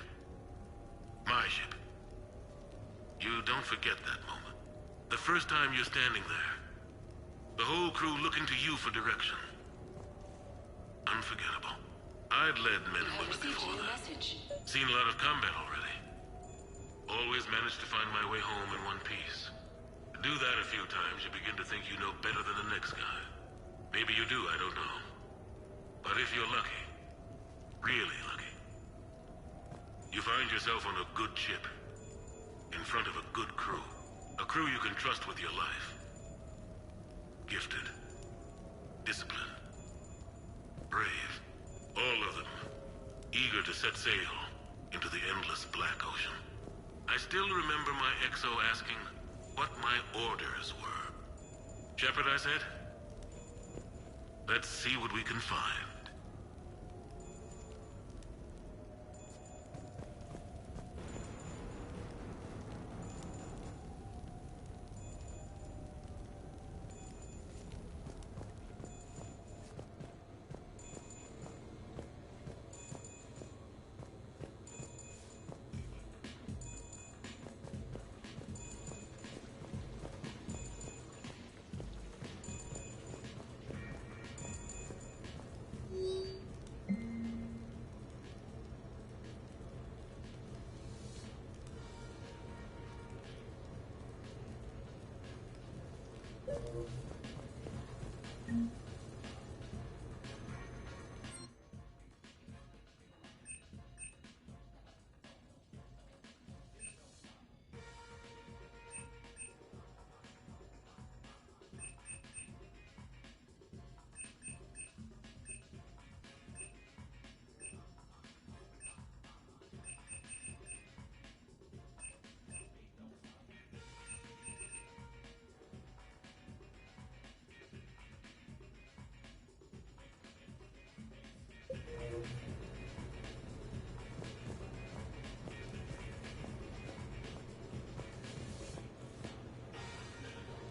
My ship. You don't forget that moment. The first time you're standing there. The whole crew looking to you for direction. Unforgettable. I'd led men and women before that. Seen a lot of combat already. Always managed to find my way home in one piece. Do that a few times, you begin to think you know better than the next guy. Maybe you do, I don't know. But if you're lucky, really lucky, you find yourself on a good ship, in front of a good crew. A crew you can trust with your life. Gifted. Disciplined. Brave. All of them. Eager to set sail into the endless black ocean. I still remember my XO asking what my orders were. Shepard, I said. Let's see what we can find.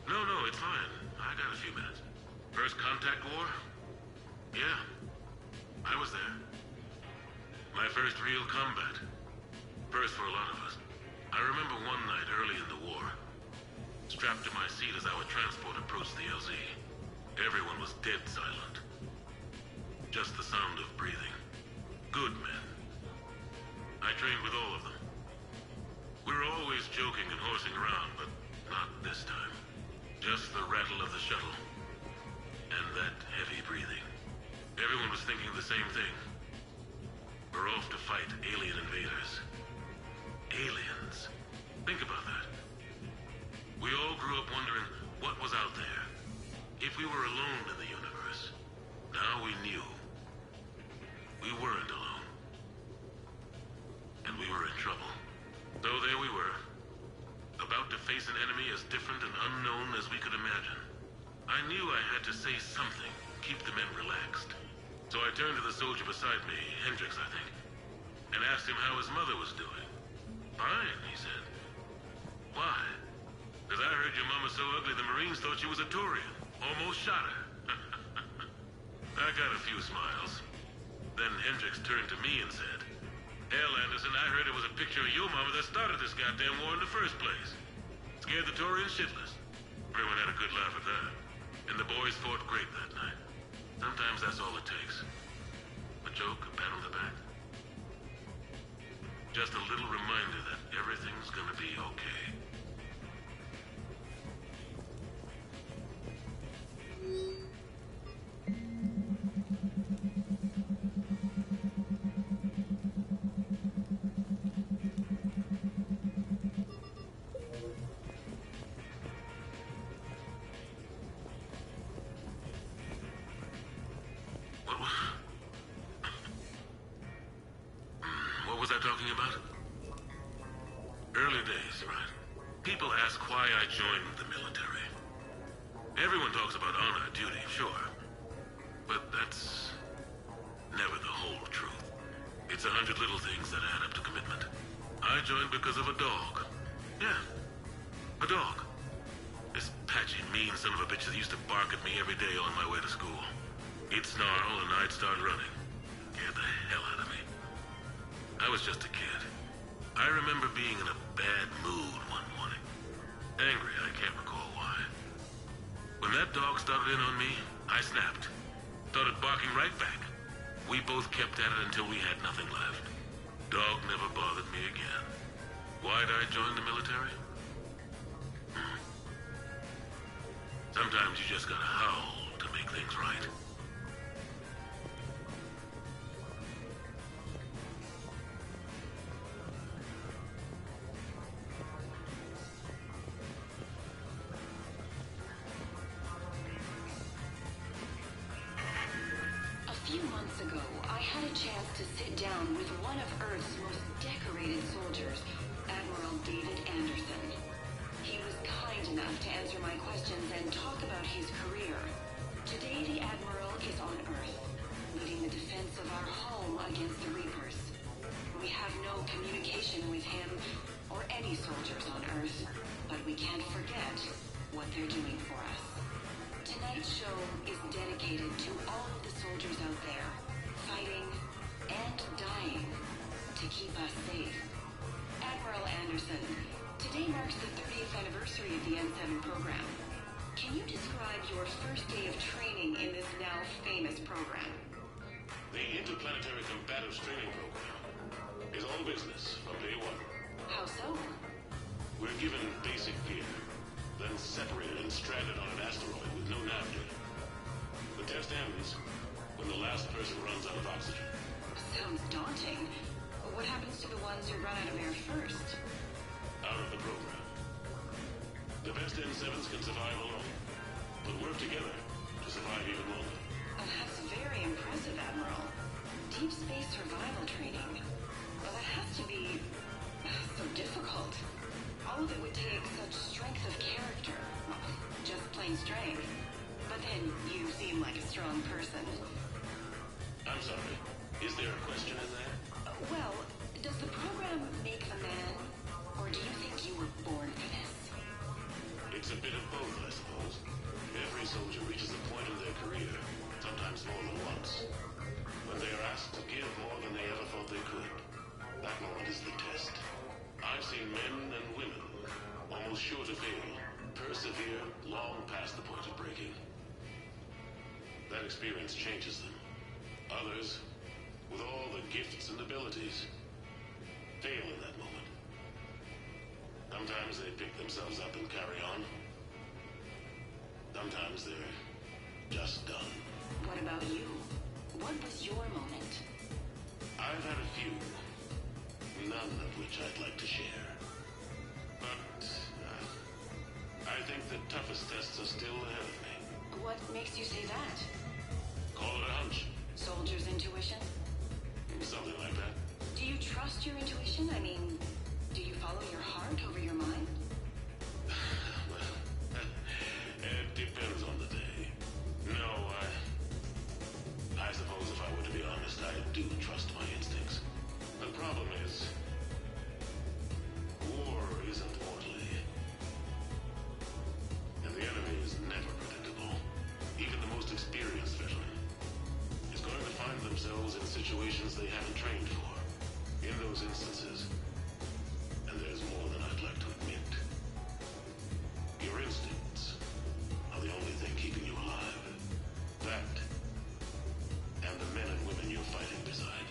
No, it's fine. I got a few minutes. First contact war? Yeah. I was there. My first real combat. First for a lot of us. I remember one night early in the war. Strapped to my seat as our transport approached the LZ. Everyone was dead silent. Just the sound of breathing. Good men. I trained with all of them. We were always joking and horsing around, but not this time. Just the rattle of the shuttle. And that heavy breathing. Everyone was thinking the same thing. We're off to fight alien invaders. Aliens. Think about that. We all grew up wondering what was out there. If we were alone in the universe. Now we knew. We weren't alone. And we were in trouble. So there we were. About to face an enemy as different and unknown as we could imagine. I knew I had to say something, keep the men relaxed. So I turned to the soldier beside me, Hendricks, I think. and asked him how his mother was doing. Fine, he said. Why? Because I heard your mama so ugly the Marines thought she was a Turian. Almost shot her. I got a few smiles. Then Hendricks turned to me and said, "Hell, Anderson, I heard it was a picture of your mama that started this goddamn war in the first place. Scared the Turians shitless." Everyone had a good laugh at that. And the boys fought great that night. Sometimes that's all it takes. A joke, a pat on the back. Just a little reminder that everything's gonna be okay. What was I talking about? Early days, right? People ask why I joined the military. Everyone talks about honor, duty, sure. But that's never the whole truth. It's 100 little things that add up to commitment. I joined because of a dog. Yeah, a dog. This patchy, mean son of a bitch that used to bark at me every day on my way to school. He'd snarl and I'd start running. Scared the hell out of me. I was just a kid. I remember being in a bad mood one morning. Angry, I can't recall why. When that dog started in on me, I snapped. Started barking right back. We both kept at it until we had nothing left. Dog never bothered me again. Why'd I join the military? Sometimes you just gotta howl to make things right. A few months ago, I had a chance to sit down with one of Earth's most decorated soldiers, Admiral David Anderson. He was kind enough to answer my questions and talk about his career. Today, the Admiral is on Earth, leading the defense of our home against the Reapers. We have no communication with him or any soldiers on Earth, but we can't forget what they're doing for us. Tonight's show is dedicated to all of the soldiers out there, fighting and dying to keep us safe. Admiral Anderson, today marks the 30th anniversary of the N7 program. Can you describe your first day of training in this now famous program? The Interplanetary Combatives Training Program is all business from day one. How so? We're given basic gear, then separated and stranded on an asteroid with no nav data. The test ends when the last person runs out of oxygen. Sounds daunting. What happens to the ones who run out of air first? Out of the program. The best N7s can survive alone, but work together to survive even longer. Oh, that's very impressive, Admiral. Deep space survival training. Well, that has to be so difficult. All of it would take such strength of character. Well, just plain strength. But then you seem like a strong person. I'm sorry. Is there a question in there? Well, does the program make a man? Or do you think you were born for this? It's a bit of both, I suppose. Every soldier reaches a point in their career, sometimes more than once, when they are asked to give more than they ever thought they could. That moment is the test. I've seen men and women, almost sure to fail, persevere long past the point of breaking. That experience changes them. Others, with all the gifts and abilities, fail in that moment. Sometimes they pick themselves up and carry on. Sometimes they're just done. What about you? What was your moment? I've had a few, none of which I'd like to share. But I think the toughest tests are still ahead of me. What makes you say that? Call it a hunch. Soldier's intuition? Something like that. Do you trust your intuition? I mean, do you follow your heart over your mind? Well, it depends on the day. No, I suppose if I were to be honest, I do trust my instincts. The problem situations they haven't trained for. In those instances, and there's more than I'd like to admit, your instincts are the only thing keeping you alive. That, and the men and women you're fighting beside.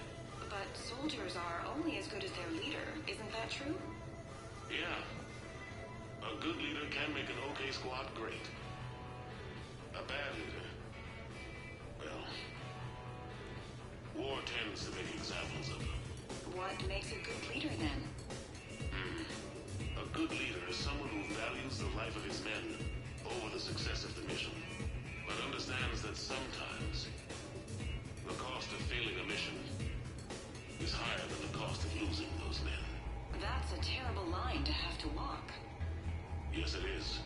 But soldiers are only as good as their leader, isn't that true? Yeah. A good leader can make an okay squad great. A bad leader, well, war tends to make examples of them. What makes a good leader, then? A good leader is someone who values the life of his men over the success of the mission, but understands that sometimes the cost of failing a mission is higher than the cost of losing those men. That's a terrible line to have to walk. Yes, it is.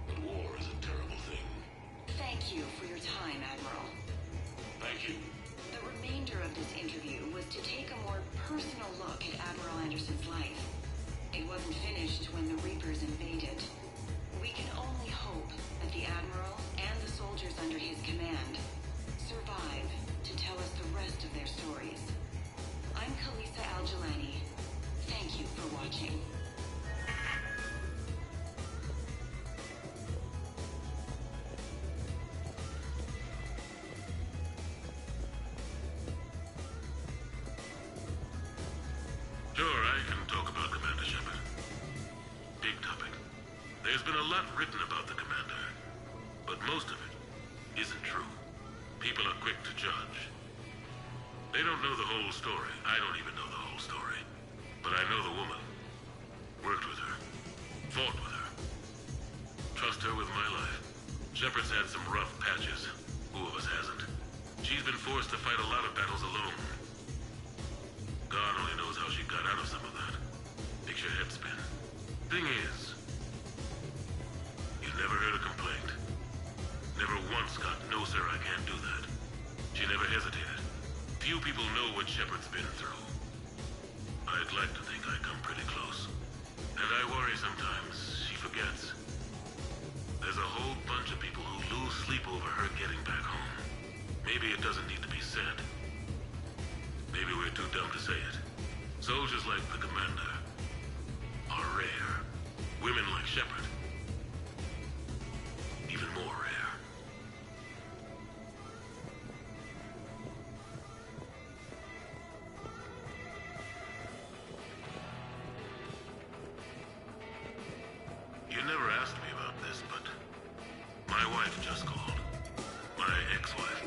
But war is a terrible thing. Thank you for your time, Admiral. Thank you. The remainder of this interview was to take a more personal look at Admiral Anderson's life. It wasn't finished when the Reapers invaded. We can only hope that the Admiral and the soldiers under his command survive to tell us the rest of their stories. I'm Khaleesa Al-Jilani. Thank you for watching. Sure, I can talk about Commander Shepard. Big topic. There's been a lot written about the Commander, but most of it isn't true. People are quick to judge. They don't know the whole story. I don't even know the whole story. But I know the woman. Worked with her. Fought with her. Trust her with my life. Shepard's had some rough patches. Who of us hasn't? She's been forced to fight a lot of battles alone. God only knows how she got out of some of that. Makes your head spin. Thing is, you never heard a complaint. Never once got, no sir, I can't do that. She never hesitated. Few people know what Shepard's been through. I'd like to think I come pretty close. And I worry sometimes she forgets. There's a whole bunch of people who lose sleep over her getting back home. Maybe it doesn't need to be said. Maybe we're too dumb to say it. Soldiers like the Commander are rare. Women like Shepard, even more rare. You never asked me about this, but my wife just called. My ex-wife.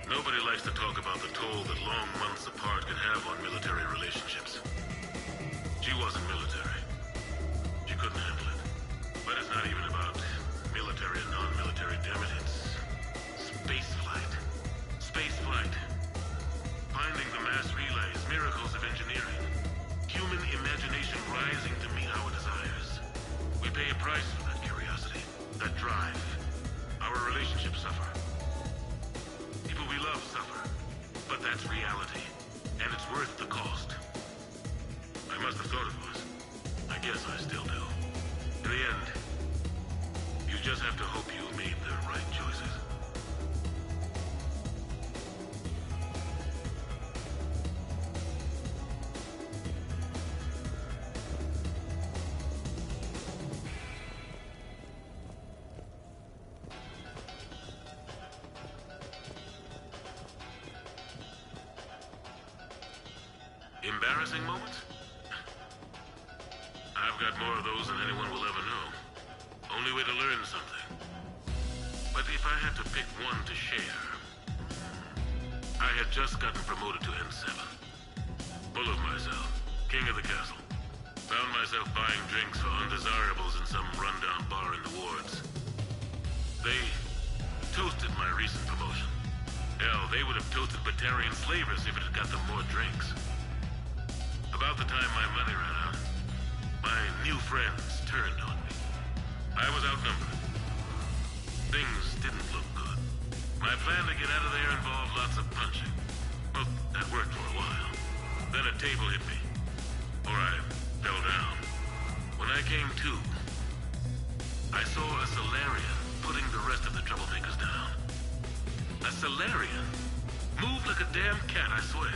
Nobody likes to talk about the toll that long months apart can have on military relationships. She wasn't military. She couldn't handle it. But it's not even about military and non-military, damn it. It's space flight. Space flight. Finding the mass relays, miracles of engineering. Human imagination rising to meet our desires. We pay a price for that curiosity, that drive. Our relationships suffer. People we love suffer. But that's reality. And it's worth the cost. I must have thought it was. I guess I still do. In the end, you just have to hope you made the right choices. Embarrassing moments? I've got more of those than anyone will ever know. Only way to learn something. But if I had to pick one to share, I had just gotten promoted to N7. Full of myself, king of the castle. Found myself buying drinks for undesirables in some rundown bar in the wards. They toasted my recent promotion. Hell, they would have toasted Batarian slavers if it had got them more drinks. About the time my money ran out, my new friends turned on me. I was outnumbered. Things didn't look good. My plan to get out of there involved lots of punching. Well, that worked for a while. Then a table hit me. Or I fell down. When I came to, I saw a Solarian putting the rest of the troublemakers down. A Solarian? Moved like a damn cat, I swear.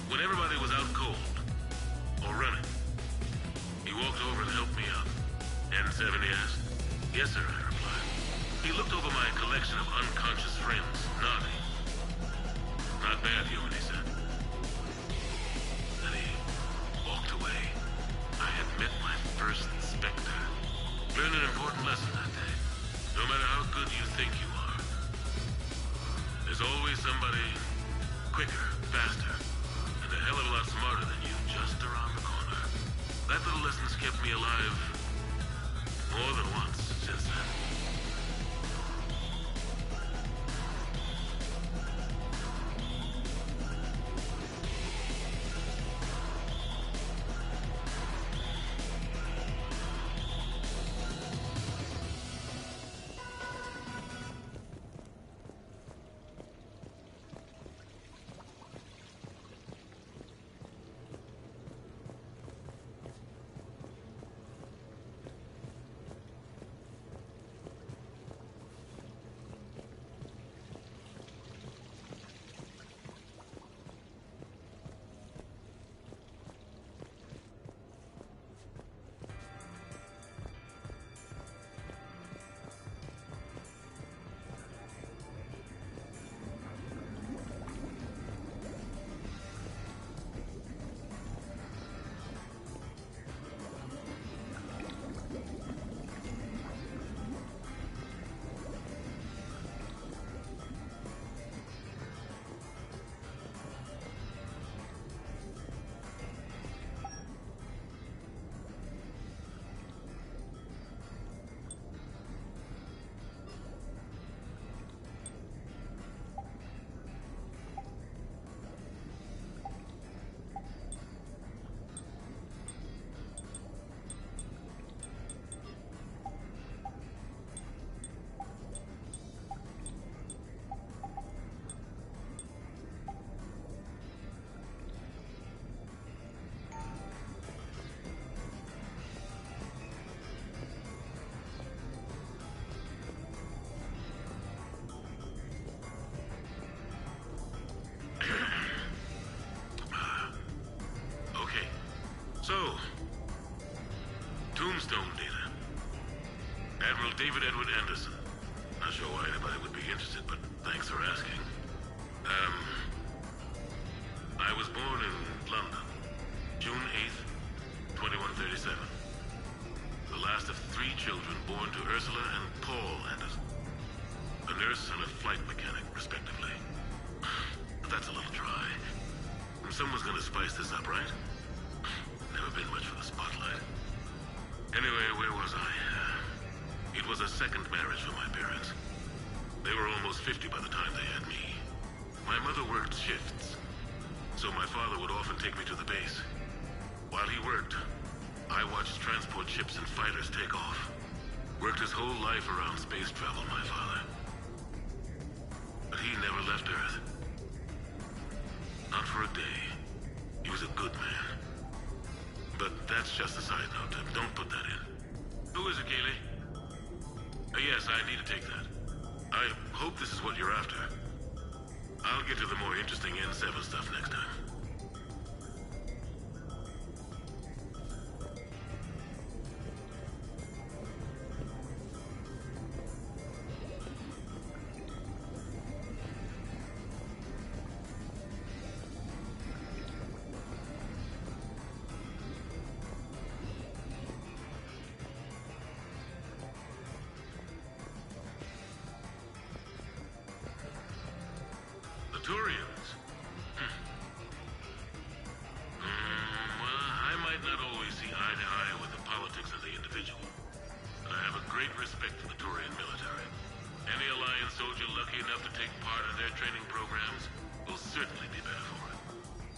When everybody was out cold. Or running. He walked over and helped me up. N7, he asked. Yes, sir, I replied. He looked over my collection of unconscious friends, nodding. Not bad, human, he said. Then he walked away. I had met my first Spectre. Learned an important lesson that day. No matter how good you think you are, there's always somebody quicker, faster, and a hell of a lot smarter than you just around the corner. That little lesson's kept me alive more than once since then. So, Tombstone data. Admiral David Edward Anderson. Not sure why anybody would be interested, but thanks for asking. I was born in London, June 8th, 2137. The last of 3 children born to Ursula and Paul Anderson. A nurse and a flight mechanic, respectively. But that's a little dry. Someone's gonna spice this up, right? Never been much for the spotlight. Anyway, where was I? It was a second marriage for my parents. They were almost 50 by the time they had me. My mother worked shifts, so my father would often take me to the base. While he worked, I watched transport ships and fighters take off. Worked his whole life around space travel, my father. But he never left Earth. Not for a day. He was a good man. But that's just a side note. Don't put that in. Who is it, Kaylee? Yes, I need to take that. I hope this is what you're after. I'll get to the more interesting N7 stuff next time. Turians? Well, I might not always see eye to eye with the politics of the individual, but I have a great respect for the Turian military. Any Alliance soldier lucky enough to take part in their training programs will certainly be better for it.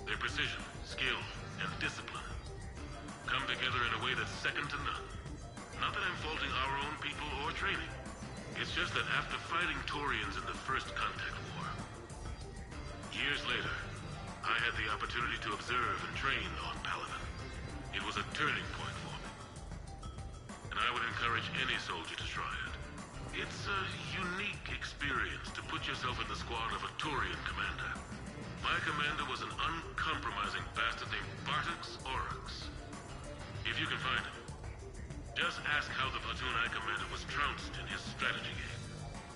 Their precision, skill, and discipline come together in a way that's second to none. Not that I'm faulting our own people or training. It's just that after fighting Turians in the First Contact War, years later, I had the opportunity to observe and train on Paladin. It was a turning point for me. And I would encourage any soldier to try it. It's a unique experience to put yourself in the squad of a Turian commander. My commander was an uncompromising bastard named Bartix Oryx. If you can find him, just ask how the platoon I commanded was trounced in his strategy game.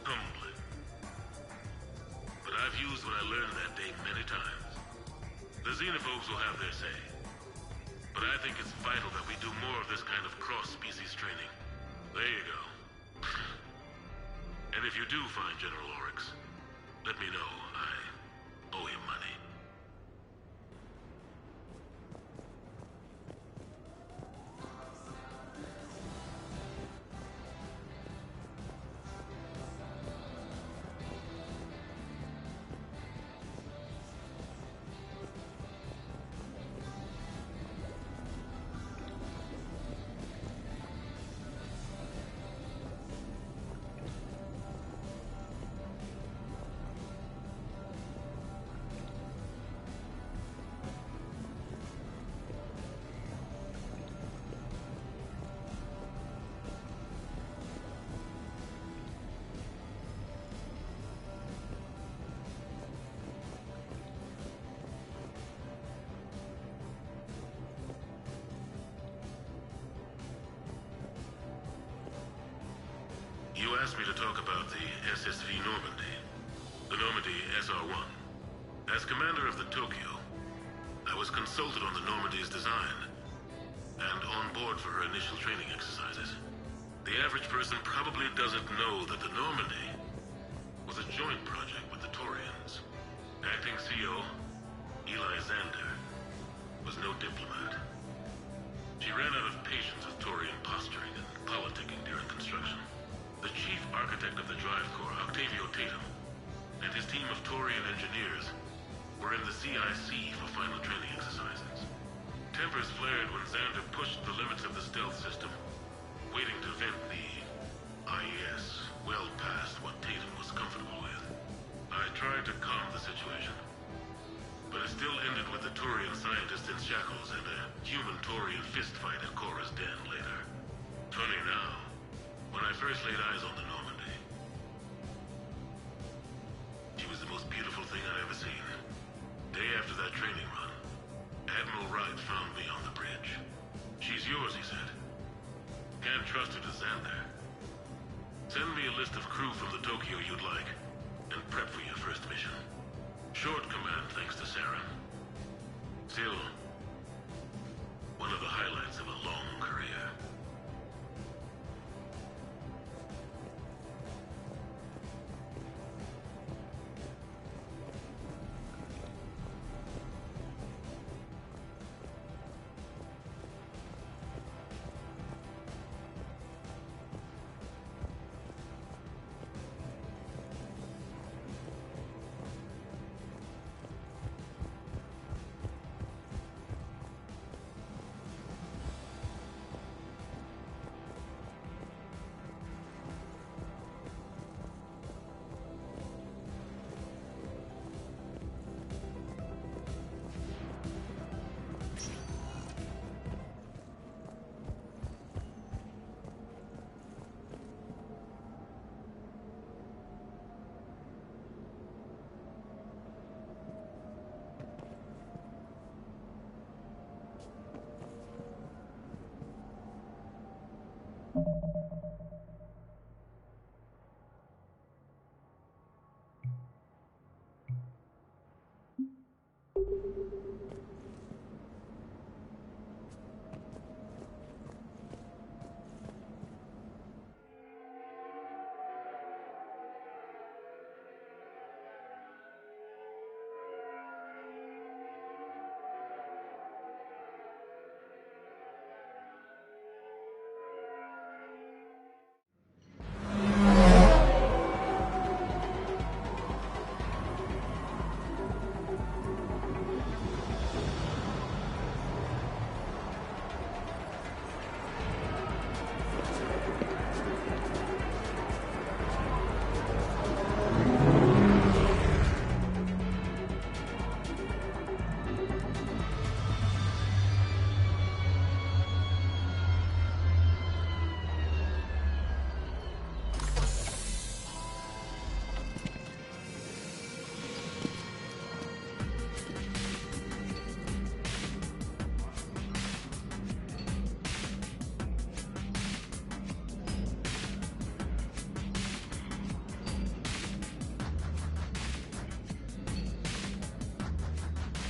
Humbling. But I've used what I learned that day many times. The xenophobes will have their say. But I think it's vital that we do more of this kind of cross-species training. There you go. And if you do find General Oryx, let me know. I owe him money. You asked me to talk about the SSV Normandy, the Normandy SR-1. As commander of the Tokyo, I was consulted on the Normandy's design and on board for her initial training exercises. The average person probably doesn't know that the Normandy was a joint project with the Taurians. Acting CO, Eli Xander, was no diplomat. She ran out of patience with Taurian posturing and politicking during construction. The chief architect of the Drive Corps, Octavio Tatum, and his team of Taurian engineers were in the CIC for final training exercises. Tempers flared when Xander pushed the limits of the stealth system, waiting to vent the IES well past what Tatum was comfortable with. I tried to calm the situation, but it still ended with the Taurian scientist in shackles and a human Taurian fistfight at Korra's den later. Funny now, when I first laid eyes on the Normandy, she was the most beautiful thing I'd ever seen. Day after that training run, Admiral Wright found me on the bridge. She's yours, he said. Can't trust her to Xander. Send me a list of crew from the Tokyo you'd like, and prep for your first mission. Short command thanks to Sarah. Still, one of the highlights of a long career.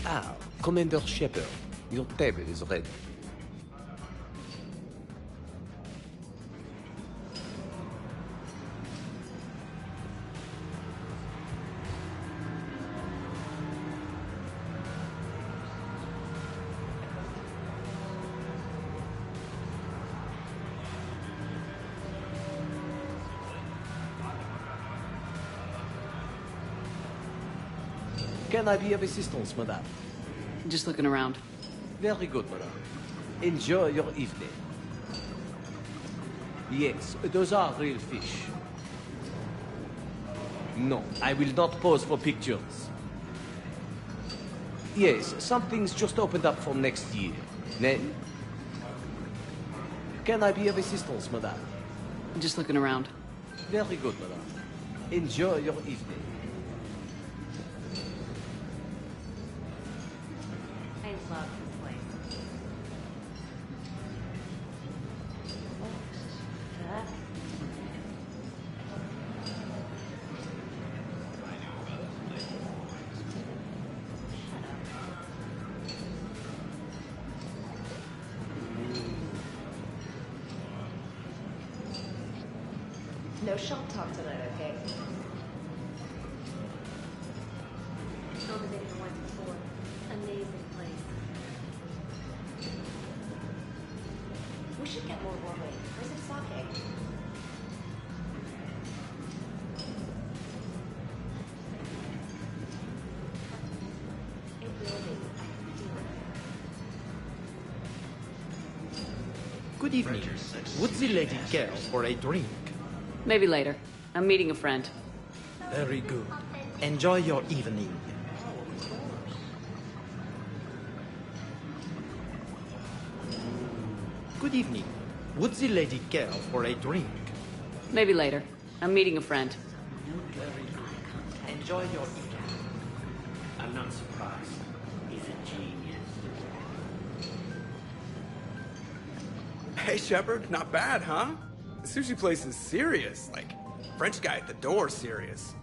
Ah, Commander Shepard, your table is ready. Can I be of assistance, madame? Just looking around. Very good, madame. Enjoy your evening. Yes, those are real fish. No, I will not pose for pictures. Yes, something's just opened up for next year. Then? Can I be of assistance, madame? Just looking around. Very good, madame. Enjoy your evening. I love this place. No shop talk tonight, okay? Told me they never went before. Amazing place. We should get more warming. Where's the sake? It will be. Good evening. Would the lady care for a drink? Maybe later. I'm meeting a friend. Very good. Enjoy your evening. Good evening. Would the lady care for a drink? Maybe later. I'm meeting a friend. Very good. Enjoy your evening. I'm not surprised. He's a genius. Hey, Shepard, not bad, huh? The sushi place is serious. Like, French guy at the door serious.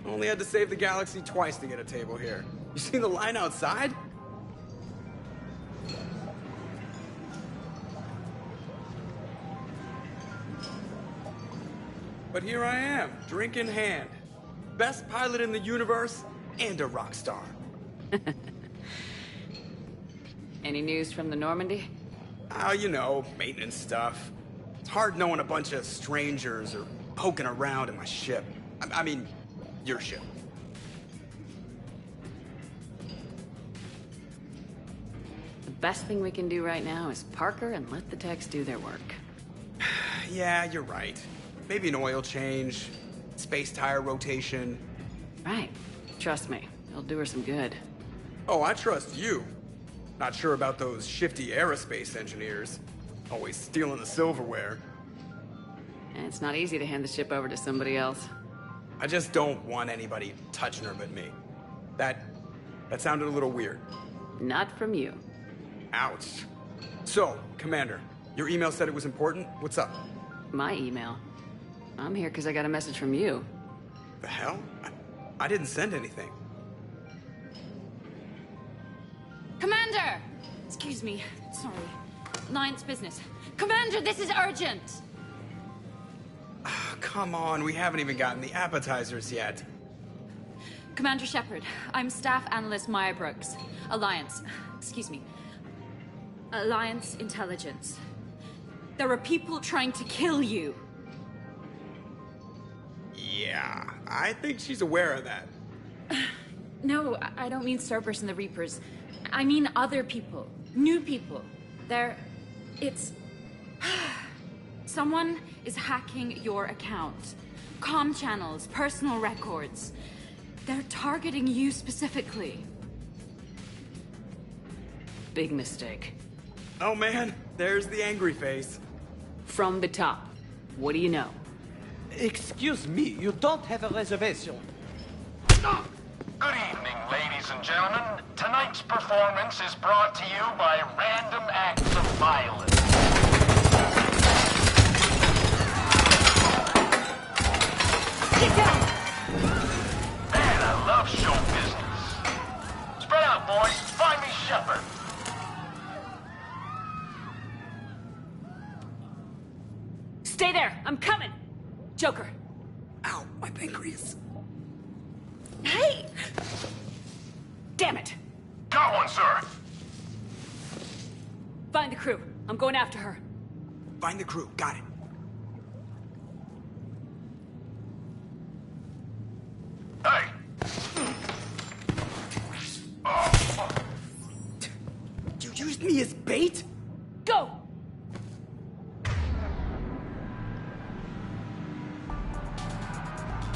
Only had to save the galaxy twice to get a table here. You seen the line outside? But here I am, drink in hand. Best pilot in the universe and a rock star. Any news from the Normandy? Oh, you know, maintenance stuff. It's hard knowing a bunch of strangers or poking around in my ship. I mean, your ship. The best thing we can do right now is Parker and let the techs do their work. Yeah, you're right. Maybe an oil change, space tire rotation. Right. Trust me, it'll do her some good. Oh, I trust you. Not sure about those shifty aerospace engineers. Always stealing the silverware. And it's not easy to hand the ship over to somebody else. I just don't want anybody touching her but me. That sounded a little weird. Not from you. Ouch. So, Commander, your email said it was important. What's up? My email? I'm here because I got a message from you. The hell? I didn't send anything. Commander! Excuse me. Sorry. Alliance business. Commander, this is urgent! Come on, we haven't even gotten the appetizers yet. Commander Shepard, I'm Staff Analyst Maya Brooks. Alliance. Excuse me. Alliance Intelligence. There are people trying to kill you. Yeah, I think she's aware of that. No, I don't mean Cerberus and the Reapers. I mean other people. New people. It's... Someone is hacking your account. Comm channels, personal records. They're targeting you specifically. Big mistake. Oh man, there's the angry face. From the top. What do you know? Excuse me, you don't have a reservation. Good evening, ladies and gentlemen. Tonight's performance is brought to you by Random Acts of Violence. Get down! Man, I love show business. Spread out, boys. Find me Shepard. Stay there! I'm coming! Joker! Ow, my pancreas. Hey! Damn it! Got one, sir. Find the crew. I'm going after her. Find the crew. Got it. Hey! You used me as bait? Go!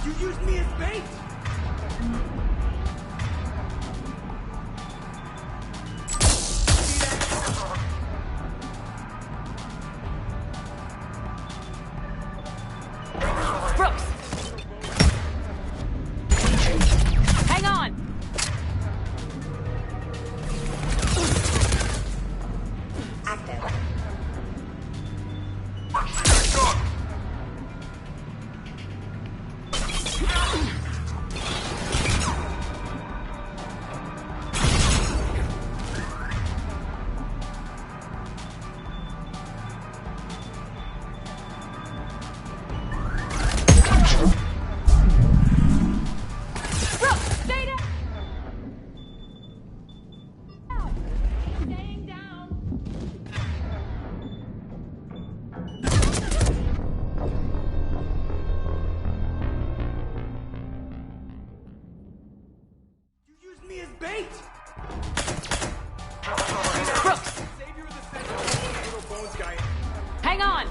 You used me as bait? Brooks! Hang on! Active. Me as bait! Brooks! Savior of the Sentinels, little bones guy. Hang on!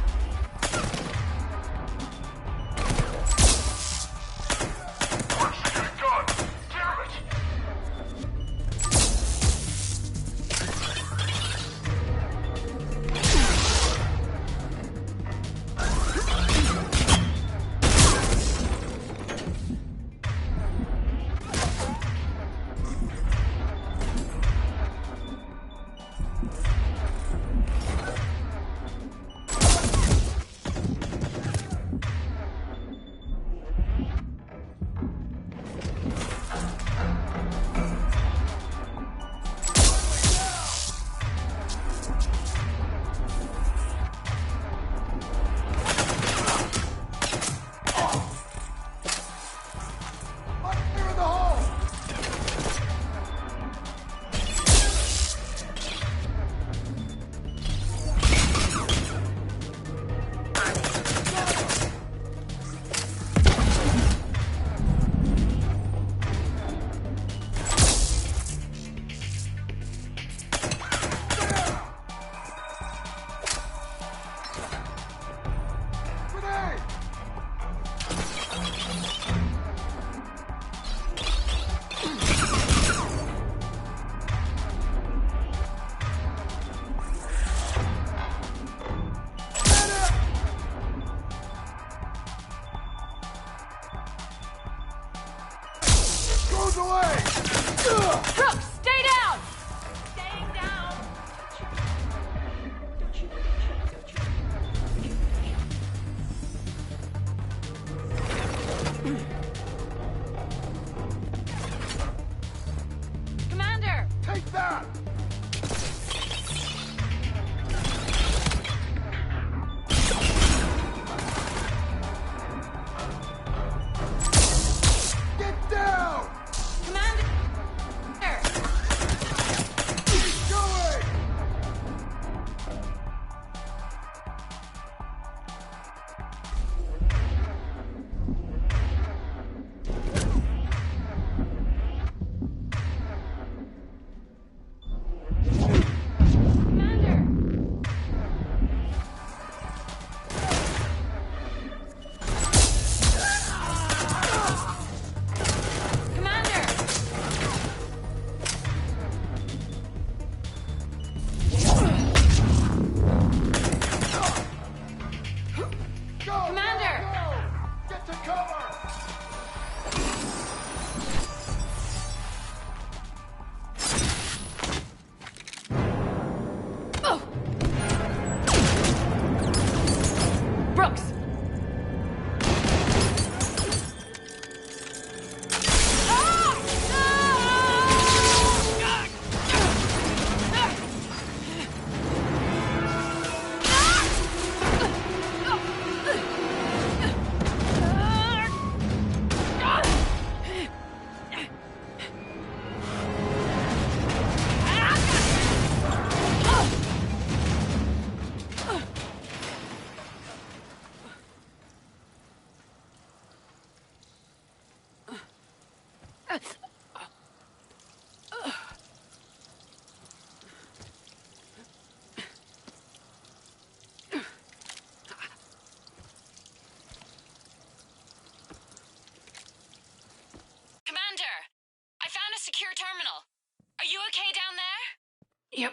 Yep.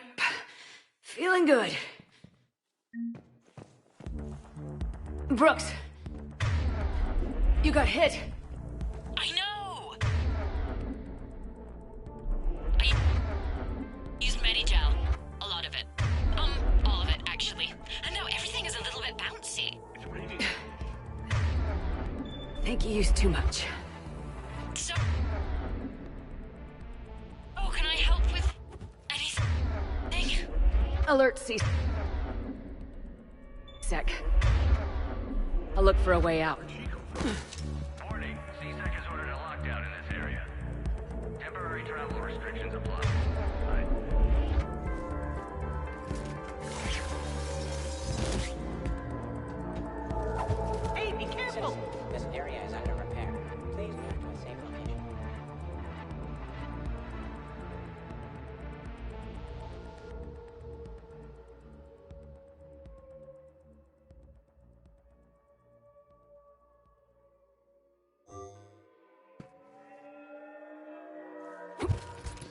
Feeling good. Brooks! You got hit! I know! I used Medigel. A lot of it. All of it, actually. And now everything is a little bit bouncy. I think you used too much. So... Oh, can I help with anything? Alert C-Sec. I'll look for a way out. Warning, C-Sec has ordered a lockdown in this area. Temporary travel restrictions apply. Hey, be careful! This area is under repair. Please move to a safe location.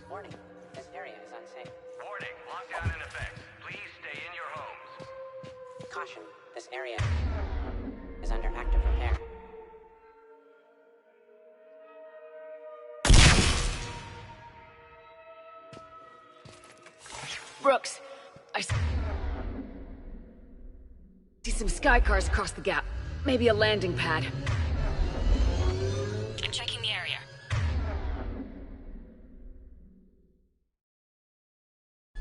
Warning, this area is unsafe. Warning, lockdown in effect. Please stay in your homes. Caution, this area is under active repair. Brooks, I see some sky cars across the gap. Maybe a landing pad. I'm checking the area.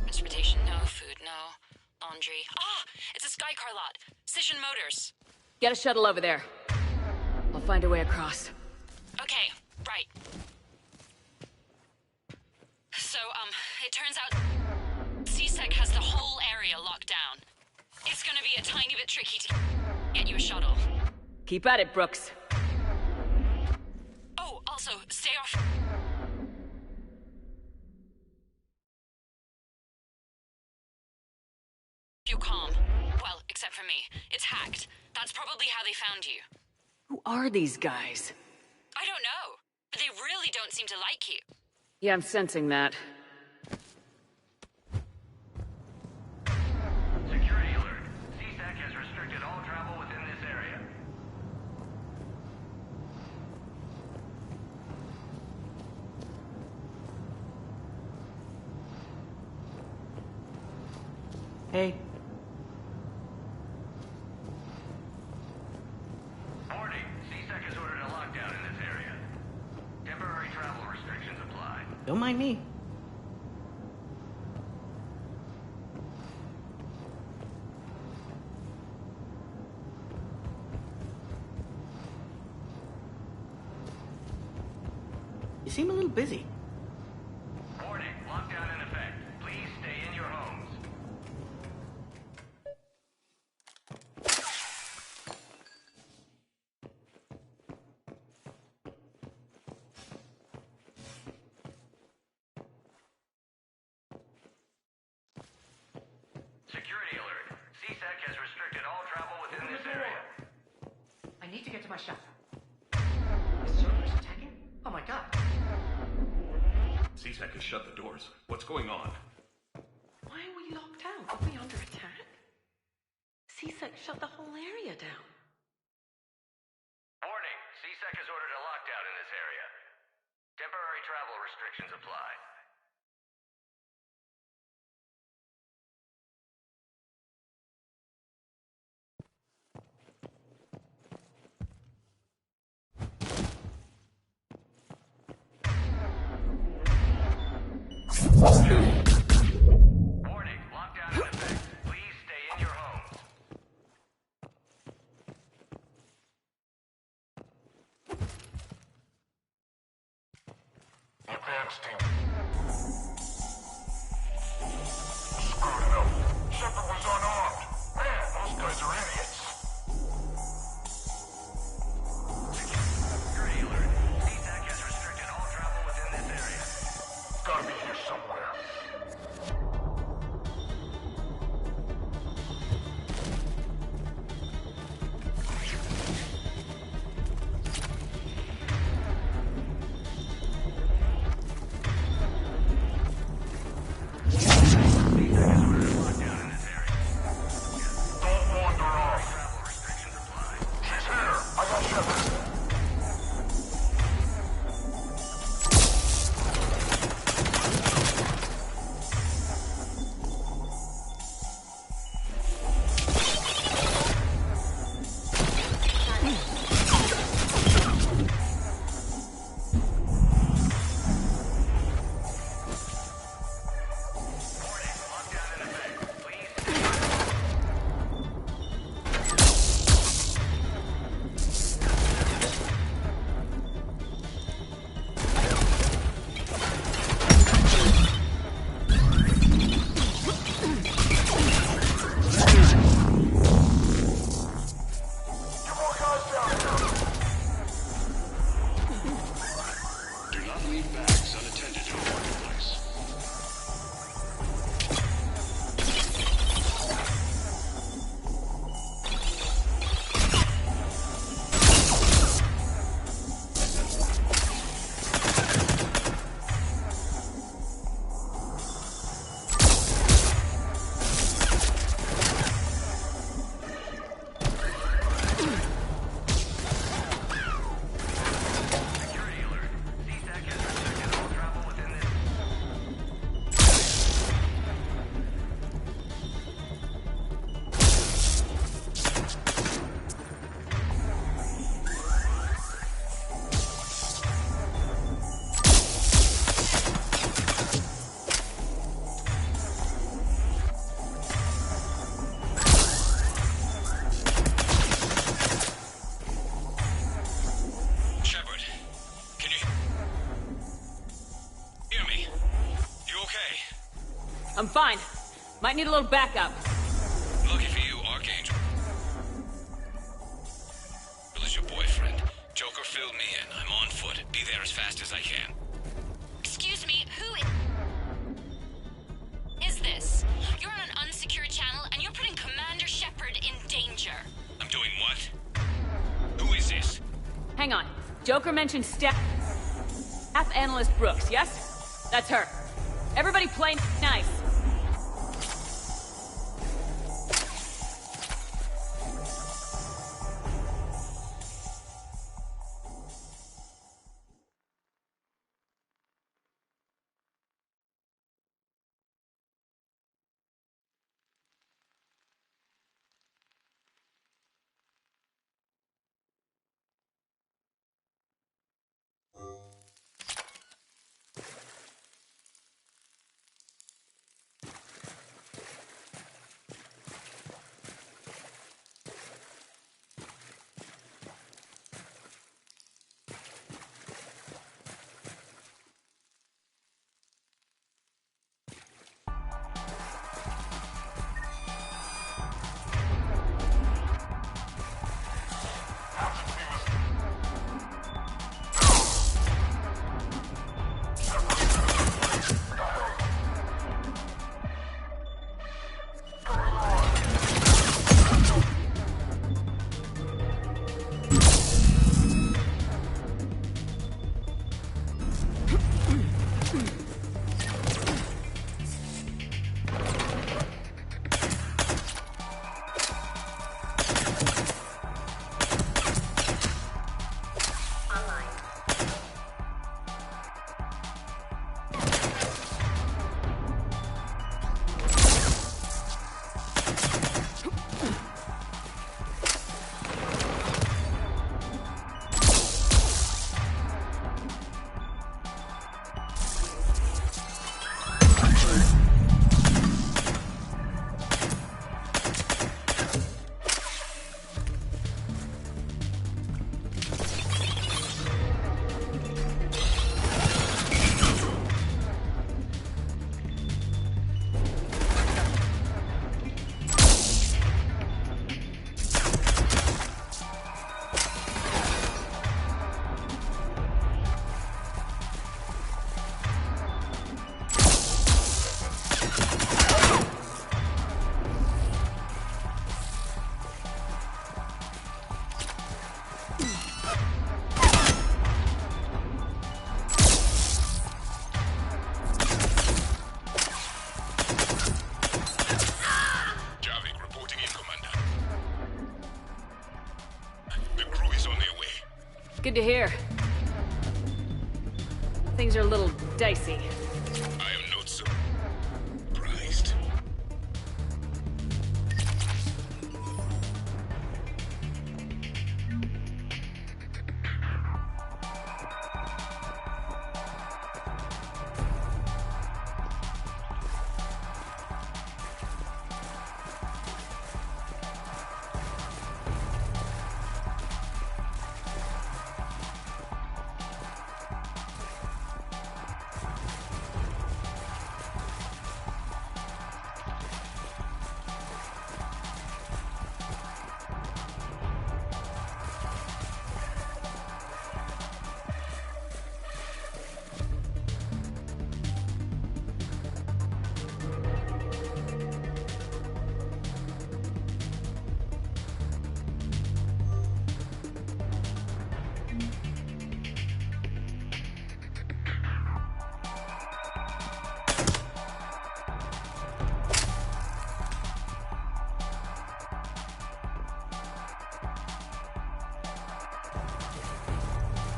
Transportation, no. Food, no. Laundry. Ah! It's a Sky Car lot. Cision Motors. Get a shuttle over there. I'll find a way across. Okay, right. So, it turns out C-Sec has the whole area locked down. It's gonna be a tiny bit tricky to get you a shuttle. Keep at it, Brooks. Oh, also, stay off. Feel calm. Well, except for me. It's hacked. That's probably how they found you. Who are these guys? I don't know, but they really don't seem to like you. Yeah, I'm sensing that. Security alert. C-Sec has restricted all travel within this area. Hey. Warning, C-Sec has ordered a lockdown in this area. Temporary travel restrictions apply. Don't mind me. You seem a little busy. Warning, lockdown in effect. Please stay in your homes. Security alert. C-Sec has restricted all travel within this area. I need to get to my shop. The server's attacking? Oh my god. C-Sec has shut the doors. What's going on? Why are we locked out? Are we under attack? C-Sec shut the whole area down. Warning, C-Sec has ordered a lockdown in this area. Temporary travel restrictions apply. Warning, lockdown in effect. Please stay in your homes. Advance team. Screwed it up. Shepard was unarmed. Man, those guys are idiots. Security alert. C-Sec has restricted all travel within this area. Gotta be here somewhere. I'm fine. Might need a little backup. Lucky for you, Archangel. Well, is your boyfriend. Joker filled me in. I'm on foot. Be there as fast as I can. Excuse me, who is this? You're on an unsecured channel and you're putting Commander Shepard in danger. I'm doing what? Who is this? Hang on. Joker mentioned Staff Analyst Brooks, yes? That's her. Everybody play nice. Good to hear. Things are a little dicey. I am not surprised.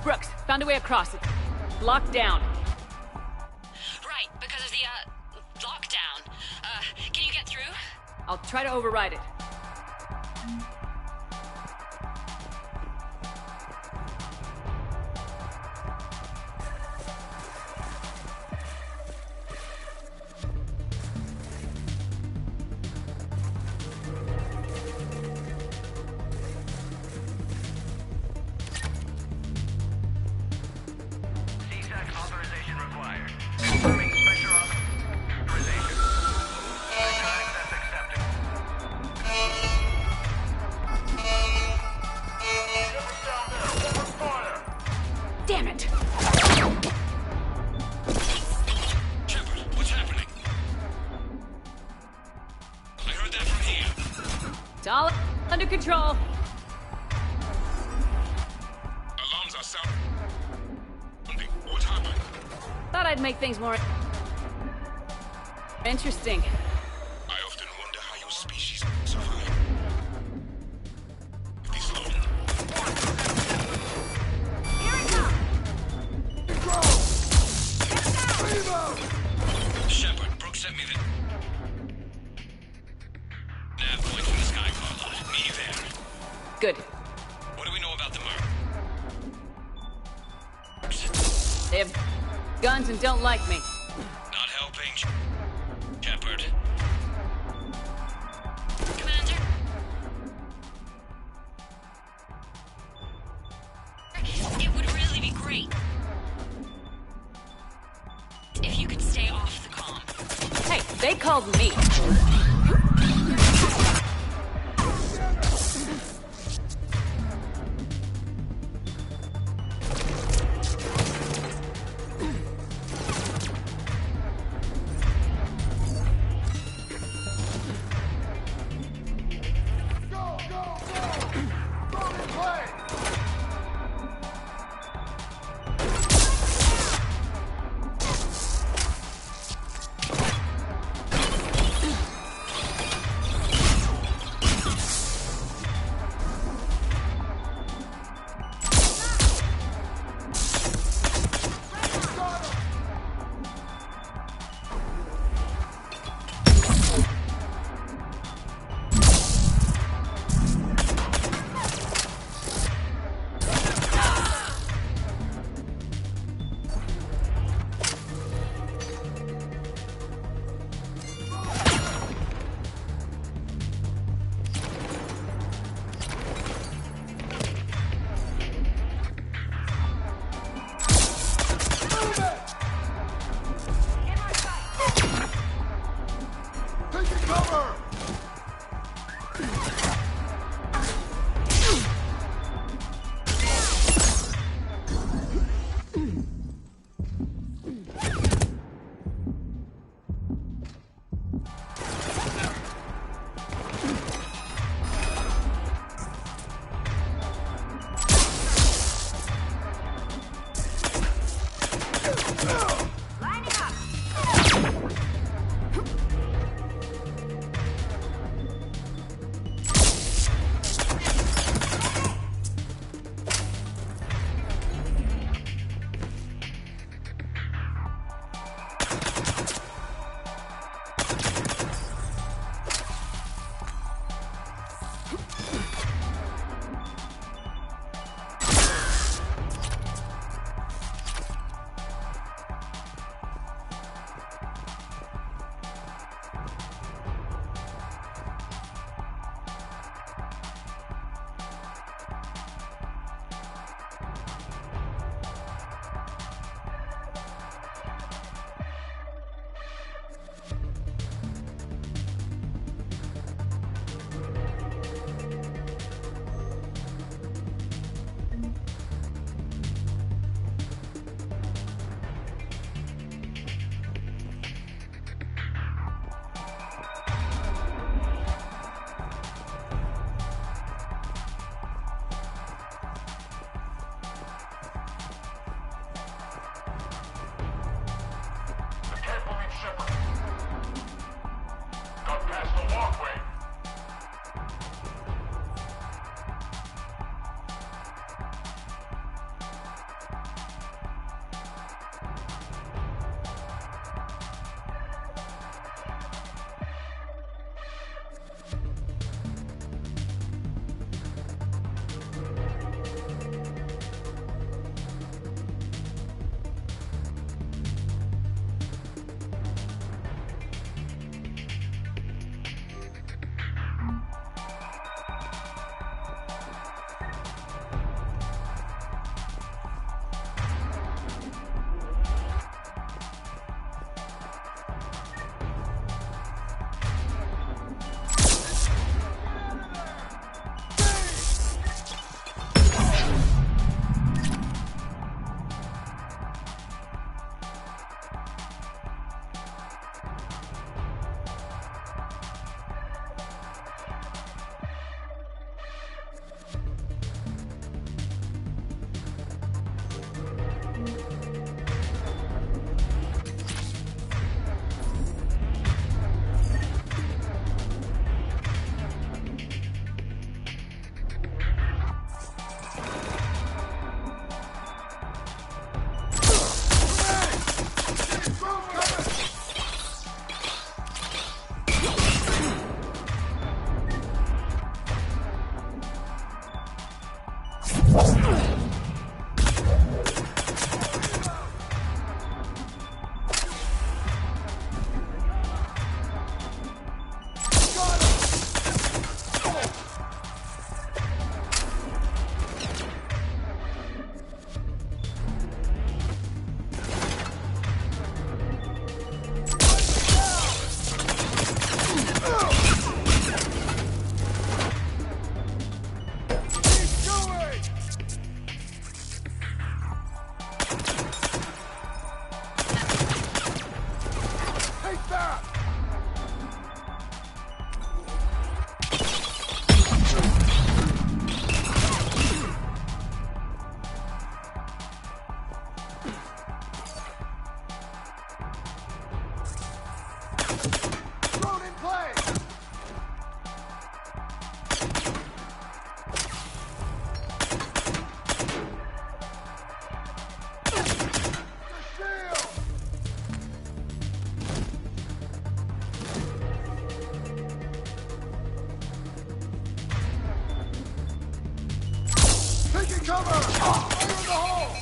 Brooks, found a way across. It's locked down. Right, because of the, lockdown. Can you get through? I'll try to override it. It's all under control. Alarms are sounding. What happened? Thought I'd make things more interesting. I often wonder how your species survive. This long. Here it comes! Shepard, Brooke sent me the nav point from the Sky Car lot. Meet you there. Good. What do we know about the murder? They have guns and don't like me. Not helping. Shepard. Commander? It would really be great if you could stay off the comm. Hey, they called me. cover! Fire in the hole!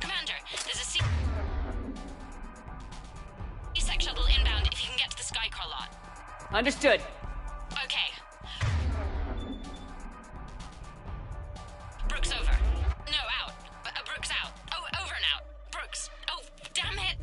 Commander, there's a C-Sec shuttle inbound if you can get to the Skycar lot. Understood. Okay. Brooks over. No, out. Brooks out. Oh, over and out. Brooks. Oh, damn it.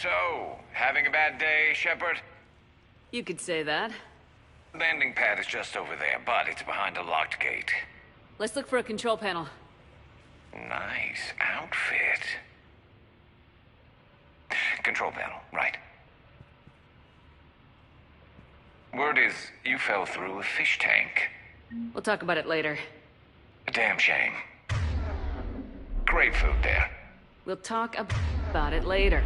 So, having a bad day, Shepard? You could say that. Landing pad is just over there, but it's behind a locked gate. Let's look for a control panel. Nice outfit. Control panel, right. Word is, you fell through a fish tank. We'll talk about it later. A damn shame. Great food there. We'll talk about it later.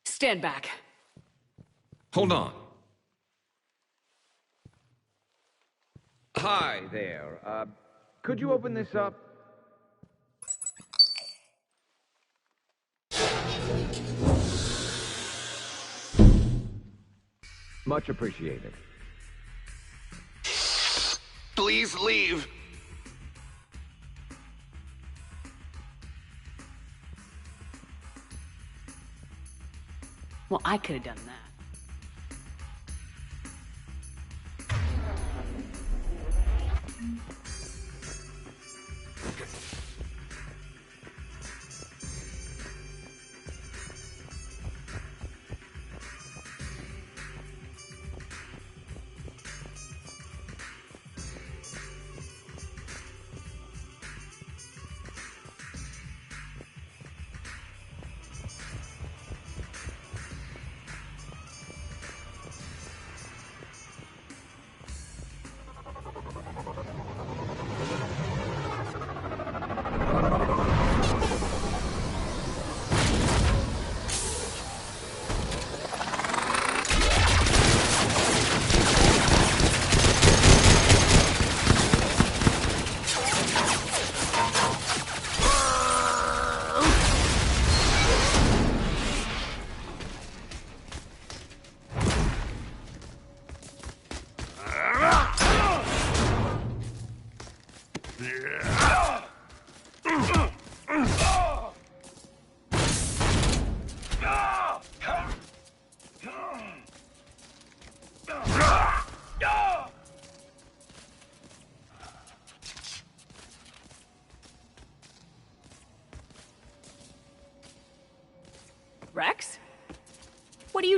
Stand back. Hold on. Hi there. Could you open this up? Much appreciated. Please leave. Well, I could have done that.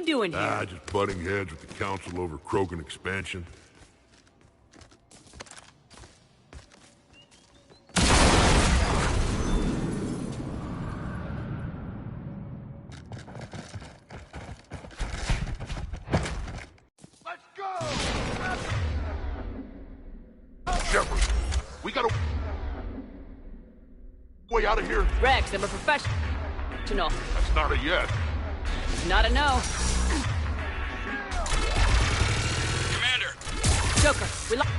doing here? Just butting heads with the council over Krogan expansion. Shepard, we gotta... way out of here. Rex, I'm a professional. That's not a yes. Not a no. Commander! Joker, we lost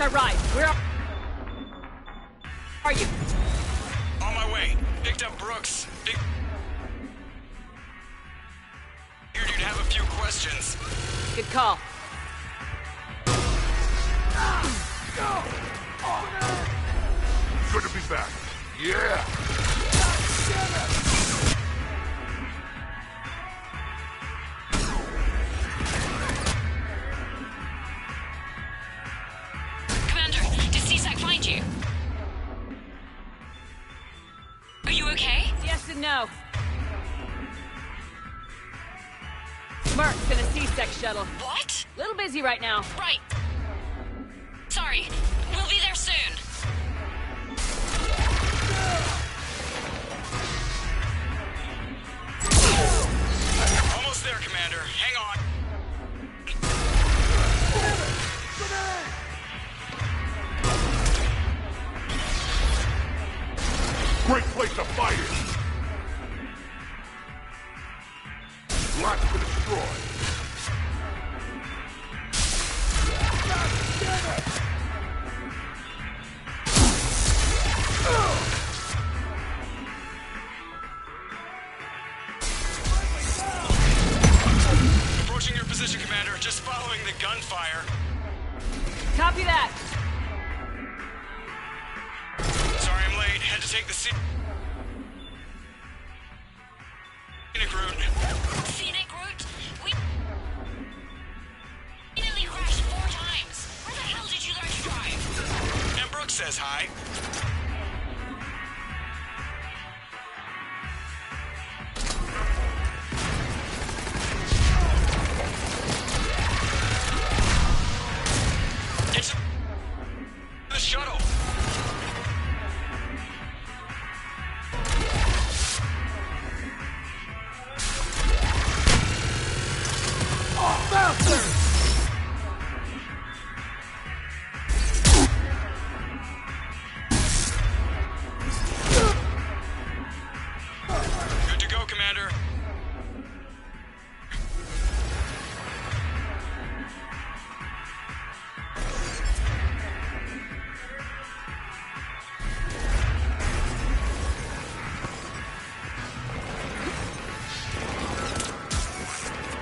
our ride. Where are you? On my way. Picked up Brooks. Figured you'd have a few questions. Good call. Good to be back. Yeah! Commander, did CSAC find you? Are you okay? Yes and no. Merc's in a C-Sec shuttle. What? Little busy right now. Right. Sorry. We'll be there soon. Almost there, Commander. Hang on. Great place to fight it! Lots to destroy. Approaching your position, Commander. Just following the gunfire. Copy that. Sorry I'm late. Had to take the scenic route. Scenic route? We nearly crashed 4 times. Where the hell did you learn to drive? And Brooks says hi. Get to the shuttle. Good to go, Commander.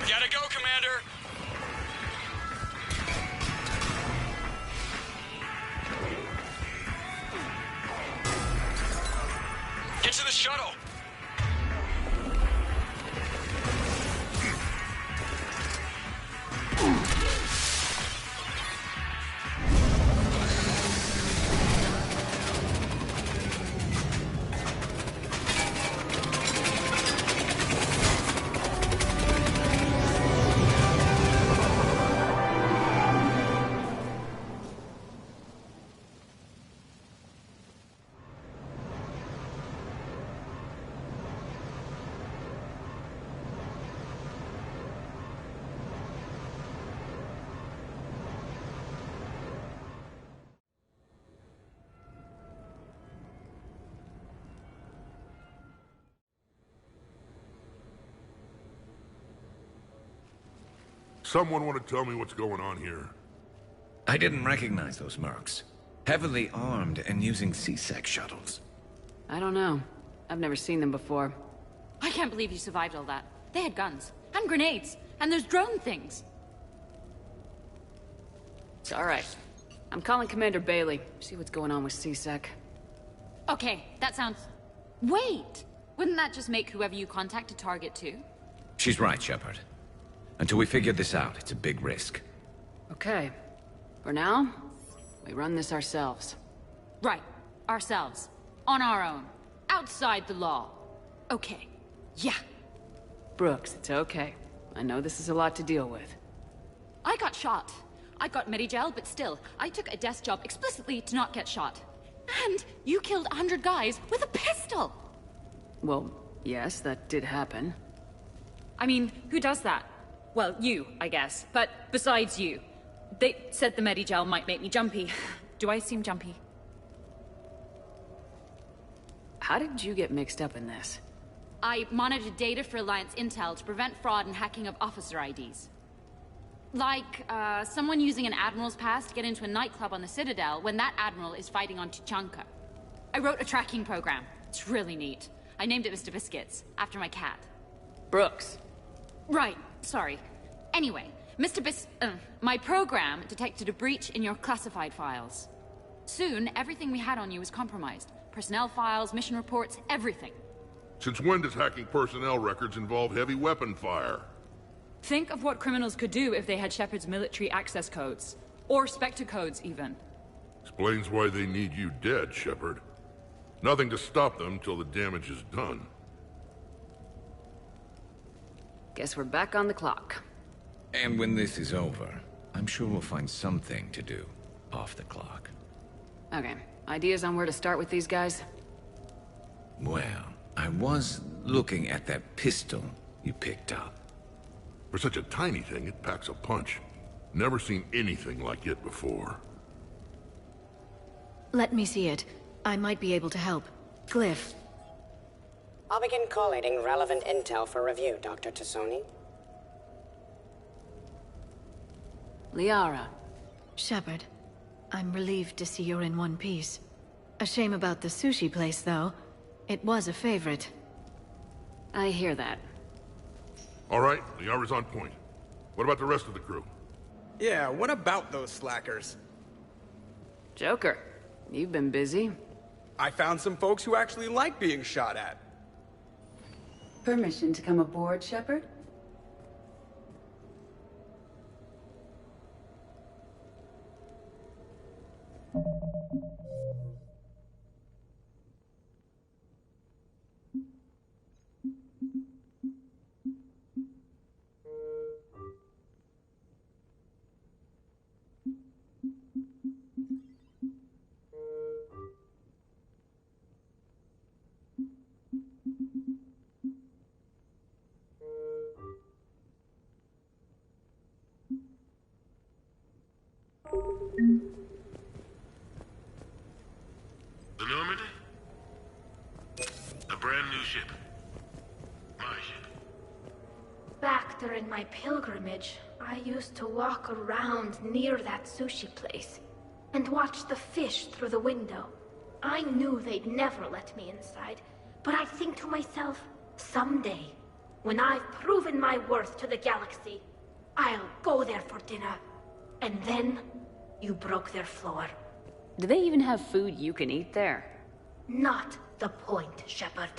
Gotta go, Commander. Get to the shuttle. Someone want to tell me what's going on here? I didn't recognize those mercs. Heavily armed and using C-Sec shuttles. I don't know. I've never seen them before. I can't believe you survived all that. They had guns, and grenades, and those drone things. It's all right. I'm calling Commander Bailey. See what's going on with C-Sec. Okay, that sounds... Wait! Wouldn't that just make whoever you contact a target too? She's right, Shepard. Until we figure this out, it's a big risk. Okay. For now, we run this ourselves. Right. Ourselves. On our own. Outside the law. Okay. Yeah. Brooks, it's okay. I know this is a lot to deal with. I got shot. I got Medigel, but still, I took a desk job explicitly to not get shot. And you killed 100 guys with a pistol! Well, yes, that did happen. I mean, who does that? Well, you, I guess. But besides you. They said the Medigel might make me jumpy. Do I seem jumpy? How did you get mixed up in this? I monitored data for Alliance intel to prevent fraud and hacking of officer IDs. Like, someone using an Admiral's pass to get into a nightclub on the Citadel when that Admiral is fighting on Tuchanka. I wrote a tracking program. It's really neat. I named it Mr. Biscuits, after my cat. Brooks. Right, sorry. Anyway, my program detected a breach in your classified files. Soon, everything we had on you was compromised. Personnel files, mission reports, everything. Since when does hacking personnel records involve heavy weapon fire? Think of what criminals could do if they had Shepard's military access codes. Or Spectre codes, even. Explains why they need you dead, Shepard. Nothing to stop them till the damage is done. Guess we're back on the clock. And when this is over, I'm sure we'll find something to do off the clock. Okay, ideas on where to start with these guys? Well, I was looking at that pistol you picked up. For such a tiny thing, it packs a punch. Never seen anything like it before. Let me see it. I might be able to help. Glyph. I'll begin collating relevant intel for review, Dr. Tassoni. Liara. Shepard, I'm relieved to see you're in one piece. A shame about the sushi place, though. It was a favorite. I hear that. All right, Liara's on point. What about the rest of the crew? Yeah, what about those slackers? Joker, you've been busy. I found some folks who actually like being shot at. Permission to come aboard, Shepard? The Normandy? A brand new ship. My ship. Back during my pilgrimage, I used to walk around near that sushi place and watch the fish through the window. I knew they'd never let me inside, but I think to myself, someday, when I've proven my worth to the galaxy, I'll go there for dinner. And then, you broke their floor. Do they even have food you can eat there? Not the point, Shepard.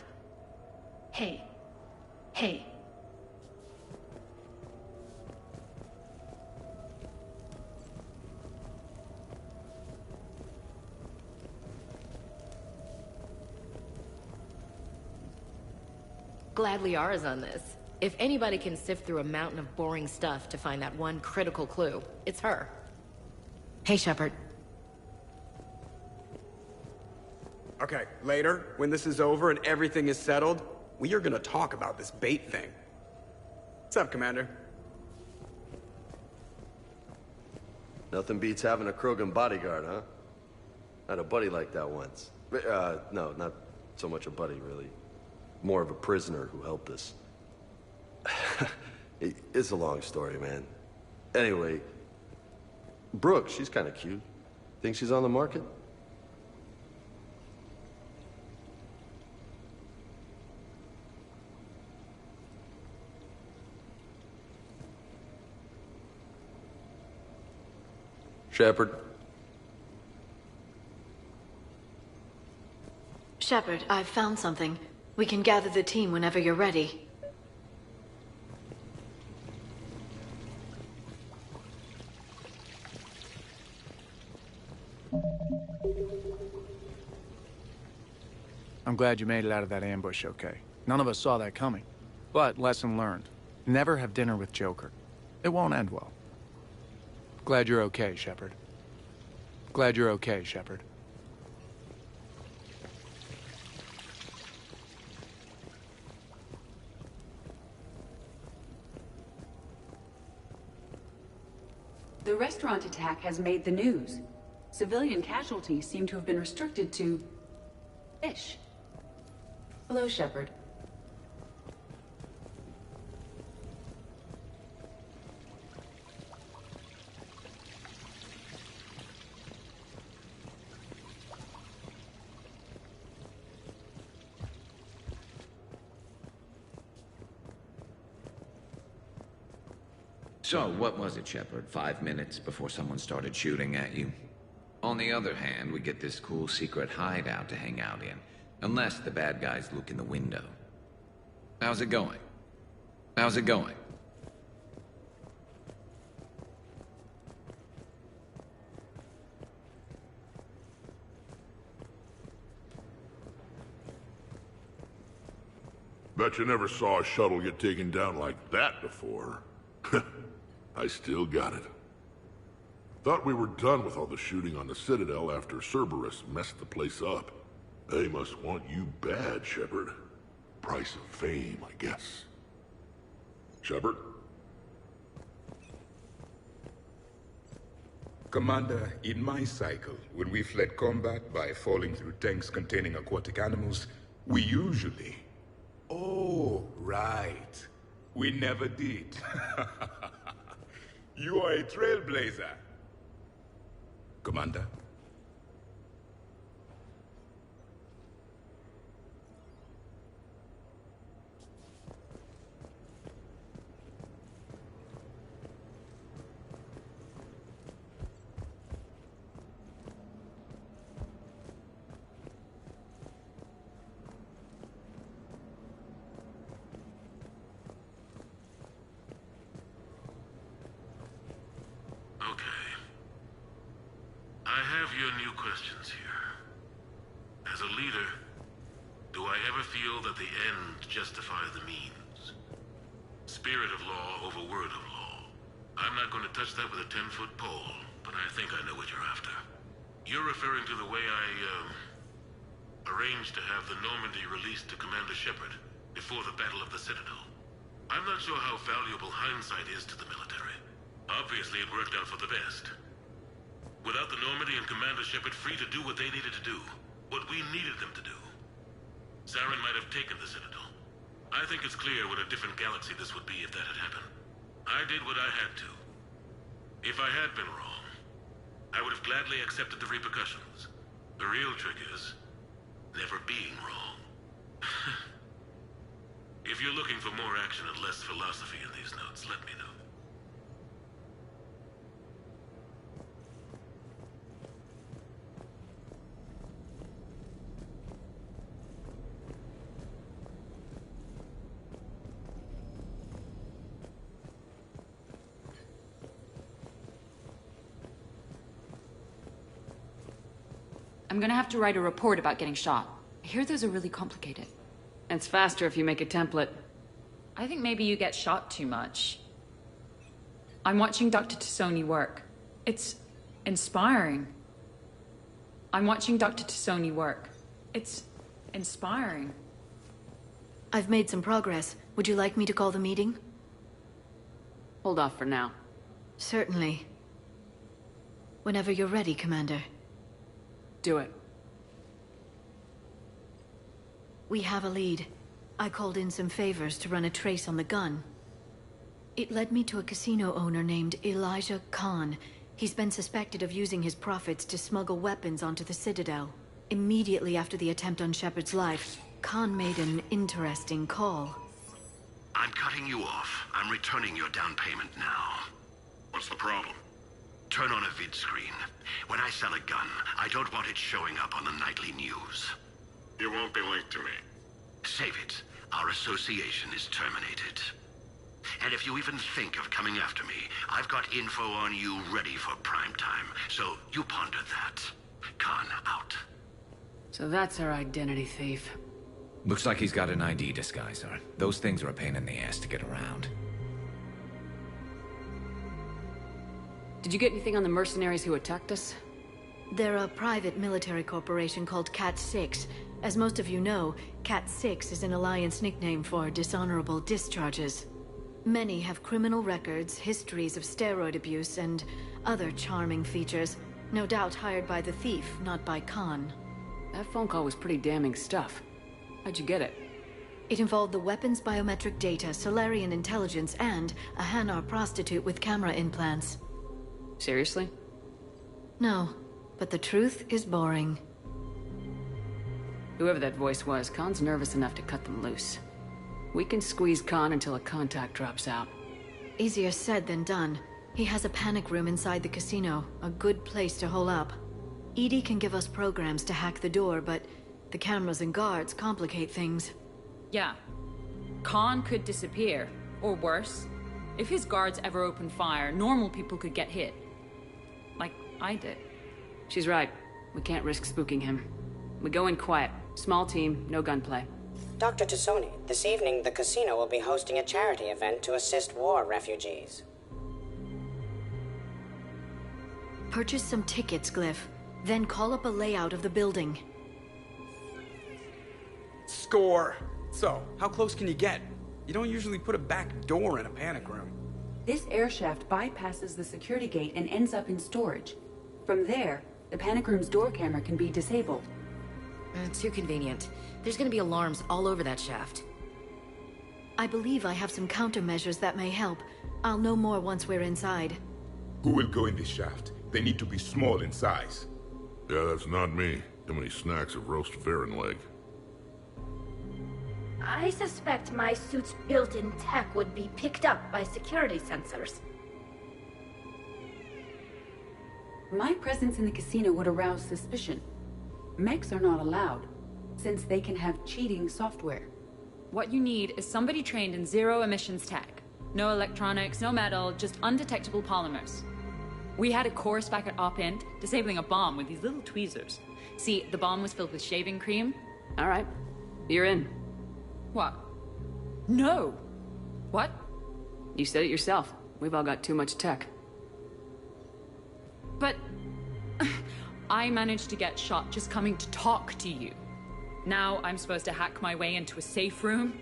Hey. Hey. Glad Liara's on this. If anybody can sift through a mountain of boring stuff to find that one critical clue, it's her. Hey, Shepard. Okay, later, when this is over and everything is settled, we are gonna talk about this bait thing. What's up, Commander? Nothing beats having a Krogan bodyguard, huh? I had a buddy like that once. No, not so much a buddy, really. More of a prisoner who helped us. It's a long story, man. Anyway, Brooke, she's kind of cute. Think she's on the market? Shepard? Shepard, I've found something. We can gather the team whenever you're ready. I'm glad you made it out of that ambush okay. None of us saw that coming. But lesson learned. Never have dinner with Joker. It won't end well. Glad you're okay, Shepard. Glad you're okay, Shepard. The restaurant attack has made the news. Civilian casualties seem to have been restricted to... fish. Hello, Shepard. So, what was it, Shepard? 5 minutes before someone started shooting at you? On the other hand, we get this cool secret hideout to hang out in. Unless the bad guys look in the window. How's it going? How's it going? Bet you never saw a shuttle get taken down like that before. I still got it. Thought we were done with all the shooting on the Citadel after Cerberus messed the place up. They must want you bad, Shepard. Price of fame, I guess. Shepard? Commander, in my cycle, when we fled combat by falling through tanks containing aquatic animals, we usually... Oh, right. We never did. You are a trailblazer. Commander? Your new questions here. As a leader, do I ever feel that the end justifies the means? Spirit of law over word of law. I'm not going to touch that with a 10-foot pole, but I think I know what you're after. You're referring to the way I, arranged to have the Normandy released to Commander Shepard before the Battle of the Citadel. I'm not sure how valuable hindsight is to the military. Obviously, it worked out for the best. Without the Normandy and Commander Shepard free to do what they needed to do, what we needed them to do, Saren might have taken the Citadel. I think it's clear what a different galaxy this would be if that had happened. I did what I had to. If I had been wrong, I would have gladly accepted the repercussions. The real trick is never being wrong. If you're looking for more action and less philosophy in these notes, let me know. I'm gonna have to write a report about getting shot. I hear those are really complicated. It's faster if you make a template. I think maybe you get shot too much. I'm watching Dr. Tassoni work. It's inspiring. I'm watching Dr. Tassoni work. It's inspiring. I've made some progress. Would you like me to call the meeting? Hold off for now. Certainly. Whenever you're ready, Commander. Do it. We have a lead. I called in some favors to run a trace on the gun. It led me to a casino owner named Elijah Khan. He's been suspected of using his profits to smuggle weapons onto the Citadel. Immediately after the attempt on Shepard's life, Khan made an interesting call. I'm cutting you off. I'm returning your down payment now. What's the problem? Turn on a vid screen. When I sell a gun, I don't want it showing up on the nightly news. You won't be linked to me. Save it. Our association is terminated. And if you even think of coming after me, I've got info on you ready for prime time. So you ponder that. Khan out. So that's our identity thief. Looks like he's got an ID disguiser. Those things are a pain in the ass to get around. Did you get anything on the mercenaries who attacked us? They're a private military corporation called Cat 6. As most of you know, Cat 6 is an Alliance nickname for dishonorable discharges. Many have criminal records, histories of steroid abuse, and other charming features. No doubt hired by the thief, not by Khan. That phone call was pretty damning stuff. How'd you get it? It involved the weapons biometric data, Solarian intelligence, and a Hanar prostitute with camera implants. Seriously? No, but the truth is boring. Whoever that voice was, Khan's nervous enough to cut them loose. We can squeeze Khan until a contact drops out. Easier said than done. He has a panic room inside the casino, a good place to hole up. EDI can give us programs to hack the door, but the cameras and guards complicate things. Yeah. Khan could disappear, or worse. If his guards ever opened fire, normal people could get hit. Like I did. She's right. We can't risk spooking him. We go in quiet. Small team, no gunplay. Dr. Tassoni, this evening the casino will be hosting a charity event to assist war refugees. Purchase some tickets, Glyph. Then call up a layout of the building. Score! So, how close can you get? You don't usually put a back door in a panic room. This air shaft bypasses the security gate and ends up in storage. From there, the panic room's door camera can be disabled. Too convenient. There's gonna be alarms all over that shaft. I believe I have some countermeasures that may help. I'll know more once we're inside. Who will go in this shaft? They need to be small in size. Yeah, that's not me. Too many snacks of roast Varen leg. I suspect my suit's built-in tech would be picked up by security sensors. My presence in the casino would arouse suspicion. Mechs are not allowed, since they can have cheating software. What you need is somebody trained in zero emissions tech. No electronics, no metal, just undetectable polymers. We had a course back at Op Int, disabling a bomb with these little tweezers. See, the bomb was filled with shaving cream. All right. You're in. What? No! What? You said it yourself. We've all got too much tech. But... I managed to get shot just coming to talk to you. Now I'm supposed to hack my way into a safe room?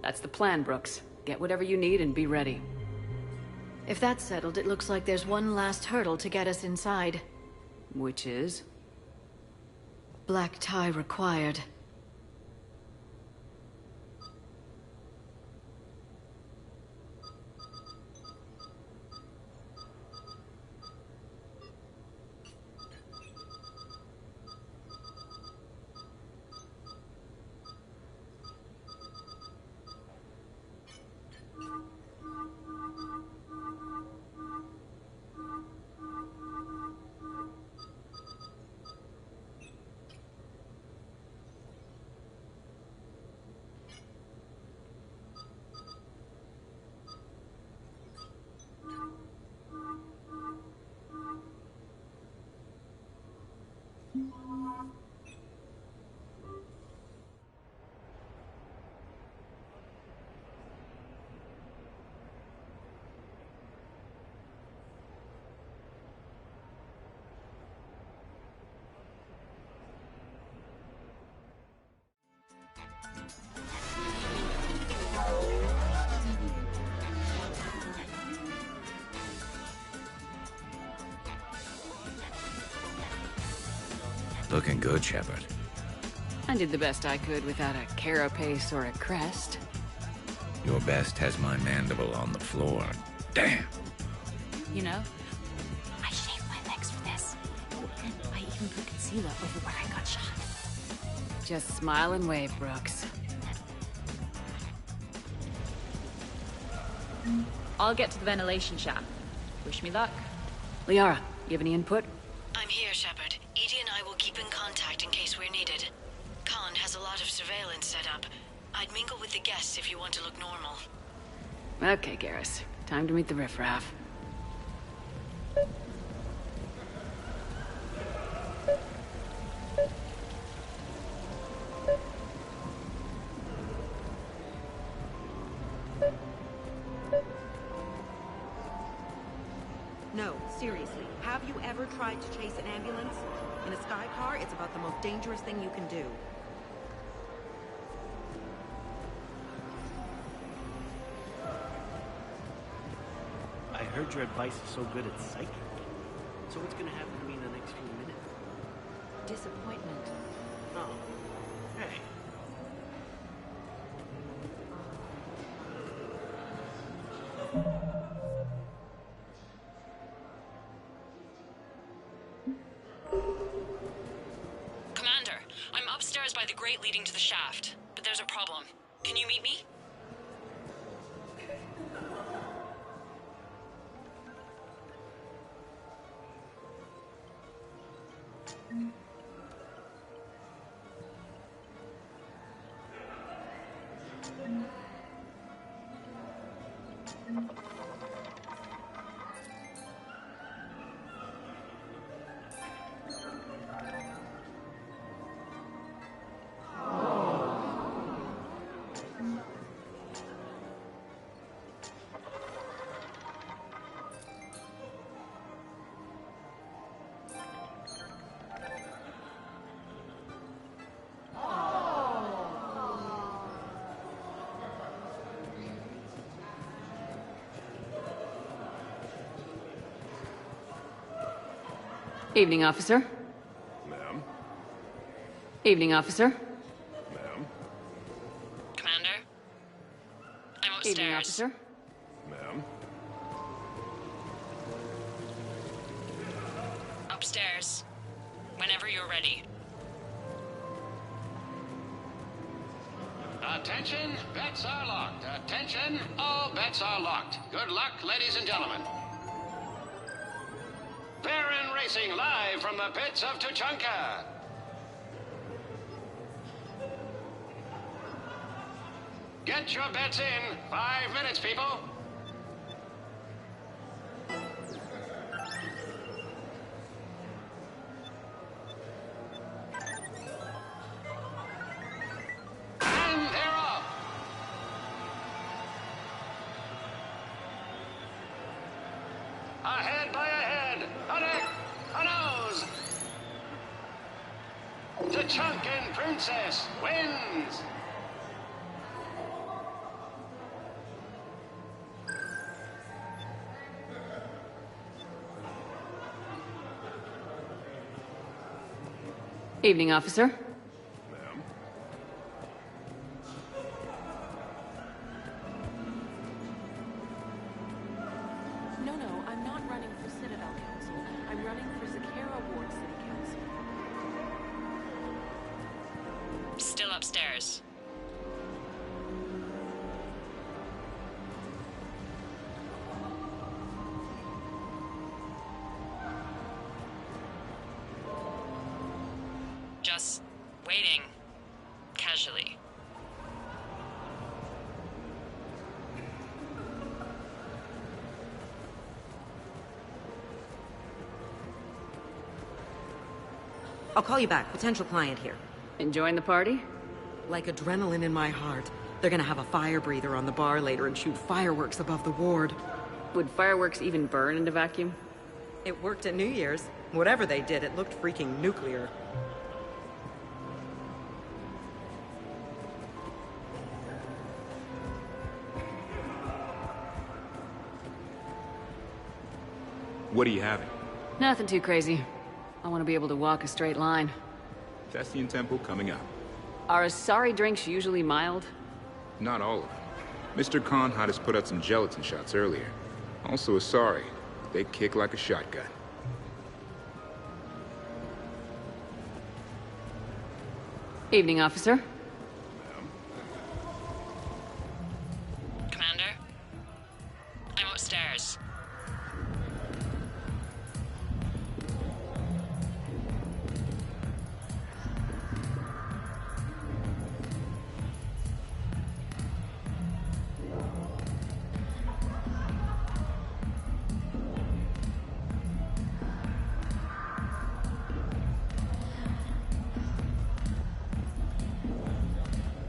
That's the plan, Brooks. Get whatever you need and be ready. If that's settled, it looks like there's one last hurdle to get us inside. Which is? Black tie required. Looking good, Shepard. I did the best I could without a carapace or a crest. Your best has my mandible on the floor. Damn! You know, I shaved my legs for this. And I even put concealer over where I got shot. Just smile and wave, Brooks. I'll get to the ventilation shaft. Wish me luck. Liara, you have any input? I'm here, Shepard. EDI and I will keep in contact in case we're needed. Khan has a lot of surveillance set up. I'd mingle with the guests if you want to look normal. Okay, Garrus. Time to meet the riffraff. No, seriously, have you ever tried to chase an ambulance? In a sky car, it's about the most dangerous thing you can do. I heard your advice is so good at psychic. So what's gonna happen to me in the next few minutes? Disappointment. Oh. Hey. Commander, I'm upstairs by the grate leading to the shaft, but there's a problem. Can you meet me? Evening, officer. Ma'am? Evening, officer. Ma'am? Commander? I'm upstairs. Evening, officer. Ma'am? Upstairs. Whenever you're ready. Attention, bets are locked. Attention, all bets are locked. Good luck, ladies and gentlemen. Baron Racing live from the pits of Tuchanka. Get your bets in. 5 minutes, people. And they're off. Ahead by a head, a neck, a nose. The Chunkin Princess wins. Evening, officer. Ma'am? No, I'm not running for Citadel Council. I'm running for Zakera Ward City Council. Still upstairs. Just waiting. Casually. I'll call you back. Potential client here. Enjoying the party? Like adrenaline in my heart. They're gonna have a fire breather on the bar later and shoot fireworks above the ward. Would fireworks even burn in a vacuum? It worked at New Year's. Whatever they did, it looked freaking nuclear. What are you having? Nothing too crazy. I want to be able to walk a straight line. Thessian Temple coming up. Are Asari drinks usually mild? Not all of them. Mr. Khan had us put out some gelatin shots earlier. Also Asari. They kick like a shotgun. Evening, officer. Commander? I'm upstairs.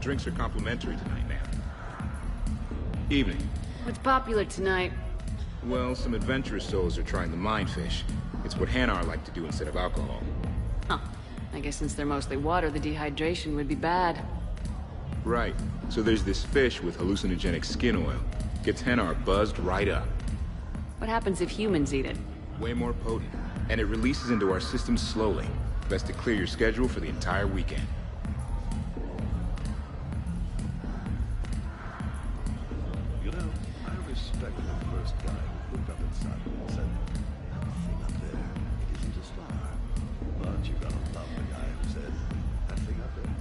Drinks are complimentary tonight, ma'am. Evening. What's popular tonight? Well, some adventurous souls are trying the mindfish. It's what Hanar like to do instead of alcohol. Huh. I guess since they're mostly water, the dehydration would be bad. Right. So there's this fish with hallucinogenic skin oil. Gets Hanar buzzed right up. What happens if humans eat it? Way more potent. And it releases into our system slowly. Best to clear your schedule for the entire weekend. You know, I respect the first guy who looked up inside and said, "That thing up there, it isn't a star." But you gotta love the guy who said, "That thing up there,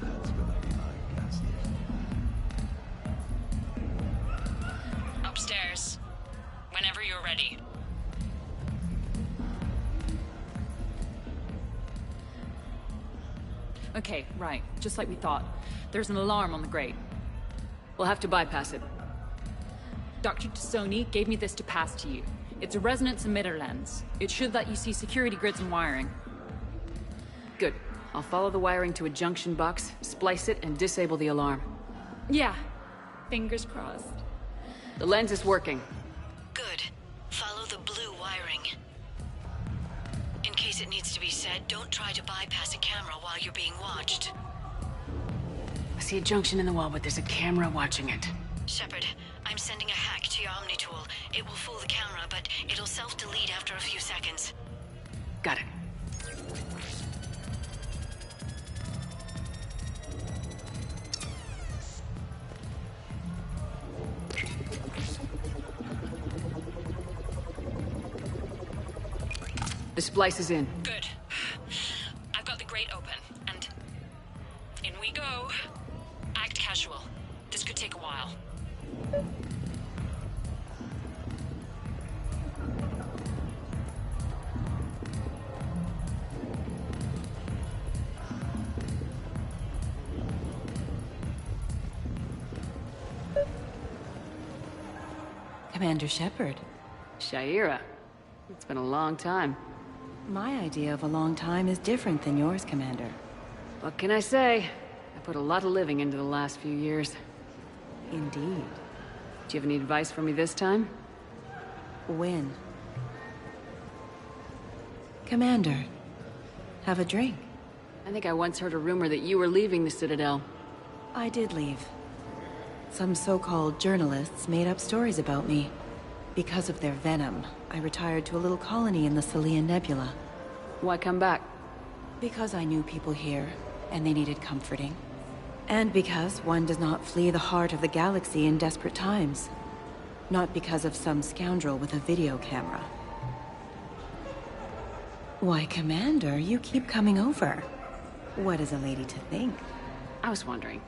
that's gonna be my gas station." Upstairs. Whenever you're ready. Okay, right. Just like we thought. There's an alarm on the grate. We'll have to bypass it. Dr. Tassoni gave me this to pass to you. It's a resonance emitter lens. It should let you see security grids and wiring. Good. I'll follow the wiring to a junction box, splice it, and disable the alarm. Yeah. Fingers crossed. The lens is working. Good. Follow the blue wiring. In case it needs to be said, don't try to bypass a camera while you're being watched. I see a junction in the wall, but there's a camera watching it. Shepard, I'm sending a hack to your Omni tool. It will fool the camera, but it'll self-delete after a few seconds. Got it. The splice is in. Good. I've got the grate open, and in we go. Act casual. This could take a while. Commander Shepard. Shaira. It's been a long time. My idea of a long time is different than yours, Commander. What can I say? I put a lot of living into the last few years. Indeed. Do you have any advice for me this time? When? Commander, have a drink. I think I once heard a rumor that you were leaving the Citadel. I did leave. Some so-called journalists made up stories about me. Because of their venom, I retired to a little colony in the Salian Nebula. Why come back? Because I knew people here, and they needed comforting. And because one does not flee the heart of the galaxy in desperate times. Not because of some scoundrel with a video camera. Why, Commander, you keep coming over. What is a lady to think? I was wondering,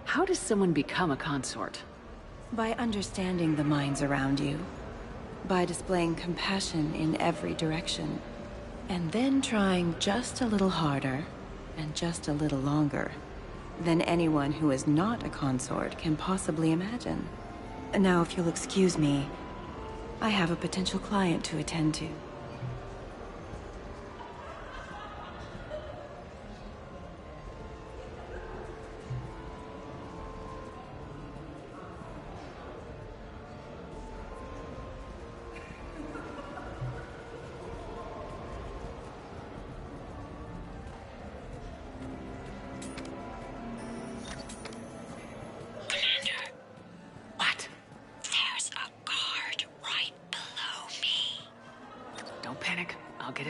how does someone become a consort? By understanding the minds around you. By displaying compassion in every direction. And then trying just a little harder, and just a little longer, than anyone who is not a consort can possibly imagine. Now, if you'll excuse me, I have a potential client to attend to.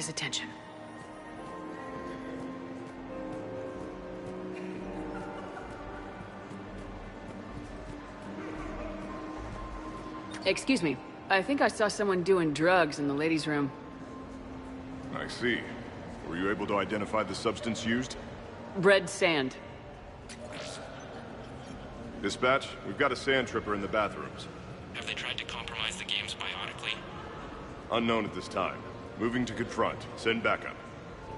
Attention. Excuse me. I think I saw someone doing drugs in the ladies' room. I see. Were you able to identify the substance used? Red sand. Dispatch, we've got a sand tripper in the bathrooms. Have they tried to compromise the games bionically? Unknown at this time. Moving to confront. Send backup.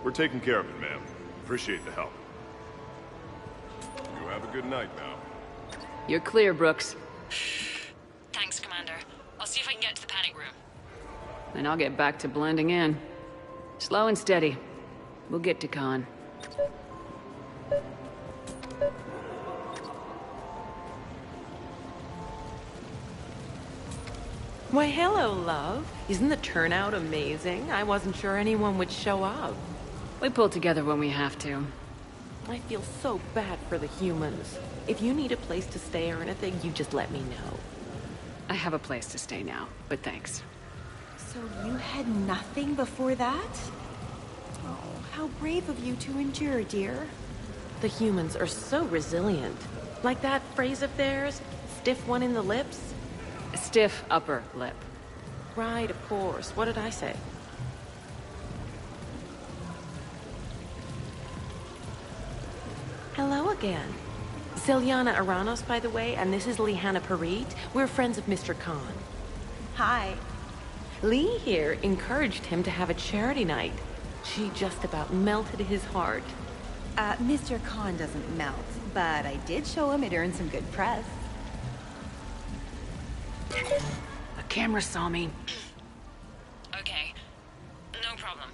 We're taking care of it, ma'am. Appreciate the help. You have a good night now. You're clear, Brooks. Thanks, Commander. I'll see if I can get to the panic room. And I'll get back to blending in. Slow and steady. We'll get to Khan. Why, hello, love. Isn't the turnout amazing? I wasn't sure anyone would show up. We pull together when we have to. I feel so bad for the humans. If you need a place to stay or anything, you just let me know. I have a place to stay now, but thanks. So you had nothing before that? Oh, how brave of you to endure, dear. The humans are so resilient. Like that phrase of theirs, stiff one in the lips? Stiff upper lip. Right, of course. What did I say? Hello again. Celiana Aranos, by the way, and this is Lihanna Parit. We're friends of Mr. Khan. Hi. Lee here encouraged him to have a charity night. She just about melted his heart. Mr. Khan doesn't melt, but I did show him it earned some good press. The camera saw me. Okay, no problem.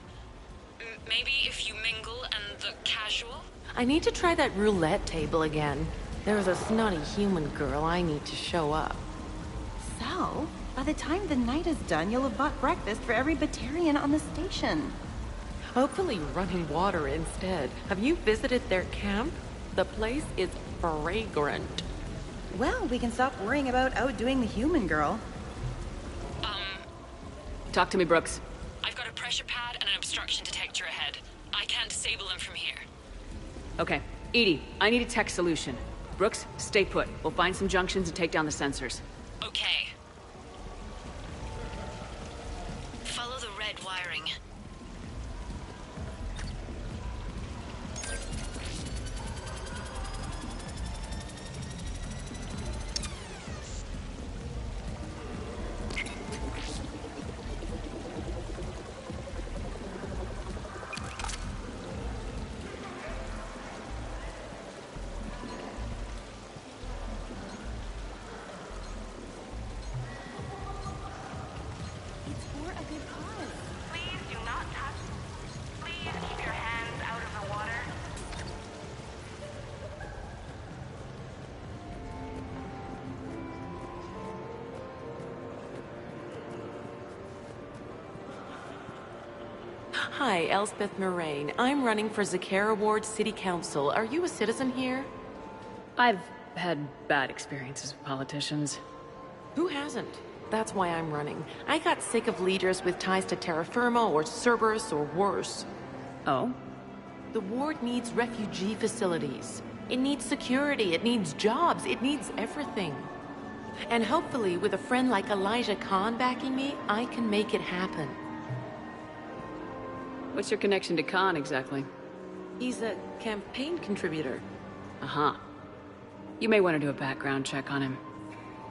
Maybe if you mingle and the casual? I need to try that roulette table again. There's a snotty human girl I need to show up. So, by the time the night is done, you'll have bought breakfast for every Batarian on the station. Hopefully running water instead. Have you visited their camp? The place is fragrant. Well, we can stop worrying about outdoing the human girl. Talk to me, Brooks. I've got a pressure pad and an obstruction detector ahead. I can't disable them from here. Okay. Edie, I need a tech solution. Brooks, stay put. We'll find some junctions and take down the sensors. Okay. Follow the red wiring. Hi, Elspeth Moraine. I'm running for Zakara Ward City Council. Are you a citizen here? I've had bad experiences with politicians. Who hasn't? That's why I'm running. I got sick of leaders with ties to terra firma or Cerberus or worse. Oh? The ward needs refugee facilities. It needs security, it needs jobs, it needs everything. And hopefully, with a friend like Elijah Khan backing me, I can make it happen. What's your connection to Khan, exactly? He's a campaign contributor. Uh-huh. You may want to do a background check on him.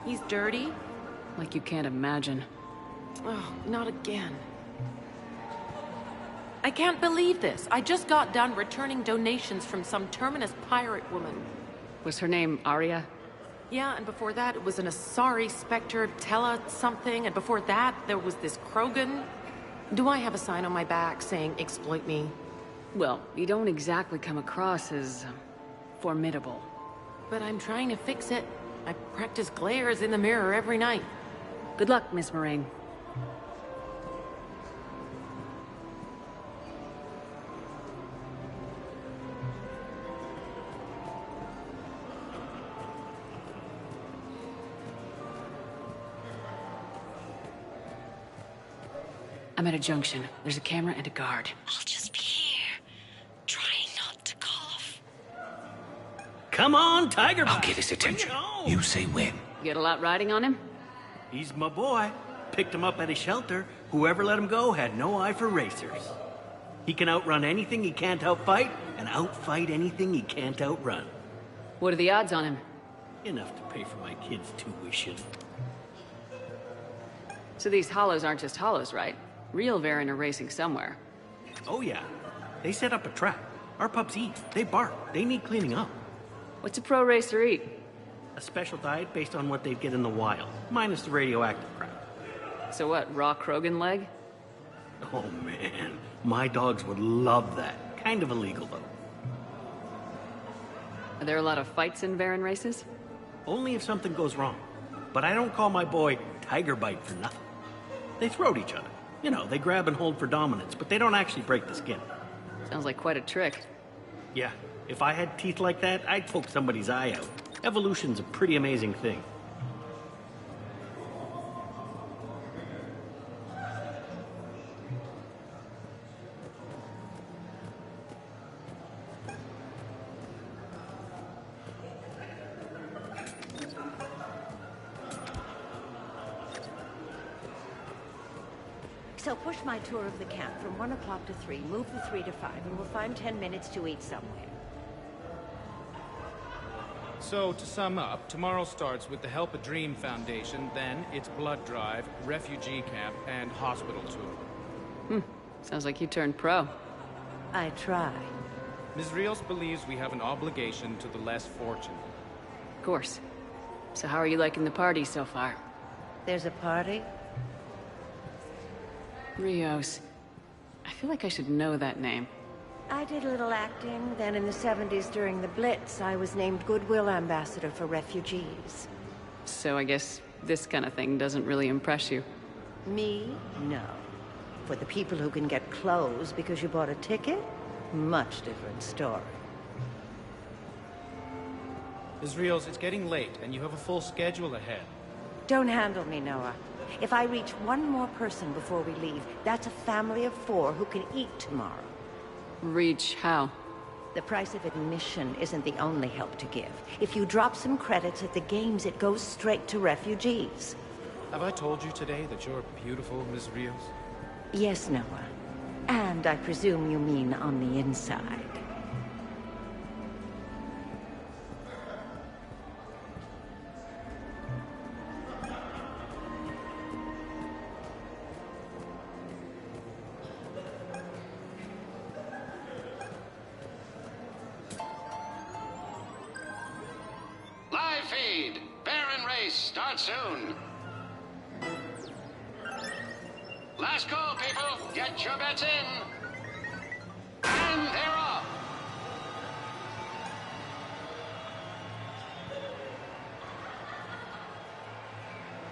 He's dirty? Like you can't imagine. Oh, not again. I can't believe this. I just got done returning donations from some Terminus pirate woman. Was her name Arya? Yeah, and before that it was an Asari Spectre, Tella something, and before that there was this Krogan. Do I have a sign on my back saying, exploit me? Well, you don't exactly come across as formidable. But I'm trying to fix it. I practice glares in the mirror every night. Good luck, Miss Moraine. I'm at a junction. There's a camera and a guard. I'll just be here. Try not to cough. Come on, Tiger Bite. I'll get his attention. You say when. Get a lot riding on him? He's my boy. Picked him up at his shelter. Whoever let him go had no eye for racers. He can outrun anything he can't outfight, and outfight anything he can't outrun. What are the odds on him? Enough to pay for my kid's tuition. So these hollows aren't just hollows, right? Real Varen are racing somewhere. Oh yeah. They set up a trap. Our pups eat. They bark. They need cleaning up. What's a pro racer eat? A special diet based on what they'd get in the wild, minus the radioactive crap. So what, raw Krogan leg? Oh man, my dogs would love that. Kind of illegal though. Are there a lot of fights in Varen races? Only if something goes wrong. But I don't call my boy Tiger Bite for nothing. They throat each other. You know, they grab and hold for dominance, but they don't actually break the skin. Sounds like quite a trick. Yeah, if I had teeth like that, I'd poke somebody's eye out. Evolution's a pretty amazing thing. So push my tour of the camp from 1 o'clock to 3, move the 3 to 5, and we'll find 10 minutes to eat somewhere. So, to sum up, tomorrow starts with the Help a Dream Foundation, then it's blood drive, refugee camp, and hospital tour. Sounds like you turned pro. I try. Ms. Rios believes we have an obligation to the less fortunate. Of course. So how are you liking the party so far? There's a party? Rios. I feel like I should know that name. I did a little acting. Then in the 70s during the Blitz, I was named Goodwill Ambassador for Refugees. So I guess this kind of thing doesn't really impress you. Me? No. For the people who can get clothes because you bought a ticket? Much different story. Ms. Rios, it's getting late, and you have a full schedule ahead. Don't handle me, Noah. If I reach one more person before we leave, that's a family of 4 who can eat tomorrow. Reach how? The price of admission isn't the only help to give. If you drop some credits at the games, it goes straight to refugees. Have I told you today that you're beautiful, Ms. Rios? Yes, Noah. And I presume you mean on the inside. Live feed. Baron race starts soon. Last call, people. Get your bets in. And they're off.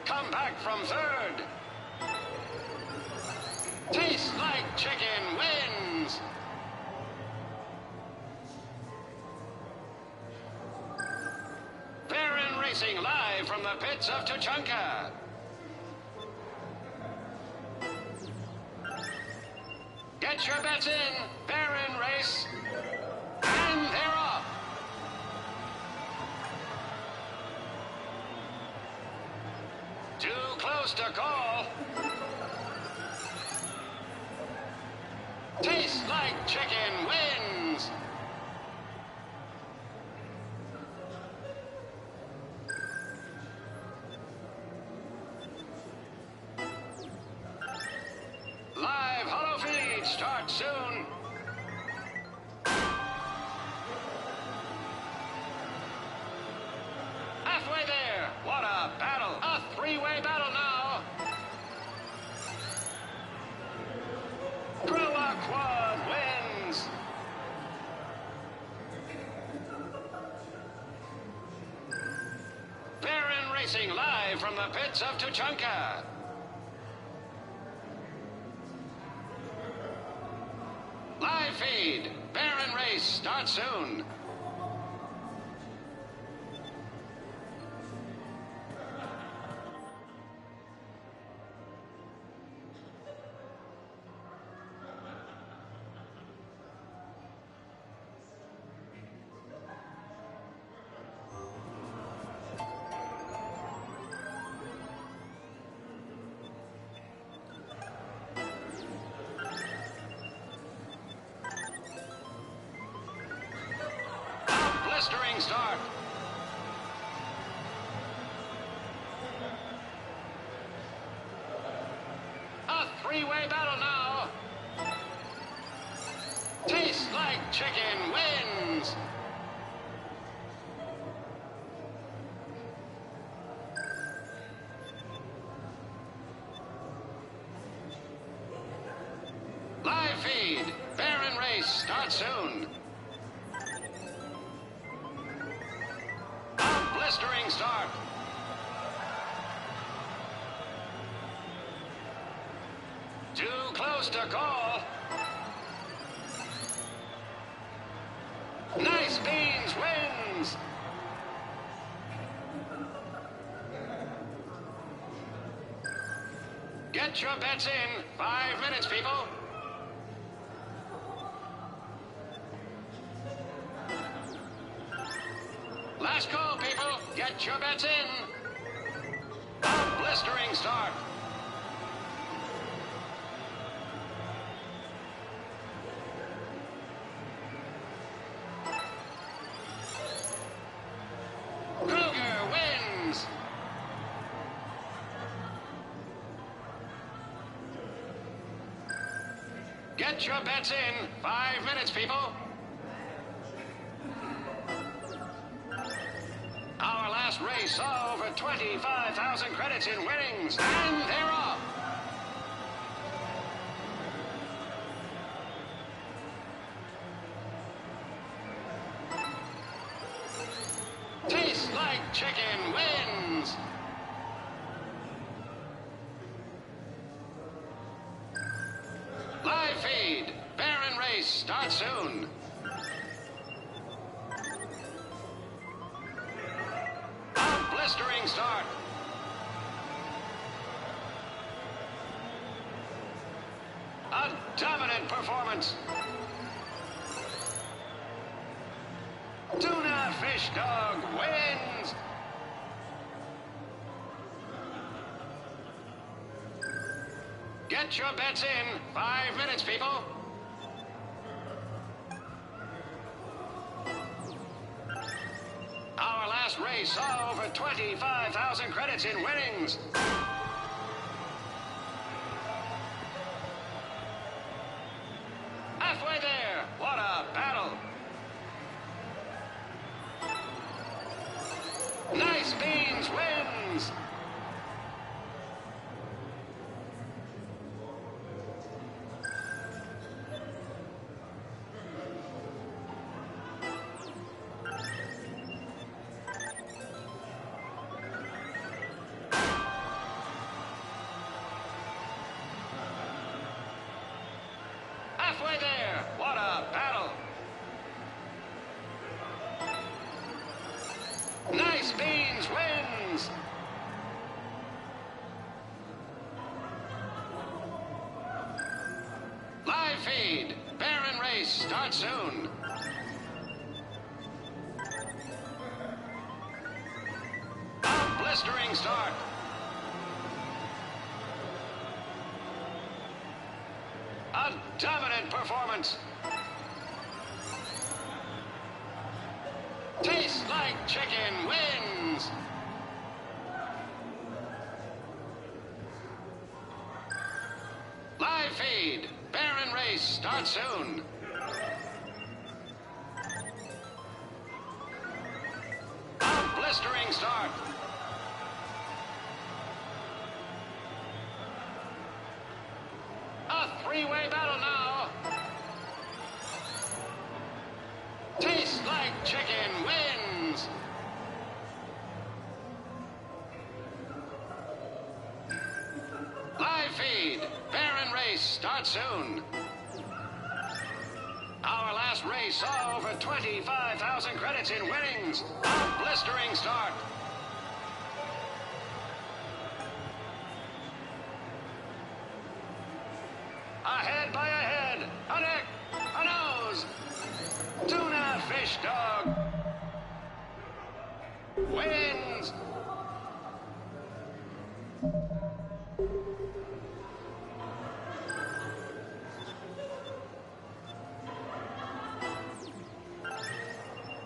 Come back from third. Tastes like chicken wins. Baron Racing live from the pits of Tuchanka. Get your bets in. Baron race. And they're off. Too close to call. Tastes like chicken wins. Live hollow feed starts soon. Halfway there. What a battle. A three-way battle now. Grilla Quad wins. Baron Racing live from the pits of Tuchanka. Live feed. Baron race starts soon. Blistering start. A three-way battle now. Tastes like chicken wins. Live feed. Baron race starts soon. Blistering start. close to call. Nice Beans wins. Get your bets in. 5 minutes, people. Last call, people. Get your bets in. A blistering start. Kruger wins. Get your bets in. 5 minutes, people. Our last race saw over 25,000 credits in winnings, and they're off. Tastes like chicken wins. Live feed. Baron race starts soon. A blistering start. A dominant performance. Tuna Fish Dog wins. Get your bets in. 5 minutes, people. Our last race saw over 25,000 credits in winnings. Halfway there. What a battle. Nice Beans wins. Halfway there. What a battle. Nice Beans wins. Live feed. Baron race starts soon. A blistering start. A dominant performance. Tastes like chicken wins. Live feed. Baron race starts soon. A blistering start. A three-way battle now. Tastes like chicken wins. Live feed. Baron race starts soon. Our last race saw over 25,000 credits in winnings. A blistering start. Ahead by a head, a neck, a nose. Tuna Fish Dog wins.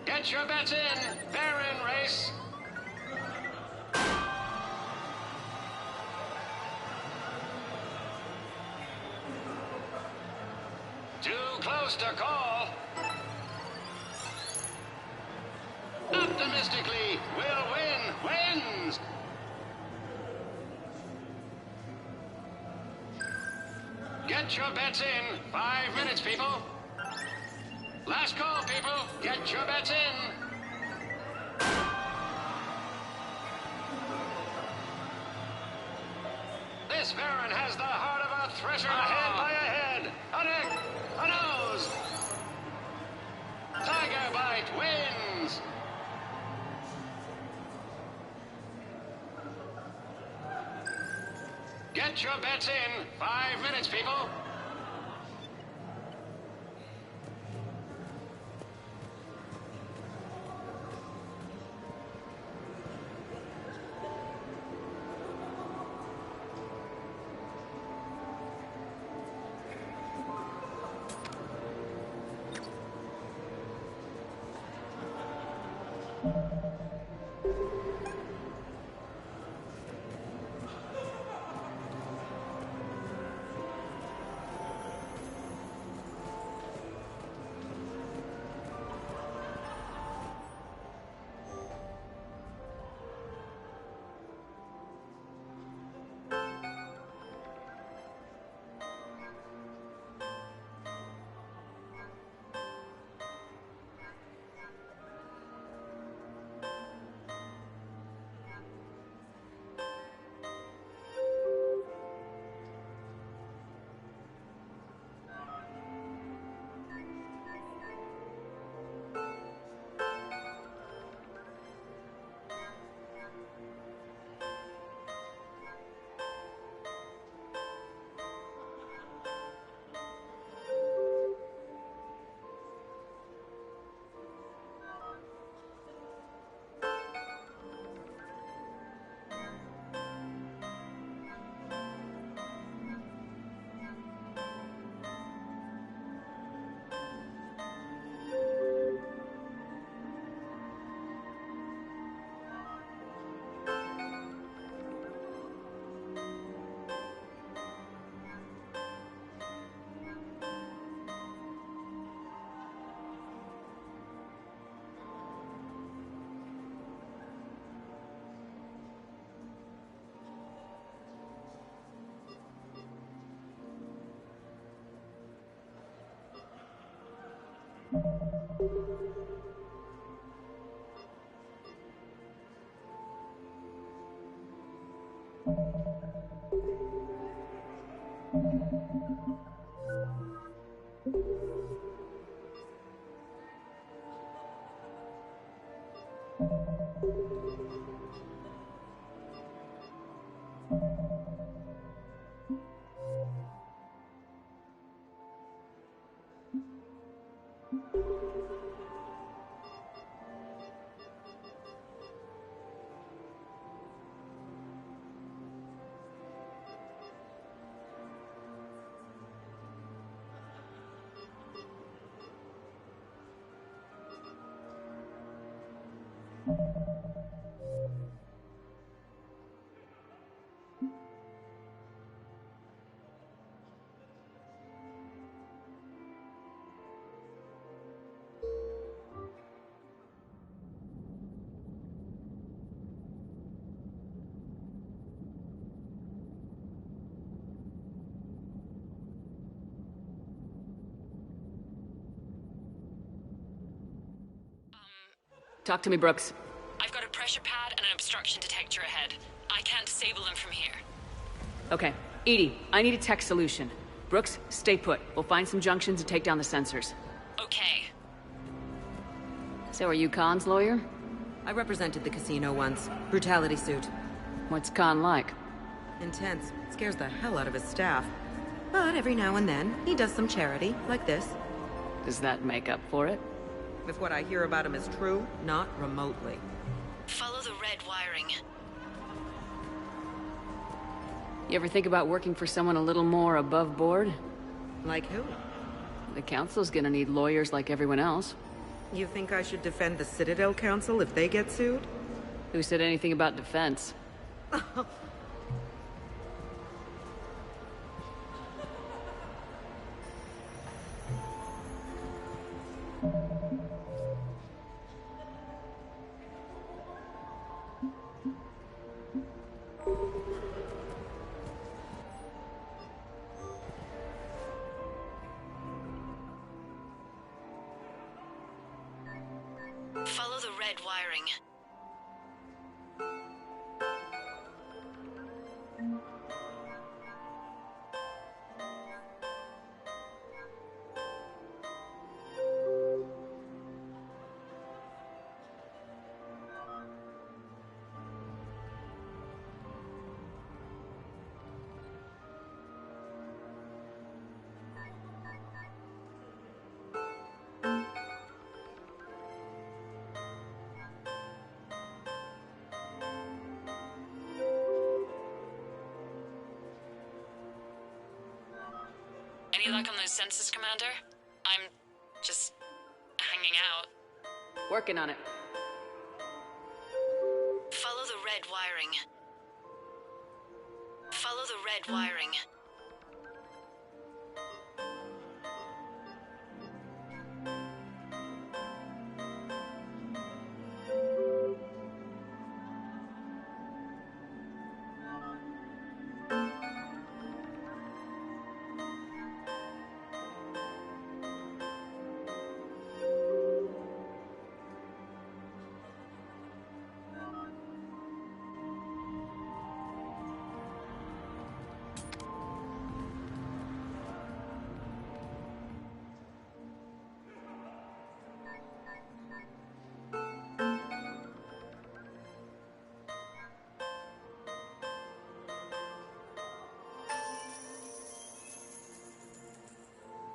Get your bets in. Baron race. Too close to call. Optimistically, will win. Wins. Get your bets in. 5 minutes, people. Last call, people. Get your bets in. This Baron has the heart of a thresher. Ahead by a head. Get your bets in. 5 minutes, people. Talk to me, Brooks. I've got a pressure pad and an obstruction detector ahead. I can't disable them from here. Okay. Edie, I need a tech solution. Brooks, stay put. We'll find some junctions and take down the sensors. Okay. So are you Khan's lawyer? I represented the casino once. Brutality suit. What's Khan like? Intense. Scares the hell out of his staff. But every now and then, he does some charity, like this. Does that make up for it? If what I hear about him is true, not remotely. Follow the red wiring. You ever think about working for someone a little more above board? Like who? The council's gonna need lawyers like everyone else. You think I should defend the Citadel Council if they get sued? Who said anything about defense? Follow the red wiring. Any luck on those census, Commander? I'm just hanging out. Working on it. Follow the red wiring. Follow the red wiring.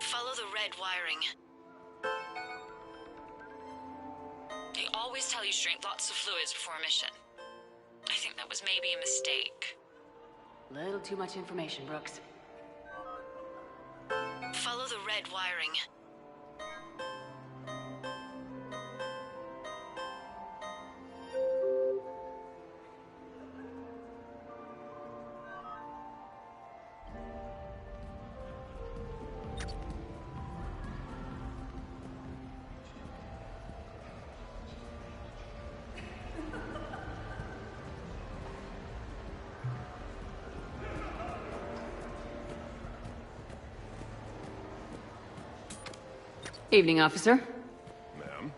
Follow the red wiring. They always tell you to drink lots of fluids before a mission. I think that was maybe a mistake. Little too much information, Brooks. Follow the red wiring. Evening, officer. Ma'am?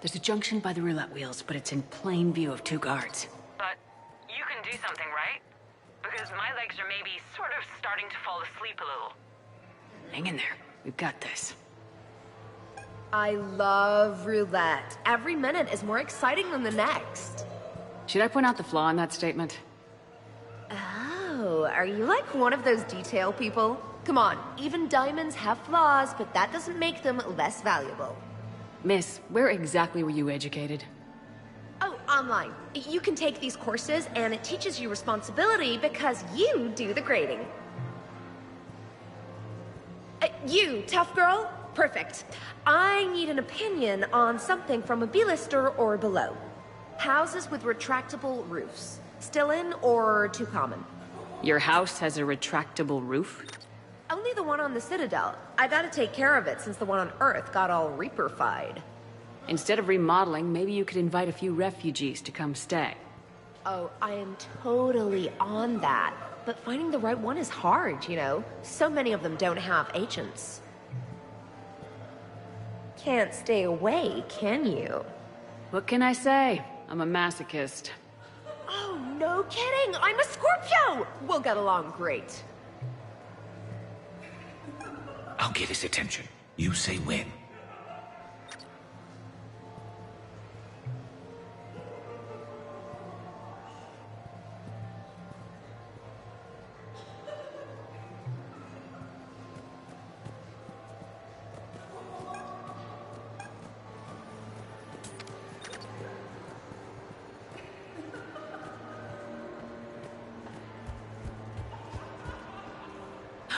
There's a junction by the roulette wheels, but it's in plain view of 2 guards. But you can do something, right? Because my legs are maybe sort of starting to fall asleep a little. Hang in there. We've got this. I love roulette. Every minute is more exciting than the next. Should I point out the flaw in that statement? Oh, are you like one of those detail people? Come on, even diamonds have flaws, but that doesn't make them less valuable. Miss, where exactly were you educated? Oh, online. You can take these courses, and it teaches you responsibility because you do the grading. You, tough girl? Perfect. I need an opinion on something from a B-lister or below. Houses with retractable roofs. Still in or too common? Your house has a retractable roof? Only the one on the Citadel. I gotta take care of it since the one on Earth got all Reaper-fied. Instead of remodeling, maybe you could invite a few refugees to come stay. Oh, I am totally on that. But finding the right one is hard, you know? So many of them don't have agents. Can't stay away, can you? What can I say? I'm a masochist. Oh, no kidding! I'm a Scorpio! We'll get along great. I'll get his attention. You say when.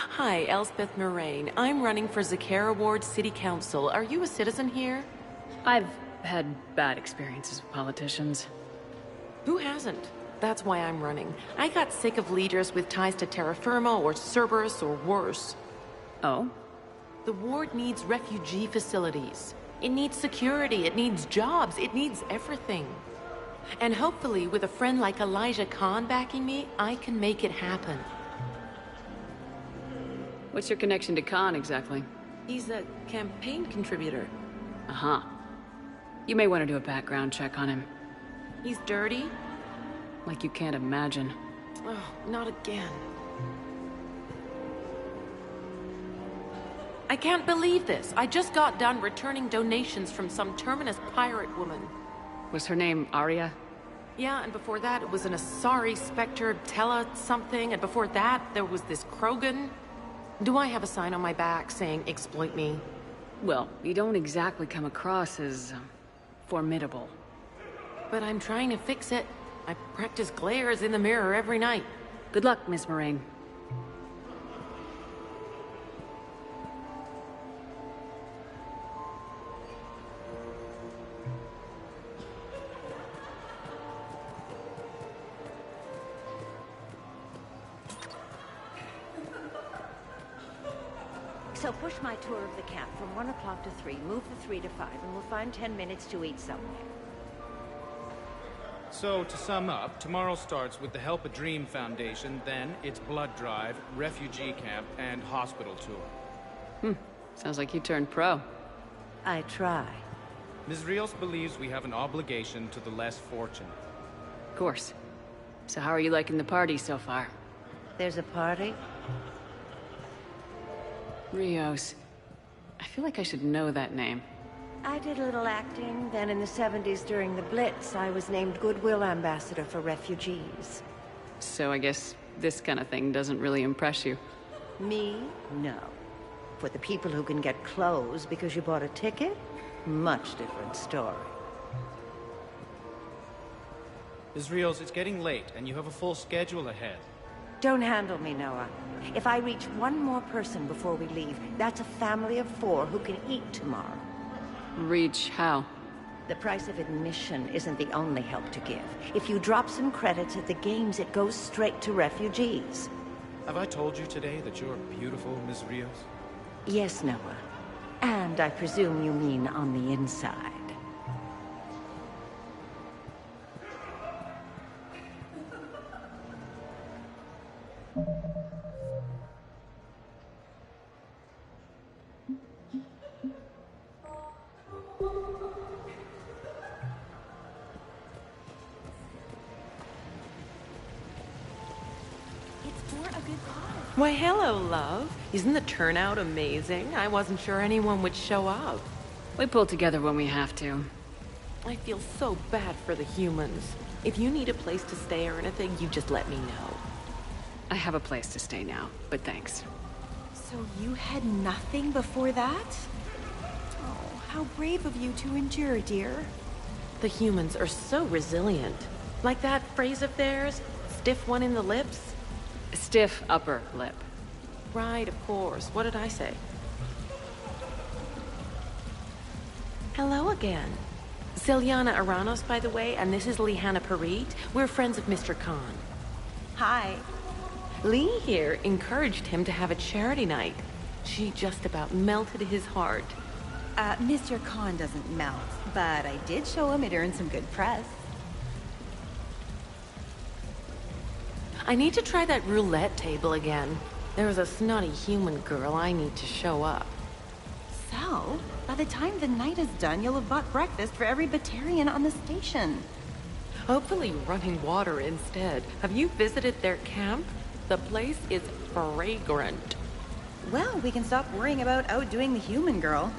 Hi, Elspeth Moraine. I'm running for Zakara Ward City Council. Are you a citizen here? I've had bad experiences with politicians. Who hasn't? That's why I'm running. I got sick of leaders with ties to Terra Firma or Cerberus or worse. Oh? The ward needs refugee facilities. It needs security, it needs jobs, it needs everything. And hopefully, with a friend like Elijah Khan backing me, I can make it happen. What's your connection to Khan, exactly? He's a campaign contributor. Uh-huh. You may want to do a background check on him. He's dirty? Like you can't imagine. Oh, not again. I can't believe this. I just got done returning donations from some Terminus pirate woman. Was her name Arya? Yeah, and before that it was an Asari Spectre, Tella something, and before that there was this Krogan. Do I have a sign on my back saying, exploit me? Well, you don't exactly come across as formidable. But I'm trying to fix it. I practice glares in the mirror every night. Good luck, Miss Moraine. So push my tour of the camp from 1 o'clock to 3, move the 3 to 5, and we'll find 10 minutes to eat somewhere. So, to sum up, tomorrow starts with the Help a Dream Foundation, then it's blood drive, refugee camp, and hospital tour. Sounds like you turned pro. I try. Ms. Rios believes we have an obligation to the less fortunate. Of course. So how are you liking the party so far? There's a party? Rios. I feel like I should know that name. I did a little acting. Then in the 70s during the Blitz, I was named Goodwill Ambassador for Refugees. So I guess this kind of thing doesn't really impress you. Me? No. For the people who can get clothes because you bought a ticket? Much different story. Ms. Rios, it's getting late, and you have a full schedule ahead. Don't handle me, Noah. If I reach one more person before we leave, that's a family of 4 who can eat tomorrow. Reach how? The price of admission isn't the only help to give. If you drop some credits at the games, it goes straight to refugees. Have I told you today that you're beautiful, Ms. Rios? Yes, Noah. And I presume you mean on the inside. Why, hello, love. Isn't the turnout amazing? I wasn't sure anyone would show up. We pull together when we have to. I feel so bad for the humans. If you need a place to stay or anything, you just let me know. I have a place to stay now, but thanks. So you had nothing before that? Oh, how brave of you to endure, dear. The humans are so resilient. Like that phrase of theirs, stiff one in the lips. Stiff upper lip. Right, of course. What did I say? Hello again. Celiana Aranos, by the way, and this is Lihanna Parit. We're friends of Mr. Khan. Hi. Lee here encouraged him to have a charity night. She just about melted his heart. Mr. Khan doesn't melt, but I did show him it earned some good press. I need to try that roulette table again. There was a snotty human girl I need to show up. So, by the time the night is done, you'll have bought breakfast for every Batarian on the station. Hopefully running water instead. Have you visited their camp? The place is fragrant. Well, we can stop worrying about outdoing the human girl.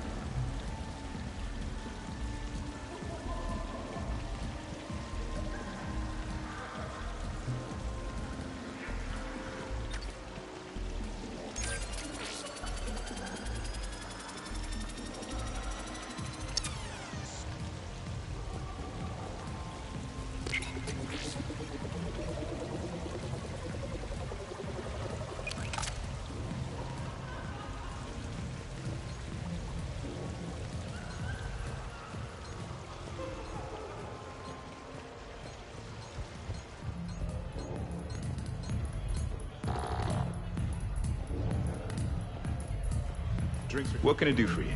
What can I do for you?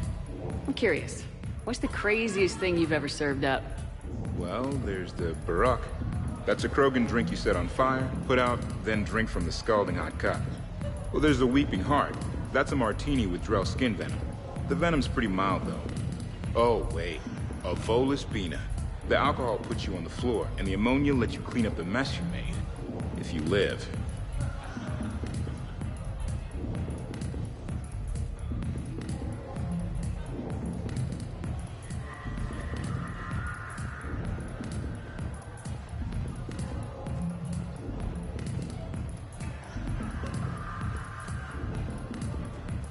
I'm curious. What's the craziest thing you've ever served up? Well, there's the Barak. That's a Krogan drink you set on fire, put out, then drink from the scalding hot cup. Well, there's the Weeping Heart. That's a martini with Drell skin venom. The venom's pretty mild, though. Oh, wait. A Volus Bina. The alcohol puts you on the floor, and the ammonia lets you clean up the mess you made. If you live.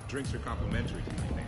Drinks are complimentary tonight, man.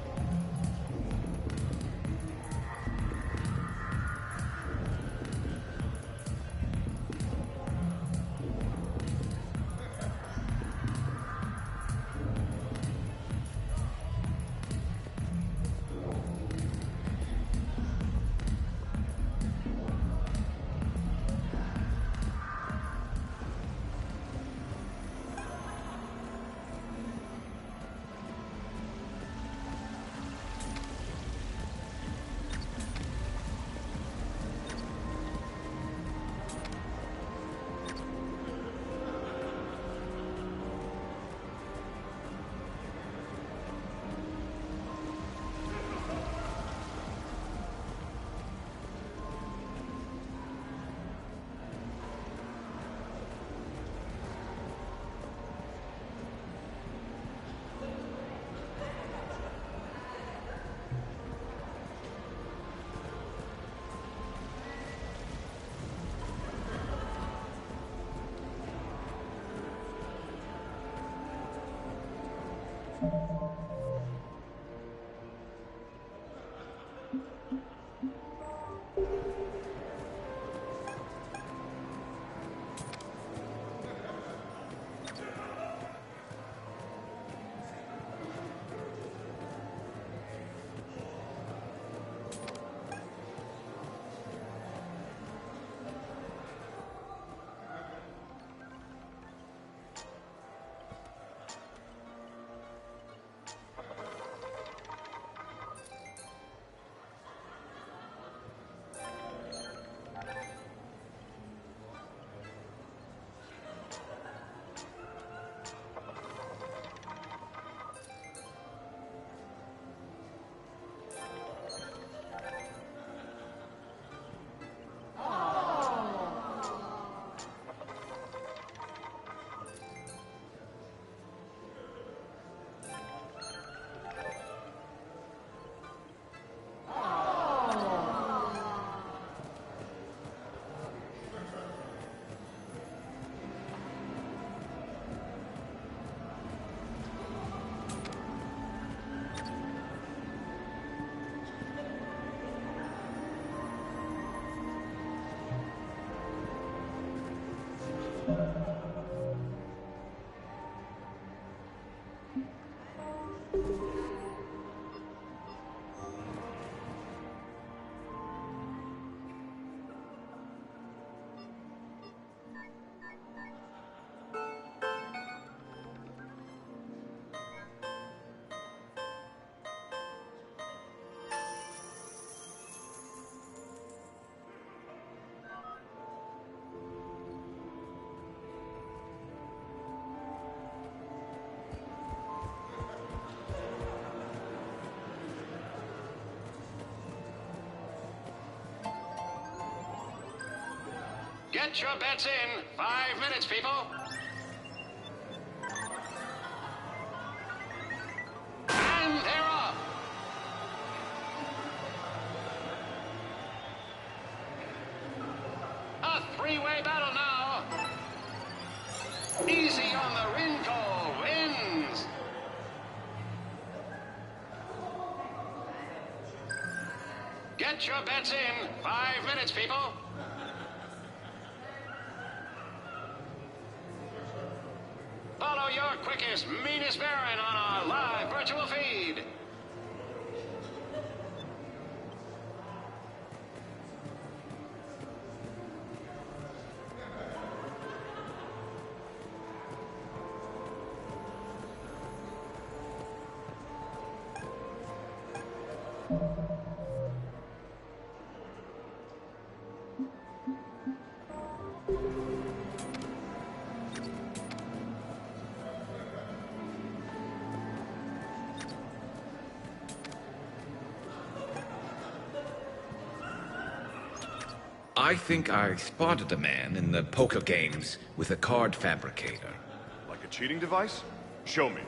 Get your bets in. 5 minutes, people. And they're off. A three-way battle now. Easy on the Rinko wins. Get your bets in. 5 minutes, people. Follow your quickest, meanest Baron on our live virtual feed. I think I spotted a man in the poker games with a card fabricator. Like a cheating device? Show me.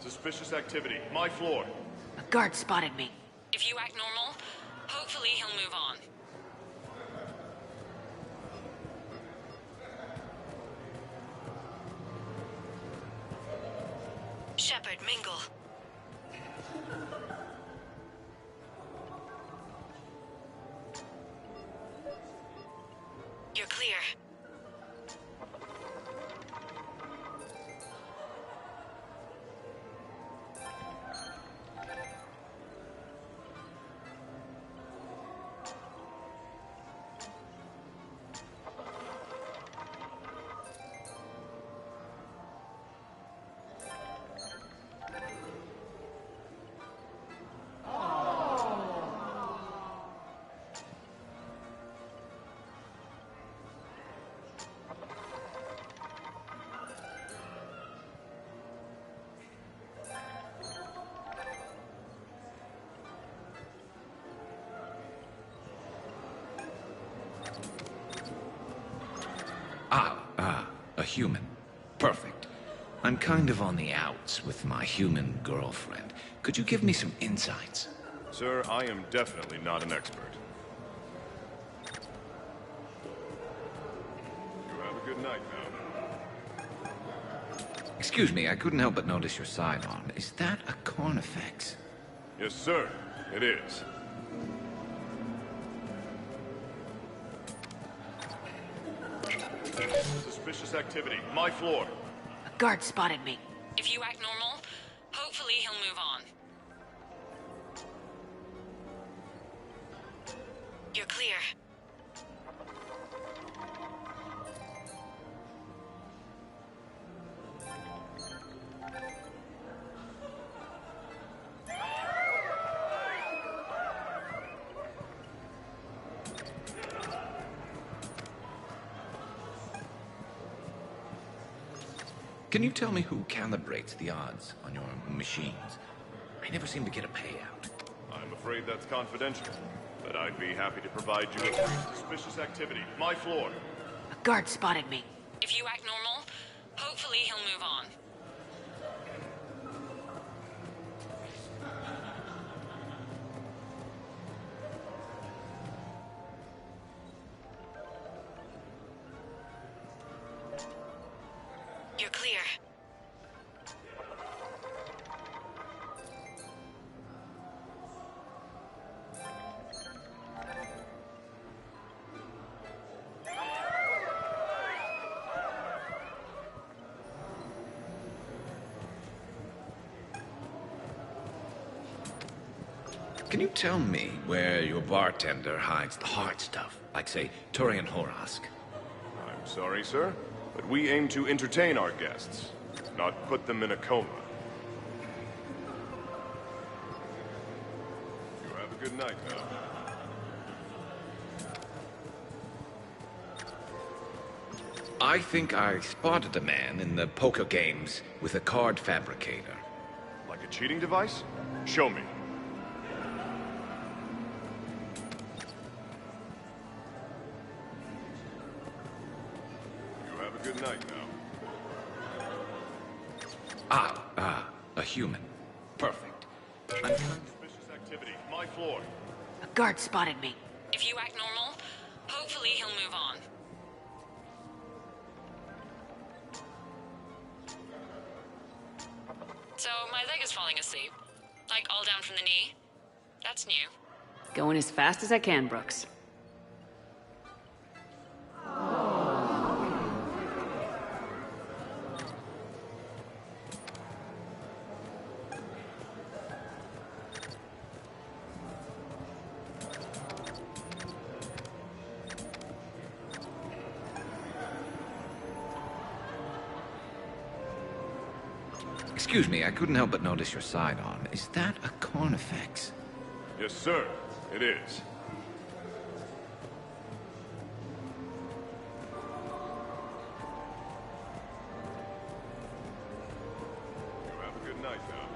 Suspicious activity. My floor. A guard spotted me. If you act normal, hopefully he'll move on. Shepard, mingle. You're clear. A human. Perfect. I'm kind of on the outs with my human girlfriend. Could you give me some insights? Sir, I am definitely not an expert. night now. Excuse me, I couldn't help but notice your sidearm. Is that a Carnifex? Yes, sir. It is. Suspicious activity. My floor. A guard spotted me. If you act normal, hopefully he'll move on. You're clear. Can you tell me who calibrates the odds on your machines? I never seem to get a payout. I'm afraid that's confidential, but I'd be happy to provide you with brief suspicious activity. My floor. A guard spotted me. If you act normal, hopefully he'll move on. You're clear. Can you tell me where your bartender hides the hard stuff? Like, say, Turian Horask? I'm sorry, sir, but we aim to entertain our guests, not put them in a coma. You have a good night now. I think I spotted a man in the poker games with a card fabricator. Like a cheating device? Show me. You have a good night now. A human. Perfect. Suspicious activity. My floor. A guard spotted me. If you act normal, hopefully he'll move on. So, my leg is falling asleep. Like, all down from the knee. That's new. Going as fast as I can, Brooks. Excuse me, I couldn't help but notice your sidearm. Is that a Carnifex? Yes, sir. It is. You have a good night now.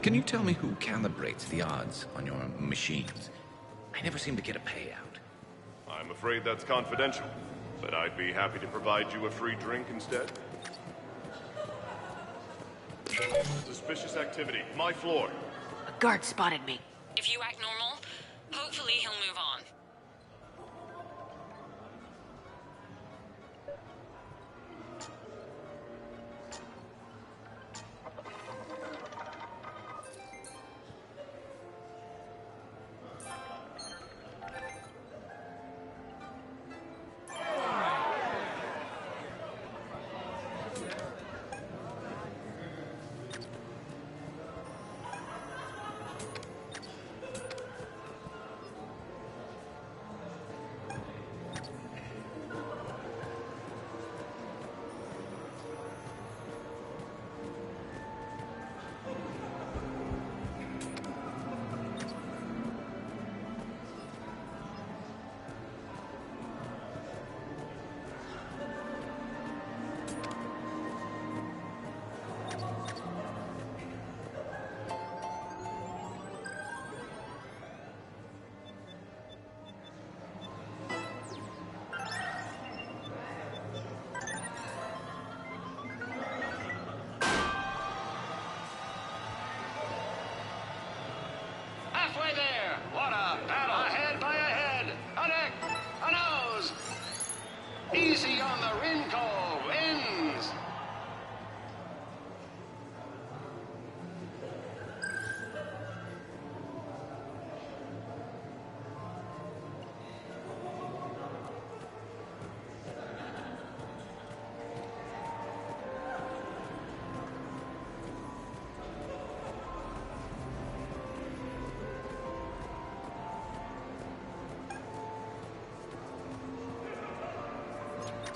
Can you tell me who calibrates the odds on your machines? I never seem to get a payout. I'm afraid that's confidential, but I'd be happy to provide you a free drink instead. Suspicious activity. My floor. A guard spotted me. If you act normal, hopefully he'll move on. Halfway there! What a battle! A head by a head! A neck! A nose! Easy on the Rinko wins!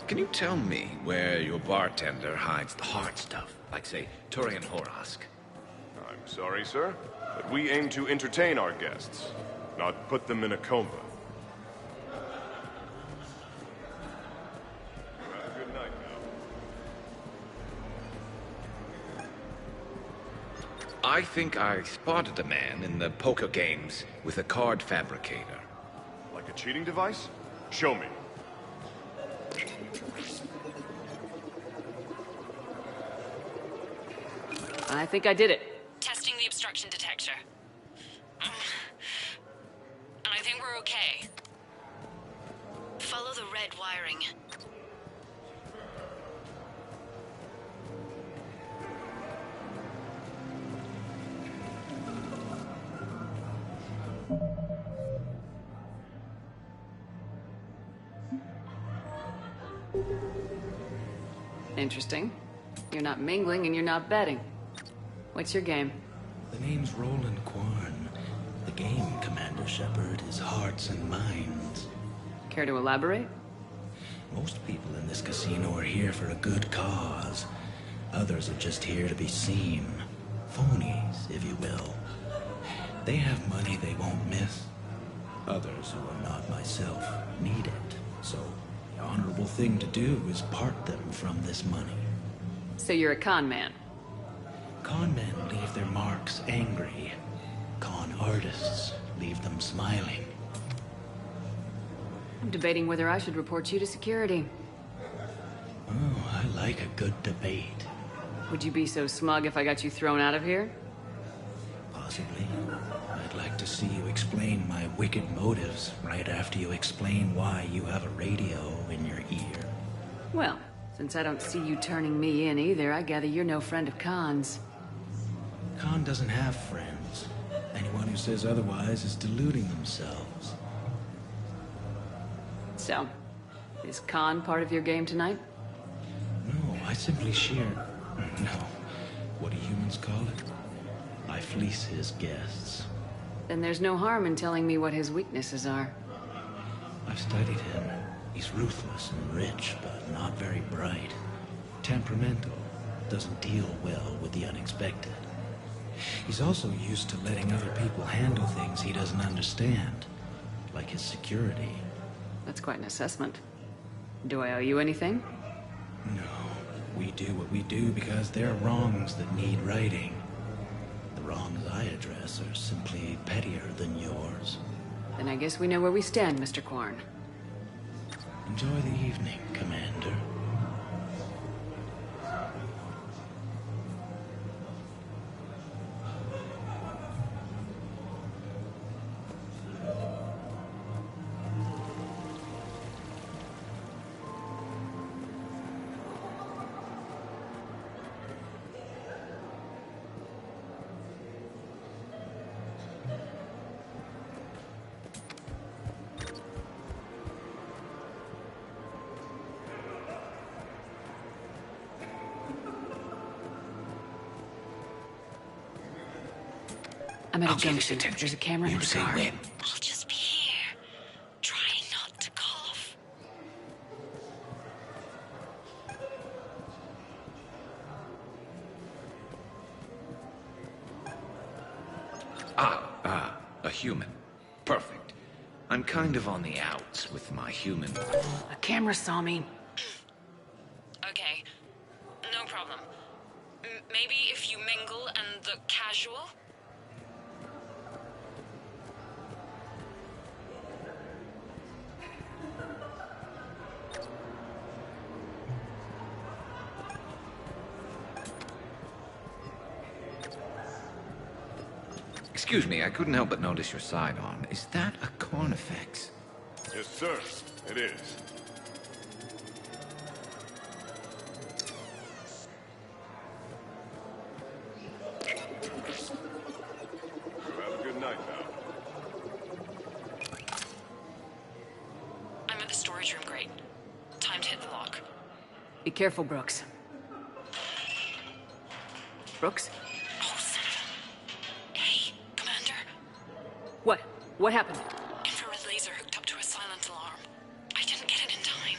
Can you tell me where your bartender hides the hard stuff? Like, say, Turian Horosk? I'm sorry, sir, but we aim to entertain our guests, not put them in a coma. Have a good night now. I think I spotted a man in the poker games with a card fabricator. Like a cheating device? Show me. I think I did it. Testing the obstruction detector. And I think we're okay. Follow the red wiring. Interesting. You're not mingling and you're not betting. What's your game? The name's Roland Quarn. The game, Commander Shepard, is hearts and minds. Care to elaborate? Most people in this casino are here for a good cause. Others are just here to be seen. Phonies, if you will. They have money they won't miss. Others, who are not myself, need it. So, the honorable thing to do is part them from this money. So you're a con man? Con men leave their marks angry. Con artists leave them smiling. I'm debating whether I should report you to security. Oh, I like a good debate. Would you be so smug if I got you thrown out of here? Possibly. I'd like to see you explain my wicked motives right after you explain why you have a radio in your ear. Well, since I don't see you turning me in either, I gather you're no friend of Khan's. Khan doesn't have friends. Anyone who says otherwise is deluding themselves. So, is Khan part of your game tonight? No, I simply shear... No. What do humans call it? I fleece his guests. Then there's no harm in telling me what his weaknesses are. I've studied him. He's ruthless and rich, but not very bright. Temperamental. Doesn't deal well with the unexpected. He's also used to letting other people handle things he doesn't understand. Like his security. That's quite an assessment. Do I owe you anything? No. We do what we do because there are wrongs that need righting. The wrongs I address are simply pettier than yours. Then I guess we know where we stand, Mr. Quarn. Enjoy the evening, Commander. I'm at a junction. There's a camera in the car. I'll just be here. Try not to cough. A human. Perfect. I'm kind of on the outs with my human. A camera saw me. Okay, no problem. Maybe if you mingle and look casual? Excuse me, I couldn't help but notice your sidearm. Is that a Carnifex? Yes, sir. It is. So have a good night now. I'm at the storage room, great. Time to hit the lock. Be careful, Brooks. Brooks? What? What happened? Infrared laser hooked up to a silent alarm. I didn't get it in time.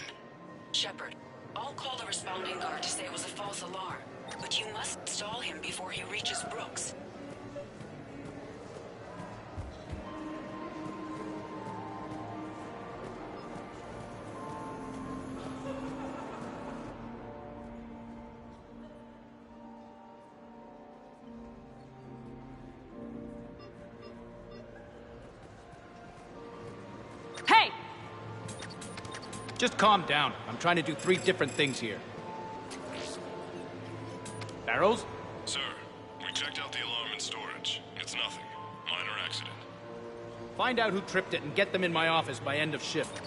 Shepard, I'll call the responding guard to say it was a false alarm. But you must stall him before he reaches Brooks. Just calm down. I'm trying to do 3 different things here. Barrows? Sir, we checked out the alarm in storage. It's nothing. Minor accident. Find out who tripped it and get them in my office by end of shift.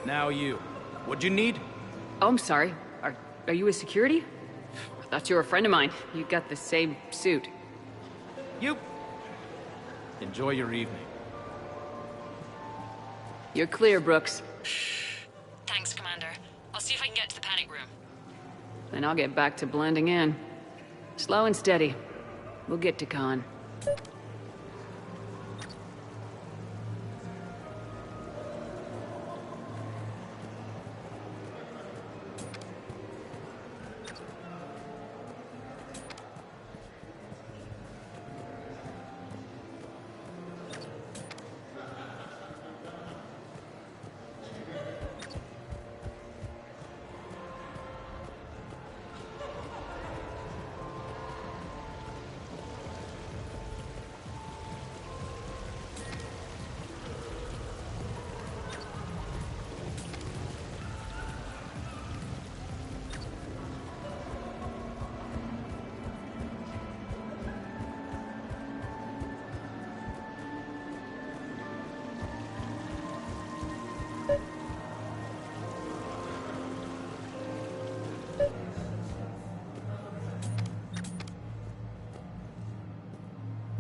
Now you. What'd you need? Oh, I'm sorry. Are you a security? I thought you were a friend of mine. You got the same suit. You... Enjoy your evening. You're clear, Brooks. Thanks, Commander. I'll see if I can get to the panic room. Then I'll get back to blending in. Slow and steady. We'll get to Khan.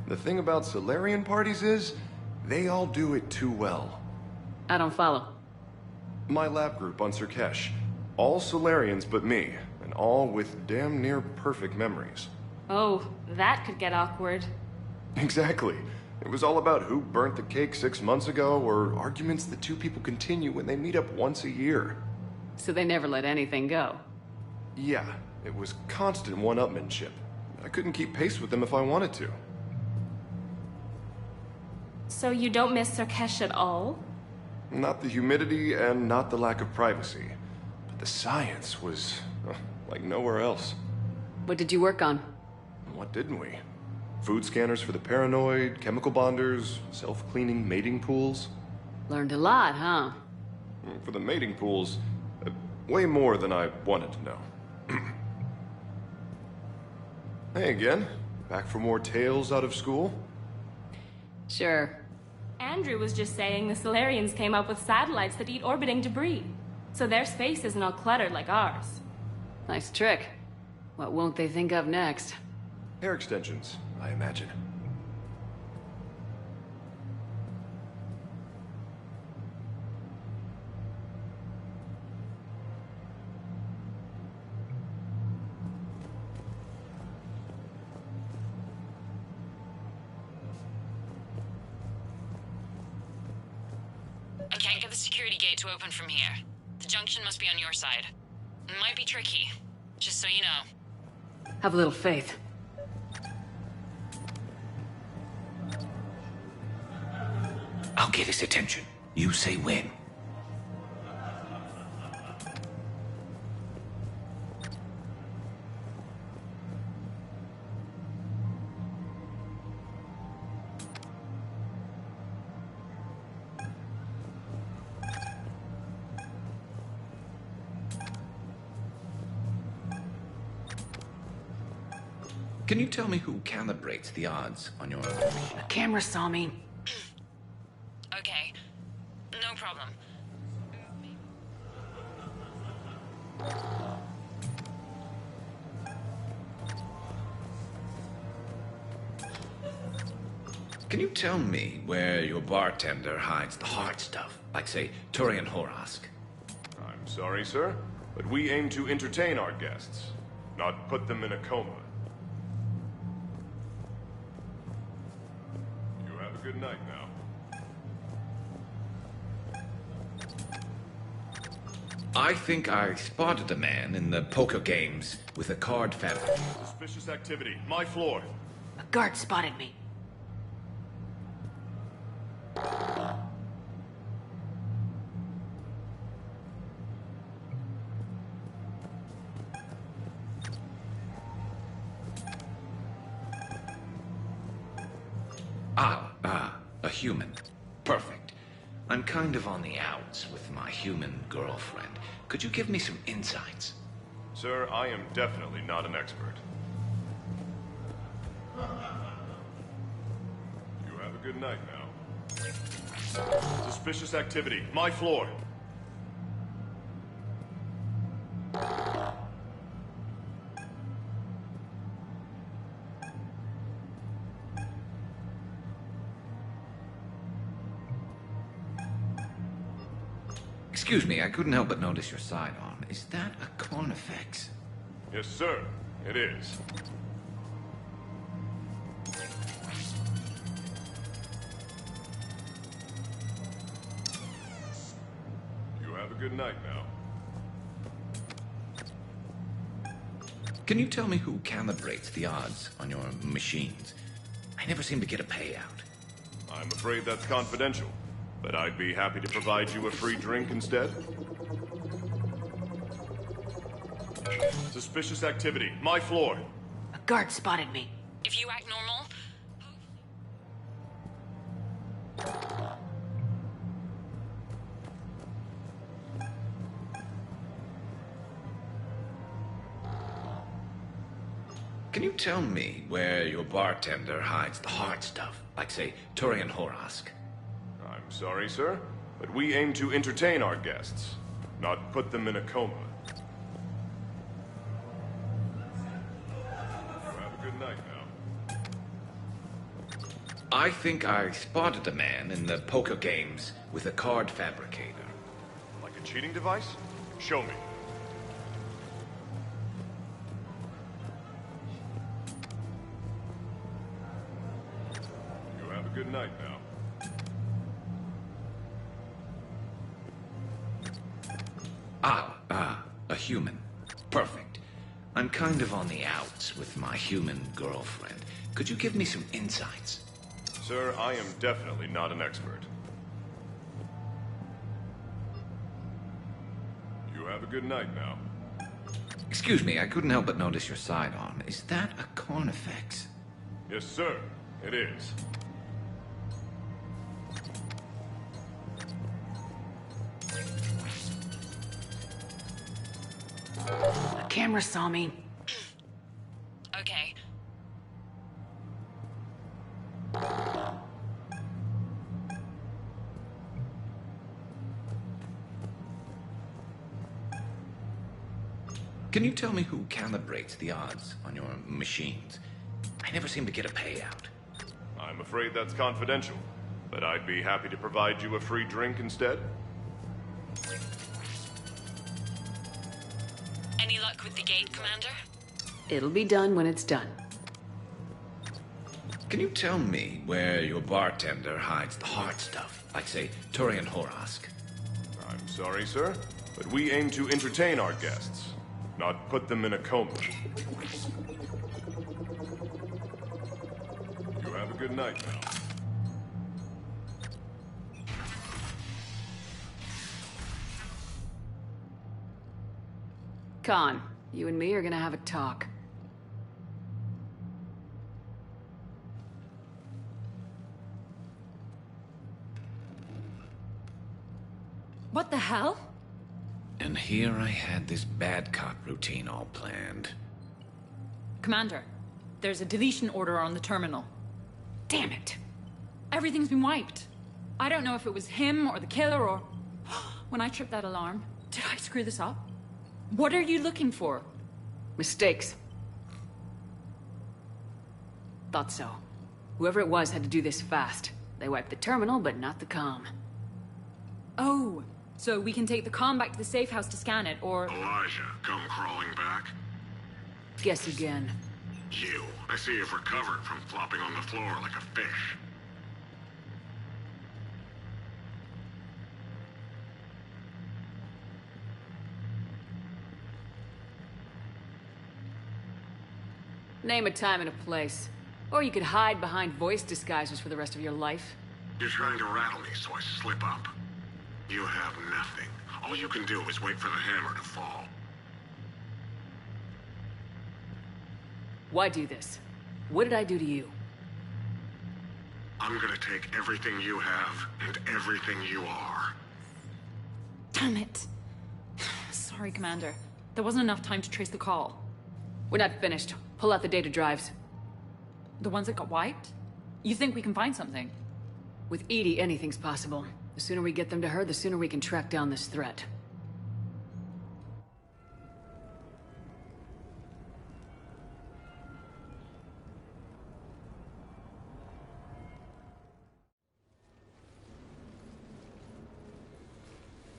The thing about Solarian parties is, they all do it too well. I don't follow. My lab group on Surkesh, all Solarians but me, and all with damn near perfect memories. Oh, that could get awkward. Exactly. It was all about who burnt the cake 6 months ago, or arguments that 2 people continue when they meet up once a year. So they never let anything go. Yeah, it was constant one-upmanship. I couldn't keep pace with them if I wanted to. So you don't miss Surkesh at all? Not the humidity and not the lack of privacy. But the science was like nowhere else. What did you work on? What didn't we? Food scanners for the paranoid, chemical bonders, self-cleaning mating pools. Learned a lot, huh? For the mating pools, way more than I wanted to know. Hey again. Back for more tales out of school? Sure. Andrew was just saying the Solarians came up with satellites that eat orbiting debris. So their space isn't all cluttered like ours. Nice trick. What won't they think of next? Hair extensions, I imagine. I can't get the security gate to open from here. The junction must be on your side. It might be tricky, just so you know. Have a little faith. I'll get his attention. You say when. Can you tell me who calibrates the odds on your... The camera saw me. Okay, no problem. Can you tell me where your bartender hides the hard stuff? Like, say, Turian Horosk? I'm sorry, sir, but we aim to entertain our guests, not put them in a coma. You have a good night now. I think I spotted a man in the poker games with a card fabric. Suspicious activity. My floor. A guard spotted me. A human. Perfect. I'm kind of on the outs with my human girlfriend. Could you give me some insights? Sir, I am definitely not an expert. You have a good night now. Suspicious activity. My floor. Excuse me, I couldn't help but notice your sidearm. Is that a Carnifex? Yes, sir. It is. You have a good night now. Can you tell me who calibrates the odds on your machines? I never seem to get a payout. I'm afraid that's confidential, but I'd be happy to provide you a free drink instead. Suspicious activity. My floor. A guard spotted me. If you act normal... Can you tell me where your bartender hides the hard stuff? Like, say, Turian Horosk? I'm sorry, sir, but we aim to entertain our guests, not put them in a coma. You have a good night now. I think I spotted a man in the poker games with a card fabricator. Like a cheating device? Show me. You have a good night now. A human. Perfect. I'm kind of on the outs with my human girlfriend. Could you give me some insights? Sir, I am definitely not an expert. You have a good night now. Excuse me, I couldn't help but notice your sidearm. Is that a Carnifex? Yes, sir. It is. The camera saw me. Okay. Can you tell me who calibrates the odds on your machines? I never seem to get a payout. I'm afraid that's confidential, but I'd be happy to provide you a free drink instead. Any luck with the gate, Commander? It'll be done when it's done. Can you tell me where your bartender hides the hard stuff? Like, say, Turian Horosk? I'm sorry, sir, but we aim to entertain our guests, not put them in a coma. You have a good night now. Khan, you and me are gonna have a talk. What the hell? And here I had this bad cop routine all planned. Commander, there's a deletion order on the terminal. Damn it. Everything's been wiped. I don't know if it was him or the killer or... When I tripped that alarm, did I screw this up? What are you looking for? Mistakes. Thought so. Whoever it was had to do this fast. They wiped the terminal, but not the comm. Oh, so we can take the comm back to the safe house to scan it, or... Elijah, come crawling back. Guess again. You. I see you've recovered from flopping on the floor like a fish. Name a time and a place. Or you could hide behind voice disguisers for the rest of your life. You're trying to rattle me, so I slip up. You have nothing. All you can do is wait for the hammer to fall. Why do this? What did I do to you? I'm gonna take everything you have and everything you are. Damn it. Sorry, Commander. There wasn't enough time to trace the call. We're not finished. Pull out the data drives. The ones that got wiped? You think we can find something? With EDI, anything's possible. The sooner we get them to her, the sooner we can track down this threat.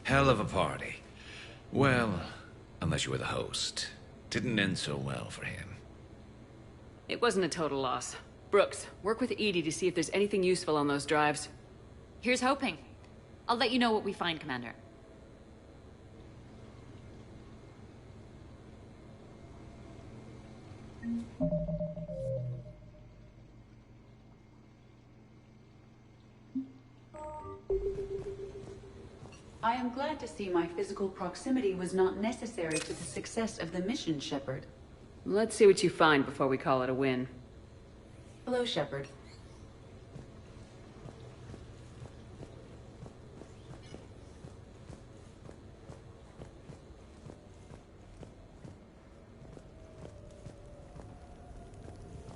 Hell of a party. Well, unless you were the host. Didn't end so well for him. It wasn't a total loss. Brooks, work with EDI to see if there's anything useful on those drives. Here's hoping. I'll let you know what we find, Commander. I am glad to see my physical proximity was not necessary to the success of the mission, Shepard. Let's see what you find before we call it a win. Hello, Shepard.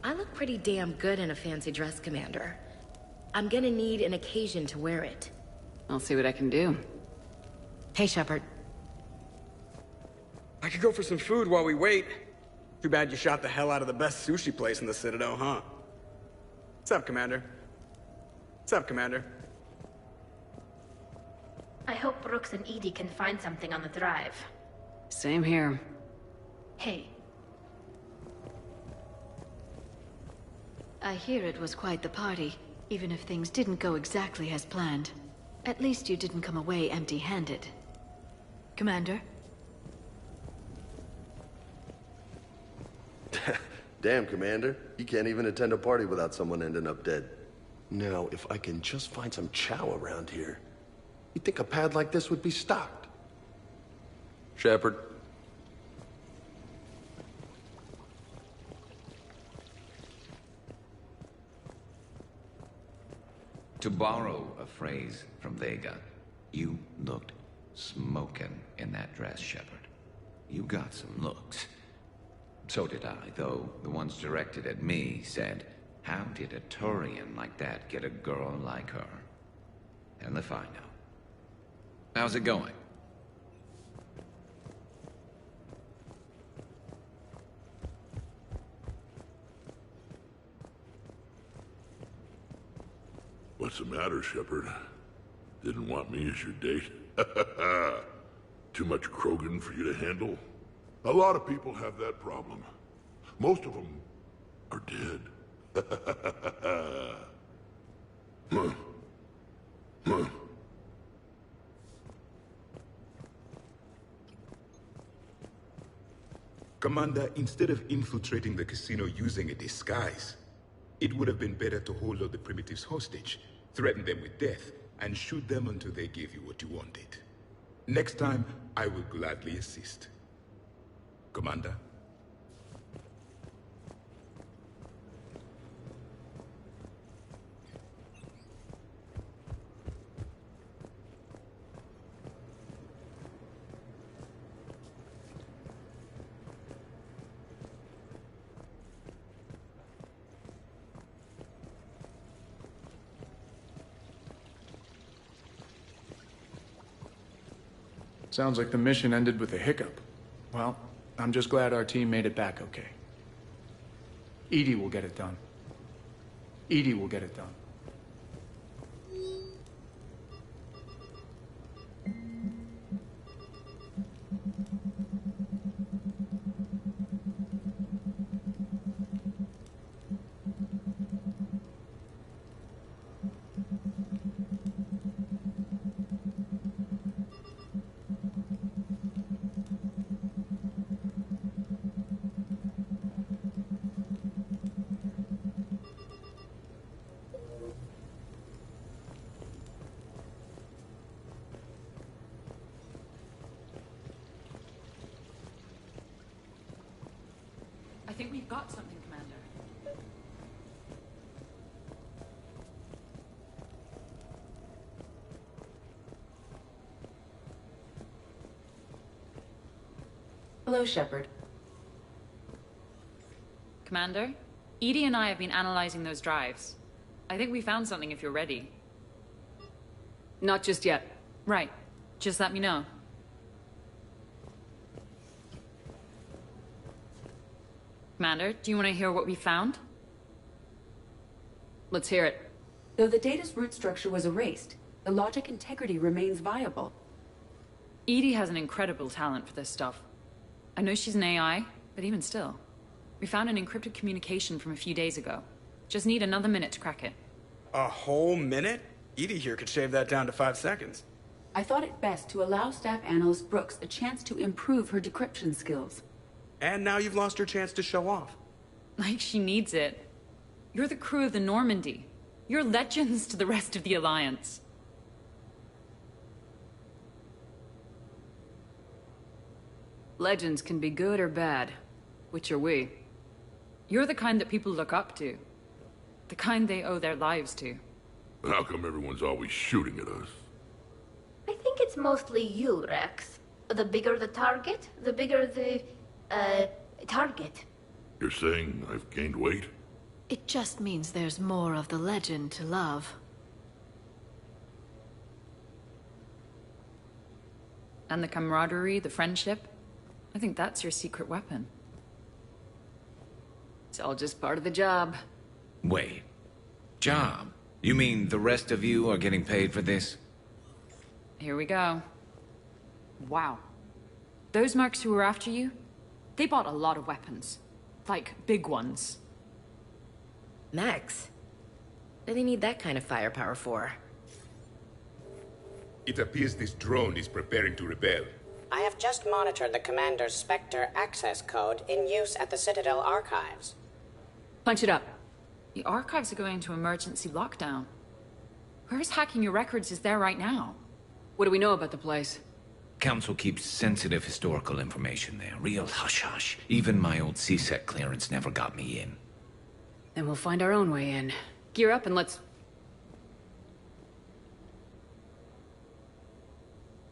I look pretty damn good in a fancy dress, Commander. I'm gonna need an occasion to wear it. I'll see what I can do. Hey, Shepard. I could go for some food while we wait. Too bad you shot the hell out of the best sushi place in the Citadel, huh? What's up, Commander? What's up, Commander? I hope Brooks and EDI can find something on the drive. Same here. Hey. I hear it was quite the party, even if things didn't go exactly as planned. At least you didn't come away empty-handed. Commander? Damn, Commander. You can't even attend a party without someone ending up dead. Now, if I can just find some chow around here, you'd think a pad like this would be stocked. Shepard. To borrow a phrase from Vega, you looked smokin' in that dress, Shepard. You got some looks. So did I, though the ones directed at me said, how did a Turian like that get a girl like her? And if I know. How's it going? What's the matter, Shepard? Didn't want me as your date? Too much Krogan for you to handle? A lot of people have that problem. Most of them are dead. Commander, instead of infiltrating the casino using a disguise, it would have been better to hold all the primitives hostage, threaten them with death, and shoot them until they gave you what you wanted. Next time, I will gladly assist. Commander? Sounds like the mission ended with a hiccup. Well, I'm just glad our team made it back okay. EDI will get it done. EDI will get it done. I think we've got something, Commander. Hello, Shepard. Commander, EDI and I have been analyzing those drives. I think we found something if you're ready. Not just yet. Right. Just let me know. Commander, do you want to hear what we found? Let's hear it. Though the data's root structure was erased, the logic integrity remains viable. EDI has an incredible talent for this stuff. I know she's an AI, but even still. We found an encrypted communication from a few days ago. Just need another minute to crack it. A whole minute? EDI here could shave that down to 5 seconds. I thought it best to allow Staff Analyst Brooks a chance to improve her decryption skills. And now you've lost your chance to show off. Like she needs it. You're the crew of the Normandy. You're legends to the rest of the Alliance. Legends can be good or bad. Which are we? You're the kind that people look up to. The kind they owe their lives to. How come everyone's always shooting at us? I think it's mostly you, Rex. The bigger the target, the bigger the, target. You're saying I've gained weight? It just means there's more of the legend to love. And the camaraderie, the friendship. I think that's your secret weapon. It's all just part of the job. Wait. Job? You mean the rest of you are getting paid for this? Here we go. Wow. Those mercs who were after you, they bought a lot of weapons. Like, big ones. Max? What do they need that kind of firepower for? It appears this drone is preparing to rebel. I have just monitored the Commander's Spectre access code in use at the Citadel archives. Punch it up. The archives are going into emergency lockdown. Whoever's hacking your records is there right now. What do we know about the place? Council keeps sensitive historical information there. Real hush-hush. Even my old CSEC clearance never got me in. Then we'll find our own way in. Gear up and let's...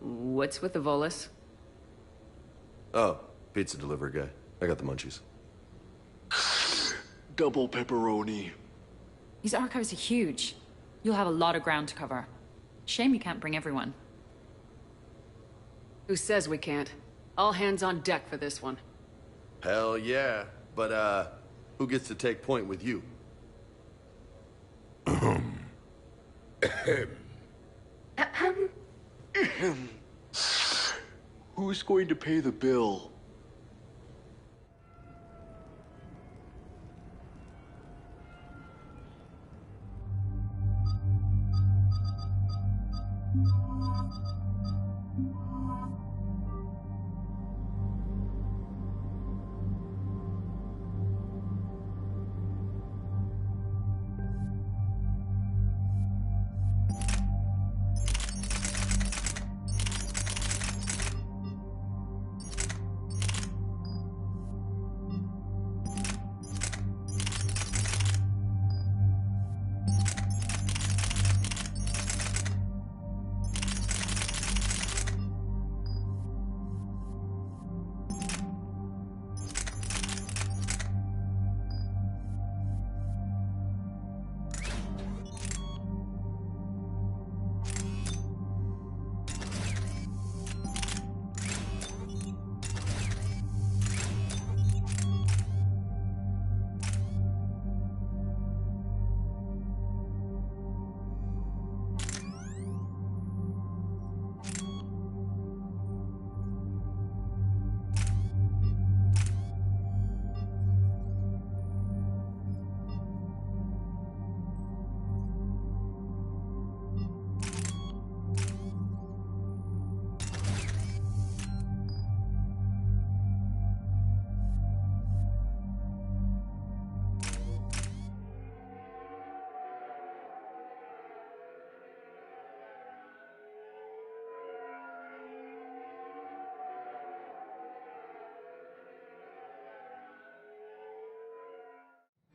What's with the Volus? Oh, pizza delivery guy. I got the munchies. Double pepperoni. These archives are huge. You'll have a lot of ground to cover. Shame you can't bring everyone. Who says we can't? All hands on deck for this one. Hell yeah. But, who gets to take point with you? Who's going to pay the bill?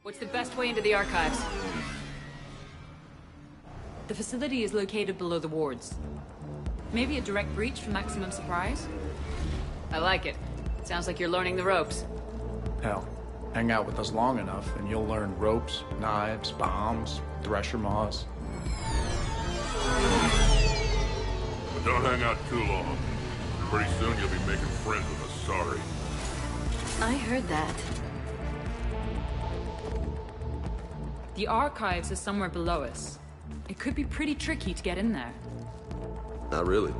What's the best way into the archives? The facility is located below the wards. Maybe a direct breach for maximum surprise? I like it. Sounds like you're learning the ropes. Hell, hang out with us long enough and you'll learn ropes, knives, bombs, thresher maws. But don't hang out too long. Pretty soon you'll be making friends with us, sorry. I heard that. The archives are somewhere below us. It could be pretty tricky to get in there. Not really.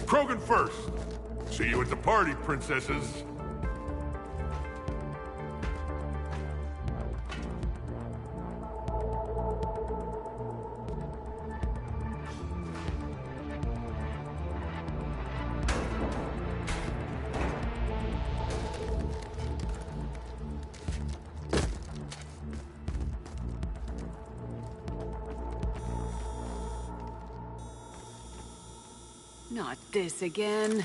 Krogan first! See you at the party, princesses! Not this again.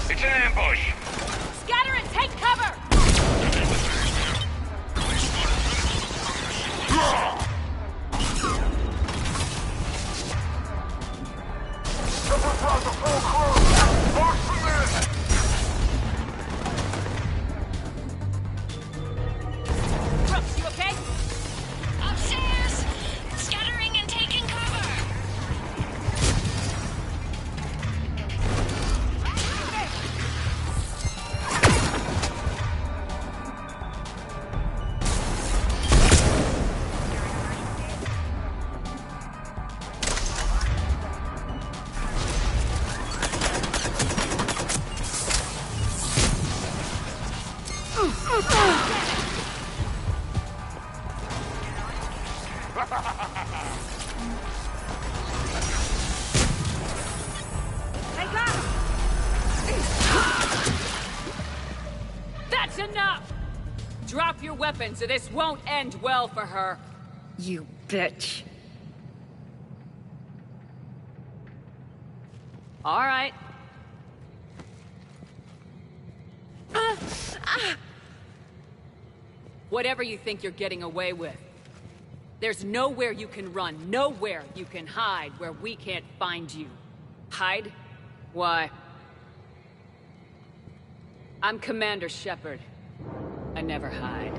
It's an ambush! Scatter and take cover! Brooks, you okay? Upstairs! Scattering and taking cover! That's enough! Drop your weapons or this won't end well for her. You bitch. All right. Whatever you think you're getting away with. There's nowhere you can run, nowhere you can hide where we can't find you. Hide? Why? I'm Commander Shepard. I never hide.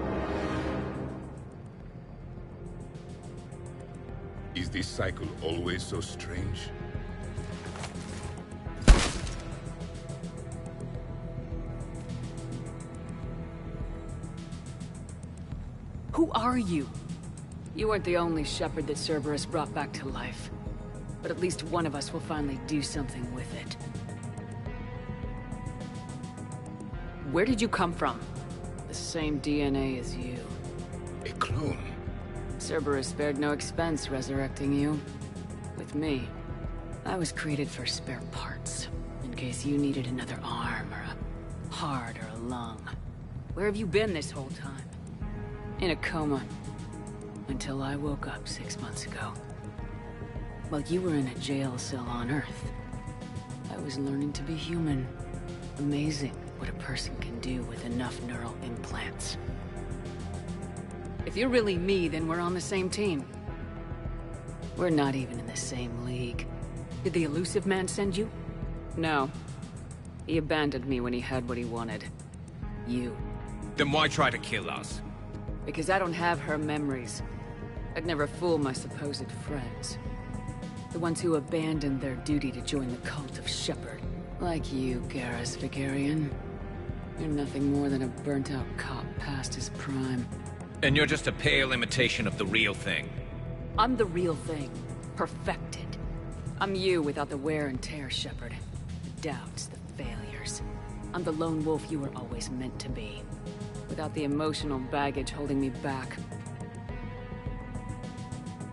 Is this cycle always so strange? Who are you? You weren't the only Shepard that Cerberus brought back to life. But at least one of us will finally do something with it. Where did you come from? The same DNA as you. A clone? Cerberus spared no expense resurrecting you. With me, I was created for spare parts. In case you needed another arm, or a heart, or a lung. Where have you been this whole time? In a coma. Until I woke up 6 months ago. While you were in a jail cell on Earth, I was learning to be human. Amazing what a person can do with enough neural implants. If you're really me, then we're on the same team. We're not even in the same league. Did the elusive man send you? No. He abandoned me when he had what he wanted. You. Then why try to kill us? Because I don't have her memories. I'd never fool my supposed friends. The ones who abandoned their duty to join the cult of Shepard. Like you, Garrus Vigarian. You're nothing more than a burnt-out cop past his prime. And you're just a pale imitation of the real thing. I'm the real thing. Perfected. I'm you without the wear and tear, Shepard. The doubts, the failures. I'm the lone wolf you were always meant to be. Without the emotional baggage holding me back.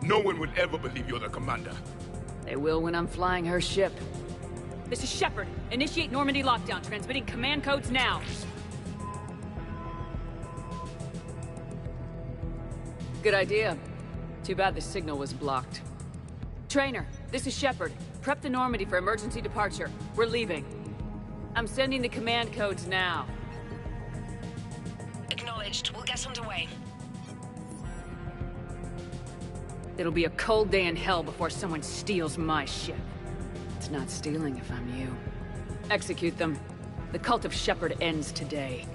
No one would ever believe you're the commander. They will when I'm flying her ship. This is Shepard. Initiate Normandy lockdown, transmitting command codes now. Good idea. Too bad the signal was blocked. Trainer, this is Shepard. Prep the Normandy for emergency departure. We're leaving. I'm sending the command codes now. Acknowledged. We'll get underway. It'll be a cold day in hell before someone steals my ship. It's not stealing if I'm you. Execute them. The cult of Shepard ends today.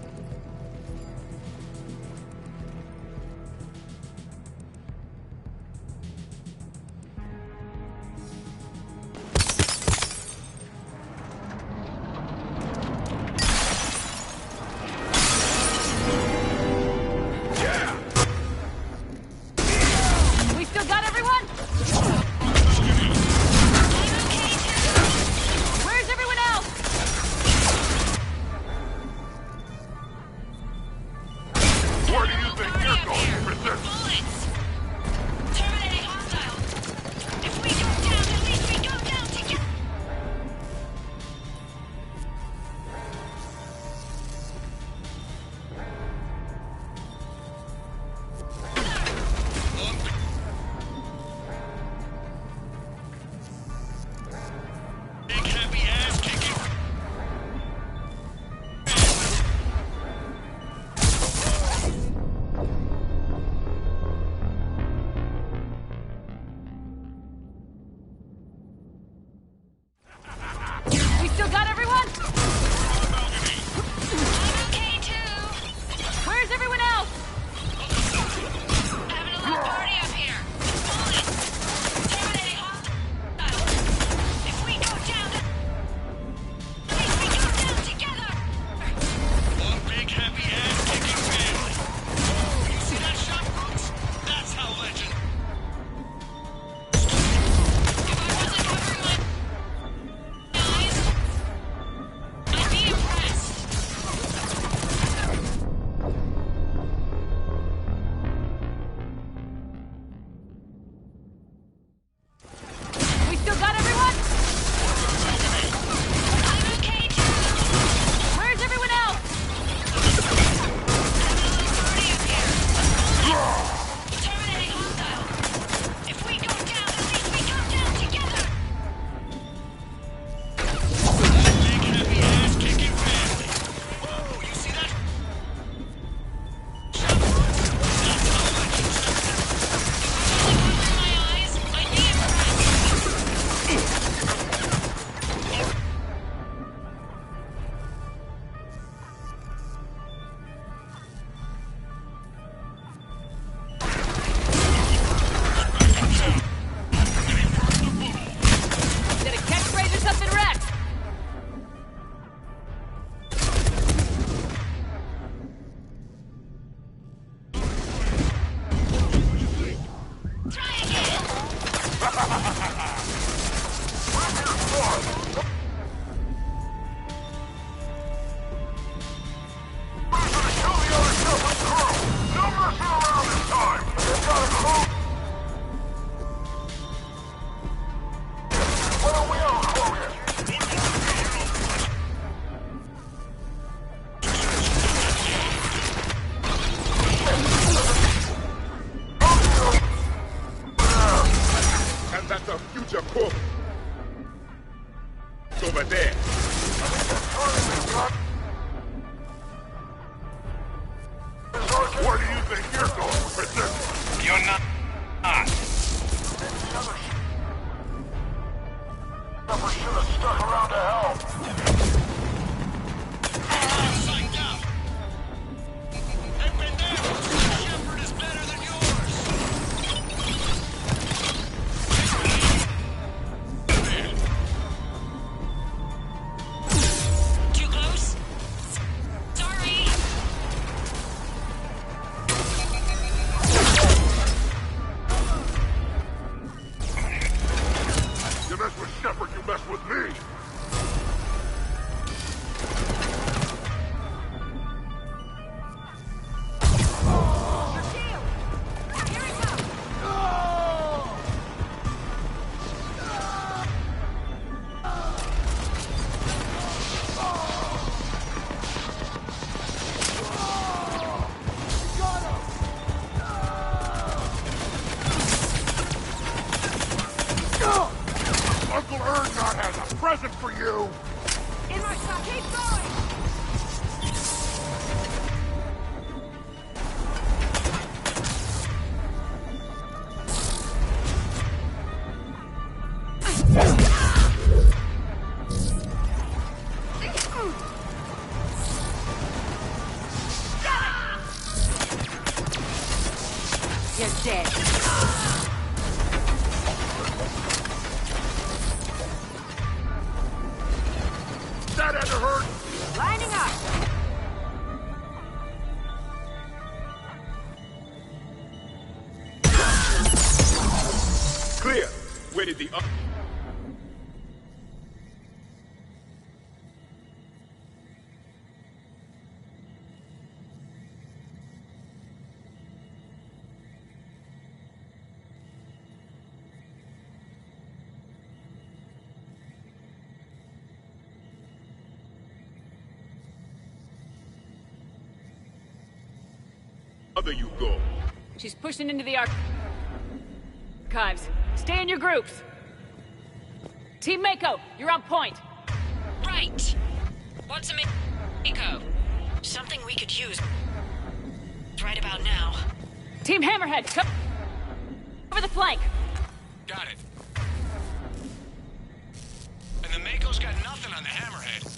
And that's a future corp. It's over there. Where do you think you're going, prisoner? You're not. Never should have stuck around to help. Signed up. I've been there. Shepard is better than yours. Too close? Sorry. You mess with Shepard, you mess with me! Uncle Erngard has a present for you! In my shot, keep going! You're dead. That had to hurt! Lining up! Clear. Where did the other you go? She's pushing into the archives. Stay in your groups. Team Mako, you're on point. Right. What's a Mako? Something we could use right about now. Team Hammerhead, cover the flank. Got it. And the Mako's got nothing on the Hammerhead.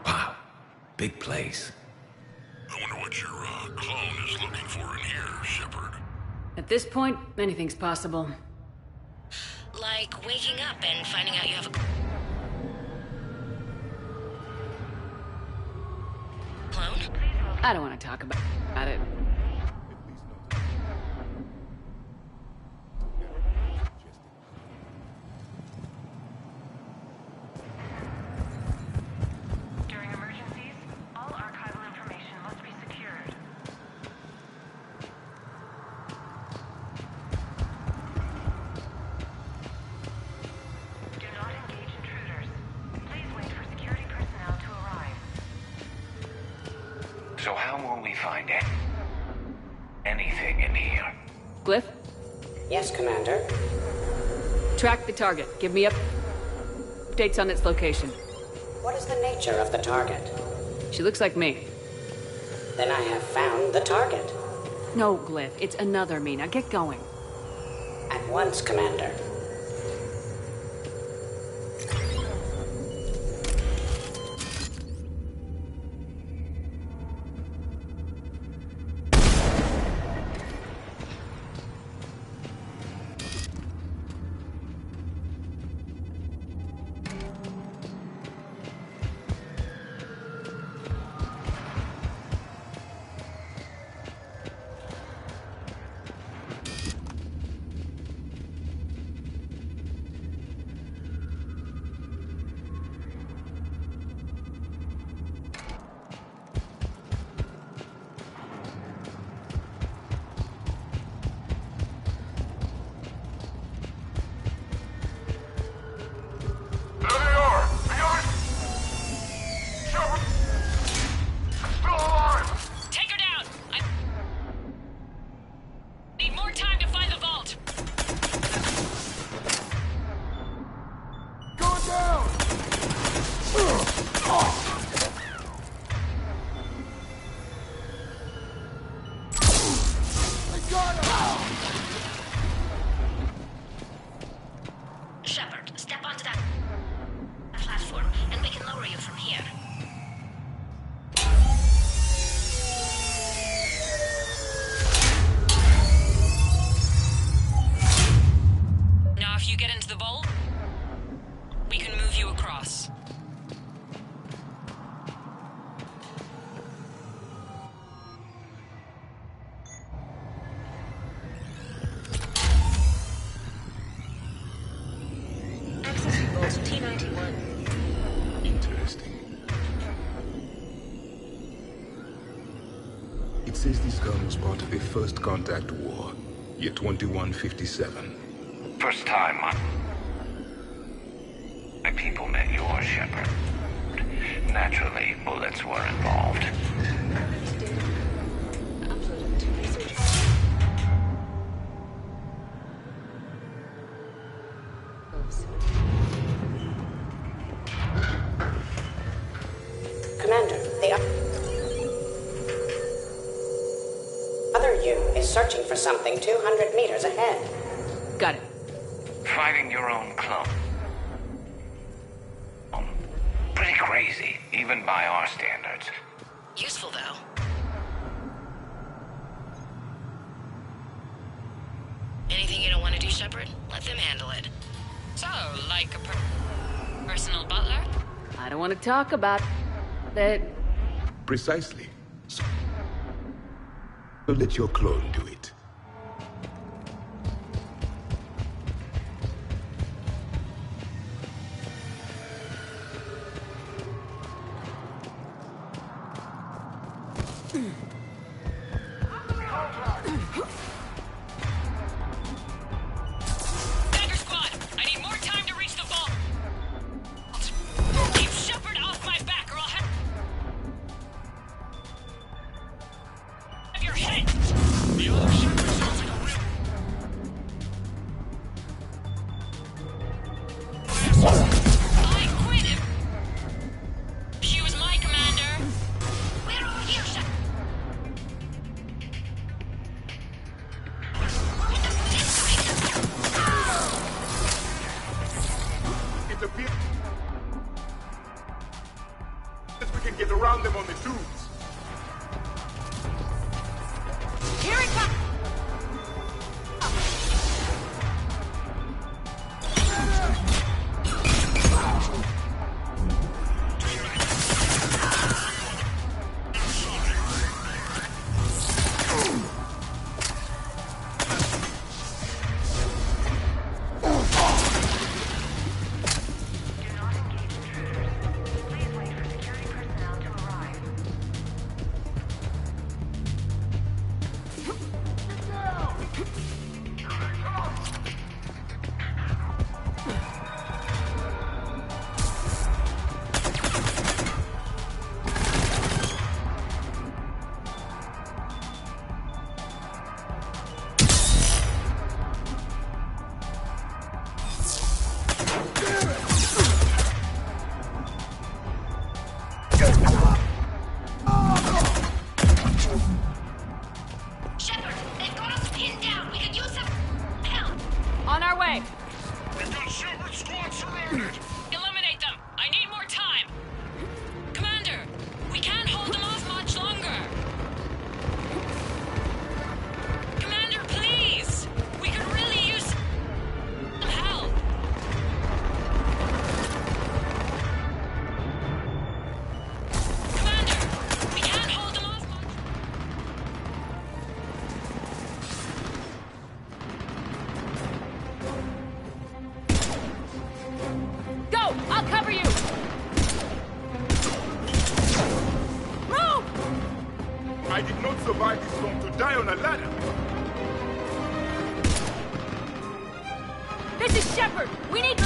Wow. Big place. I wonder what your clone is looking for in here, Shepard. At this point, anything's possible. Like waking up and finding out you have a clone? I don't want to talk about it. During emergencies, all archival information must be secured. Do not engage intruders. Please wait for security personnel to arrive. So how will we find anything in here? Glyph? Yes, Commander. Track the target. Give me updates on its location. What is the nature of the target? She looks like me. Then I have found the target. No, Glyph. It's another me. Now get going. At once, Commander. Take her down! I need more time to find the vault! Going down! I got him! Shepard, step onto that platform, and we can lower you from here. Now, if you get into the vault, we can move you across. Accessing vault T91. Interesting. It says this gun was part of a first contact war, year 2157. First time my people met yours, Shepard. Naturally, bullets were involved. Commander, the other you is searching for something 200 meters ahead. Got it. Fighting your own clone. Pretty crazy, even by our standards. Useful, though. Anything you don't want to do, Shepard? Let them handle it. So, like a personal butler? I don't want to talk about that. Precisely. So let your clone do it. Dagger Squad, I need more time to reach the vault! Keep Shepard off my back or I'll have your head! The other Shepard sounds like a real... I quit him! She was my commander! We're over here, Shepard! the field. We can get around them on the tubes. Here it comes! I did not survive this long to die on a ladder. This is Shepard. We need to...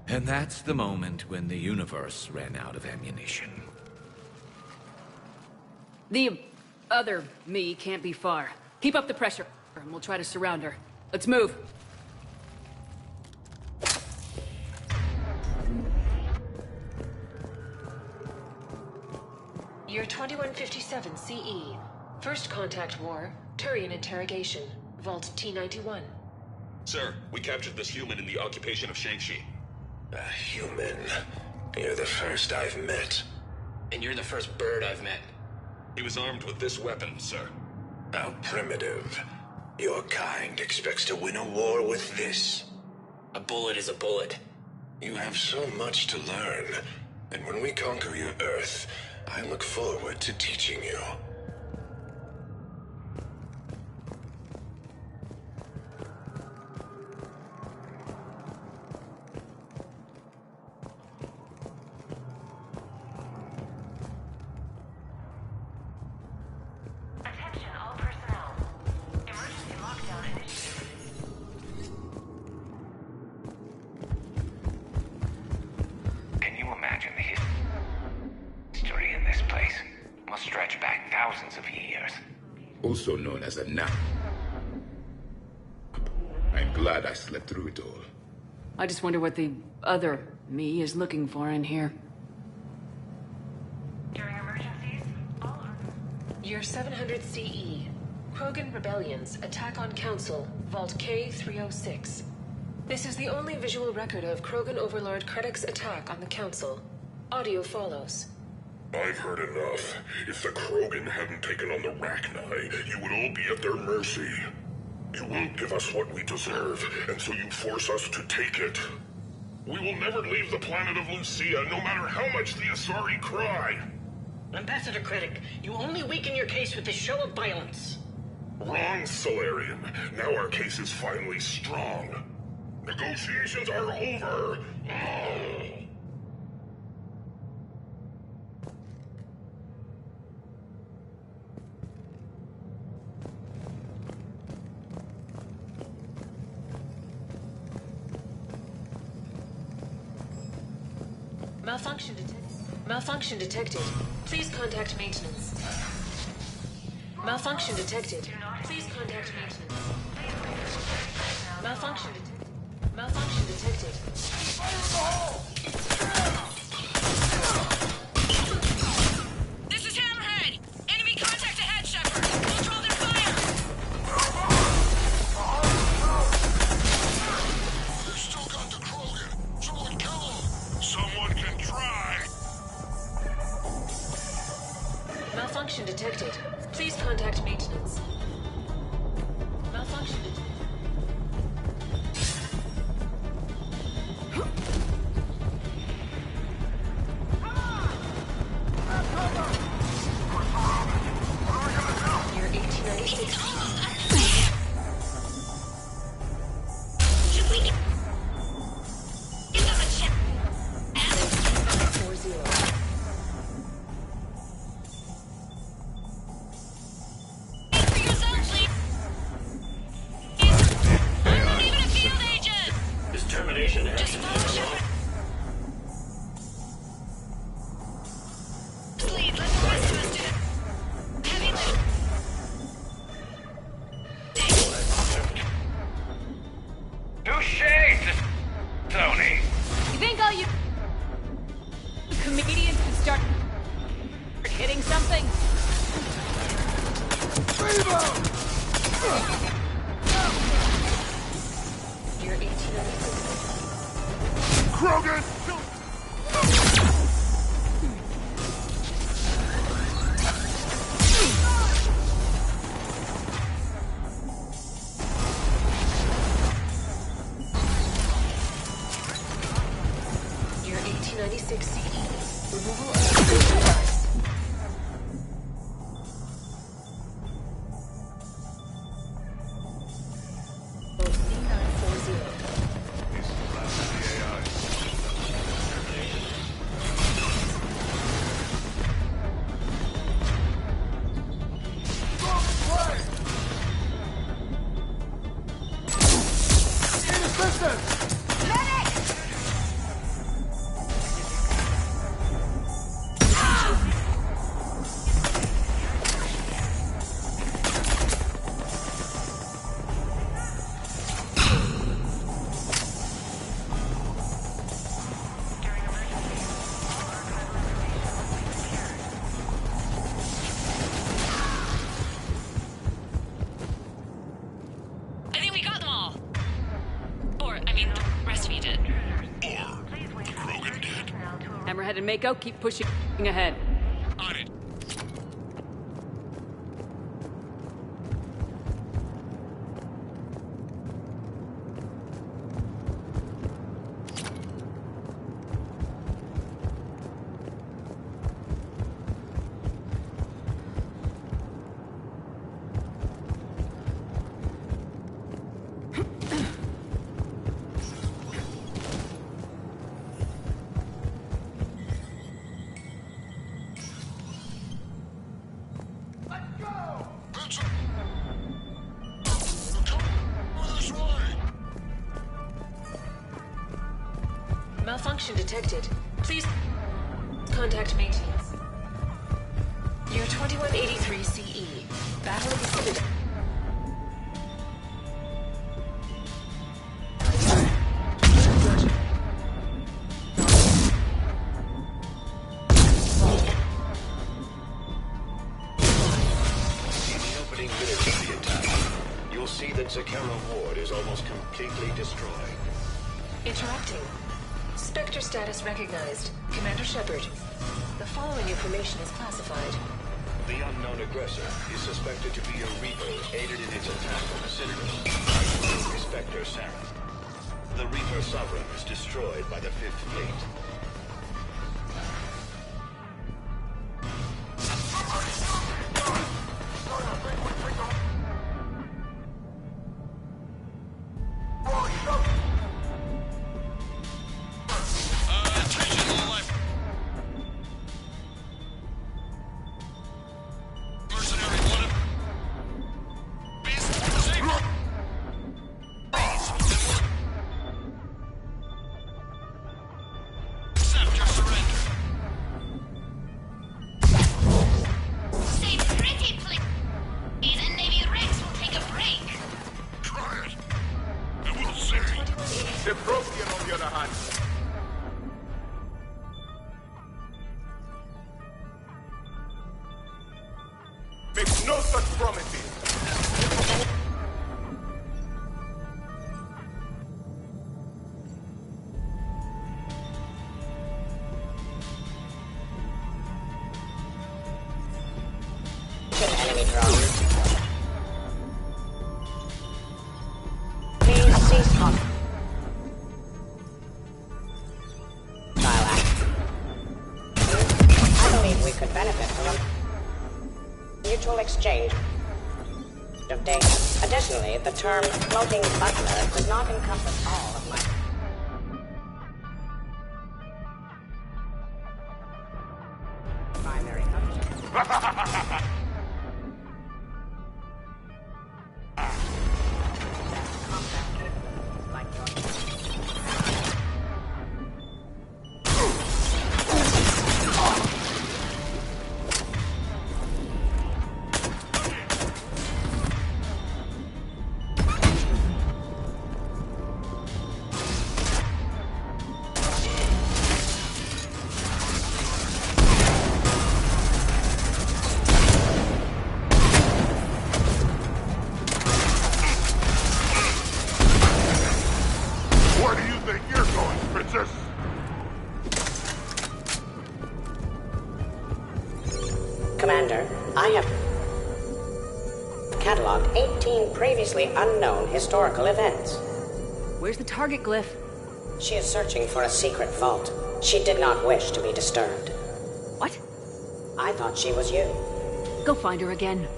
And that's the moment when the universe ran out of ammunition. The other me can't be far. Keep up the pressure, and we'll try to surround her. Let's move. Year 2157 CE. First contact war. Turian interrogation. Vault T-91. Sir, we captured this human in the occupation of Shang-Chi. A human? You're the first I've met. And you're the first bird I've met. He was armed with this weapon, sir. How primitive. Your kind expects to win a war with this. A bullet is a bullet. You have so much to learn. And when we conquer your Earth, I look forward to teaching you. Attention all personnel. Emergency lockdown initiated. Can you imagine the history in this place? Must stretch back thousands of years. Also known as a nap. I'm glad I slept through it all. I just wonder what the other me is looking for in here. During emergencies, all Year 700 CE. Krogan Rebellions. Attack on Council. Vault K-306. This is the only visual record of Krogan Overlord Krennic's attack on the Council. Audio follows. I've heard enough. If the Krogan hadn't taken on the Rachni, you would all be at their mercy. You won't give us what we deserve, and so you force us to take it. We will never leave the planet of Lucia, no matter how much the Asari cry. Ambassador Krennic, you only weaken your case with this show of violence. Wrong, Solarian. Now our case is finally strong. Negotiations are over. Oh. Malfunction detected. Please contact maintenance. Malfunction detected. Please contact maintenance. Malfunction detected. Malfunction detected. This is Hammerhead! Enemy Malfunction detected. Please contact maintenance. Malfunction detected. Year 1896. Should we give them a check? 40. For yourself, please. I'm not even a field agent. Is termination Just follow Shepard. Lead, let the rest of us do it. Heavy lift. Touche, Tony. You think all you comedians could start hitting something? Year 1896. Krogan! Year 1896 CE. Removal of spatial device. C940. I think we got them all. Or, I mean, the rest of you did. Hammerhead and Mako, keep pushing ahead. On it. Malfunction detected. Please contact maintenance. Year 2183 CE. Battle of the Citadel. In the opening minutes of the attack, you'll see that Zakera Ward is almost completely destroyed. Interrupting. Spectre status recognized. Commander Shepard. The following information is classified. The unknown aggressor is suspected to be a Reaper aided in its attack on the Citadel. Spectre Sarah. The Reaper Sovereign is destroyed by the Fifth Fleet. Stay pretty, please. And maybe Rex will take a break. Try it. And we'll see. The Prothean, on the other hand. Makes no such promises. meter on. Please cease on. Trial act. I believe we could benefit from a mutual exchange of data. Additionally, the term floating butler does not encompass all of my primary functions. Where do you think you're going, princess? Commander, I have cataloged 18 previously unknown historical events. Where's the target glyph? She is searching for a secret vault. She did not wish to be disturbed. What? I thought she was you. Go find her again.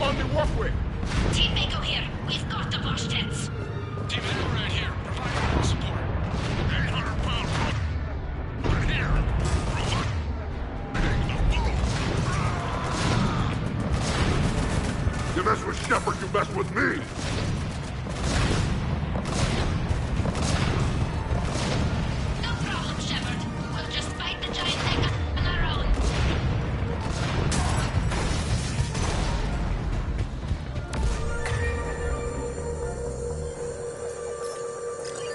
On the walkway! Team Mako here. We've got the Bosch jets. Team Mako right here, providing support. 800-pound right here. You mess with Shepard, you mess with me! No problem, Shepard. We'll just fight the giant thing on our own.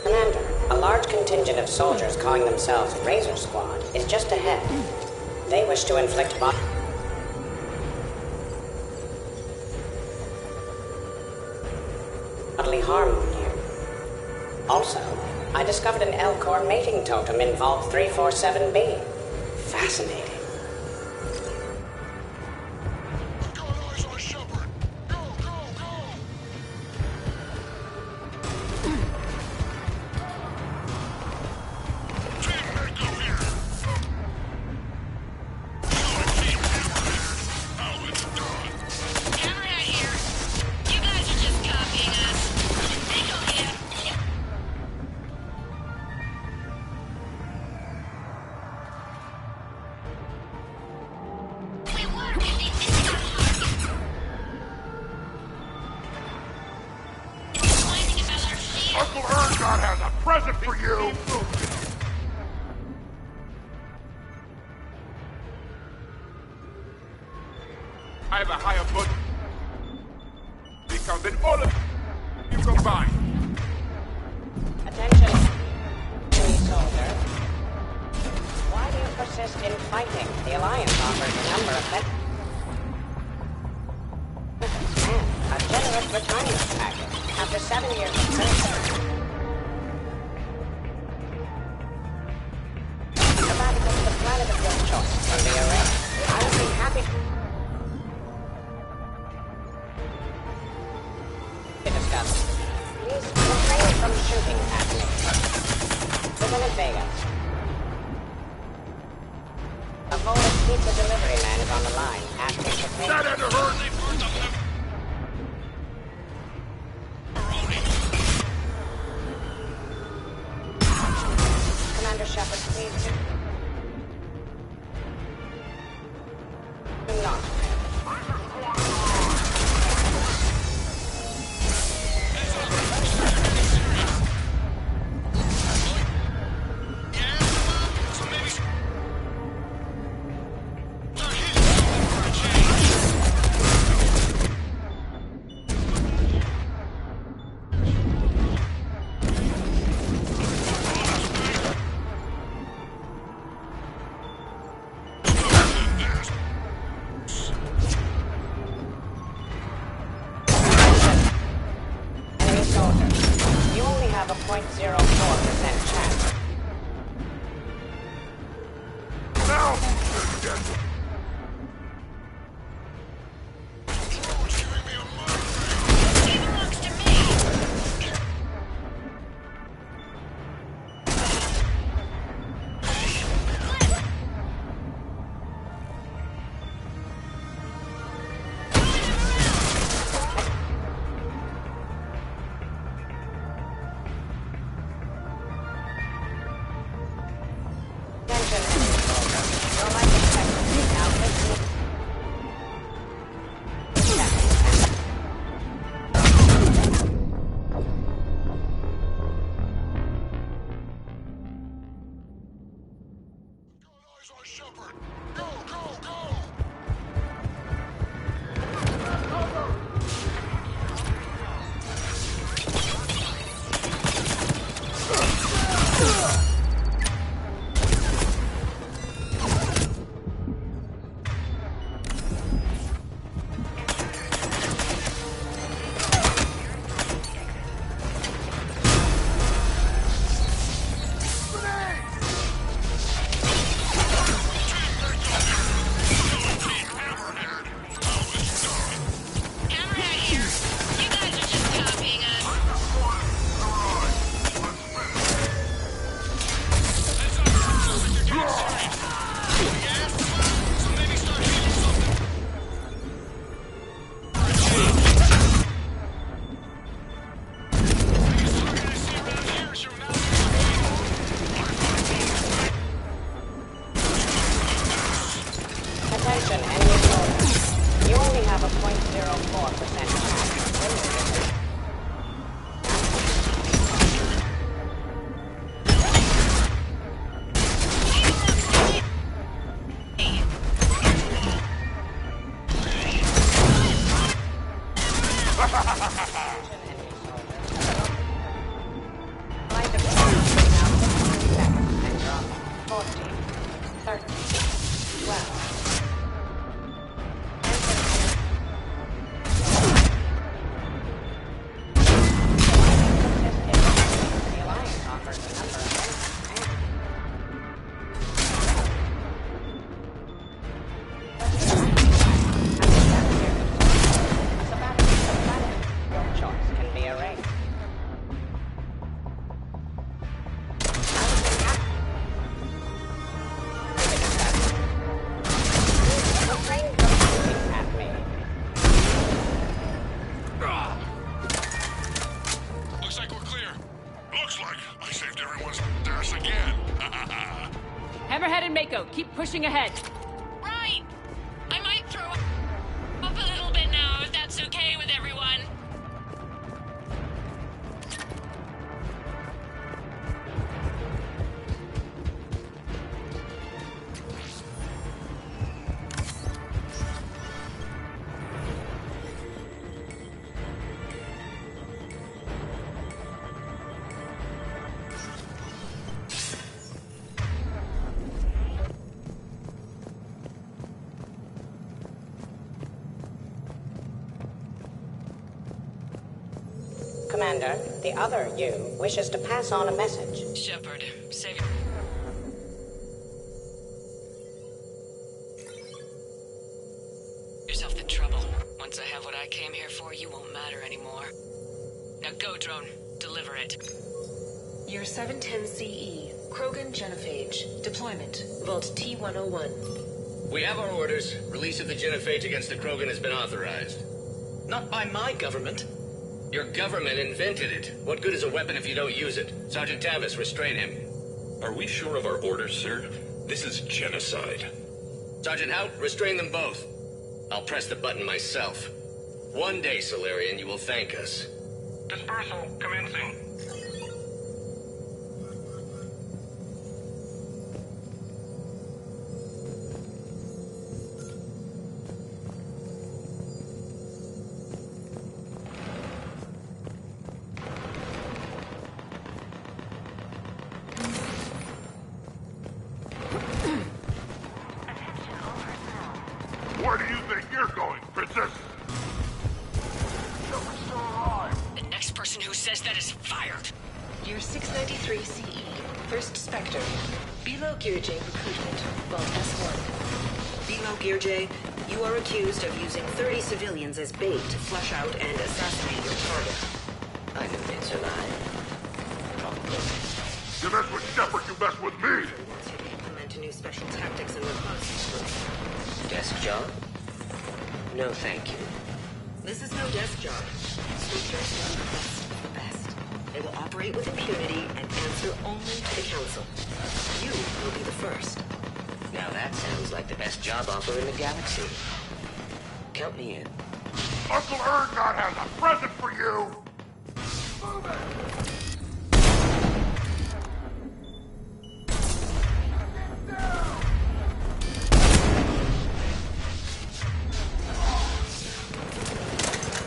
Commander, a large contingent of soldiers calling themselves Razor Squad is just ahead. They wish to inflict bodily harm on you. Also, I discovered an L-Core mating totem in Vault 347B. Fascinating. Uncle Erngod has a present for you! I have a higher budget because than all of you combined. Attention, enemy soldier. Why do you persist in fighting? The Alliance offers a number of benefits. A generous first retirement package after 7 years of service. Sabbatical to the planet of your choice can be arranged. I would be happy to discuss. Please refrain from shooting at me. Lieutenant Vega. A Polish pizza delivery man is on the line, asking for payment. That had to hurt! Commander Shepard, please. Do not. You only have a 0.04% chance. Attention, enemy soldiers. You only have a 0.04% chance. Flight of now 15 seconds and drop 14, 13, 12. Hammerhead and Mako, keep pushing ahead. Right! I might throw up a little bit now, if that's okay with everyone. Commander, the other you wishes to pass on a message. Shepard, save yourself the trouble. Once I have what I came here for, you won't matter anymore. Now go, drone. Deliver it. Year 710 CE, Krogan Genophage. Deployment, Vault T-101. We have our orders. Release of the genophage against the Krogan has been authorized. Not by my government. Your government invented it. What good is a weapon if you don't use it? Sergeant Tavis, restrain him. Are we sure of our orders, sir? This is genocide. Sergeant Hout, restrain them both. I'll press the button myself. One day, Solarian, you will thank us. Dispersal commencing. Where do you think you're going, Princess? The next person who says that is fired. Year 693 CE, First Spectre. Below Gear J recruitment, Vault S1. Below Gear J, you are accused of using 30 civilians as bait to flush out and assassinate your target. I knew they'd survive. Probably. You mess with Shepard, you mess with me! Wants you to implement a new special tactics and reconnaissance group. Desk job? No, thank you. This is no desk job. Soldiers are the best of the best. They will operate with impunity and answer only to the Council. You will be the first. Now that sounds like the best job offer in the galaxy. Count me in. Uncle Ergot has a present for you! Move it!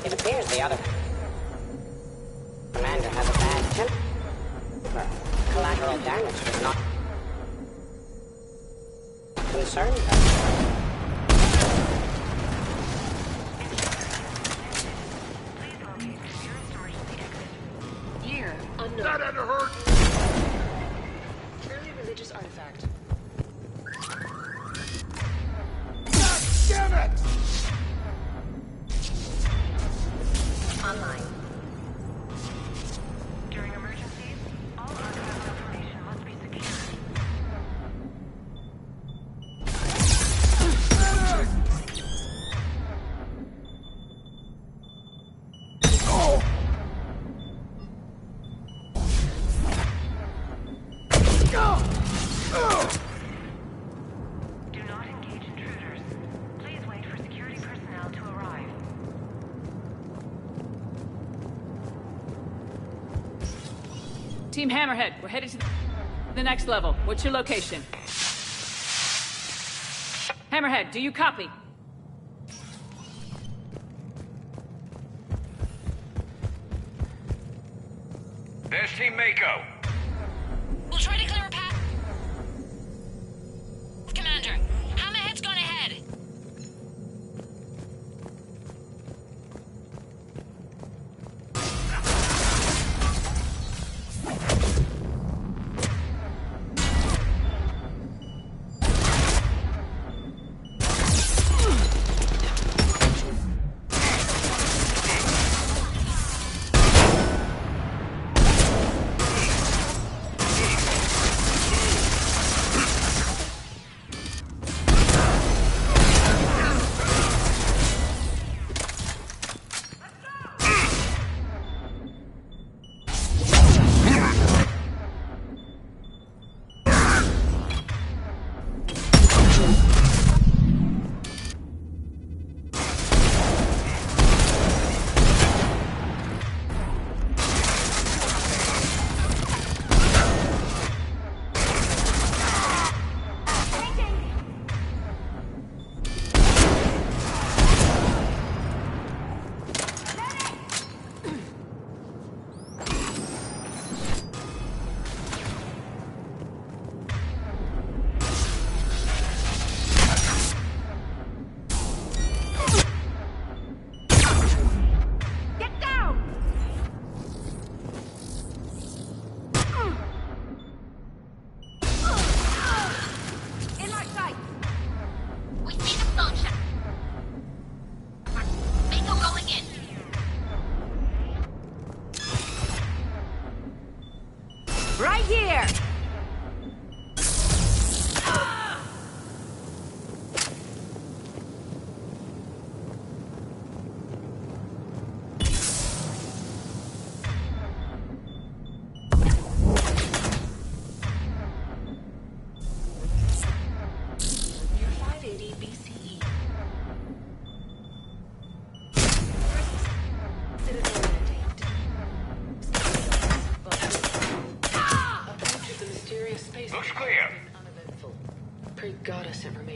It appears the other commander has a bad temper. Collateral damage does not concern her. Year unknown. That had to hurt! Early religious artifact. God damn it! Online. During emergencies, all archival information must be secured. Do not engage intruders. Please wait for security personnel to arrive. Team Hammerhead, we're headed to the next level. What's your location? Hammerhead, do you copy? There's Team Mako. We'll try to clear a path. Commander, Hammerhead's gone ahead.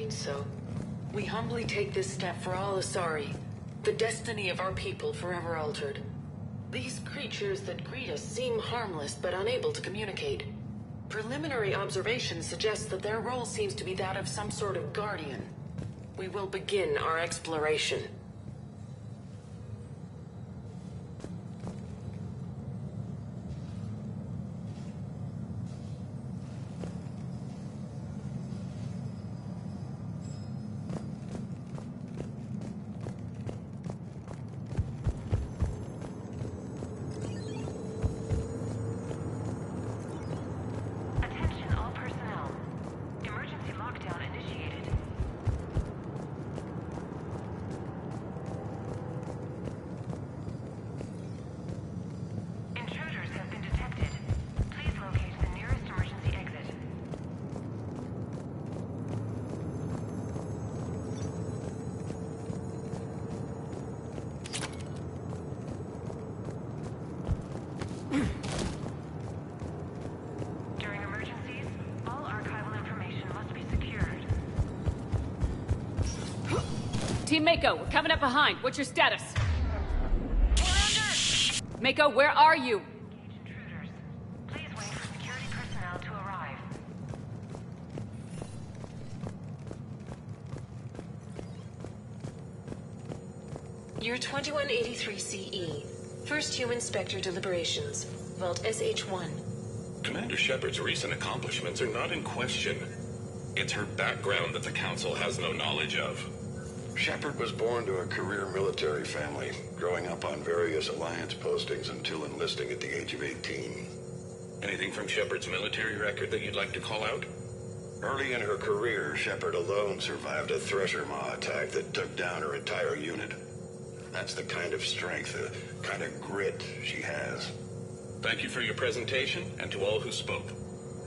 mean so. We humbly take this step for all Asari. The destiny of our people forever altered. These creatures that greet us seem harmless but unable to communicate. Preliminary observations suggest that their role seems to be that of some sort of guardian. We will begin our exploration. Attention all personnel. Emergency lockdown initiated. Intruders have been detected. Please locate the nearest emergency exit. During emergencies, all archival information must be secured. Team Mako, we're coming up behind. What's your status? We're under! Mako, where are you? Intruders. Please wait for security personnel to arrive. Year 2183 CE. First human Spectre deliberations. Vault SH1. Commander Shepard's recent accomplishments are not in question. It's her background that the Council has no knowledge of. Shepard was born to a career military family, growing up on various Alliance postings until enlisting at the age of 18. Anything from Shepard's military record that you'd like to call out? Early in her career, Shepard alone survived a Thresher Maw attack that took down her entire unit. That's the kind of strength, the kind of grit she has. Thank you for your presentation, and to all who spoke.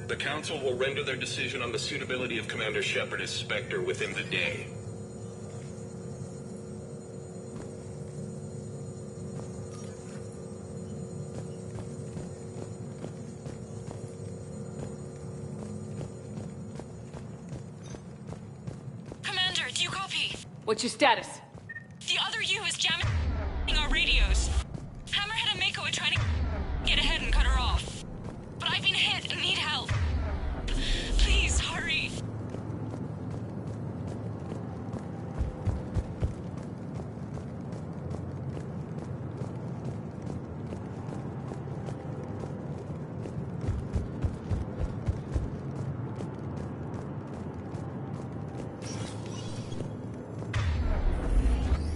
The Council will render their decision on the suitability of Commander Shepard as Spectre within the day. Commander, do you copy? What's your status? The other U is jamming our radios. Hammerhead and Mako are trying to get ahead and cut her off. But I've been hit and need help. Please, hurry.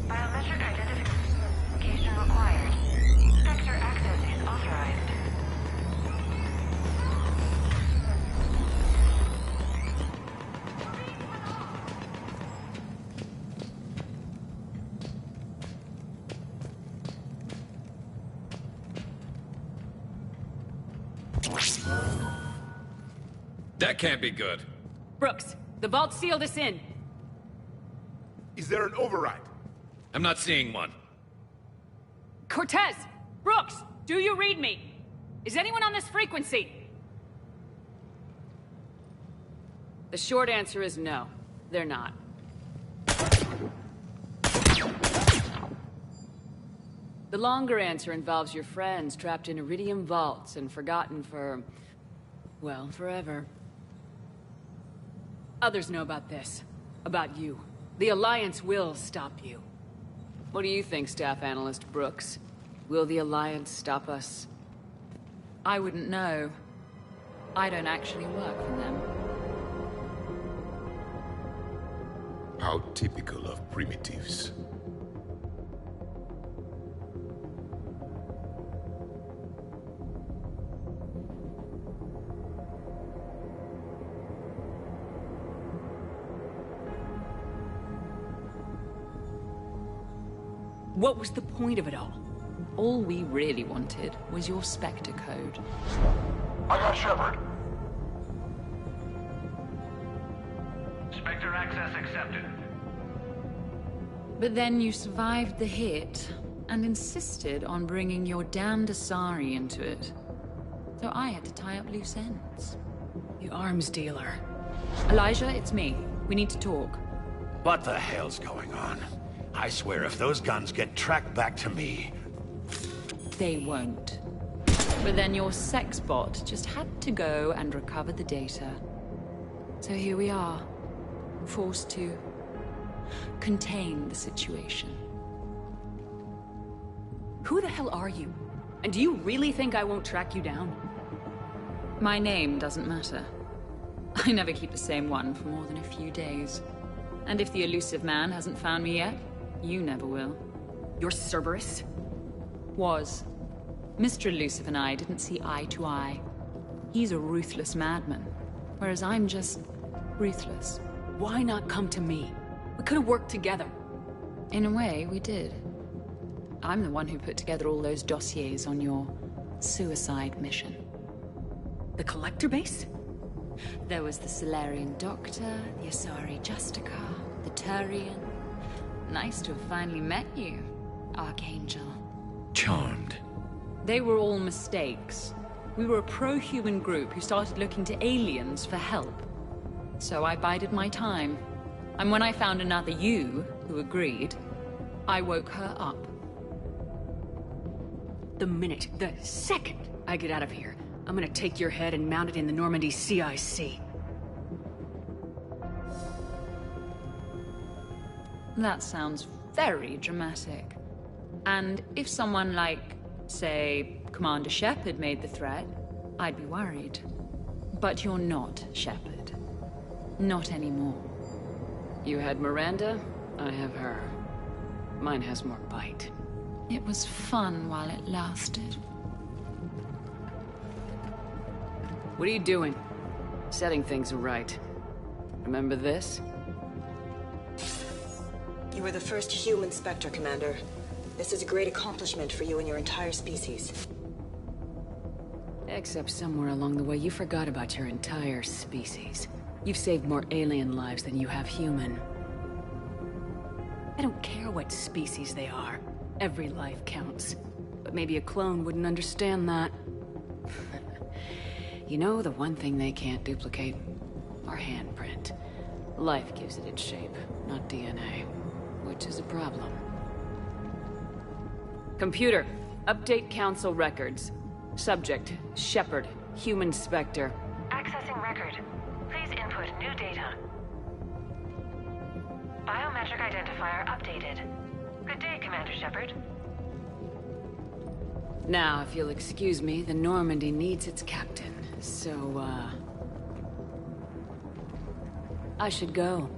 Biometric identification required. Spectre access is authorized. That can't be good. Brooks, the vault sealed us in. Is there an override? I'm not seeing one. Cortez! Brooks! Do you read me? Is anyone on this frequency? The short answer is no. They're not. The longer answer involves your friends trapped in Iridium vaults and forgotten for... well, forever. Others know about this. About you. The Alliance will stop you. What do you think, Staff Analyst Brooks? Will the Alliance stop us? I wouldn't know. I don't actually work for them. How typical of primitives. What was the point of it all? All we really wanted was your Spectre code. I got Shepard. Spectre access accepted. But then you survived the hit and insisted on bringing your damned Asari into it. So I had to tie up loose ends. The arms dealer. Elijah, it's me. We need to talk. What the hell's going on? I swear if those guns get tracked back to me... They won't. But then your sex bot just had to go and recover the data. So here we are, forced to contain the situation. Who the hell are you? And do you really think I won't track you down? My name doesn't matter. I never keep the same one for more than a few days. And if the elusive man hasn't found me yet, you never will. You're Cerberus? Was. Mr. Elusive and I didn't see eye to eye. He's a ruthless madman, whereas I'm just ruthless. Why not come to me? We could have worked together. In a way, we did. I'm the one who put together all those dossiers on your suicide mission. The Collector base? There was the Solarian Doctor, the Asari Justicar, the Turian. Nice to have finally met you, Archangel. Charmed. They were all mistakes. We were a pro-human group who started looking to aliens for help. So I bided my time. And when I found another you, who agreed, I woke her up. The second I get out of here, I'm gonna take your head and mount it in the Normandy CIC. That sounds very dramatic. And if someone like, say, Commander Shepard made the threat, I'd be worried. But you're not Shepard. Not anymore. You had Miranda, I have her. Mine has more bite. It was fun while it lasted. What are you doing? Setting things right. Remember this? You were the first human Spectre, Commander. This is a great accomplishment for you and your entire species. Except somewhere along the way, you forgot about your entire species. You've saved more alien lives than you have human. I don't care what species they are. Every life counts. But maybe a clone wouldn't understand that. You know, the one thing they can't duplicate? Our handprint. Life gives it its shape, not DNA. Which is a problem. Computer, update Council records. Subject, Shepard, human Spectre. Accessing record. Please input new data. Biometric identifier updated. Good day, Commander Shepard. Now, if you'll excuse me, the Normandy needs its captain. So, I should go.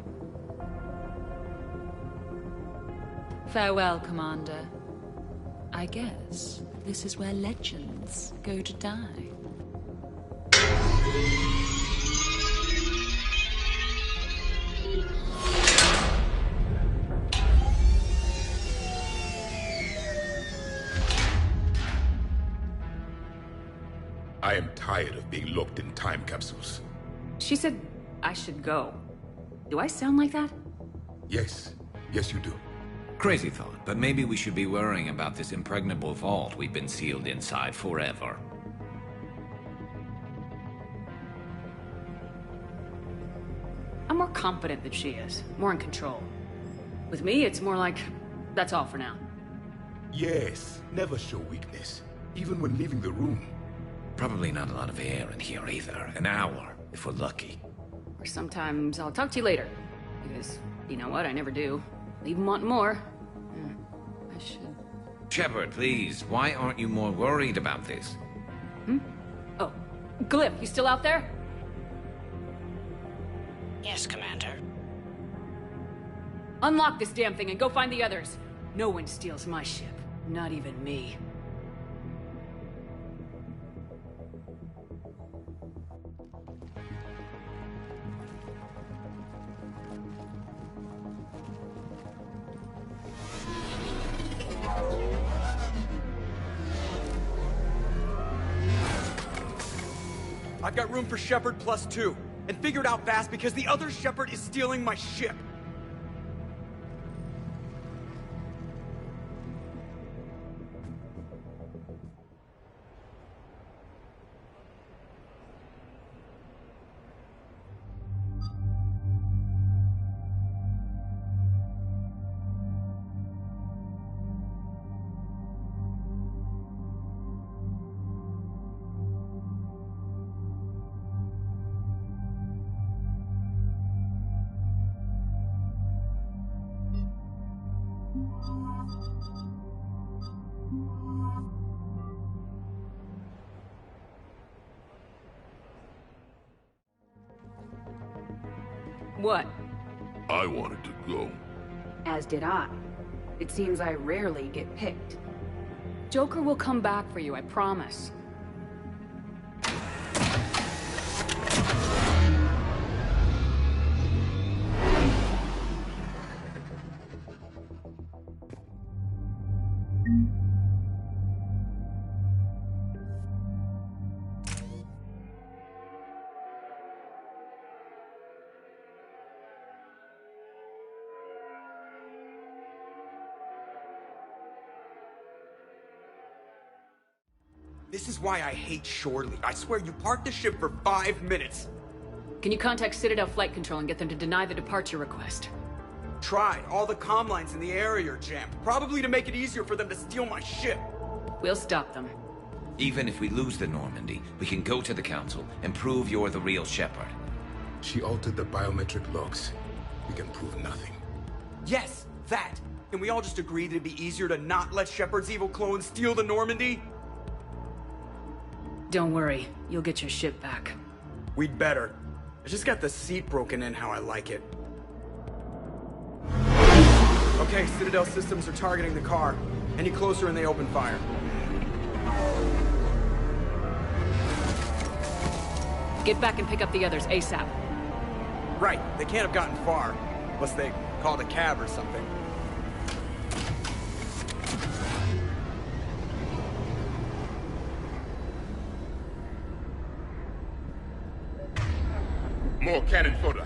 Farewell, Commander. I guess this is where legends go to die. I am tired of being locked in time capsules. She said I should go. Do I sound like that? Yes. Yes, you do. Crazy thought, but maybe we should be worrying about this impregnable vault we've been sealed inside forever. I'm more confident than she is. More in control. With me, it's more like, that's all for now. Yes. Never show weakness. Even when leaving the room. Probably not a lot of air in here either. An hour, if we're lucky. Or sometimes I'll talk to you later. Because, you know what, I never do. Leave 'em wanting more. I should... Shepard, please, why aren't you more worried about this? Oh, Glyph, you still out there? Yes, Commander. Unlock this damn thing and go find the others. No one steals my ship. Not even me. I've got room for Shepard +2, and figure it out fast because the other Shepard is stealing my ship. What? I wanted to go. As did I. It seems I rarely get picked. Joker will come back for you, I promise. This is why I hate Shorely. I swear you parked the ship for 5 minutes. Can you contact Citadel Flight Control and get them to deny the departure request? Tried. All the comm lines in the area are jammed. Probably to make it easier for them to steal my ship. We'll stop them. Even if we lose the Normandy, we can go to the Council and prove you're the real Shepard. She altered the biometric logs. We can prove nothing. Yes, that. Can we all just agree that it'd be easier to not let Shepard's evil clone steal the Normandy? Don't worry, you'll get your ship back. We'd better. I just got the seat broken in how I like it. Okay, Citadel systems are targeting the car. Any closer and they open fire. Get back and pick up the others ASAP. Right, they can't have gotten far. Unless they called a cab or something. More cannon fodder.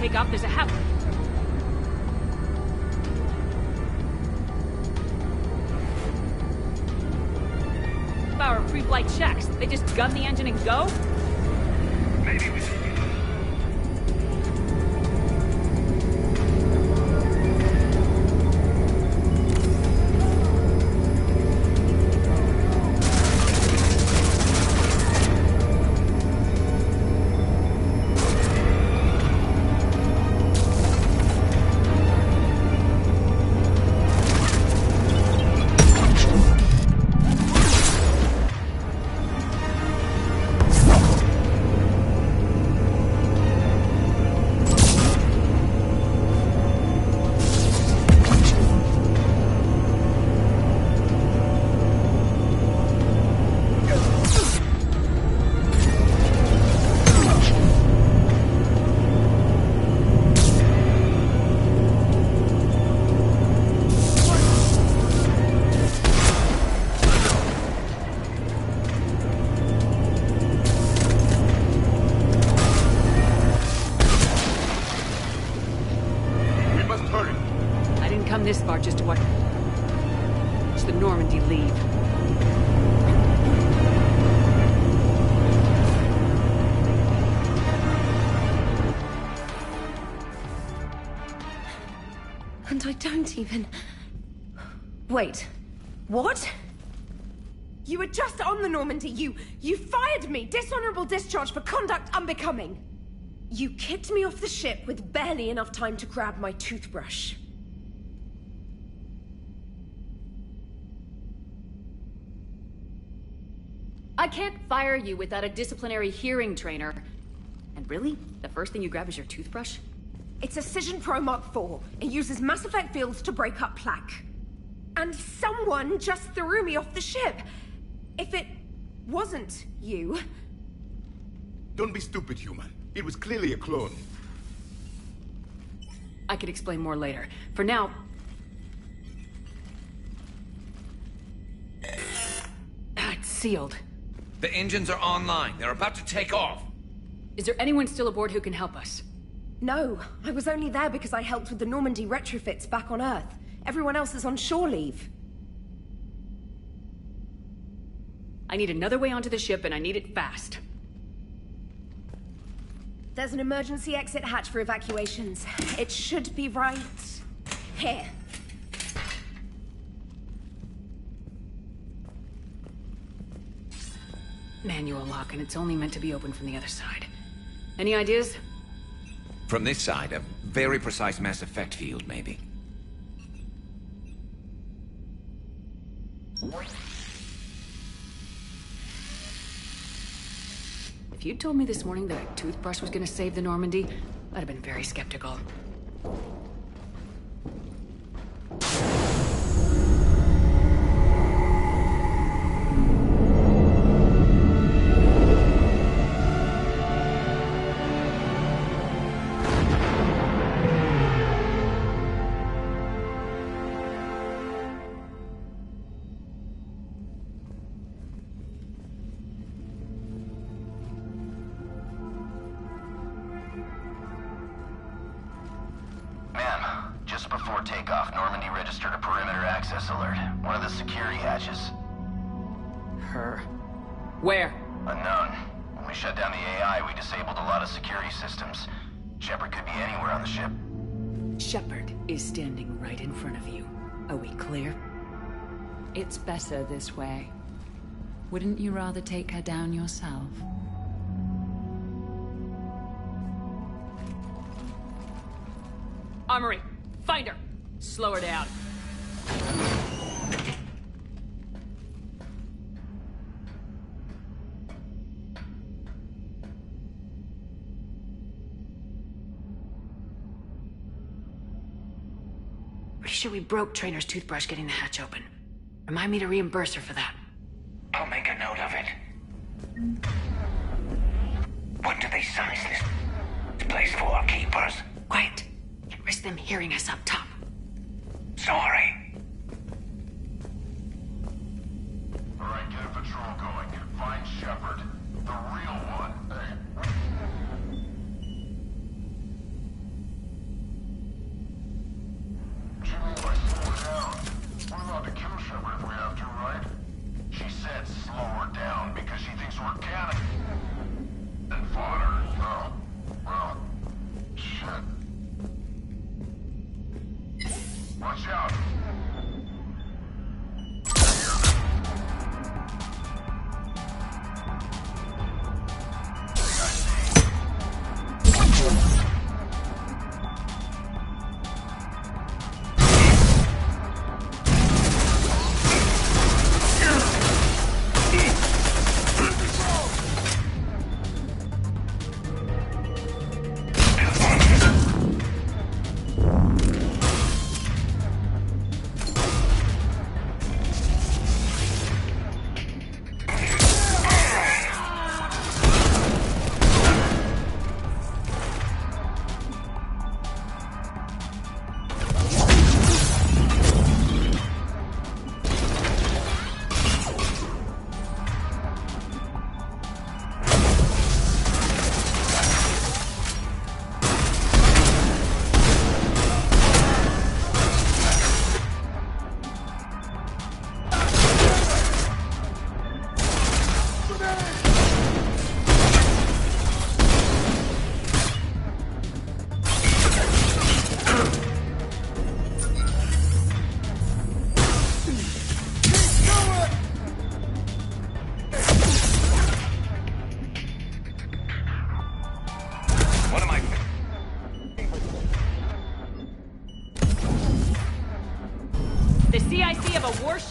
take off, there's a half... Our pre-flight checks. They just gun the engine and go? Maybe we should... even... Wait. What? You were just on the Normandy. You fired me! Dishonorable discharge for conduct unbecoming! You kicked me off the ship with barely enough time to grab my toothbrush. I can't fire you without a disciplinary hearing trainer. And really? The first thing you grab is your toothbrush? It's a Cision Pro Mark IV. It uses Mass Effect fields to break up plaque. And someone just threw me off the ship. If it wasn't you... Don't be stupid, human. It was clearly a clone. I could explain more later. For now... It's sealed. The engines are online. They're about to take off. Is there anyone still aboard who can help us? No, I was only there because I helped with the Normandy retrofits back on Earth. Everyone else is on shore leave. I need another way onto the ship, and I need it fast. There's an emergency exit hatch for evacuations. It should be right here. Manual lock, and it's only meant to be opened from the other side. Any ideas? From this side, a very precise Mass Effect field, maybe. If you'd told me this morning that a toothbrush was gonna save the Normandy, I'd have been very skeptical. Where? Unknown. When we shut down the AI, we disabled a lot of security systems. Shepard could be anywhere on the ship. Shepard is standing right in front of you. Are we clear? It's better this way. Wouldn't you rather take her down yourself? Armory, find her! Slow her down. Pretty sure we broke Trainer's toothbrush getting the hatch open. Remind me to reimburse her for that. I'll make a note of it. What do they size this place for, keepers? Quiet. Can't risk them hearing us up top. Sorry. Alright, get a patrol going. Find Shepard. The real one. Hey. Jimmy, why slow her down? We're allowed to kill Shepard if we have to, right? She said slow her down because she thinks we're cannon and fodder. Oh, well, shit. Watch out.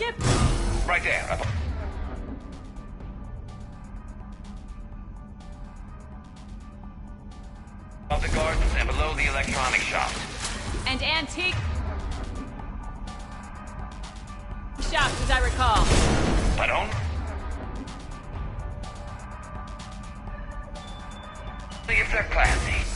ship? Right there. Above the gardens and below the electronic shop. And antique shops, as I recall. Pardon? See if they're classy.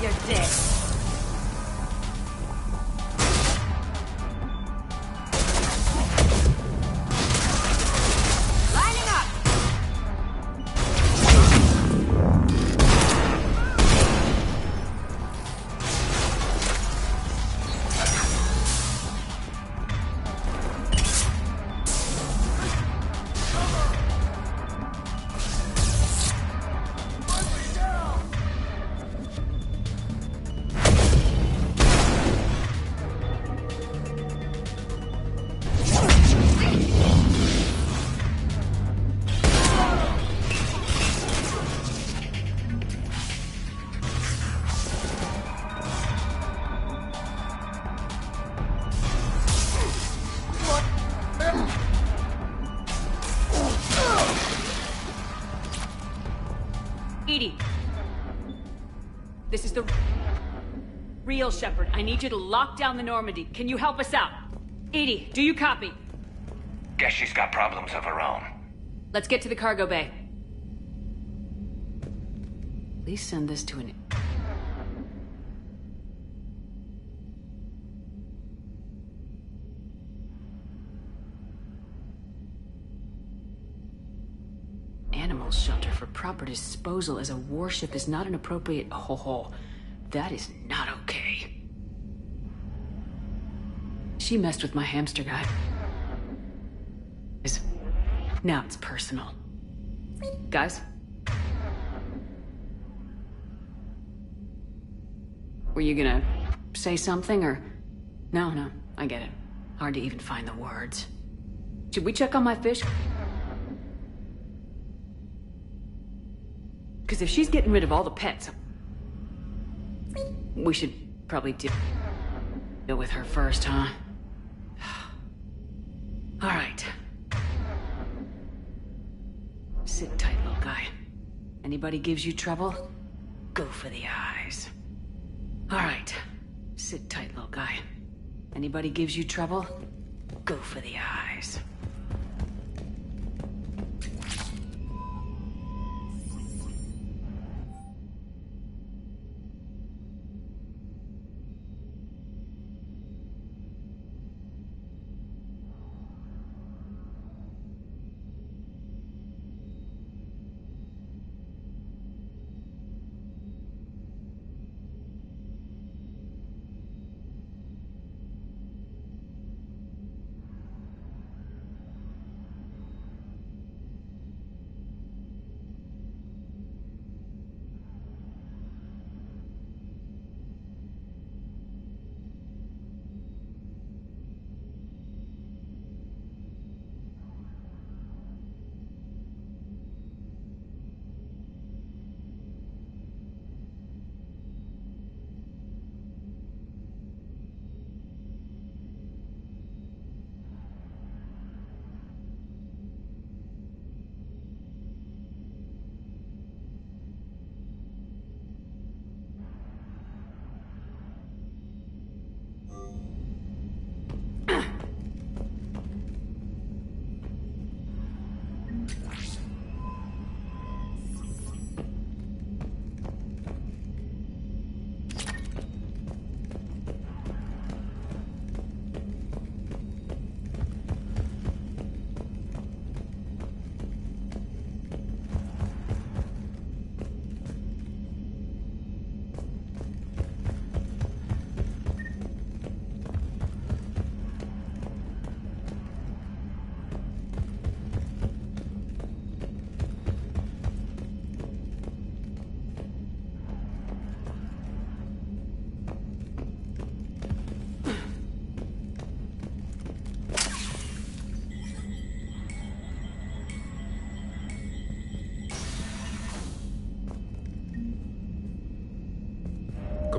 You're dead. Lining up! Edie. This is the real Shepard. I need you to lock down the Normandy. Can you help us out? Edie, do you copy? Guess she's got problems of her own. Let's get to the cargo bay. Please send this to an... Animal shelter for proper disposal as a warship is not an appropriate... Oh, that is not okay. She messed with my hamster guy. Now it's personal. Guys? Were you gonna say something, or... No, I get it. Hard to even find the words. Should we check on my fish? Because if she's getting rid of all the pets, we should probably deal with her first, huh? All right. Sit tight, little guy. Anybody gives you trouble, go for the eyes. All right. Sit tight, little guy. Anybody gives you trouble, go for the eyes.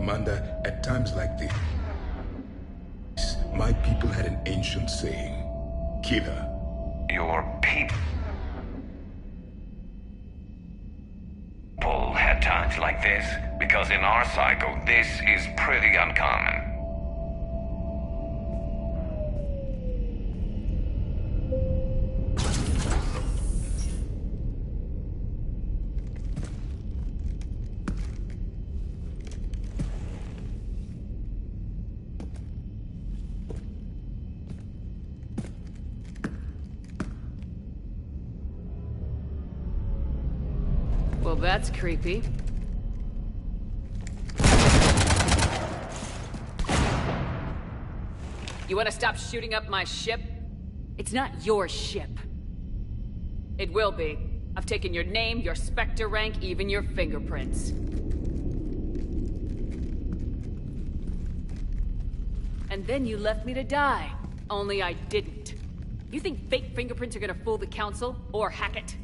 Commander, at times like this, my people had an ancient saying. Killer. Your people had times like this, because in our cycle, this is pretty uncommon. Well, that's creepy. You want to stop shooting up my ship? It's not your ship. It will be. I've taken your name, your Spectre rank, even your fingerprints. And then you left me to die. Only I didn't. You think fake fingerprints are gonna fool the Council? Or Hackett?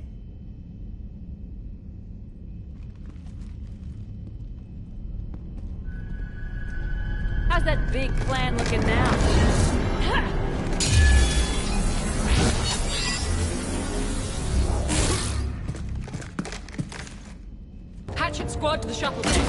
How's that big plan looking now? Hatchet squad to the shuttle deck.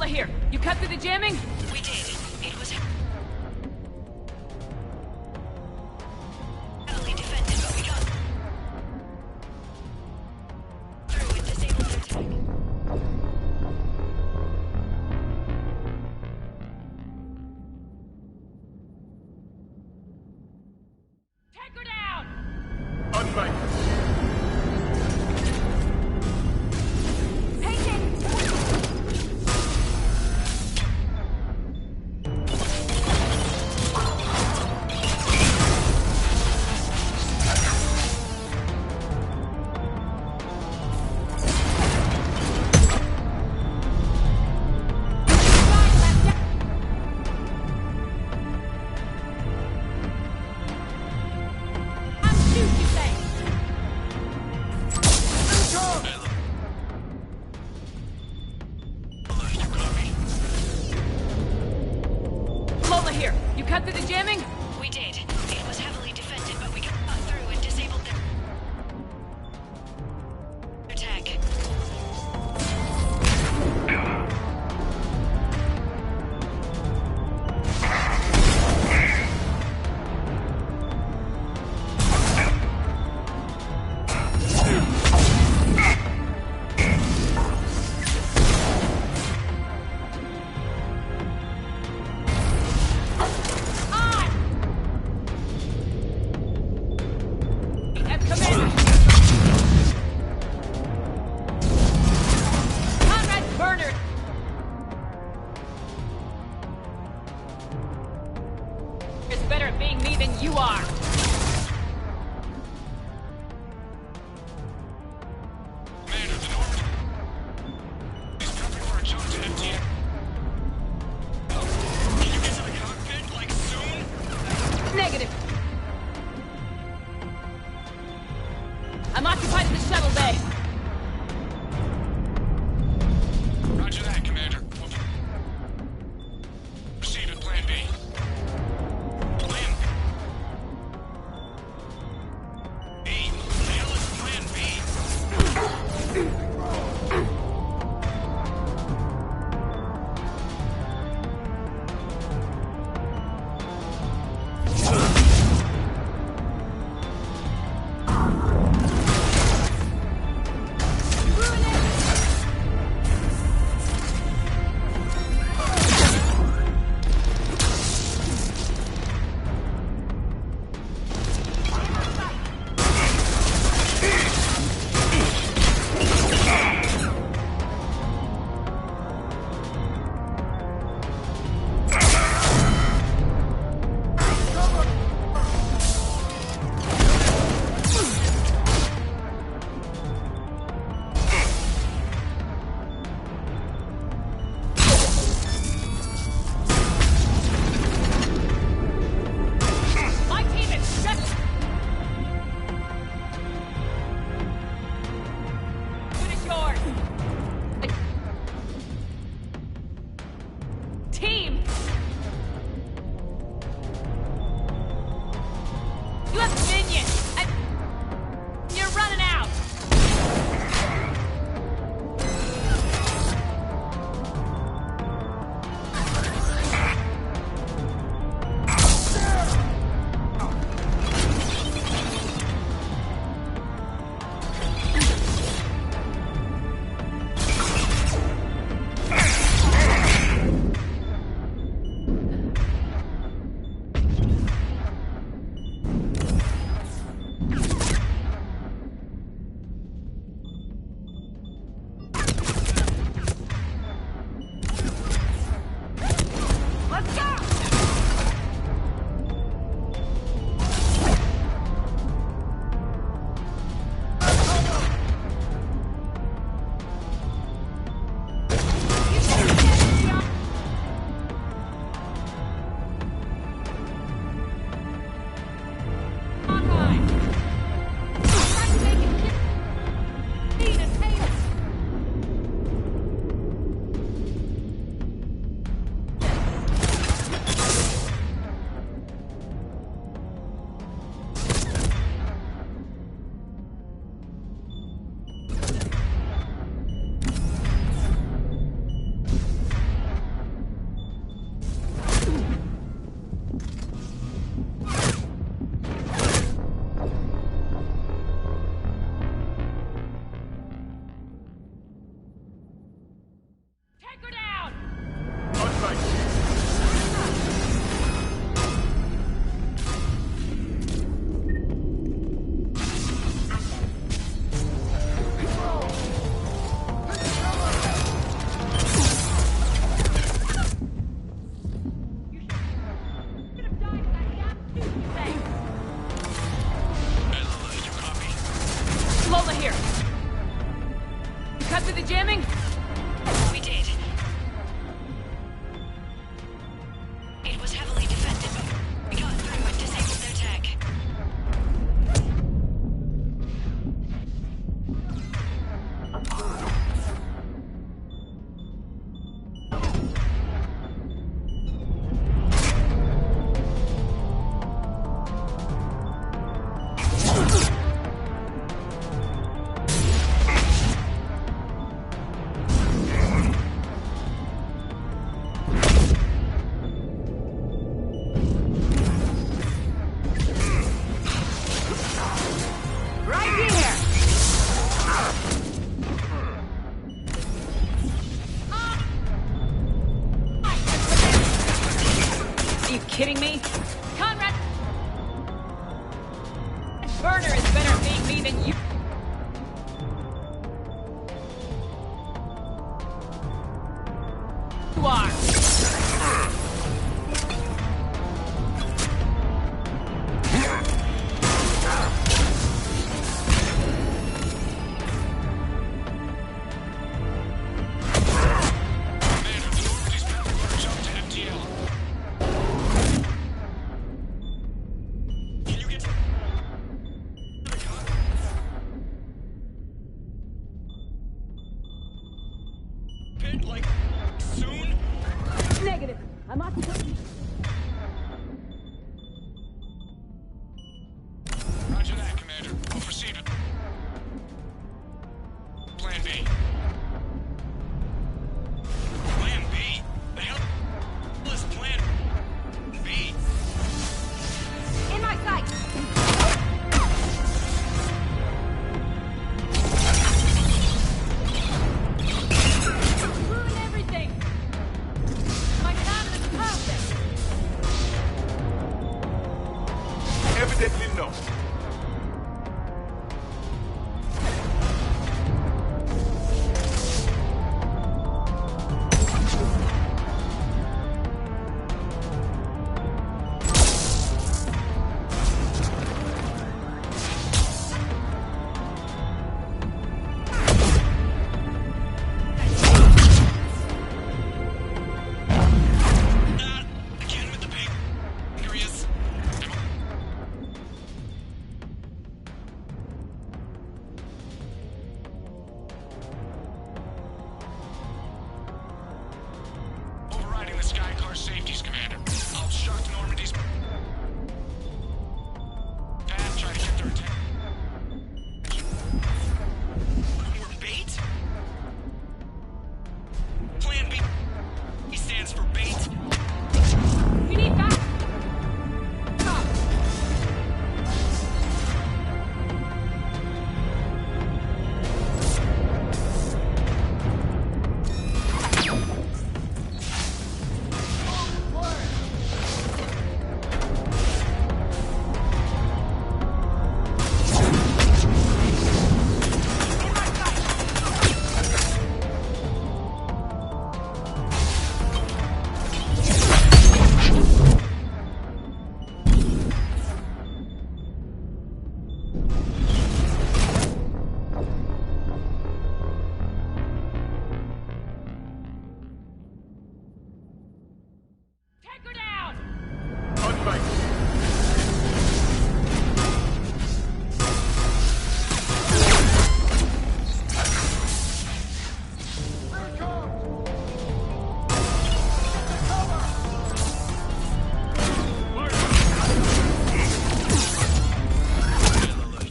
Here, you cut through the jamming? We did. It was heavily defended, but we got through and disabled their tech. Take her down! I'm occupied in the shuttle bay. Roger that, Commander. Proceed with Plan B. Plan B? What the hell is Plan B? kidding me? Conrad! Burner is better at being me than you. You are. I'm up to... Roger that, Commander. I'll proceed with Plan B. Plan B? The hell is Plan B? In my sight! Ruin everything! My plan is perfect! Evidently no. Again with the pancreas. Overriding the Skycar safeties, Commander. I'll obstruct Normandy's path, try to get their attention. We're bait? Plan B. He stands for bait. We need back! Stop! Take her down!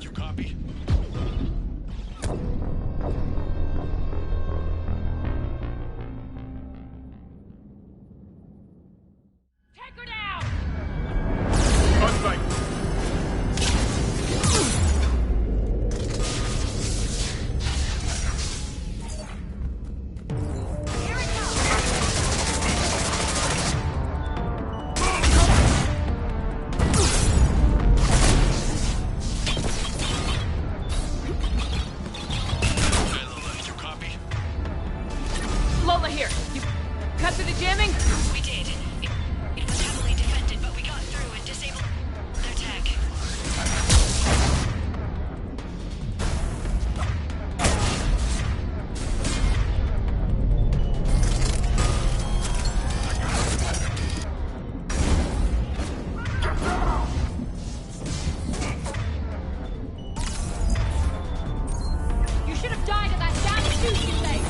You copy? Take her down! You copy? Lola here! You cut through the jamming? We did. It was heavily defended, but we got through and disabled their tech. You should have died at that damn sushi place!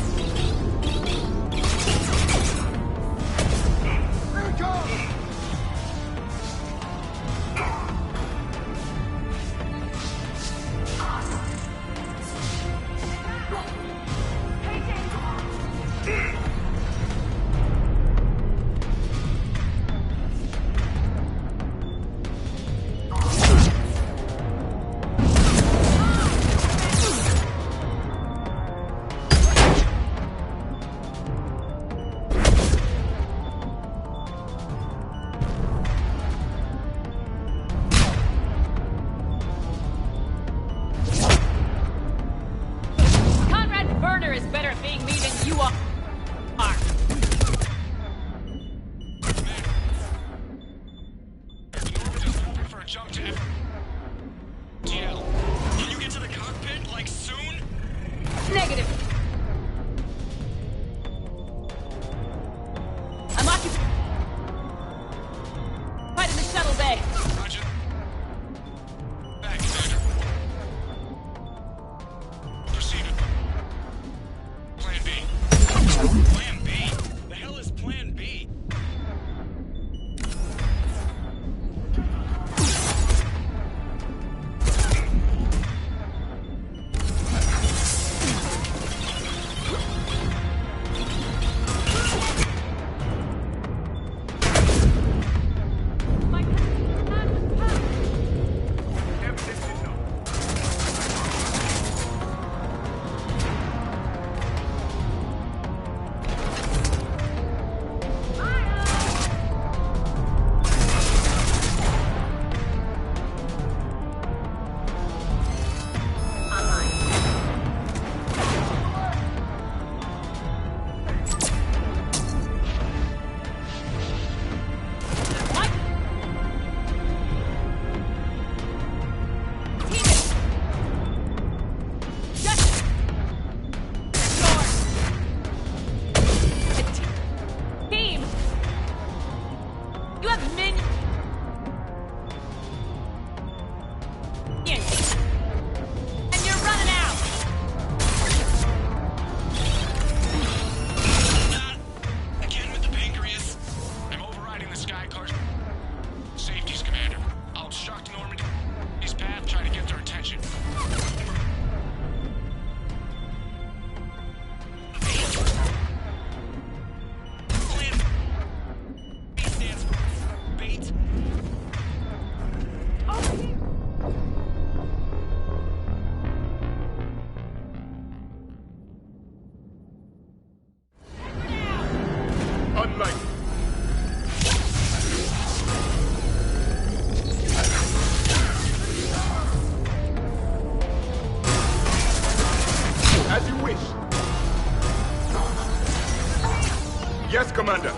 Yes, Commander.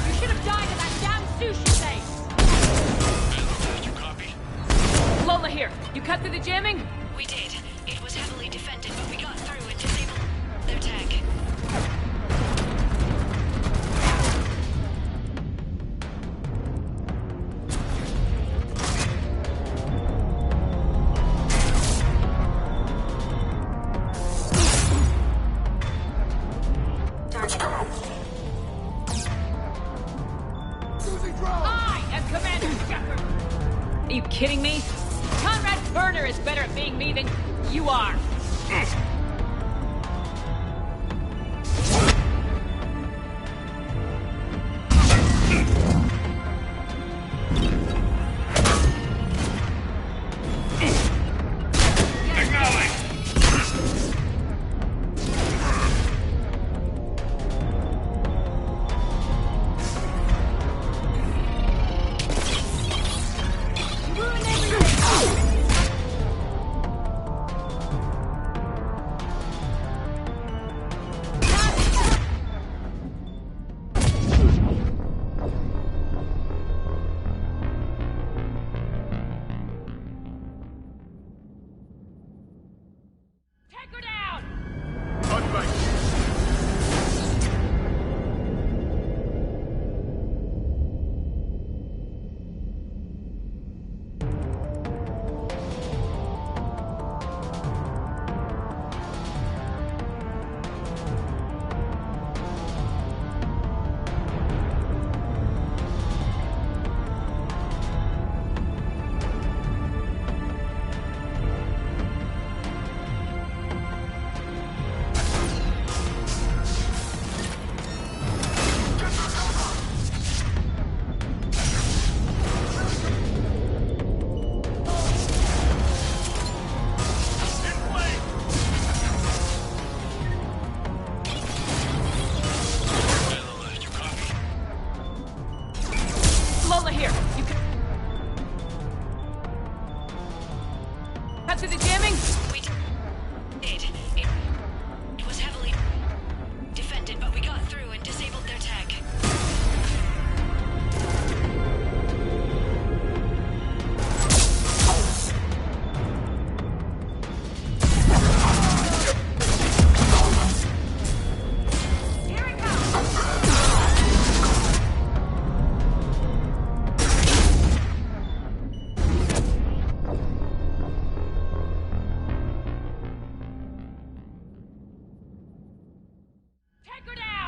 You should have died in that damn sushi place! You copy? Lola here. You cut through the jamming? We did. It was heavily defended, but we got through and disabled their tag. I am Commander Shepard! Are you kidding me? Conrad Burner is better at being me than you are! Take her down! Lola here. You can... Cut through the jamming? We did. It was heavily defended, but we got through and disabled their tag. Take her down!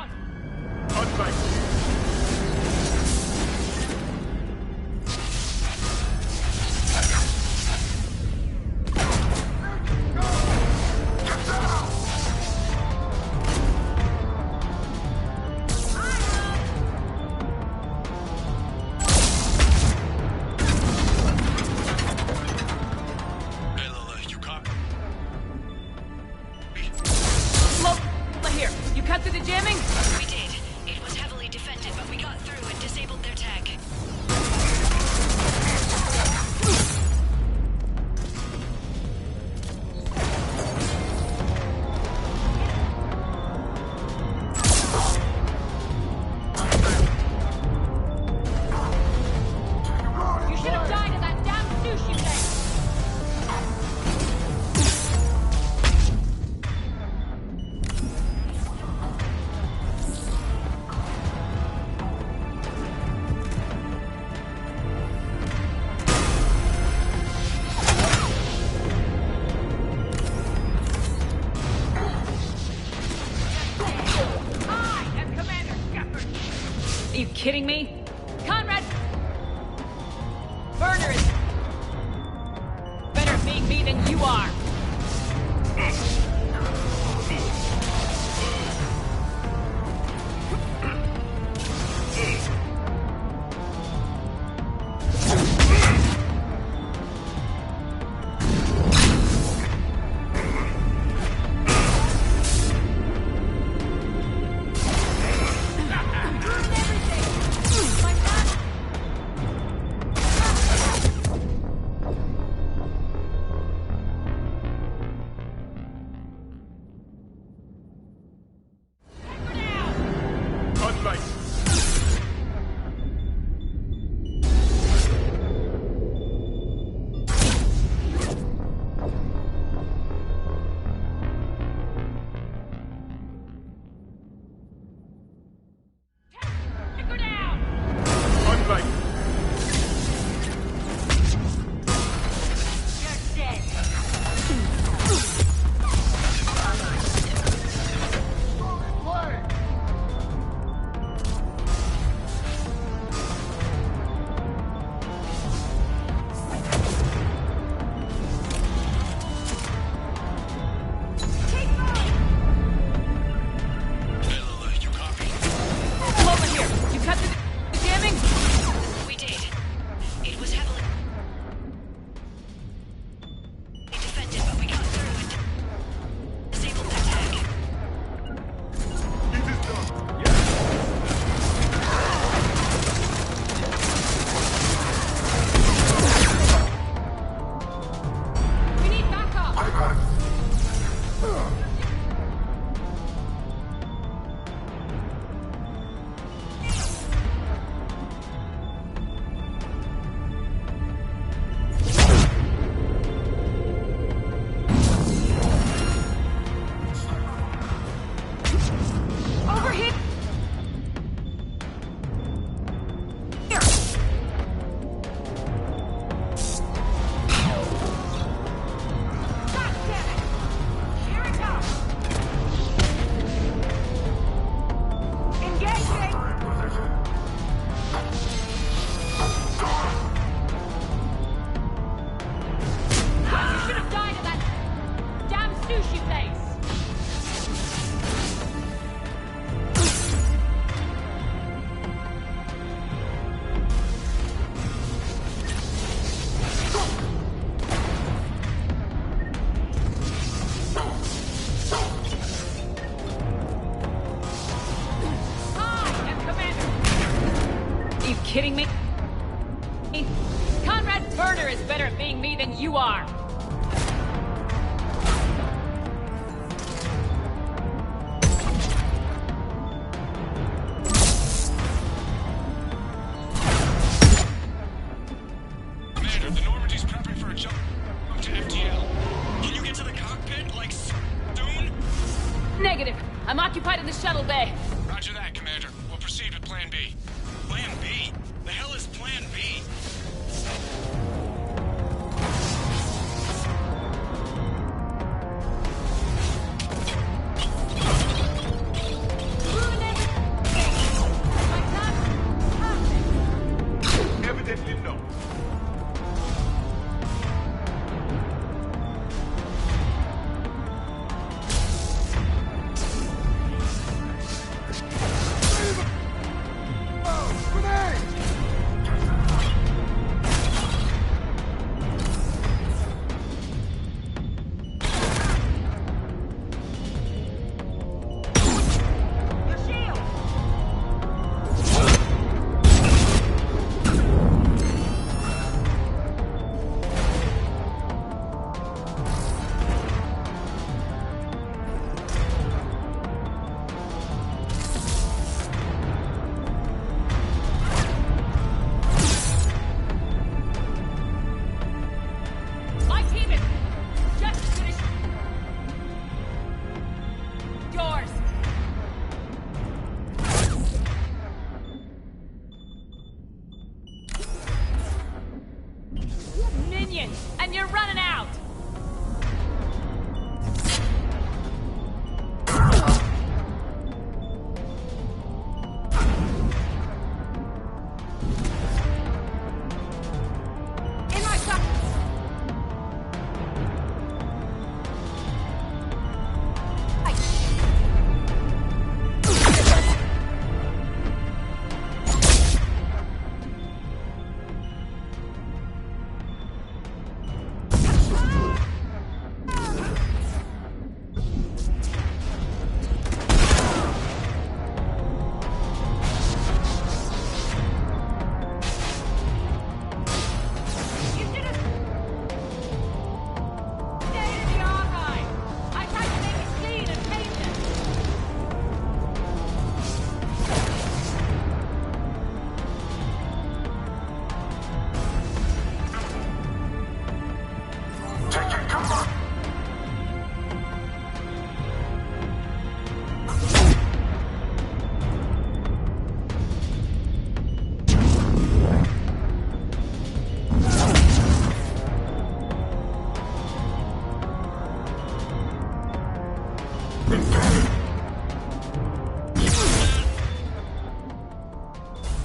Hey, Lola, you copy? Lola here. You cut through the jamming? We did. It was heavily defended, but we got through and disabled their tag. You should have died in that damn sushi place! I am Commander Shepard! Are you kidding me? Conrad Burner is better at being me than you are! You are. Commander, the Normandy's prepping for a jump to FTL. Can you get to the cockpit, like, soon? Negative. I'm occupied in the shuttle bay. Roger that, Commander. We'll proceed with Plan B. Plan B? The hell is Plan B? Evidently no. My team is just finished. Yours. Minions, and you're running out. In my shop.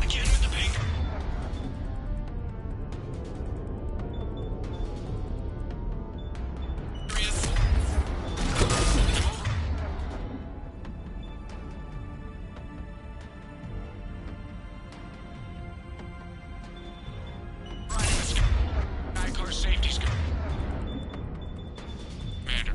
Again with the pink. Car safety's good. Commander.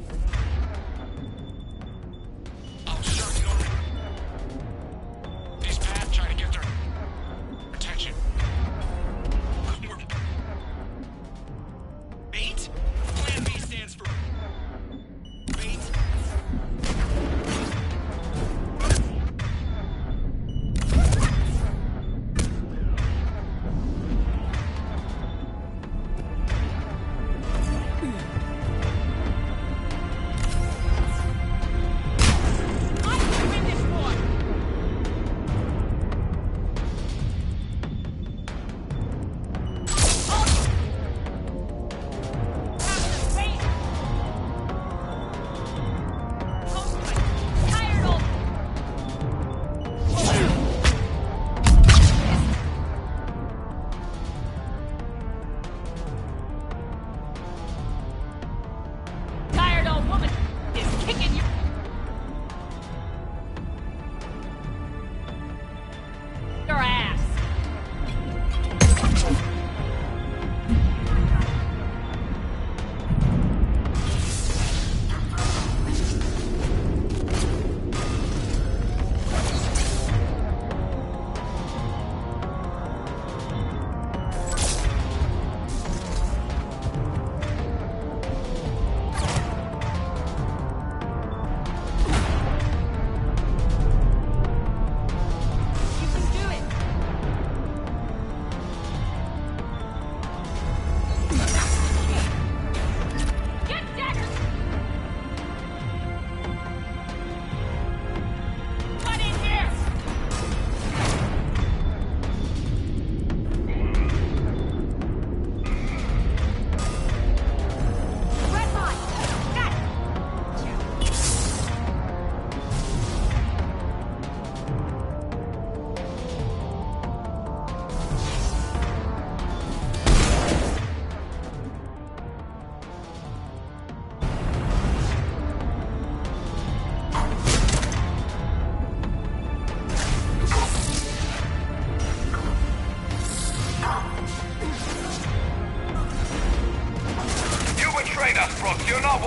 Brooks, you're not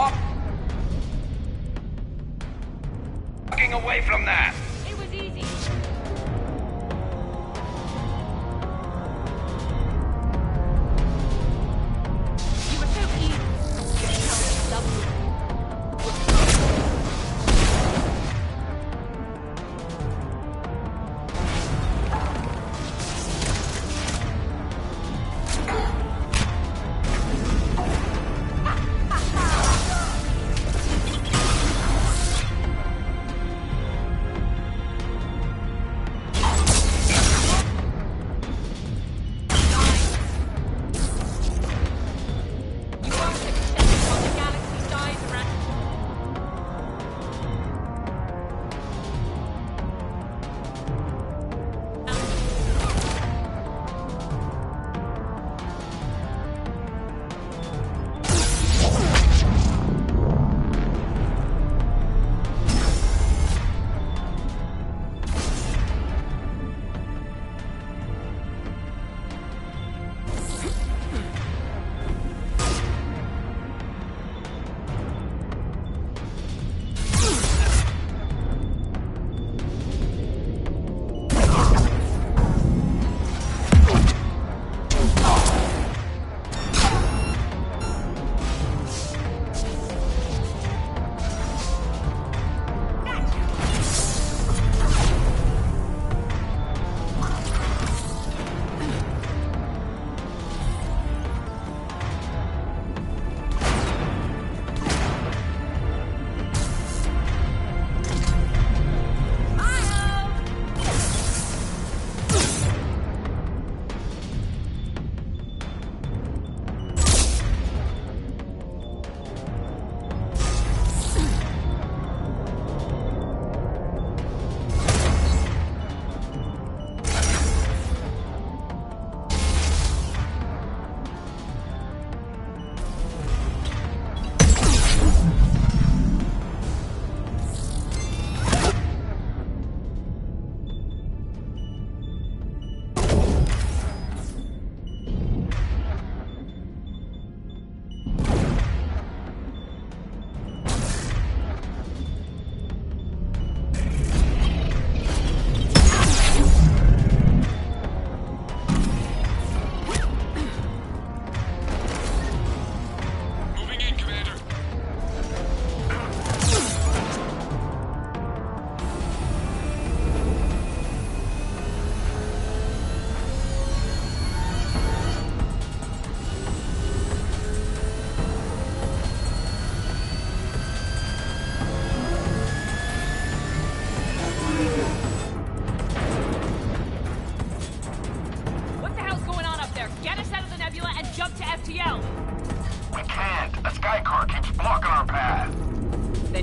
walking away from that. It was easy. You were so easy.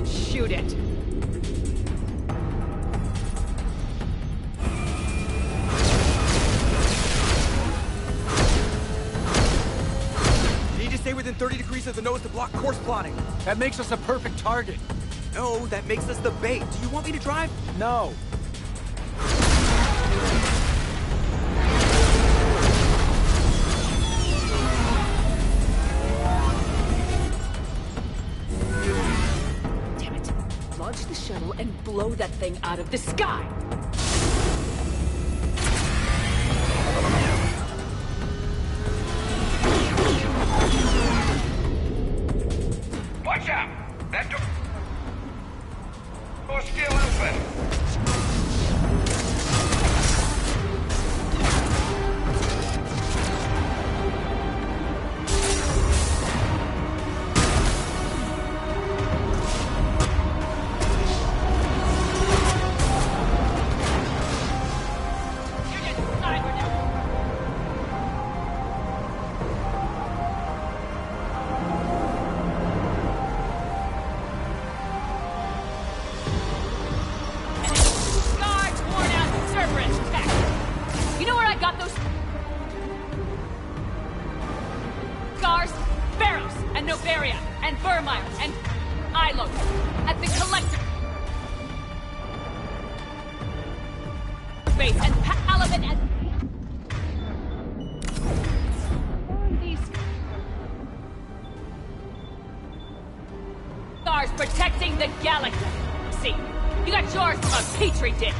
Shoot it. Need to stay within 30 degrees of the nose to block course plotting. That makes us a perfect target. No, that makes us the bait. Do you want me to drive? No. Damn it. Launch the shuttle and blow that thing out of the sky! Watch out! That door's still open. stars protecting the galaxy. You got yours from a petri dish.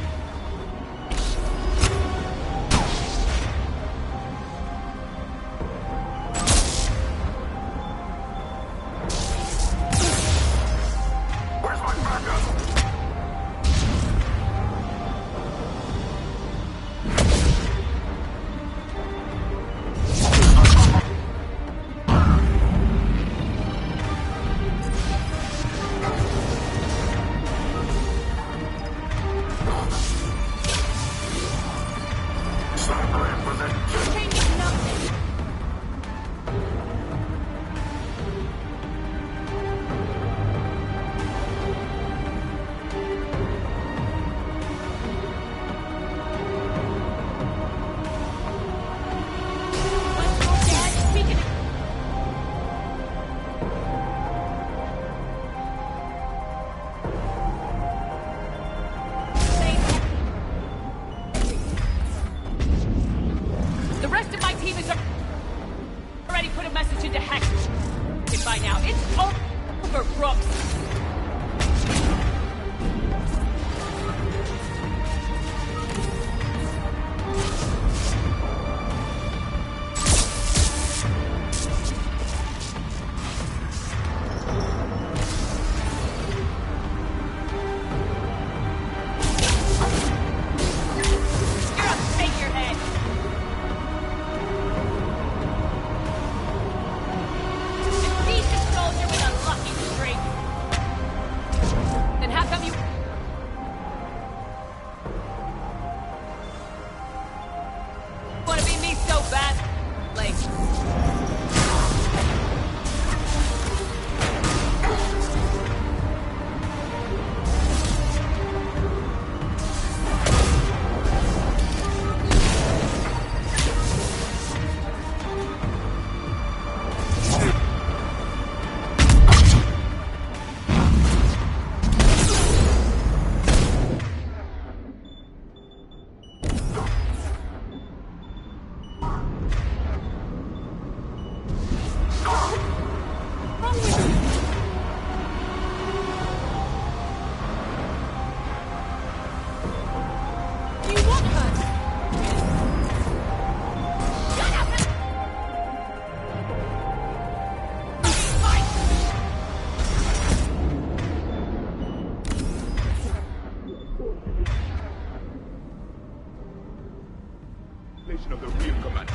Of the real commander.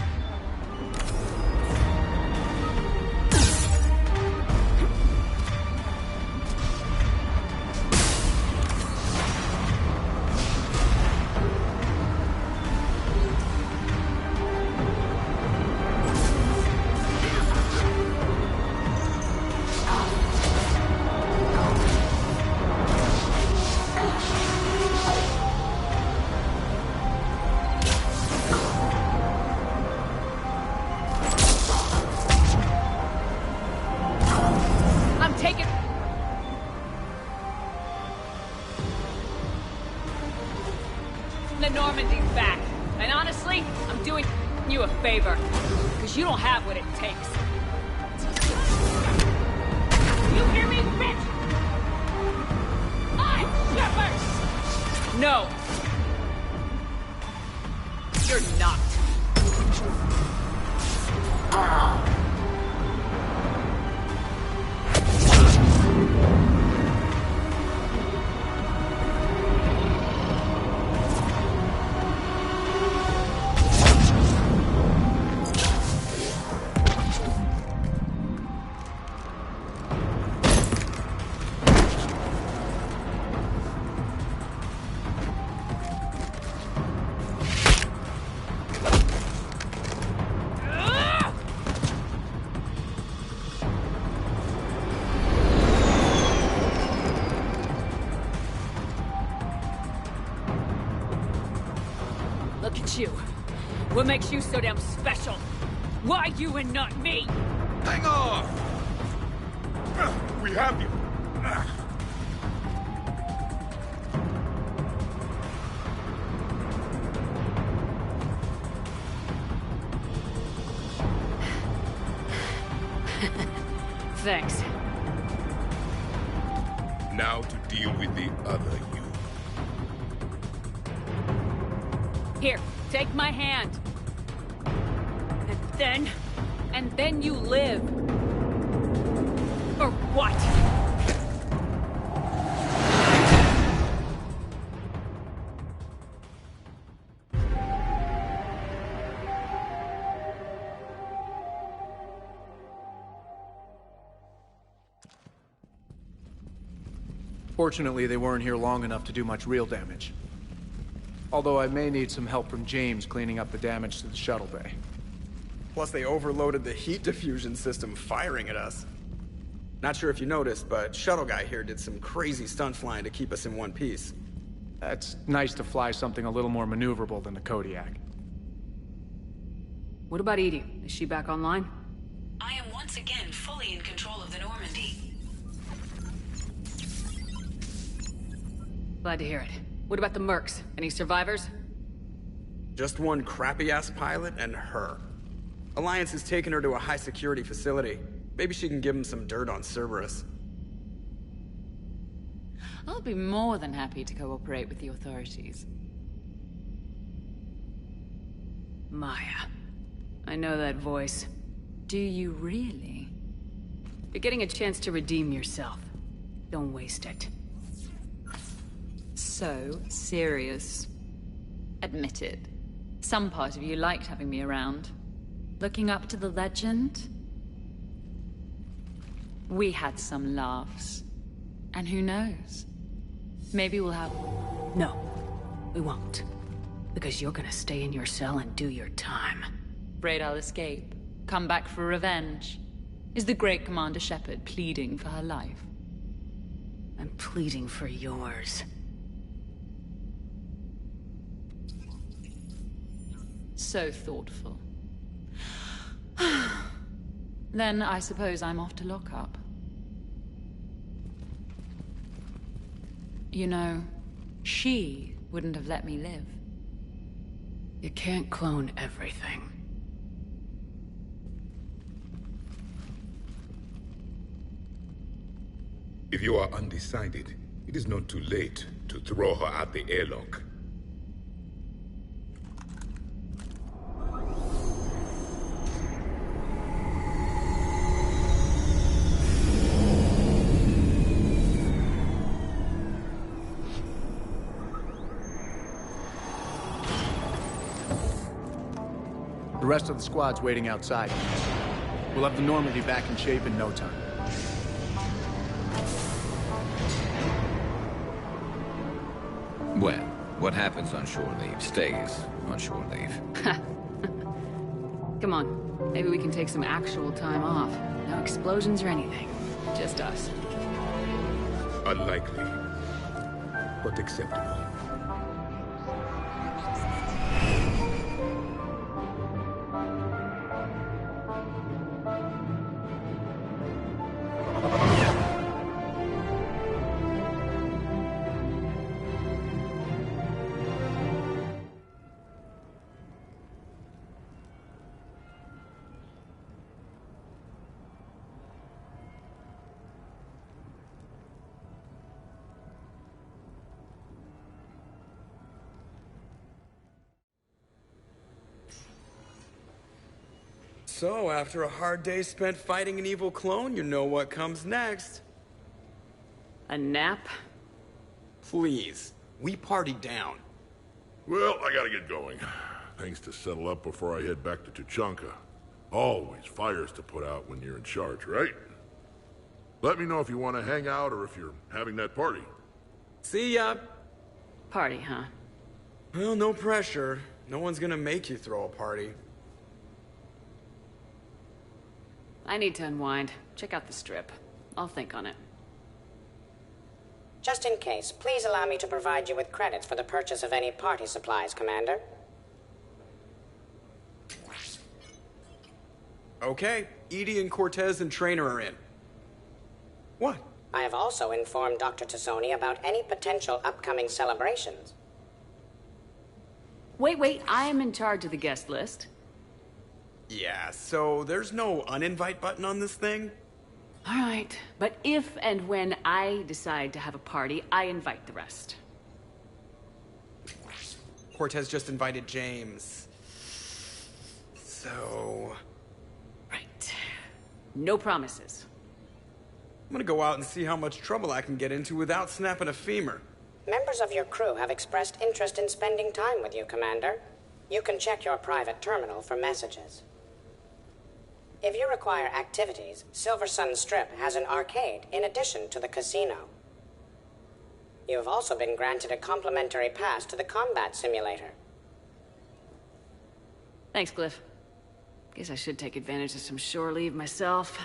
The Normandy's back. And honestly, I'm doing you a favor. Because you don't have what it takes. You hear me, bitch? I'm Shepard! No. You're not. Look at you. What makes you so damn special? Why you and not me? Hang on! We have you. Thanks. Now to deal with the other you. Here, take my hand. And then you live. Or what? Fortunately, they weren't here long enough to do much real damage. Although I may need some help from James cleaning up the damage to the shuttle bay. Plus, they overloaded the heat diffusion system firing at us. Not sure if you noticed, but Shuttle Guy here did some crazy stunt flying to keep us in one piece. It's nice to fly something a little more maneuverable than the Kodiak. What about Edie? Is she back online? I am once again fully in control of the Normandy. Glad to hear it. What about the Mercs? Any survivors? Just one crappy-ass pilot and her. Alliance has taken her to a high-security facility. Maybe she can give him some dirt on Cerberus. I'll be more than happy to cooperate with the authorities. Maya. I know that voice. Do you really? You're getting a chance to redeem yourself. Don't waste it. So serious. Admit it. Some part of you liked having me around. Looking up to the legend. We had some laughs. And who knows? Maybe we'll have... No, we won't. Because you're gonna stay in your cell and do your time. Afraid I'll escape. Come back for revenge. Is the great Commander Shepard pleading for her life? I'm pleading for yours. So thoughtful. Then I suppose I'm off to lock up. You know, she wouldn't have let me live. You can't clone everything. If you are undecided, it is not too late to throw her out the airlock. The rest of the squad's waiting outside. We'll have the Normandy back in shape in no time. Well, what happens on shore leave stays on shore leave. Come on, maybe we can take some actual time off. No explosions or anything. Just us. Unlikely, but acceptable. So, after a hard day spent fighting an evil clone, you know what comes next. A nap? Please. We party down. Well, I gotta get going. Things to settle up before I head back to Tuchanka. Always fires to put out when you're in charge, right? Let me know if you want to hang out or if you're having that party. See ya! Party, huh? Well, no pressure. No one's gonna make you throw a party. I need to unwind. Check out the strip. I'll think on it. Just in case, please allow me to provide you with credits for the purchase of any party supplies, Commander. Okay, Edie and Cortez and Traynor are in. What? I have also informed Dr. Tassoni about any potential upcoming celebrations. Wait, I am in charge of the guest list. Yeah, so there's no uninvite button on this thing? All right, but if and when I decide to have a party, I invite the rest. Cortez just invited James. So... Right. No promises. I'm gonna go out and see how much trouble I can get into without snapping a femur. Members of your crew have expressed interest in spending time with you, Commander. You can check your private terminal for messages. If you require activities, Silver Sun Strip has an arcade in addition to the casino. You have also been granted a complimentary pass to the combat simulator. Thanks, Cliff. Guess I should take advantage of some shore leave myself.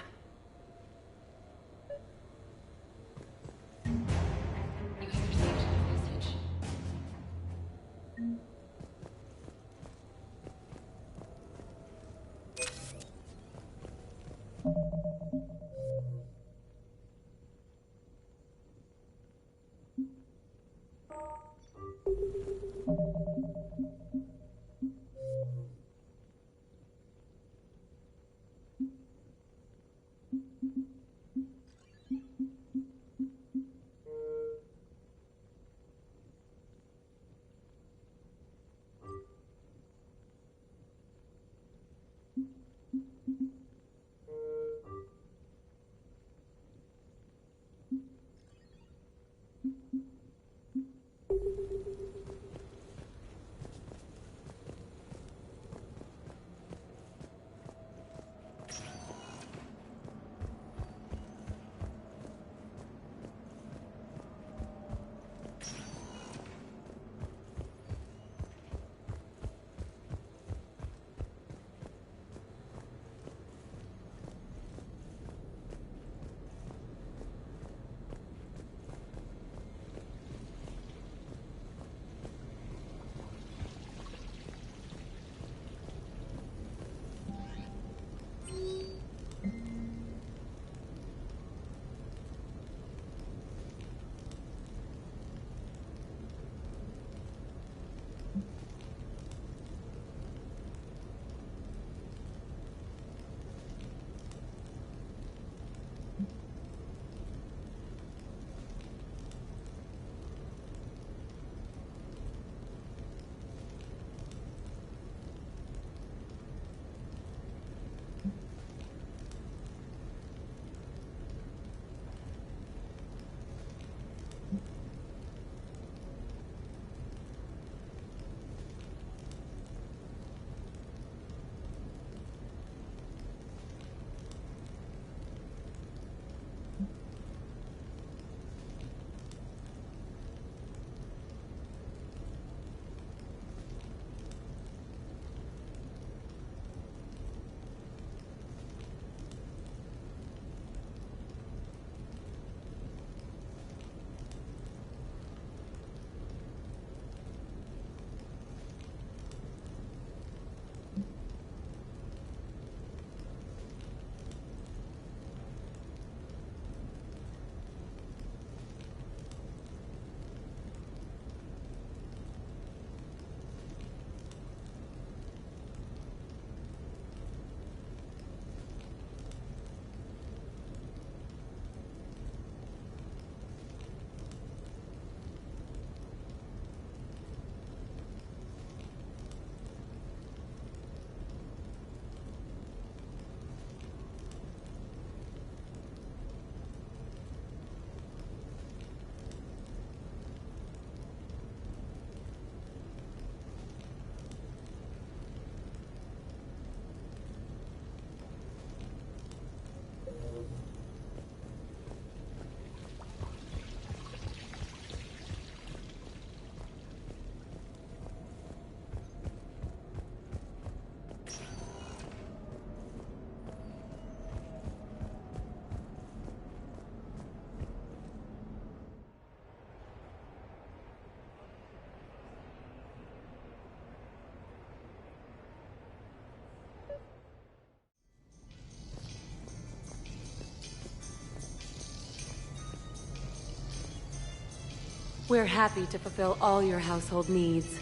We're happy to fulfill all your household needs.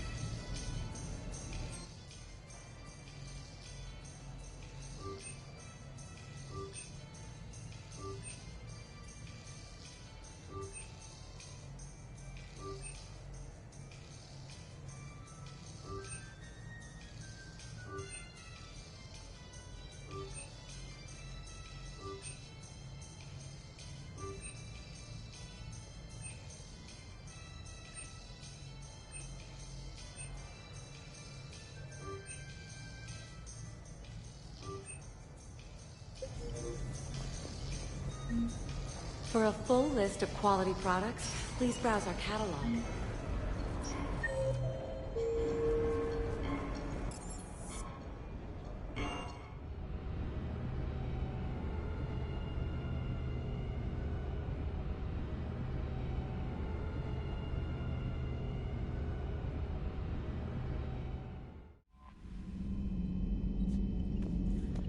For a full list of quality products, please browse our catalog.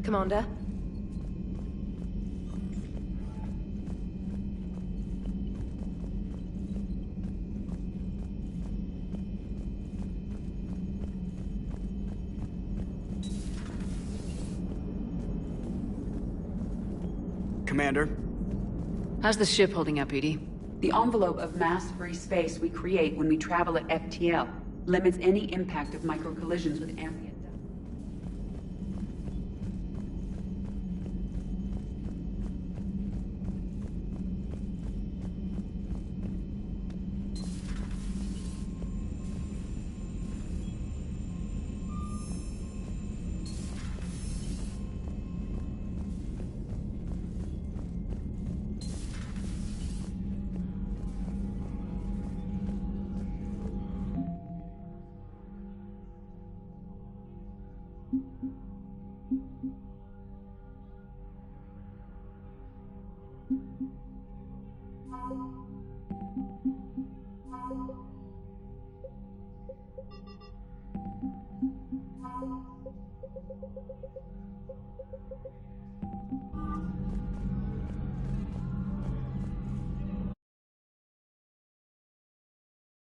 Commander? Commander? How's the ship holding up, Edie? The envelope of mass-free space we create when we travel at FTL limits any impact of micro-collisions with ambient dust.